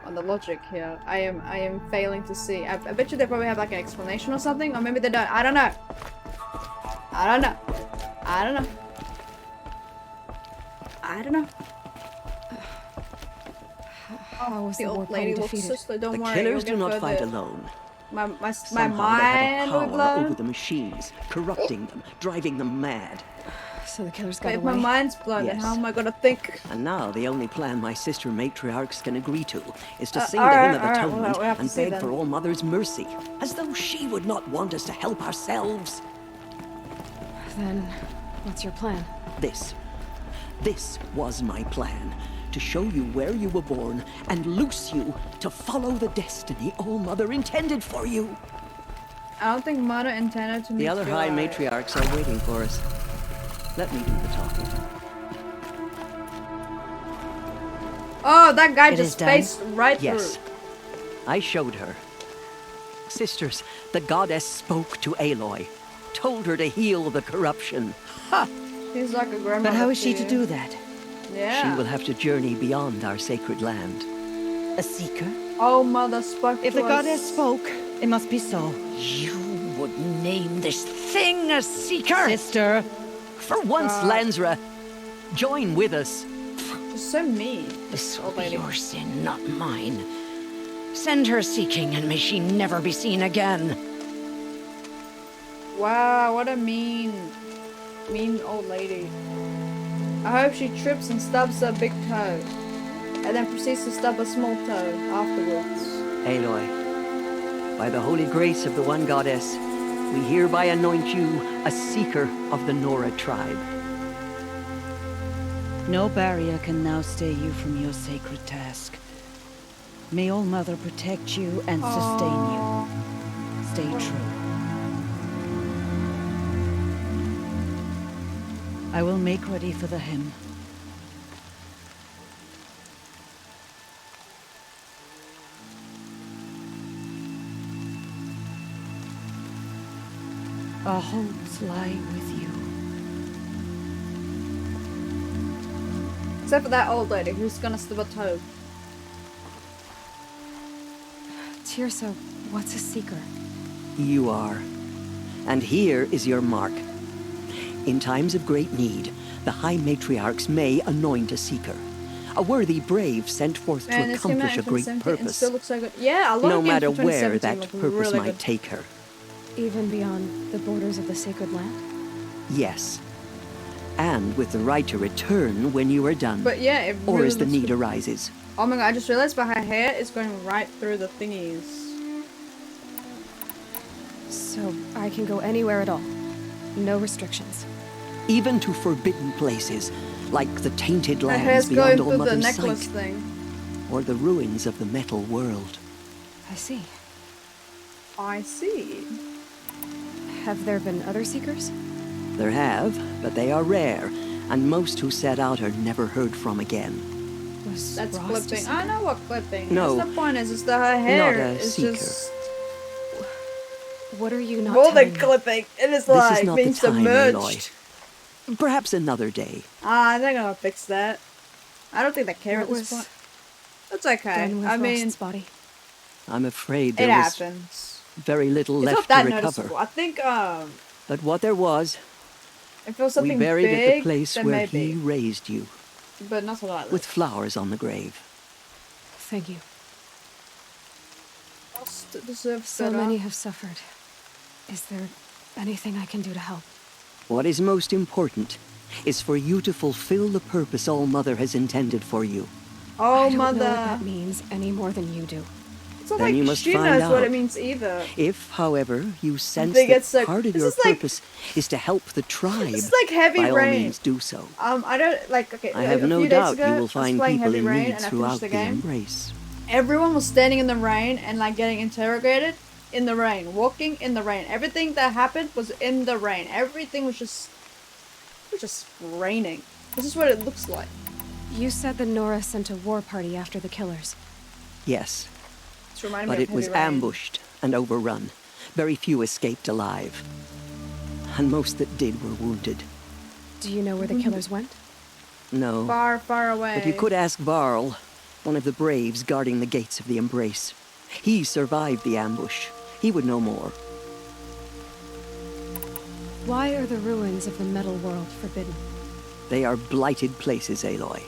on the logic here. I am failing to see. I bet you they probably have like an explanation or something, or maybe they don't. I don't know. I don't know. I don't know. I don't know. How was The the war old party lady looks defeated? sister. Don't The worry. killers we'll do get not fight further. alone. My Somehow mind they have a will power blow. over the machines, corrupting them, driving them mad. So the killers But got if away. my mind's blown, then Yes. how am I gonna think? And now the only plan my sister matriarchs can agree to is to sing the alright, hymn of alright, atonement we'll have to and see beg then. for All Mother's mercy, as though she would not want us to help ourselves. Then, what's your plan? This was my plan. To show you where you were born and loose you to follow the destiny All Mother intended for you. I don't think Mother intended to. The other high matriarchs are waiting for us. Let me do the talking. Oh, that guy It just is done? spaced right Yes. through. I showed her. Sisters, the goddess spoke to Aloy, told her to heal the corruption. Ha! He's like a grandmother. But how is she to you. do that? Yeah. She will have to journey beyond our sacred land. A seeker? Oh, Mother spoke If to the us. goddess spoke, it must be so. You would name this thing a seeker? Sister. For once, Lansra, join with us. She's so mean. This will be your sin, not mine. Send her seeking, and may she never be seen again. Wow, what a mean old lady. I hope she trips and stubs her big toe, and then proceeds to stub a small toe afterwards. Aloy, by the holy grace of the one goddess, we hereby anoint you a seeker of the Nora tribe. No barrier can now stay you from your sacred task. May All Mother protect you and sustain you. Stay true. I will make ready for the hymn. Our hopes lie with you. Except for that old lady who's gonna stub a toe. Tirsa, what's a seeker? You are. And here is your mark. In times of great need, the High Matriarchs may anoint a seeker. A worthy brave sent forth to accomplish a great purpose. Still looks so good. Yeah, a lot no of matter games from where 2017 that look purpose really might good. take her. Even beyond the borders of the sacred land? Yes. And with the right to return when you are done. But yeah, it or really as the looks need good. arises. Oh my god, I just realized but her hair is going right through the thingies. So I can go anywhere at all. No restrictions. Even to forbidden places, like the tainted Her hair's lands going beyond all through the mother's necklace sight. thing. Or the ruins of the metal world. I see. I see. Have there been other seekers? There have, but they are rare, and most who set out are never heard from again. That's clipping. I know what clipping. No, That's the point is that her hair not a is seeker. just What are you not more than telling me? clipping. It is This like is not being the time, submerged. Aloy. Perhaps another day. They're gonna fix that. I don't think they care at What this was point. That's okay. done with I mean, Frost's body. I'm afraid it there was happens. very little It's left not that to recover. noticeable. I think But what there was, if it was something we buried big, at the place then where maybe. he raised you, But not a lot. with flowers on the grave. Thank you. Deserves So better. many have suffered. Is there anything I can do to help? What is most important is for you to fulfill the purpose All Mother has intended for you. Oh, I don't mother. know what that means any more than you do. It's not Then like you must she find knows what out. it means either. If, however, you sense They get that so- part of this your is like- purpose is to help the tribe, This is like Heavy by all Rain. means do so. I don't like. Okay, I have a no few doubt days ago, you I will was find playing people Heavy in Rain need and I throughout finished the the game. embrace. Everyone was standing in the rain and like getting interrogated in the rain, walking in the rain. Everything that happened was in the rain. Everything was just raining. This is what it looks like. You said the Nora sent a war party after the killers. Yes, It's reminding but me it of was Heavy Rain. ambushed and overrun. Very few escaped alive. And most that did were wounded. Do you know where the killers went? No. Far, far away. But you could ask Varl, one of the braves guarding the gates of the Embrace. He survived the ambush. He would know more. Why are the ruins of the metal world forbidden? They are blighted places, Aloy.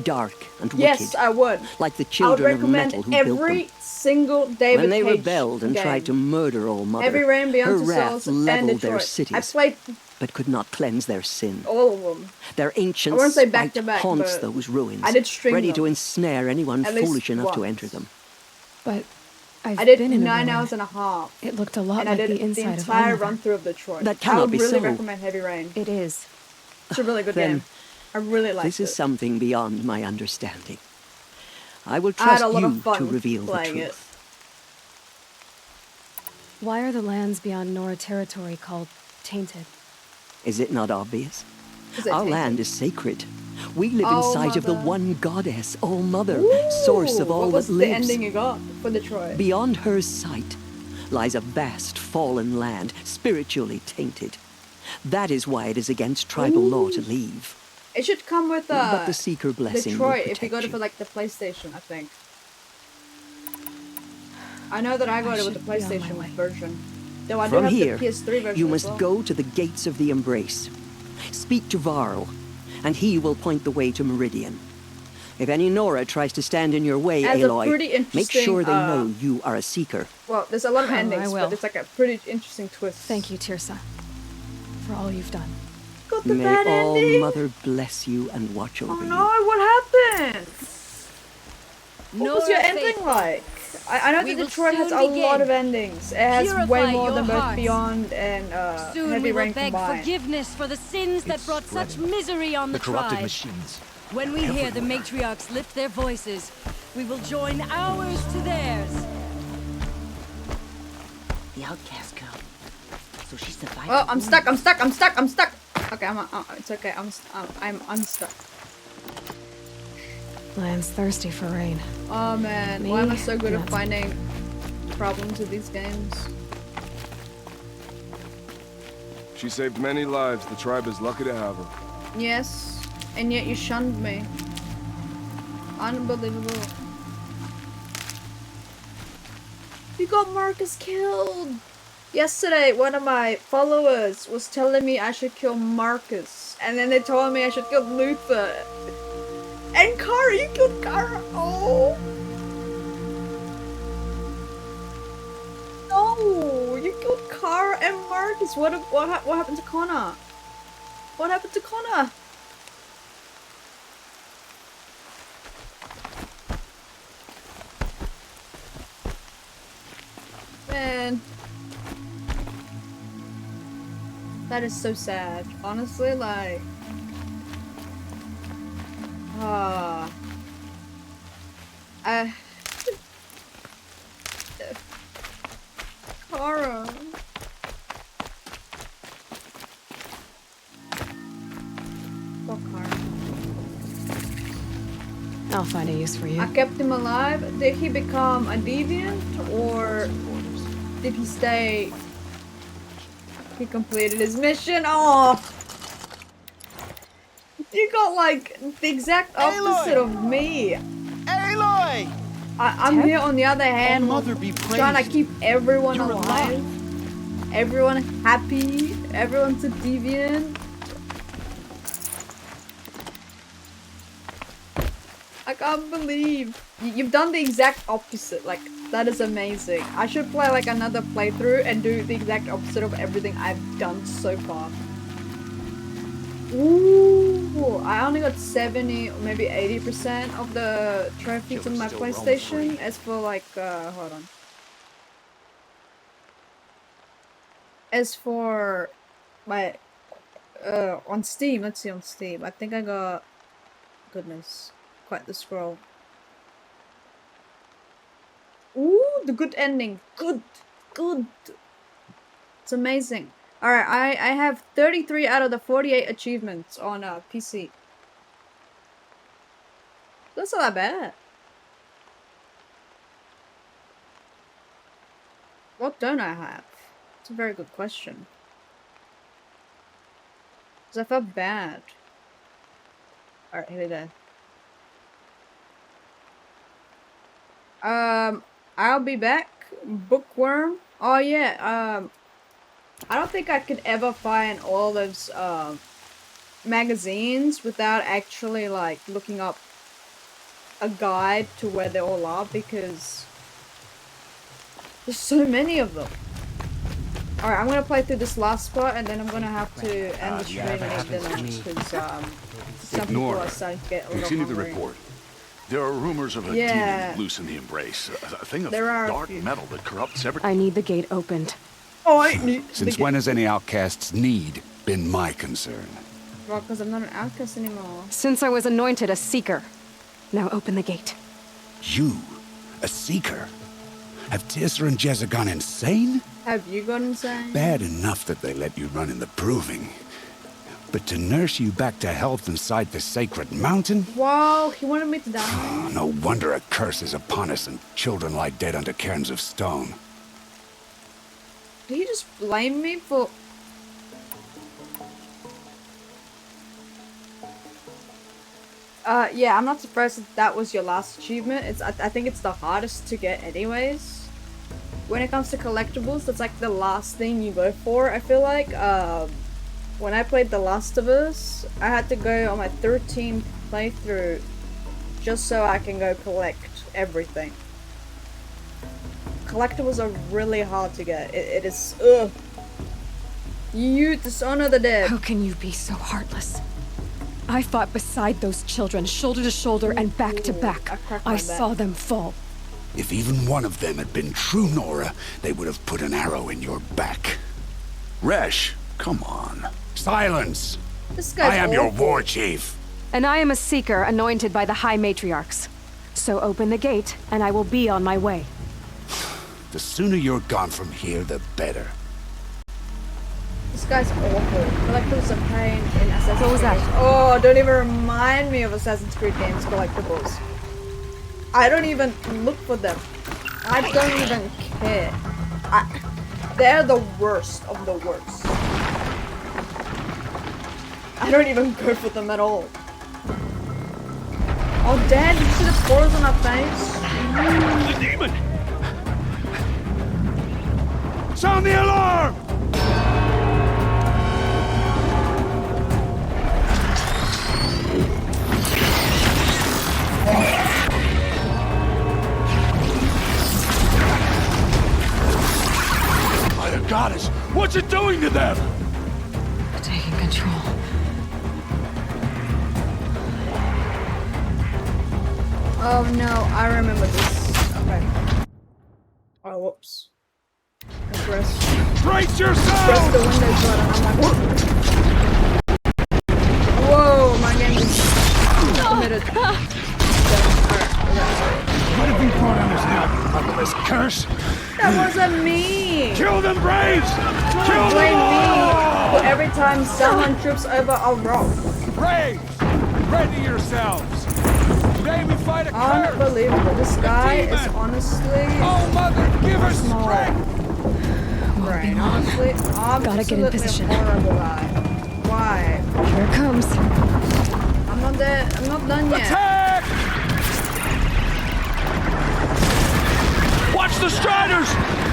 Dark and Yes, wicked. I would. Like the I would children of recommend metal who built every them. single David When they Cage rebelled and game. tried to murder All Mother, Heavy Rain, Beyond her Two wrath Souls, and leveled their Detroit. cities, I played but could not cleanse their sin. all of them. Their ancient I wouldn't say spite back to back, haunts but those ruins, I did string ready them. to ensnare anyone At least foolish enough to once. enter them. But I've I did been in a 9 ruin. hours and a half. It looked a lot And like I did the inside of entire All Mother. run through of Detroit. That I cannot would be really so. recommend Heavy Rain. It is. It's a really good Then game. I really liked This is it. something beyond my understanding. I will I had trust a lot you of fun to reveal the playing truth. it. Why are the lands beyond Nora territory called tainted? Is it not obvious? Is it Our tainted? land is sacred. We live All inside of the Mother. one goddess, All Mother, Ooh, source of all what was that the lives. ending you got for Detroit? Beyond her sight lies a vast fallen land, spiritually tainted. That is why it is against tribal law to leave. It should come with But the Seeker blessing will Detroit if you protect got it you. for like the PlayStation, I think. I know that I got it with the should be on my PlayStation way. version. Though I do From have here, the PS3 version you as must well. go to the gates of the Embrace. Speak to Varl, and he will point the way to Meridian. If any Nora tries to stand in your way, As a Aloy, pretty make interesting, sure they know you are a Seeker. Well, there's a lot of Oh, I endings, will. but it's like a pretty interesting twist. Thank you, Tirsa, for all you've done. Got the May bad All ending. Mother bless you and watch over Oh you. no, what happened? What Nora was your ending faithful. like? I know We that will Detroit has a soon lot begin. of endings. It has Purify way more your than both hearts. Beyond and Soon Heavy we will Rain beg combined. forgiveness for the sins that brought such misery on the tribe. machines. When we hear the matriarchs lift their voices, we will join ours to theirs. The outcast girl. So she survived. Oh, I'm stuck. Okay, it's okay. I'm unstuck. Land's thirsty for rain. Oh man, Me? why am I so good at Nuts. finding problems with these games? She saved many lives. The tribe is lucky to have her. Yes, and yet you shunned me. Unbelievable. You got Marcus killed! Yesterday, one of my followers was telling me I should kill Marcus. And then they told me I should kill Luther. And Kara, you killed Kara! Oh! No! You killed Kara and Marcus! What happened to Connor? What happened to Connor? Man. That is so sad. Honestly, like... Kara. Poor Kara. I'll find a use for you. I kept him alive. Did he become a deviant, or did he stay? He completed his mission. Oh, you got like the exact opposite of me. Aloy! I'm here on the other hand, Mother be trying to keep everyone alive, everyone happy, everyone's a deviant. I can't believe you've done the exact opposite. Like, that is amazing. I should play like another playthrough and do the exact opposite of everything I've done so far. Ooh, I only got 70 or maybe 80% of the trophies on my PlayStation. As for like, hold on. As for my, on Steam, let's see on Steam. I think I got, goodness, quite the scroll. Ooh, the good ending. Good. It's amazing. Alright, I have 33 out of the 48 achievements on PC. That's not that bad. What don't I have? It's a very good question. Because I felt bad. Alright, here we go. I'll be back. Bookworm. Oh yeah, I don't think I could ever find all those magazines without actually like looking up a guide to where they all are, because there's so many of them. Alright, I'm gonna play through this last spot and then I'm gonna have to end the stream and eat dinner because some people are starting to get a little Continue the hungry. report. There are rumors of a demon loose in the Embrace. A thing of dark metal that corrupts everything. I need the gate opened. Oh, I need Since when has any outcast's need been my concern? Well, because I'm not an outcast anymore. Since I was anointed a seeker. Now open the gate. You? A seeker? Have Tirsa and Jezza gone insane? Have you gone insane? Bad enough that they let you run in the Proving. But to nurse you back to health inside the sacred mountain? Whoa, he wanted me to die. Oh, no wonder a curse is upon us and children lie dead under cairns of stone. Did he just blame me for... yeah, I'm not surprised that was your last achievement. I think it's the hardest to get anyways. When it comes to collectibles, that's like the last thing you go for, I feel like. When I played The Last of Us, I had to go on my 13th playthrough just so I can go collect everything. Collectibles are really hard to get. It is, ugh. You dishonor the dead. How can you be so heartless? I fought beside those children, shoulder to shoulder and back to back. I saw them fall. If even one of them had been true Nora, they would have put an arrow in your back. Resh, come on. Silence! This guy's I am your awful. war chief. And I am a seeker anointed by the High Matriarchs. So open the gate, and I will be on my way. The sooner you're gone from here, the better. This guy's awful. Collectibles are pain in Assassin's Creed. What was that? Oh, don't even remind me of Assassin's Creed games collectibles. I don't even look for them. I don't even care. They're the worst of the worst. I don't even go for them at all. Oh, Dad, you see the pores on our face? The demon! Sound the alarm! By the goddess, what's it doing to them? Taking control. Oh no, I remember this. Okay. Oh, whoops. Press. Brace yourself! Press the Windows button. I'm like, whoa, my game is committed. What have you brought on us now, this curse? That wasn't me! Kill them, Braves! Kill Blame them me all! for every time someone trips over a rock. Braves! Ready yourselves! Today we fight a curse! Unbelievable. This guy is honestly... Oh, Mother, give us small. strength! Right, honestly, Gotta get in position. Horrible guy. Why? Here it comes. I'm not there. I'm not done yet. Attack! Watch the Striders!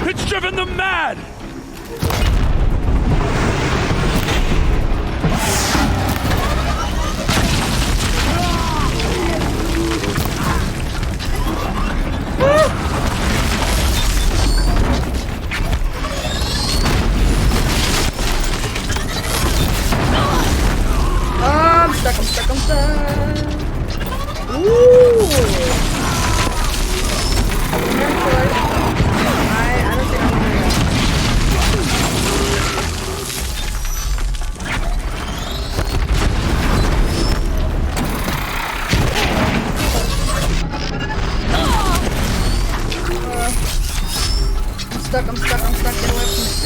It's driven them mad! I'm stuck. Ooh! I don't think I'm gonna do I'm stuck. Get away from me.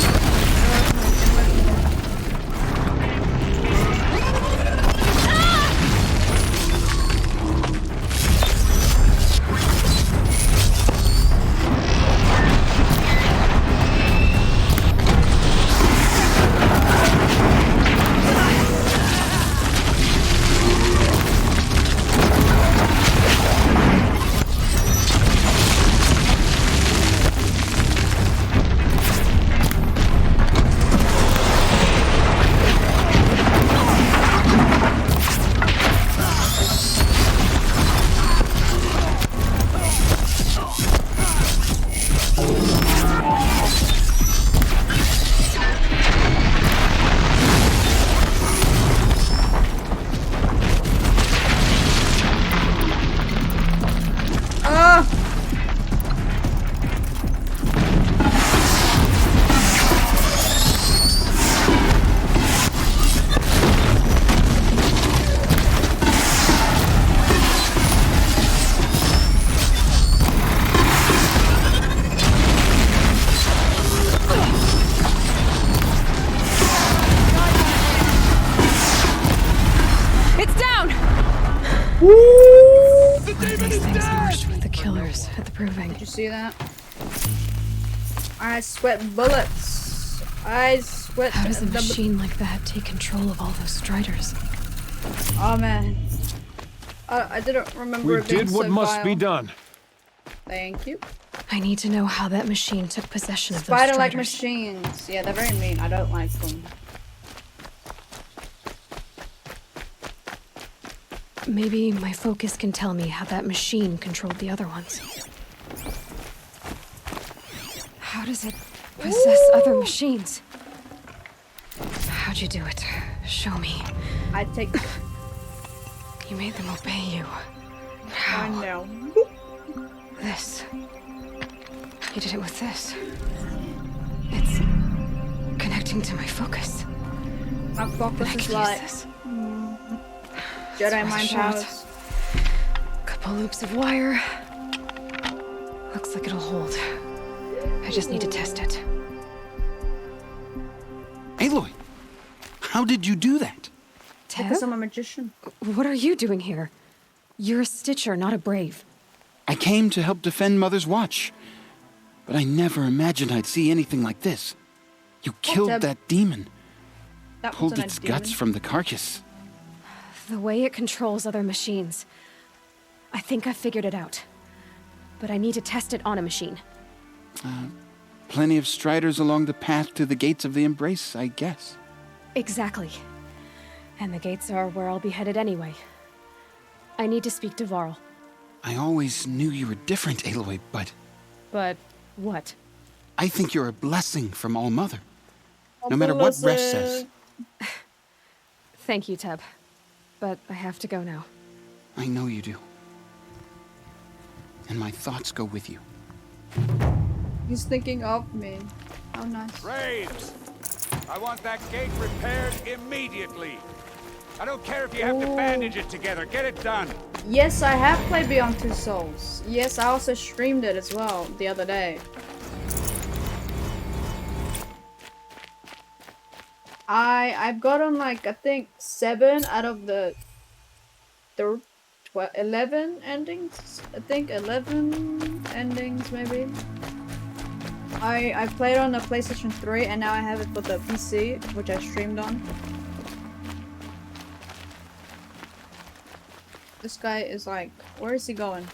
Did you see that? I sweat bullets. I sweat. How does a machine like that take control of all those Striders? Oh man, I didn't remember. We it being did what so must vile. be done. Thank you. I need to know how that machine took possession of those Spider-like Striders. machines. Yeah, they're very mean. I don't like them. Maybe my focus can tell me how that machine controlled the other ones. How does it possess other machines? How'd you do it? Show me. I take. You made them obey you. How? I know. This. You did it with this. It's connecting to my focus. My focus is like Jedi mind powers. Couple loops of wire. Looks like it'll hold. I just need to test it. Aloy, how did you do that? Because I'm a magician. What are you doing here? You're a Stitcher, not a Brave. I came to help defend Mother's Watch, but I never imagined I'd see anything like this. You killed that demon. Pulled its guts from the carcass. The way it controls other machines. I think I figured it out. But I need to test it on a machine. Plenty of striders along the path to the gates of the Embrace, I guess. Exactly. And the gates are where I'll be headed anyway. I need to speak to Varl. I always knew you were different, Aloy, but... But what? I think you're a blessing from All-Mother. No matter what Resh says. Thank you, Teb. But I have to go now. I know you do. And my thoughts go with you. He's thinking of me. How nice. Graves! I want that gate repaired immediately. I don't care if you have to bandage it together. Get it done. Yes, I have played Beyond Two Souls. Yes, I also streamed it as well the other day. I've gotten like I think 7 out of the 11 endings. I think 11 endings maybe. I played on the PlayStation 3 and now I have it for the PC, which I streamed on. This guy is like, where is he going?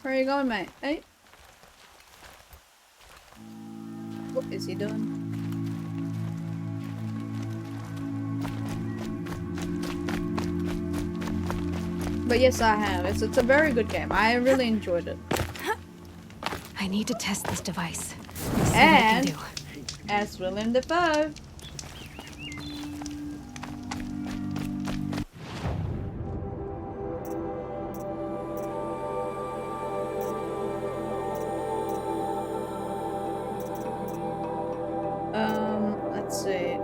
Where are you going, mate? Hey? What is he doing? But yes, I have. It's a very good game. I really enjoyed it. I need to test this device. And as Willem Dafoe. Let's see.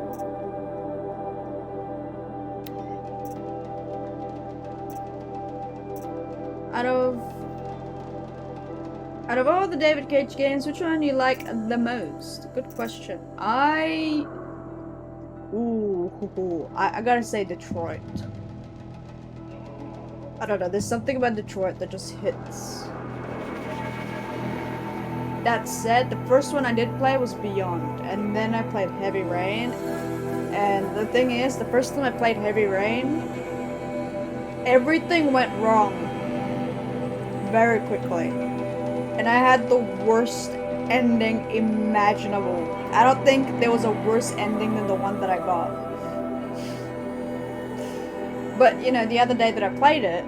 Out of all the David Cage games, which one do you like the most? Good question. I gotta say Detroit. I don't know, there's something about Detroit that just hits. That said, the first one I did play was Beyond, and then I played Heavy Rain. And the thing is, the first time I played Heavy Rain, everything went wrong very quickly. And I had the worst ending imaginable. I don't think there was a worse ending than the one that I got. But, you know, the other day that I played it,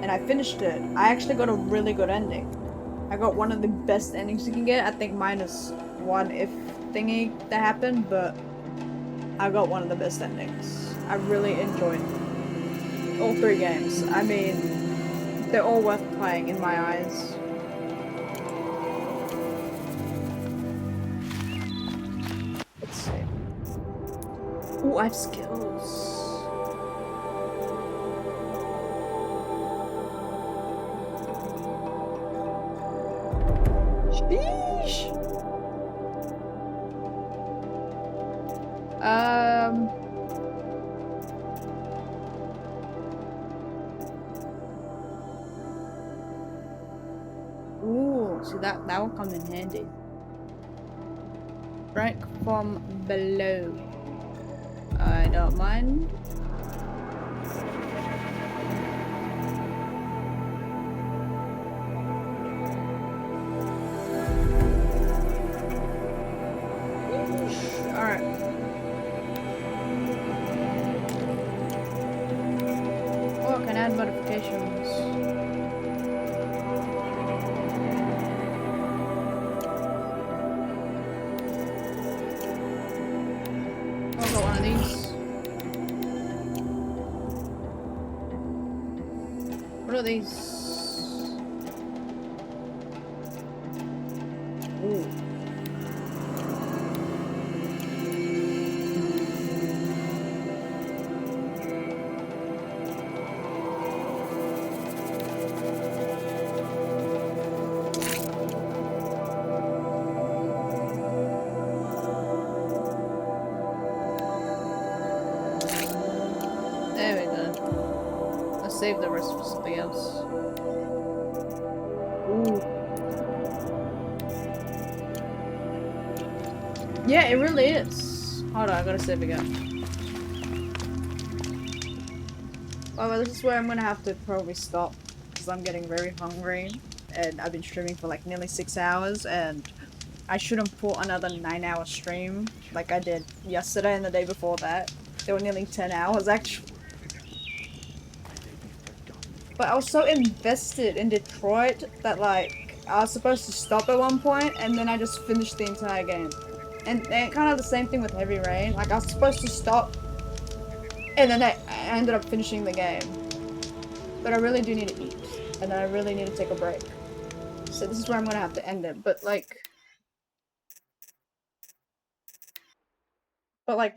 and I finished it, I actually got a really good ending. I got one of the best endings you can get. I think minus one if thingy that happened, but I got one of the best endings. I really enjoyed all 3 games. I mean, they're all worth playing in my eyes. Let's see. Ooh, I have skills. Sheesh. Ooh, see that will come in handy. Strike from below. I don't mind. Alright. Oh, I can add modifications. Oh, I got one of these. What are these? Ooh. There we go. Let's save the rest for something else. Ooh. Yeah, it really is. Hold on, I gotta save again. Oh, well, this is where I'm gonna have to probably stop. because I'm getting very hungry and I've been streaming for like nearly 6 hours and I shouldn't put another 9-hour stream like I did yesterday and the day before that. They were nearly 10 hours actually. But I was so invested in Detroit that like I was supposed to stop at one point and then I just finished the entire game. And kind of the same thing with Heavy Rain. Like I was supposed to stop and then I ended up finishing the game. But I really do need to eat. And then I really need to take a break. So this is where I'm gonna have to end it. But like,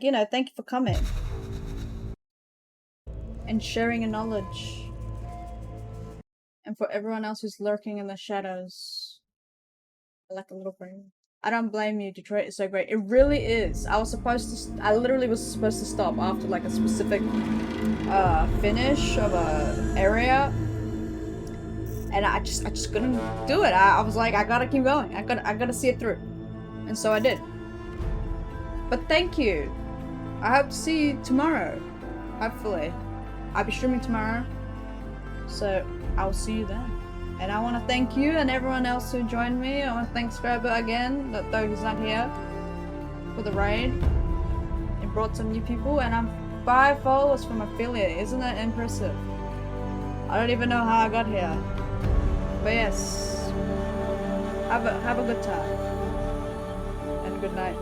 you know, thank you for coming. And sharing your knowledge. And for everyone else who's lurking in the shadows. I like a little brain. I don't blame you, Detroit is so great. It really is. I literally was supposed to stop after like a specific finish of a area. And I just couldn't do it. I was like, I gotta keep going. I gotta see it through. And so I did. But thank you. I hope to see you tomorrow. Hopefully. I'll be streaming tomorrow. So I'll see you then. And I want to thank you and everyone else who joined me. I want to thank Scrabber again, though he's not here, for the raid. It brought some new people, and I'm 5 followers from affiliate. Isn't that impressive? I don't even know how I got here. But yes, have a good time. And good night.